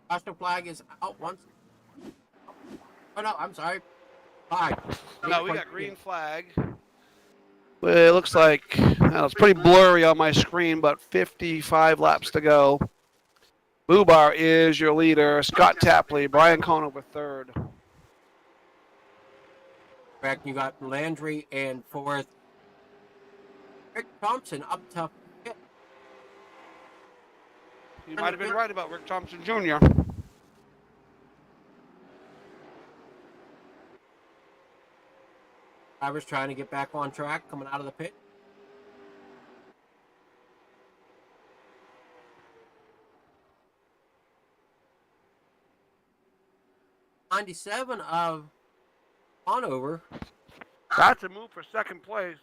G: Caution flag is out once. Oh no, I'm sorry. Fine.
A: No, we got green flag. Well, it looks like it's pretty blurry on my screen, but 55 laps to go. Bubar is your leader. Scott Tapley, Brian Conover third.
G: Correct. You got Landry and fourth. Rick Thompson up top.
A: You might have been right about Rick Thompson Jr.
G: Drivers trying to get back on track coming out of the pit. '97 of Hanover.
A: That's a move for second place.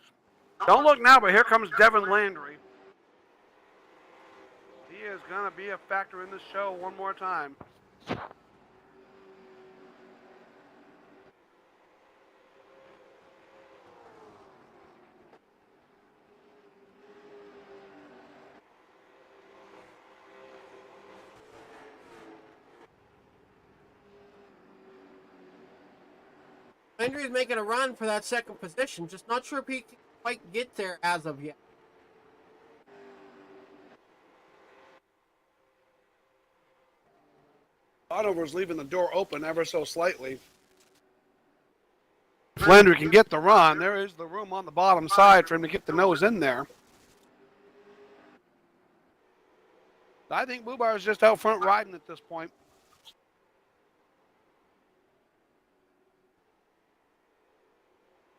A: Don't look now, but here comes Devin Landry. He is going to be a factor in this show one more time.
G: Landry's making a run for that second position. Just not sure if he can quite get there as of yet.
A: Hanover's leaving the door open ever so slightly. If Landry can get the run, there is the room on the bottom side for him to get the nose in there. I think Bubar is just out front riding at this point.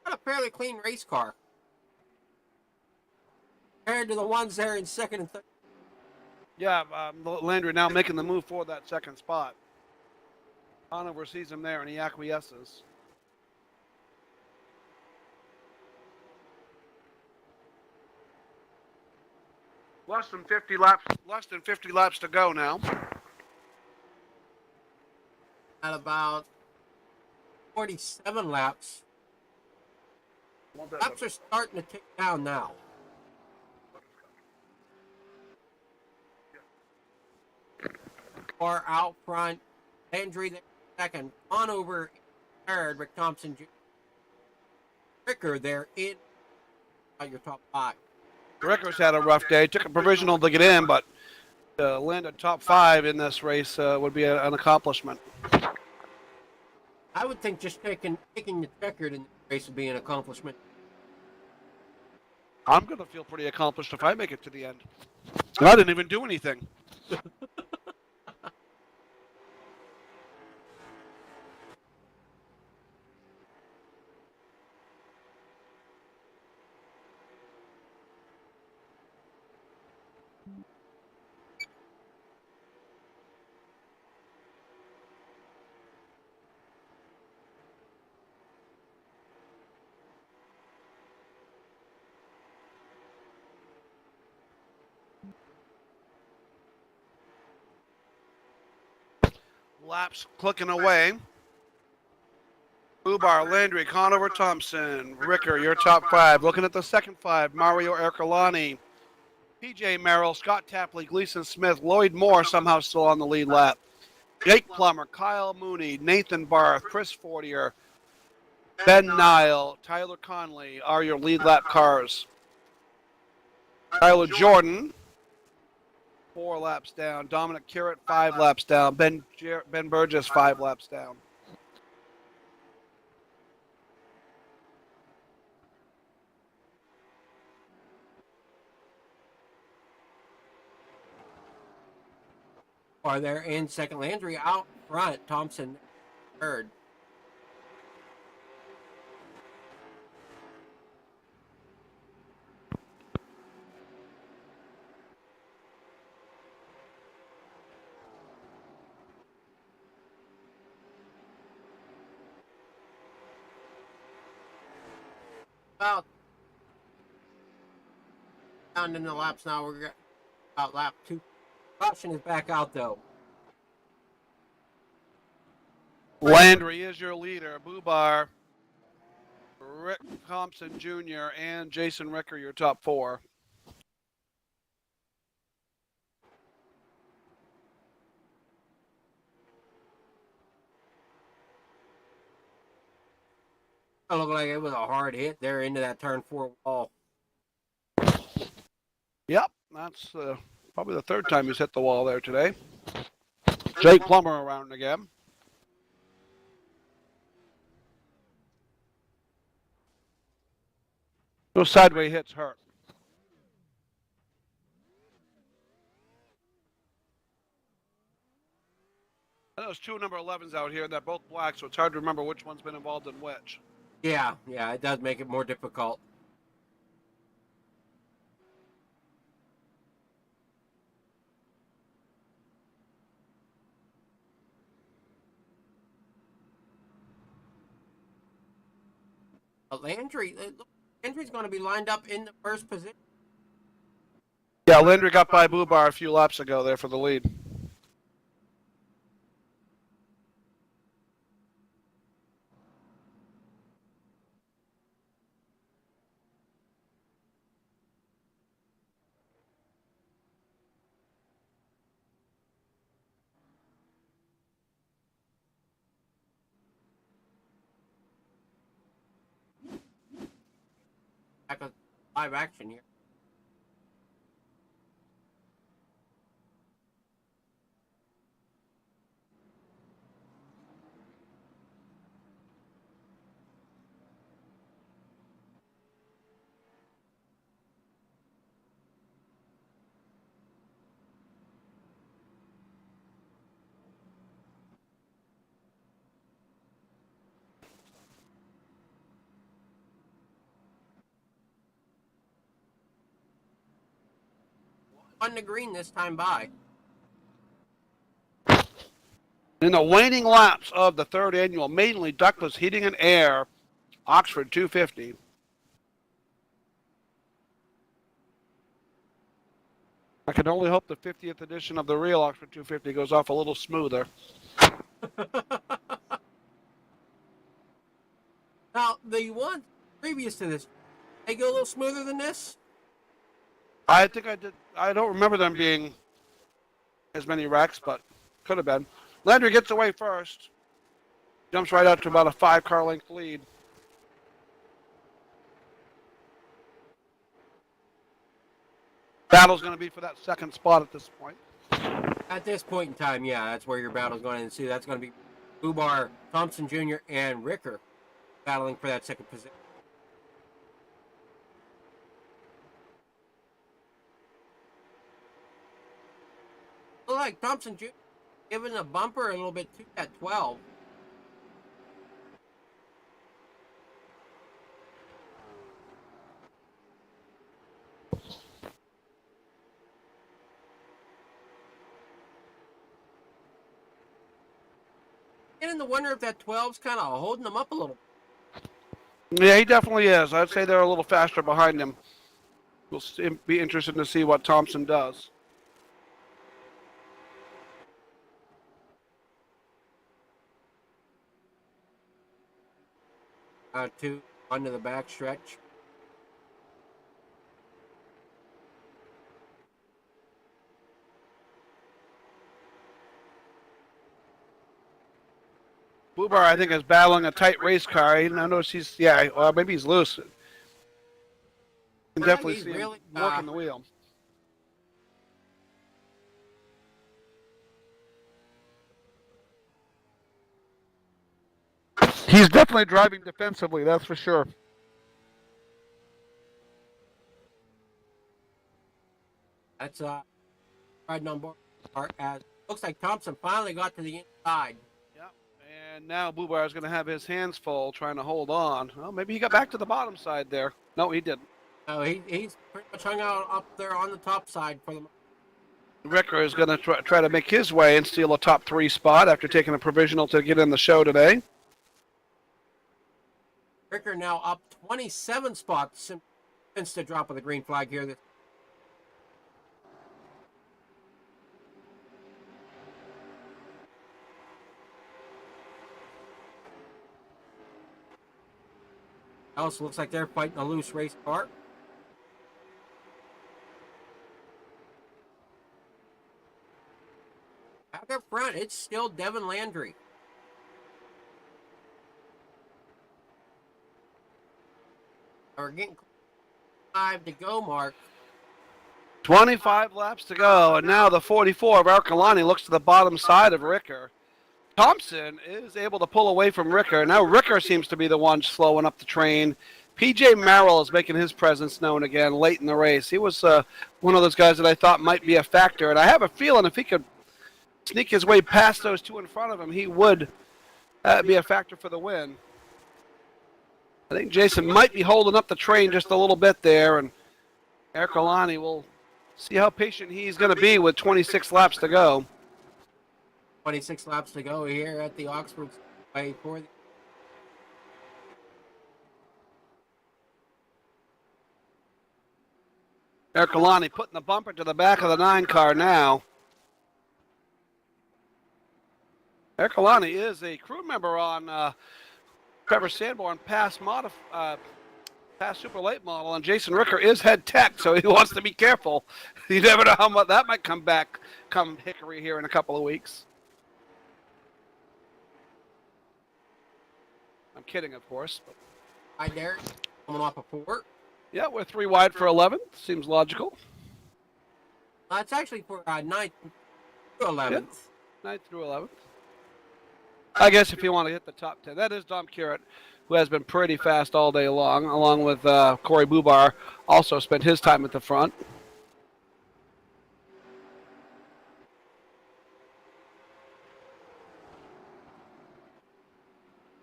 G: Got a fairly clean race car compared to the ones there in second and third.
A: Yeah, Landry now making the move for that second spot. Hanover sees him there and he acquiesces. Less than 50 laps to go now.
G: At about 47 laps. Laps are starting to tick down now. Or out front, Landry there second, Hanover third, Rick Thompson Jr. Ricker there in your top five.
A: Ricker's had a rough day. Took a provisional to get in, but to land at top five in this race would be an accomplishment.
G: I would think just taking the record in the race would be an accomplishment.
A: I'm going to feel pretty accomplished if I make it to the end. I didn't even do anything. Laps clicking away. Bubar, Landry, Conover, Thompson, Ricker, your top five. Looking at the second five, Mario Ercolani, PJ Merrill, Scott Tapley, Gleason Smith, Lloyd Moore somehow still on the lead lap. Jake Plummer, Kyle Mooney, Nathan Barth, Chris Fortier, Ben Nile, Tyler Conley are your lead lap cars. Tyler Jordan, 4 laps down. Dominic Currett, 5 laps down. Ben Burgess, 5 laps down.
G: Are there in second, Landry out front, Thompson third. About down in the laps now. We're about lap 2. Caution is back out though.
A: Landry is your leader. Bubar, Rick Thompson Jr., and Jason Ricker, your top 4.
G: It looked like it was a hard hit there into that turn 4 wall.
A: Yep, that's probably the third time he's hit the wall there today. Jake Plummer around again. Those sideways hits hurt. There's two number 11s out here. They're both black, so it's hard to remember which one's been involved in which.
G: Yeah, it does make it more difficult. Landry's going to be lined up in the first position.
A: Yeah, Landry got by Bubar a few laps ago there for the lead.
G: Back with live action here. On the green this time by.
A: In the waning laps of the third annual Mainly Ductless Heating and Air Oxford 250. I can only hope the 50th edition of the real Oxford 250 goes off a little smoother.
G: Now, the one previous to this, they go a little smoother than this?
A: I think I did. I don't remember them being as many wrecks, but could have been. Landry gets away first. Jumps right out to about a 5-car length lead. Battle's going to be for that second spot at this point.
G: At this point in time, yeah, that's where your battle's going to see. That's going to be Bubar, Thompson Jr., and Ricker battling for that second position. Look like Thompson Jr. giving a bumper a little bit to that 12. Getting to wonder if that 12's kind of holding them up a little.
A: Yeah, he definitely is. I'd say they're a little faster behind him. We'll be interested to see what Thompson does.
G: Two onto the back stretch.
A: Bubar, I think, is battling a tight race car. I notice he's, maybe he's loose. You can definitely see him working the wheel. He's definitely driving defensively, that's for sure.
G: That's riding on board. As looks like Thompson finally got to the inside.
A: Yep. And now Bubar is going to have his hands full trying to hold on. Well, maybe he got back to the bottom side there. No, he didn't.
G: No, he's pretty much hung out up there on the top side for the.
A: Ricker is going to try to make his way and steal a top 3 spot after taking a provisional to get in the show today.
G: Ricker now up 27 spots since the drop of the green flag here. Also looks like they're fighting a loose race car. Back up front, it's still Devin Landry. We're getting 5 to go, Mark.
A: 25 laps to go, and now the 44 of Arcolani looks to the bottom side of Ricker. Thompson is able to pull away from Ricker. Now Ricker seems to be the one slowing up the train. PJ Merrill is making his presence known again late in the race. He was one of those guys that I thought might be a factor, and I have a feeling if he could sneak his way past those two in front of him, he would be a factor for the win. I think Jason might be holding up the train just a little bit there, and Eric Alani will see how patient he's going to be with 26 laps to go.
G: 26 laps to go here at the Oxford Way for the
A: Eric Alani putting the bumper to the back of the 9 car now. Eric Alani is a crew member on Trevor Sanborn past super late model, and Jason Ricker is head tech, so he wants to be careful. You never know how much that might come hickory here in a couple of weeks. I'm kidding, of course. But.
G: Hi, Derek. Coming off a 4.
A: Yeah, we're 3 wide for 11. Seems logical.
G: It's actually for 9th through 11th.
A: Yeah, 9th through 11th. I guess if you want to hit the top 10. That is Dom Currett, who has been pretty fast all day long, along with Corey Bubar, also spent his time at the front.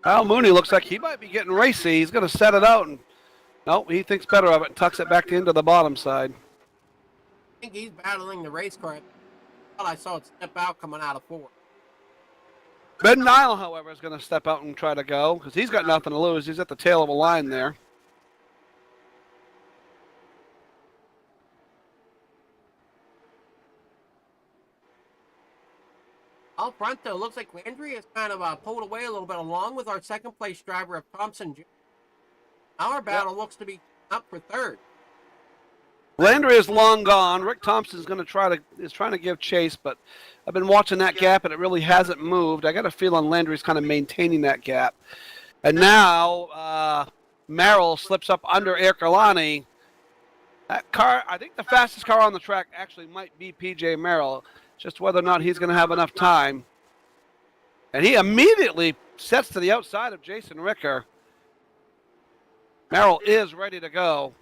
A: Al Mooney looks like he might be getting racy. He's going to set it out, and no, he thinks better of it and tucks it back into the bottom side.
G: I think he's battling the race car. I saw it step out coming out of 4.
A: Ben Nile, however, is going to step out and try to go because he's got nothing to lose. He's at the tail of a line there.
G: Out front, though, looks like Landry is kind of pulled away a little bit along with our second place driver of Thompson. Our battle looks to be up for 3rd.
A: Landry is long gone. Rick Thompson is going to trying to give chase, but I've been watching that gap and it really hasn't moved. I got a feeling Landry's kind of maintaining that gap. And now Merrill slips up under Eric Alani. That car, I think the fastest car on the track actually might be PJ Merrill. Just whether or not he's going to have enough time. And he immediately sets to the outside of Jason Ricker. Merrill is ready to go.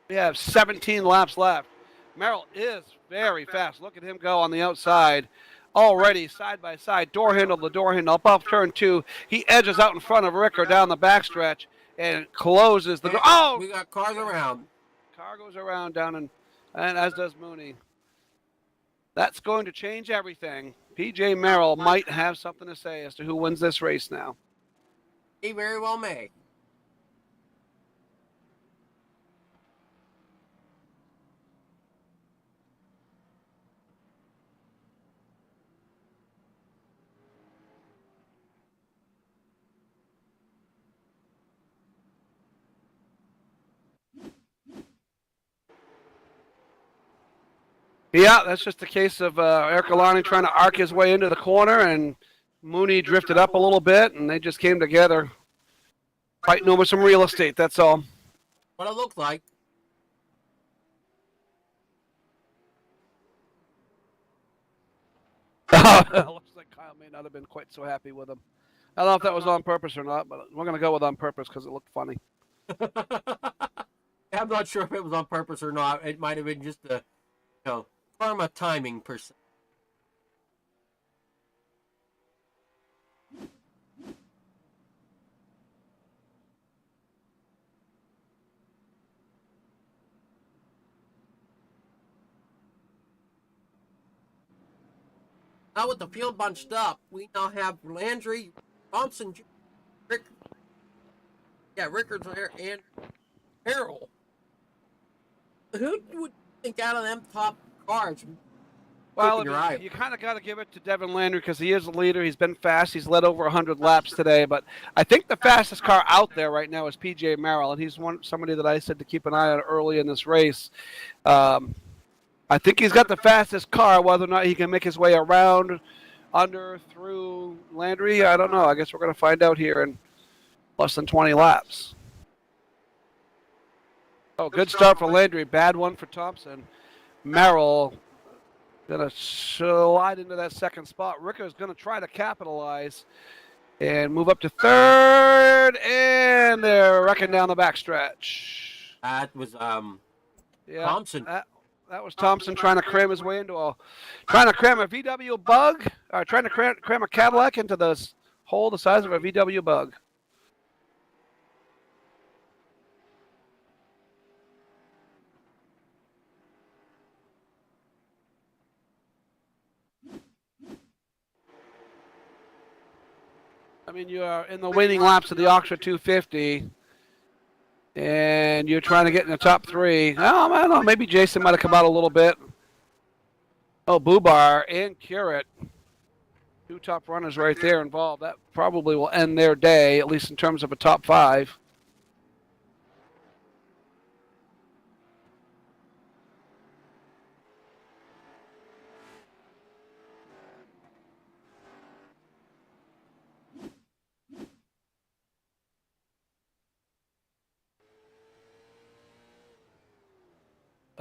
A: We have 17 laps left. Merrill is very fast. Look at him go on the outside. Already side by side, door handle to door handle, up off turn 2. He edges out in front of Ricker down the backstretch and closes the door. Oh!
G: We got cars around.
A: Car goes around down, and as does Mooney. That's going to change everything. PJ Merrill might have something to say as to who wins this race now.
G: He very well may.
A: Yeah, that's just a case of Eric Alani trying to arc his way into the corner, and Mooney drifted up a little bit, and they just came together, fighting over some real estate, that's all.
G: What it looked like.
A: Looks like Kyle may not have been quite so happy with him. I don't know if that was on purpose or not, but we're going to go with on purpose because it looked funny.
G: I'm not sure if it was on purpose or not. It might have been just a, karma timing per se. Now with the field bunched up, we now have Landry, Thompson, Rick. Yeah, Rickard's there, and Harold. Who would think out of them top cars?
A: Well, you kind of got to give it to Devin Landry because he is the leader. He's been fast. He's led over 100 laps today. But I think the fastest car out there right now is PJ Merrill, and he's somebody that I said to keep an eye on early in this race. I think he's got the fastest car. Whether or not he can make his way around, under, through Landry, I don't know. I guess we're going to find out here in less than 20 laps. Oh, good start for Landry. Bad one for Thompson. Merrill going to slide into that second spot. Ricker's going to try to capitalize. And move up to third, and they're wrecking down the backstretch.
G: That was
A: Yeah,
G: Thompson.
A: That was Thompson trying to cram his way into trying to cram a VW Bug, or trying to cram a Cadillac into the hole the size of a VW Bug. I mean, you are in the winning laps of the Oxford 250, and you're trying to get in the top three. Oh, I don't know. Maybe Jason might have come out a little bit. Oh, Bubar and Curate, two top runners right there involved. That probably will end their day, at least in terms of a top five.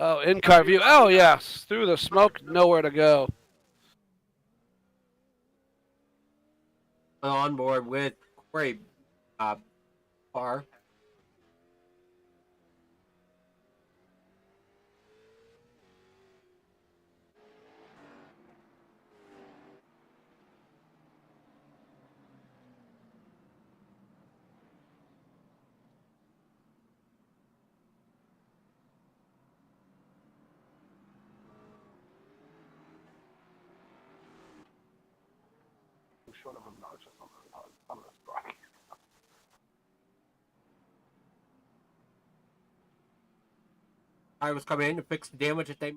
A: Oh, in-car view. Oh, yes. Through the smoke, nowhere to go.
G: On board with Corey Parr. I was coming in to fix the damage that they.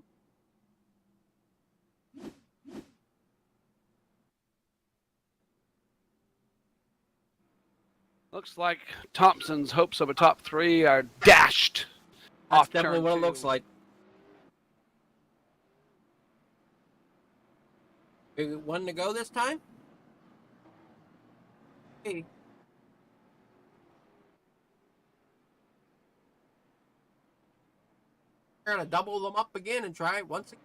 A: Looks like Thompson's hopes of a top three are dashed.
G: That's
A: off
G: definitely
A: turn
G: what it
A: two.
G: looks like. One to go this time? Hey. We're going to double them up again and try it once again.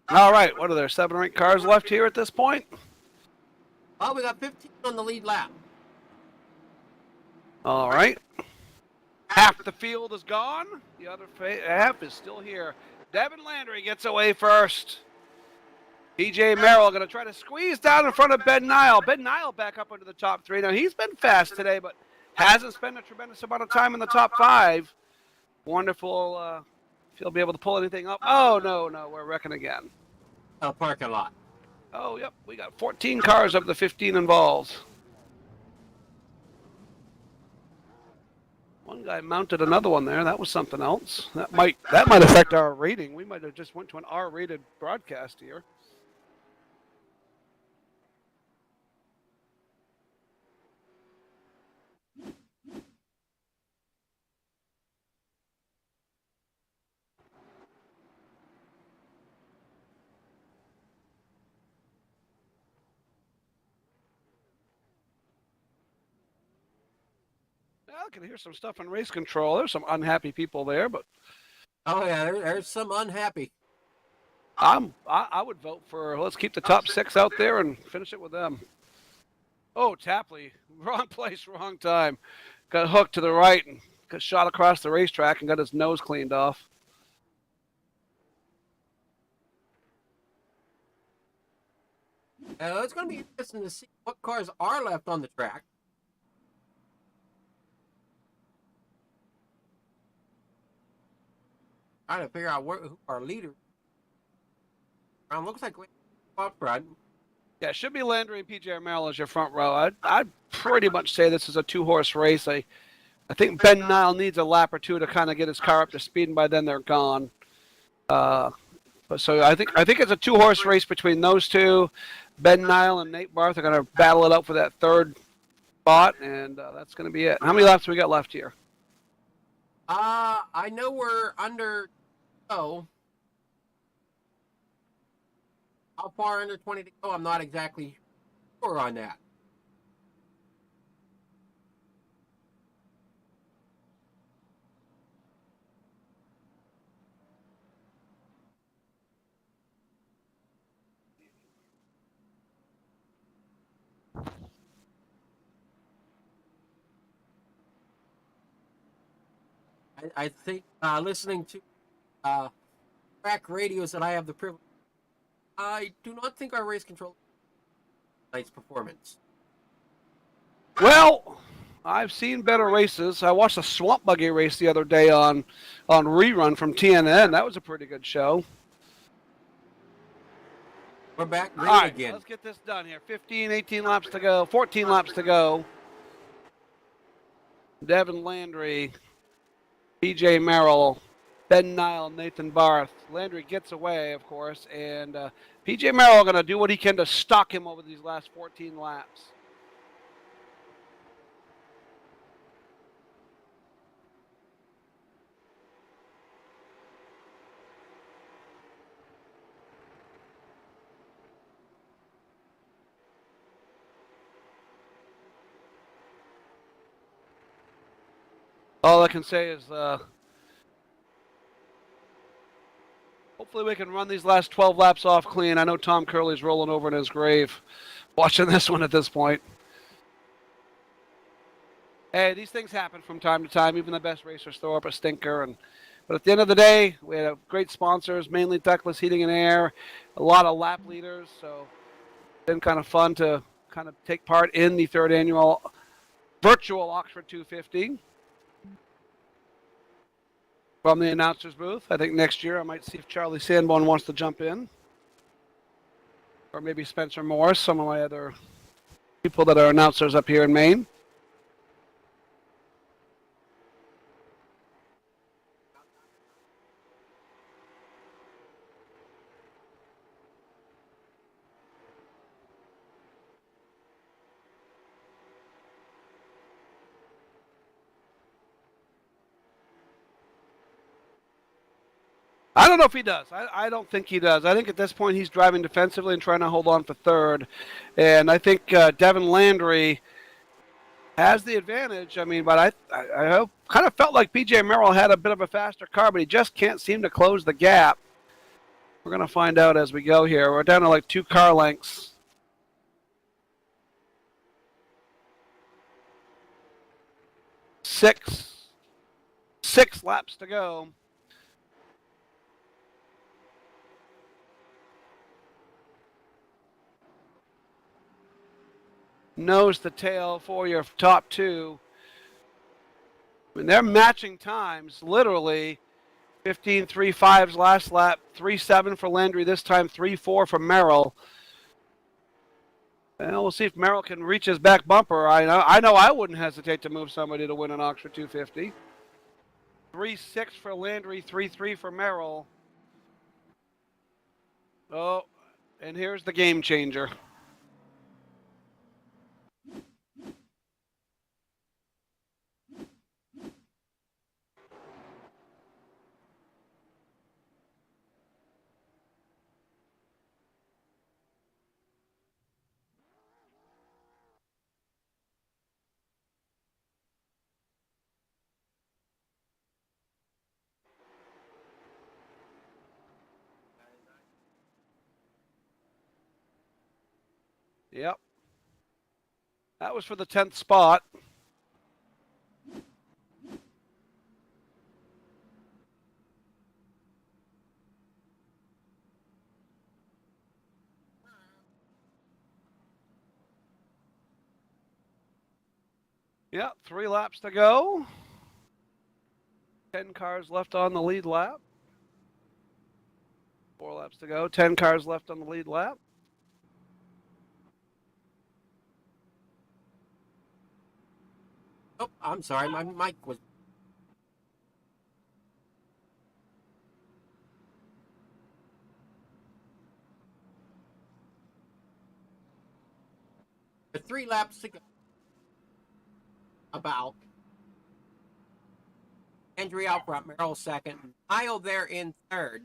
A: All right, what are there, 7 or 8 cars left here at this point?
G: Oh, we got 15 on the lead lap.
A: All right. Half the field is gone. The other half is still here. Devin Landry gets away first. PJ Merrill going to try to squeeze down in front of Ben Nile. Ben Nile back up into the top 3. Now, he's been fast today, but hasn't spent a tremendous amount of time in the top 5. Wonderful if he'll be able to pull anything up. Oh, no, we're wrecking again.
G: A parking lot.
A: Oh, yep, we got 14 cars of the 15 involved. One guy mounted another one there. That was something else. That might affect our rating. We might have just went to an R-rated broadcast here. I can hear some stuff in race control. There's some unhappy people there, but
G: oh yeah, there's some unhappy.
A: I would vote for let's keep the top 6 out there and finish it with them. Oh, Tapley, wrong place, wrong time. Got hooked to the right and got shot across the racetrack and got his nose cleaned off.
G: It's going to be interesting to see what cars are left on the track. Trying to figure out who our leader. Looks like we up front.
A: Yeah, it should be Landry and PJ Merrill as your front row. I'd pretty much say this is a 2-horse race. I think Ben Nile needs a lap or 2 to kind of get his car up to speed, and by then they're gone. So I think it's a 2-horse race between those two. Ben Nile and Nate Barth are going to battle it out for that 3rd spot, and that's going to be it. How many laps do we got left here?
G: I know we're under. Oh. How far under 20 to go? I'm not exactly sure on that. I think listening to track radios that I have the privilege, I do not think our race control tonight's performance.
A: Well, I've seen better races. I watched a swamp buggy race the other day on rerun from TNN. That was a pretty good show.
G: We're back green
A: All right,
G: again.
A: let's get this done here. 15, 18 laps to go. 14 laps to go. Devin Landry, PJ Merrill, Ben Nile, Nathan Barth. Landry gets away, of course, and PJ Merrill going to do what he can to stalk him over these last 14 laps. All I can say is hopefully we can run these last 12 laps off clean. I know Tom Curley's rolling over in his grave watching this one at this point. Hey, these things happen from time to time. Even the best racers throw up a stinker. But at the end of the day, we had great sponsors, mainly Ductless Heating and Air, a lot of lap leaders. So it's been kind of fun to kind of take part in the third annual virtual Oxford 250. From the announcer's booth. I think next year I might see if Charlie Sanborn wants to jump in. Or maybe Spencer Morris, some of my other people that are announcers up here in Maine. I don't know if he does. I don't think he does. I think at this point he's driving defensively and trying to hold on for third. And I think Devin Landry has the advantage. I mean, but I kind of felt like PJ Merrill had a bit of a faster car, but he just can't seem to close the gap. We're going to find out as we go here. We're down to like 2 car lengths. Six laps to go. Nose to tail for your top 2. I mean, they're matching times, literally. 15.35's last lap, 3.7 for Landry this time, 3.4 for Merrill. Well, we'll see if Merrill can reach his back bumper. I know I wouldn't hesitate to move somebody to win an Oxford 250. 3.6 for Landry, 3.3 for Merrill. Oh, and here's the game changer. Yep. That was for the 10th spot. Yep, 3 laps to go. 10 cars left on the lead lap. 4 laps to go. 10 cars left on the lead lap.
G: Oh, I'm sorry. My mic was... The 3 laps to go. About. Andrew out front, Merrill second. Nile there in third.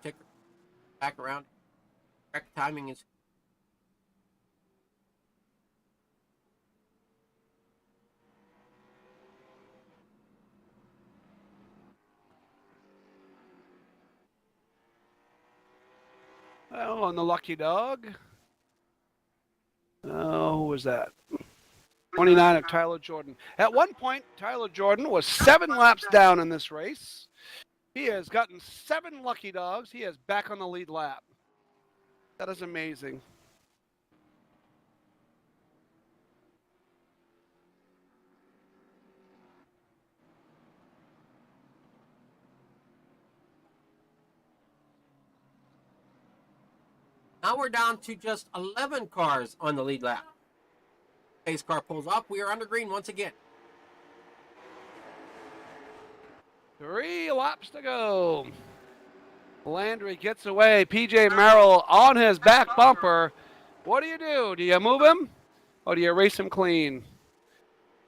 G: Tick back around. Correct timing is.
A: Oh, and the lucky dog. Oh, who was that? 29 of Tyler Jordan. At one point, Tyler Jordan was 7 laps down in this race. He has gotten 7 lucky dogs. He is back on the lead lap. That is amazing.
G: Now we're down to just 11 cars on the lead lap. Pace car pulls up. We are under green once again.
A: 3 laps to go. Landry gets away. PJ Merrill on his back bumper. What do? Do you move him or do you race him clean?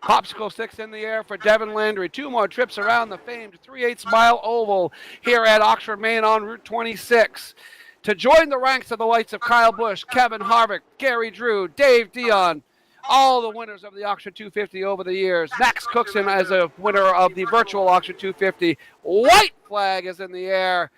A: Popsicle sticks in the air for Devin Landry. 2 more trips around the famed 3/8 mile oval here at Oxford, Maine on Route 26. To join the ranks of the likes of Kyle Busch, Kevin Harvick, Gary Drew, Dave Dion, all the winners of the Oxford 250 over the years. Max Cookson as a winner of the virtual Oxford 250. White flag is in the air.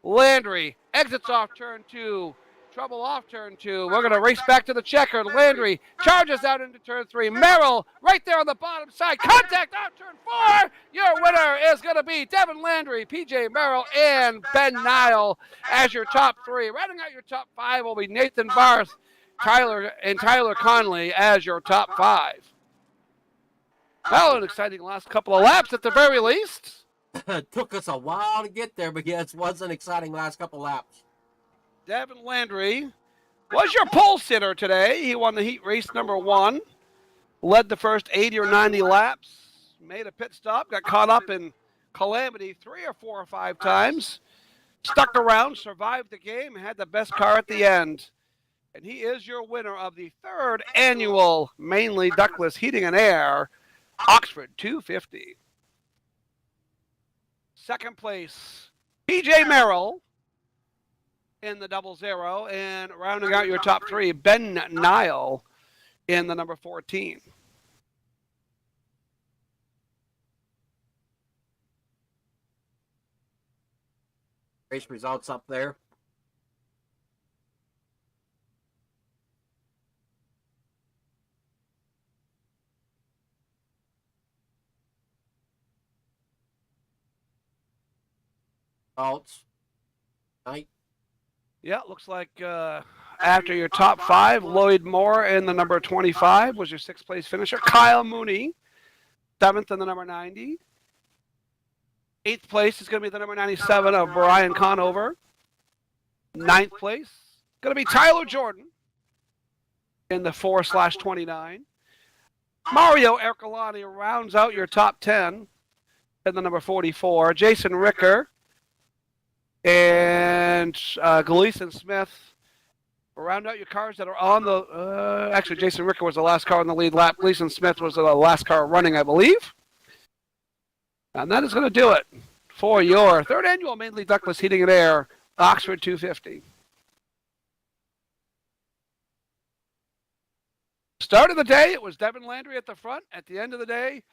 A: Landry exits off turn 2. Trouble off turn 2. We're going to race back to the checker. Landry charges out into turn 3. Merrill right there on the bottom side. Contact off turn 4. Your winner is going to be Devin Landry, PJ Merrill, and Ben Nile as your top 3. Rounding out your top 5 will be Nathan Barth, Tyler Conley as your top 5. Well, an exciting last couple of laps at the very least.
G: It took us a while to get there, but yes, it was an exciting last couple laps.
A: Devin Landry was your pole sitter today. He won the heat race number 1, led the first 80 or 90 laps, made a pit stop, got caught up in calamity 3 or 4 or 5 times, stuck around, survived the game, had the best car at the end. And he is your winner of the 3rd annual Mainly Ductless Heating and Air Oxford 250. Second place, PJ Merrill in the 00, and rounding out your top 3, Ben Nile in the number 14.
G: Race results up there. Results. Night.
A: Yeah, looks like after your top 5, Lloyd Moore in the number 25 was your 6th place finisher. Kyle Mooney, 7th in the number 90. 8th place is going to be the number 97 of Brian Conover. 9th place going to be Tyler Jordan in the 4/29. Mario Ercolani rounds out your top 10 in the number 44. Jason Ricker and Gleason Smith round out your cars that are on the actually Jason Ricker was the last car on the lead lap. Gleason Smith was the last car running, I believe. And that is going to do it for your 3rd annual Mainly Ductless Heating and Air Oxford 250. Start of the day, it was Devin Landry at the front. At the end of the day,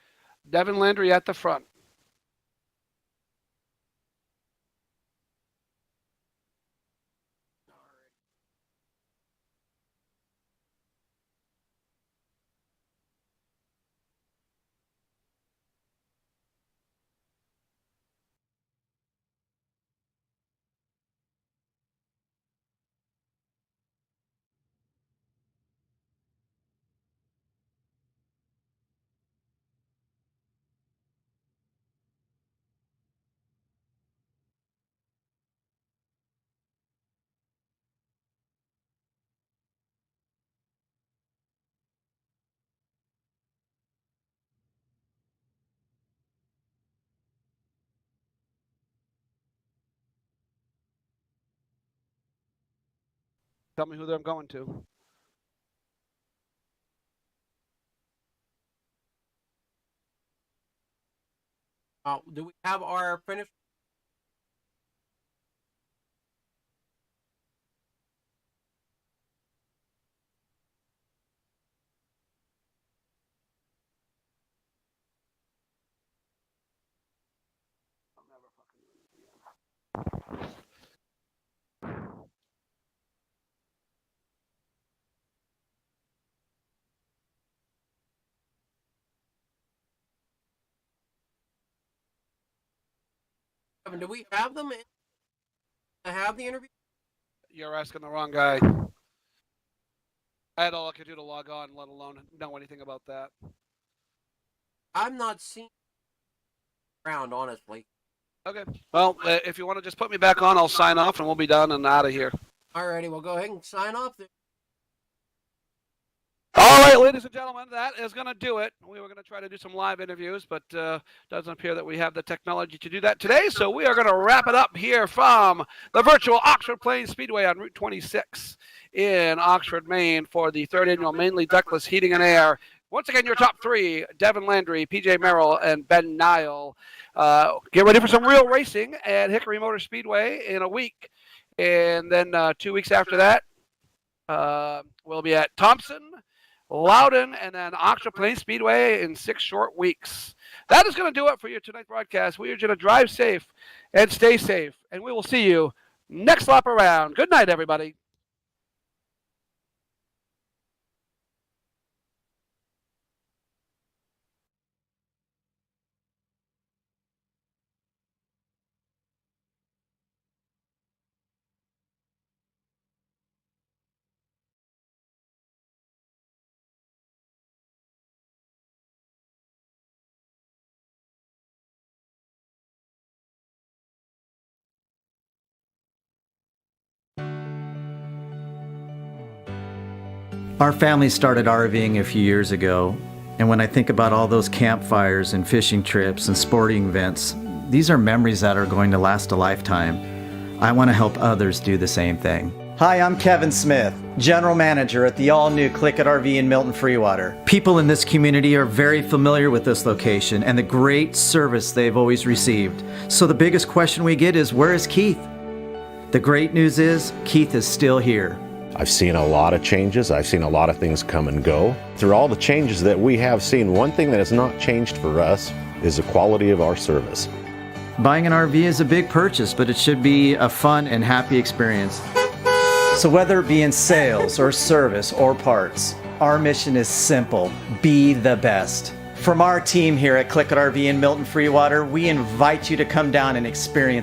A: Devin Landry at the front. Tell me who I'm going to.
G: Do we have our finish? Do we have them to have the interview?
A: You're asking the wrong guy. I had all I could do to log on, let alone know anything about that.
G: I'm not seeing around, honestly.
A: Okay. Well, if you want to just put me back on, I'll sign off and we'll be done and out of here.
G: Alrighty, we'll go ahead and sign off.
A: All right, ladies and gentlemen, that is going to do it. We were going to try to do some live interviews, but doesn't appear that we have the technology to do that today. So we are going to wrap it up here from the virtual Oxford Plains Speedway on Route 26 in Oxford, Maine for the third annual Mainly Ductless Heating and Air. Once again, your top three, Devin Landry, PJ Merrill, and Ben Nile. Get ready for some real racing at Hickory Motor Speedway in a week. And then 2 weeks after that, we'll be at Thompson, Loudon, and then Oxford Plains Speedway in 6 short weeks. That is going to do it for your tonight's broadcast. We are going to drive safe and stay safe, and we will see you next lap around. Good night, everybody.
C: Our family started RVing a few years ago, and when I think about all those campfires and fishing trips and sporting events, these are memories that are going to last a lifetime. I want to help others do the same thing. Hi, I'm Kevin Smith, General Manager at the all-new Click It RV in Milton Freewater. People in this community are very familiar with this location and the great service they've always received. So the biggest question we get is, where is Keith? The great news is, Keith is still here.
D: I've seen a lot of changes. I've seen a lot of things come and go. Through all the changes that we have seen, one thing that has not changed for us is the quality of our service.
C: Buying an RV is a big purchase, but it should be a fun and happy experience. So whether it be in sales or service or parts, our mission is simple: be the best. From our team here at Click It RV in Milton Freewater, we invite you to come down and experience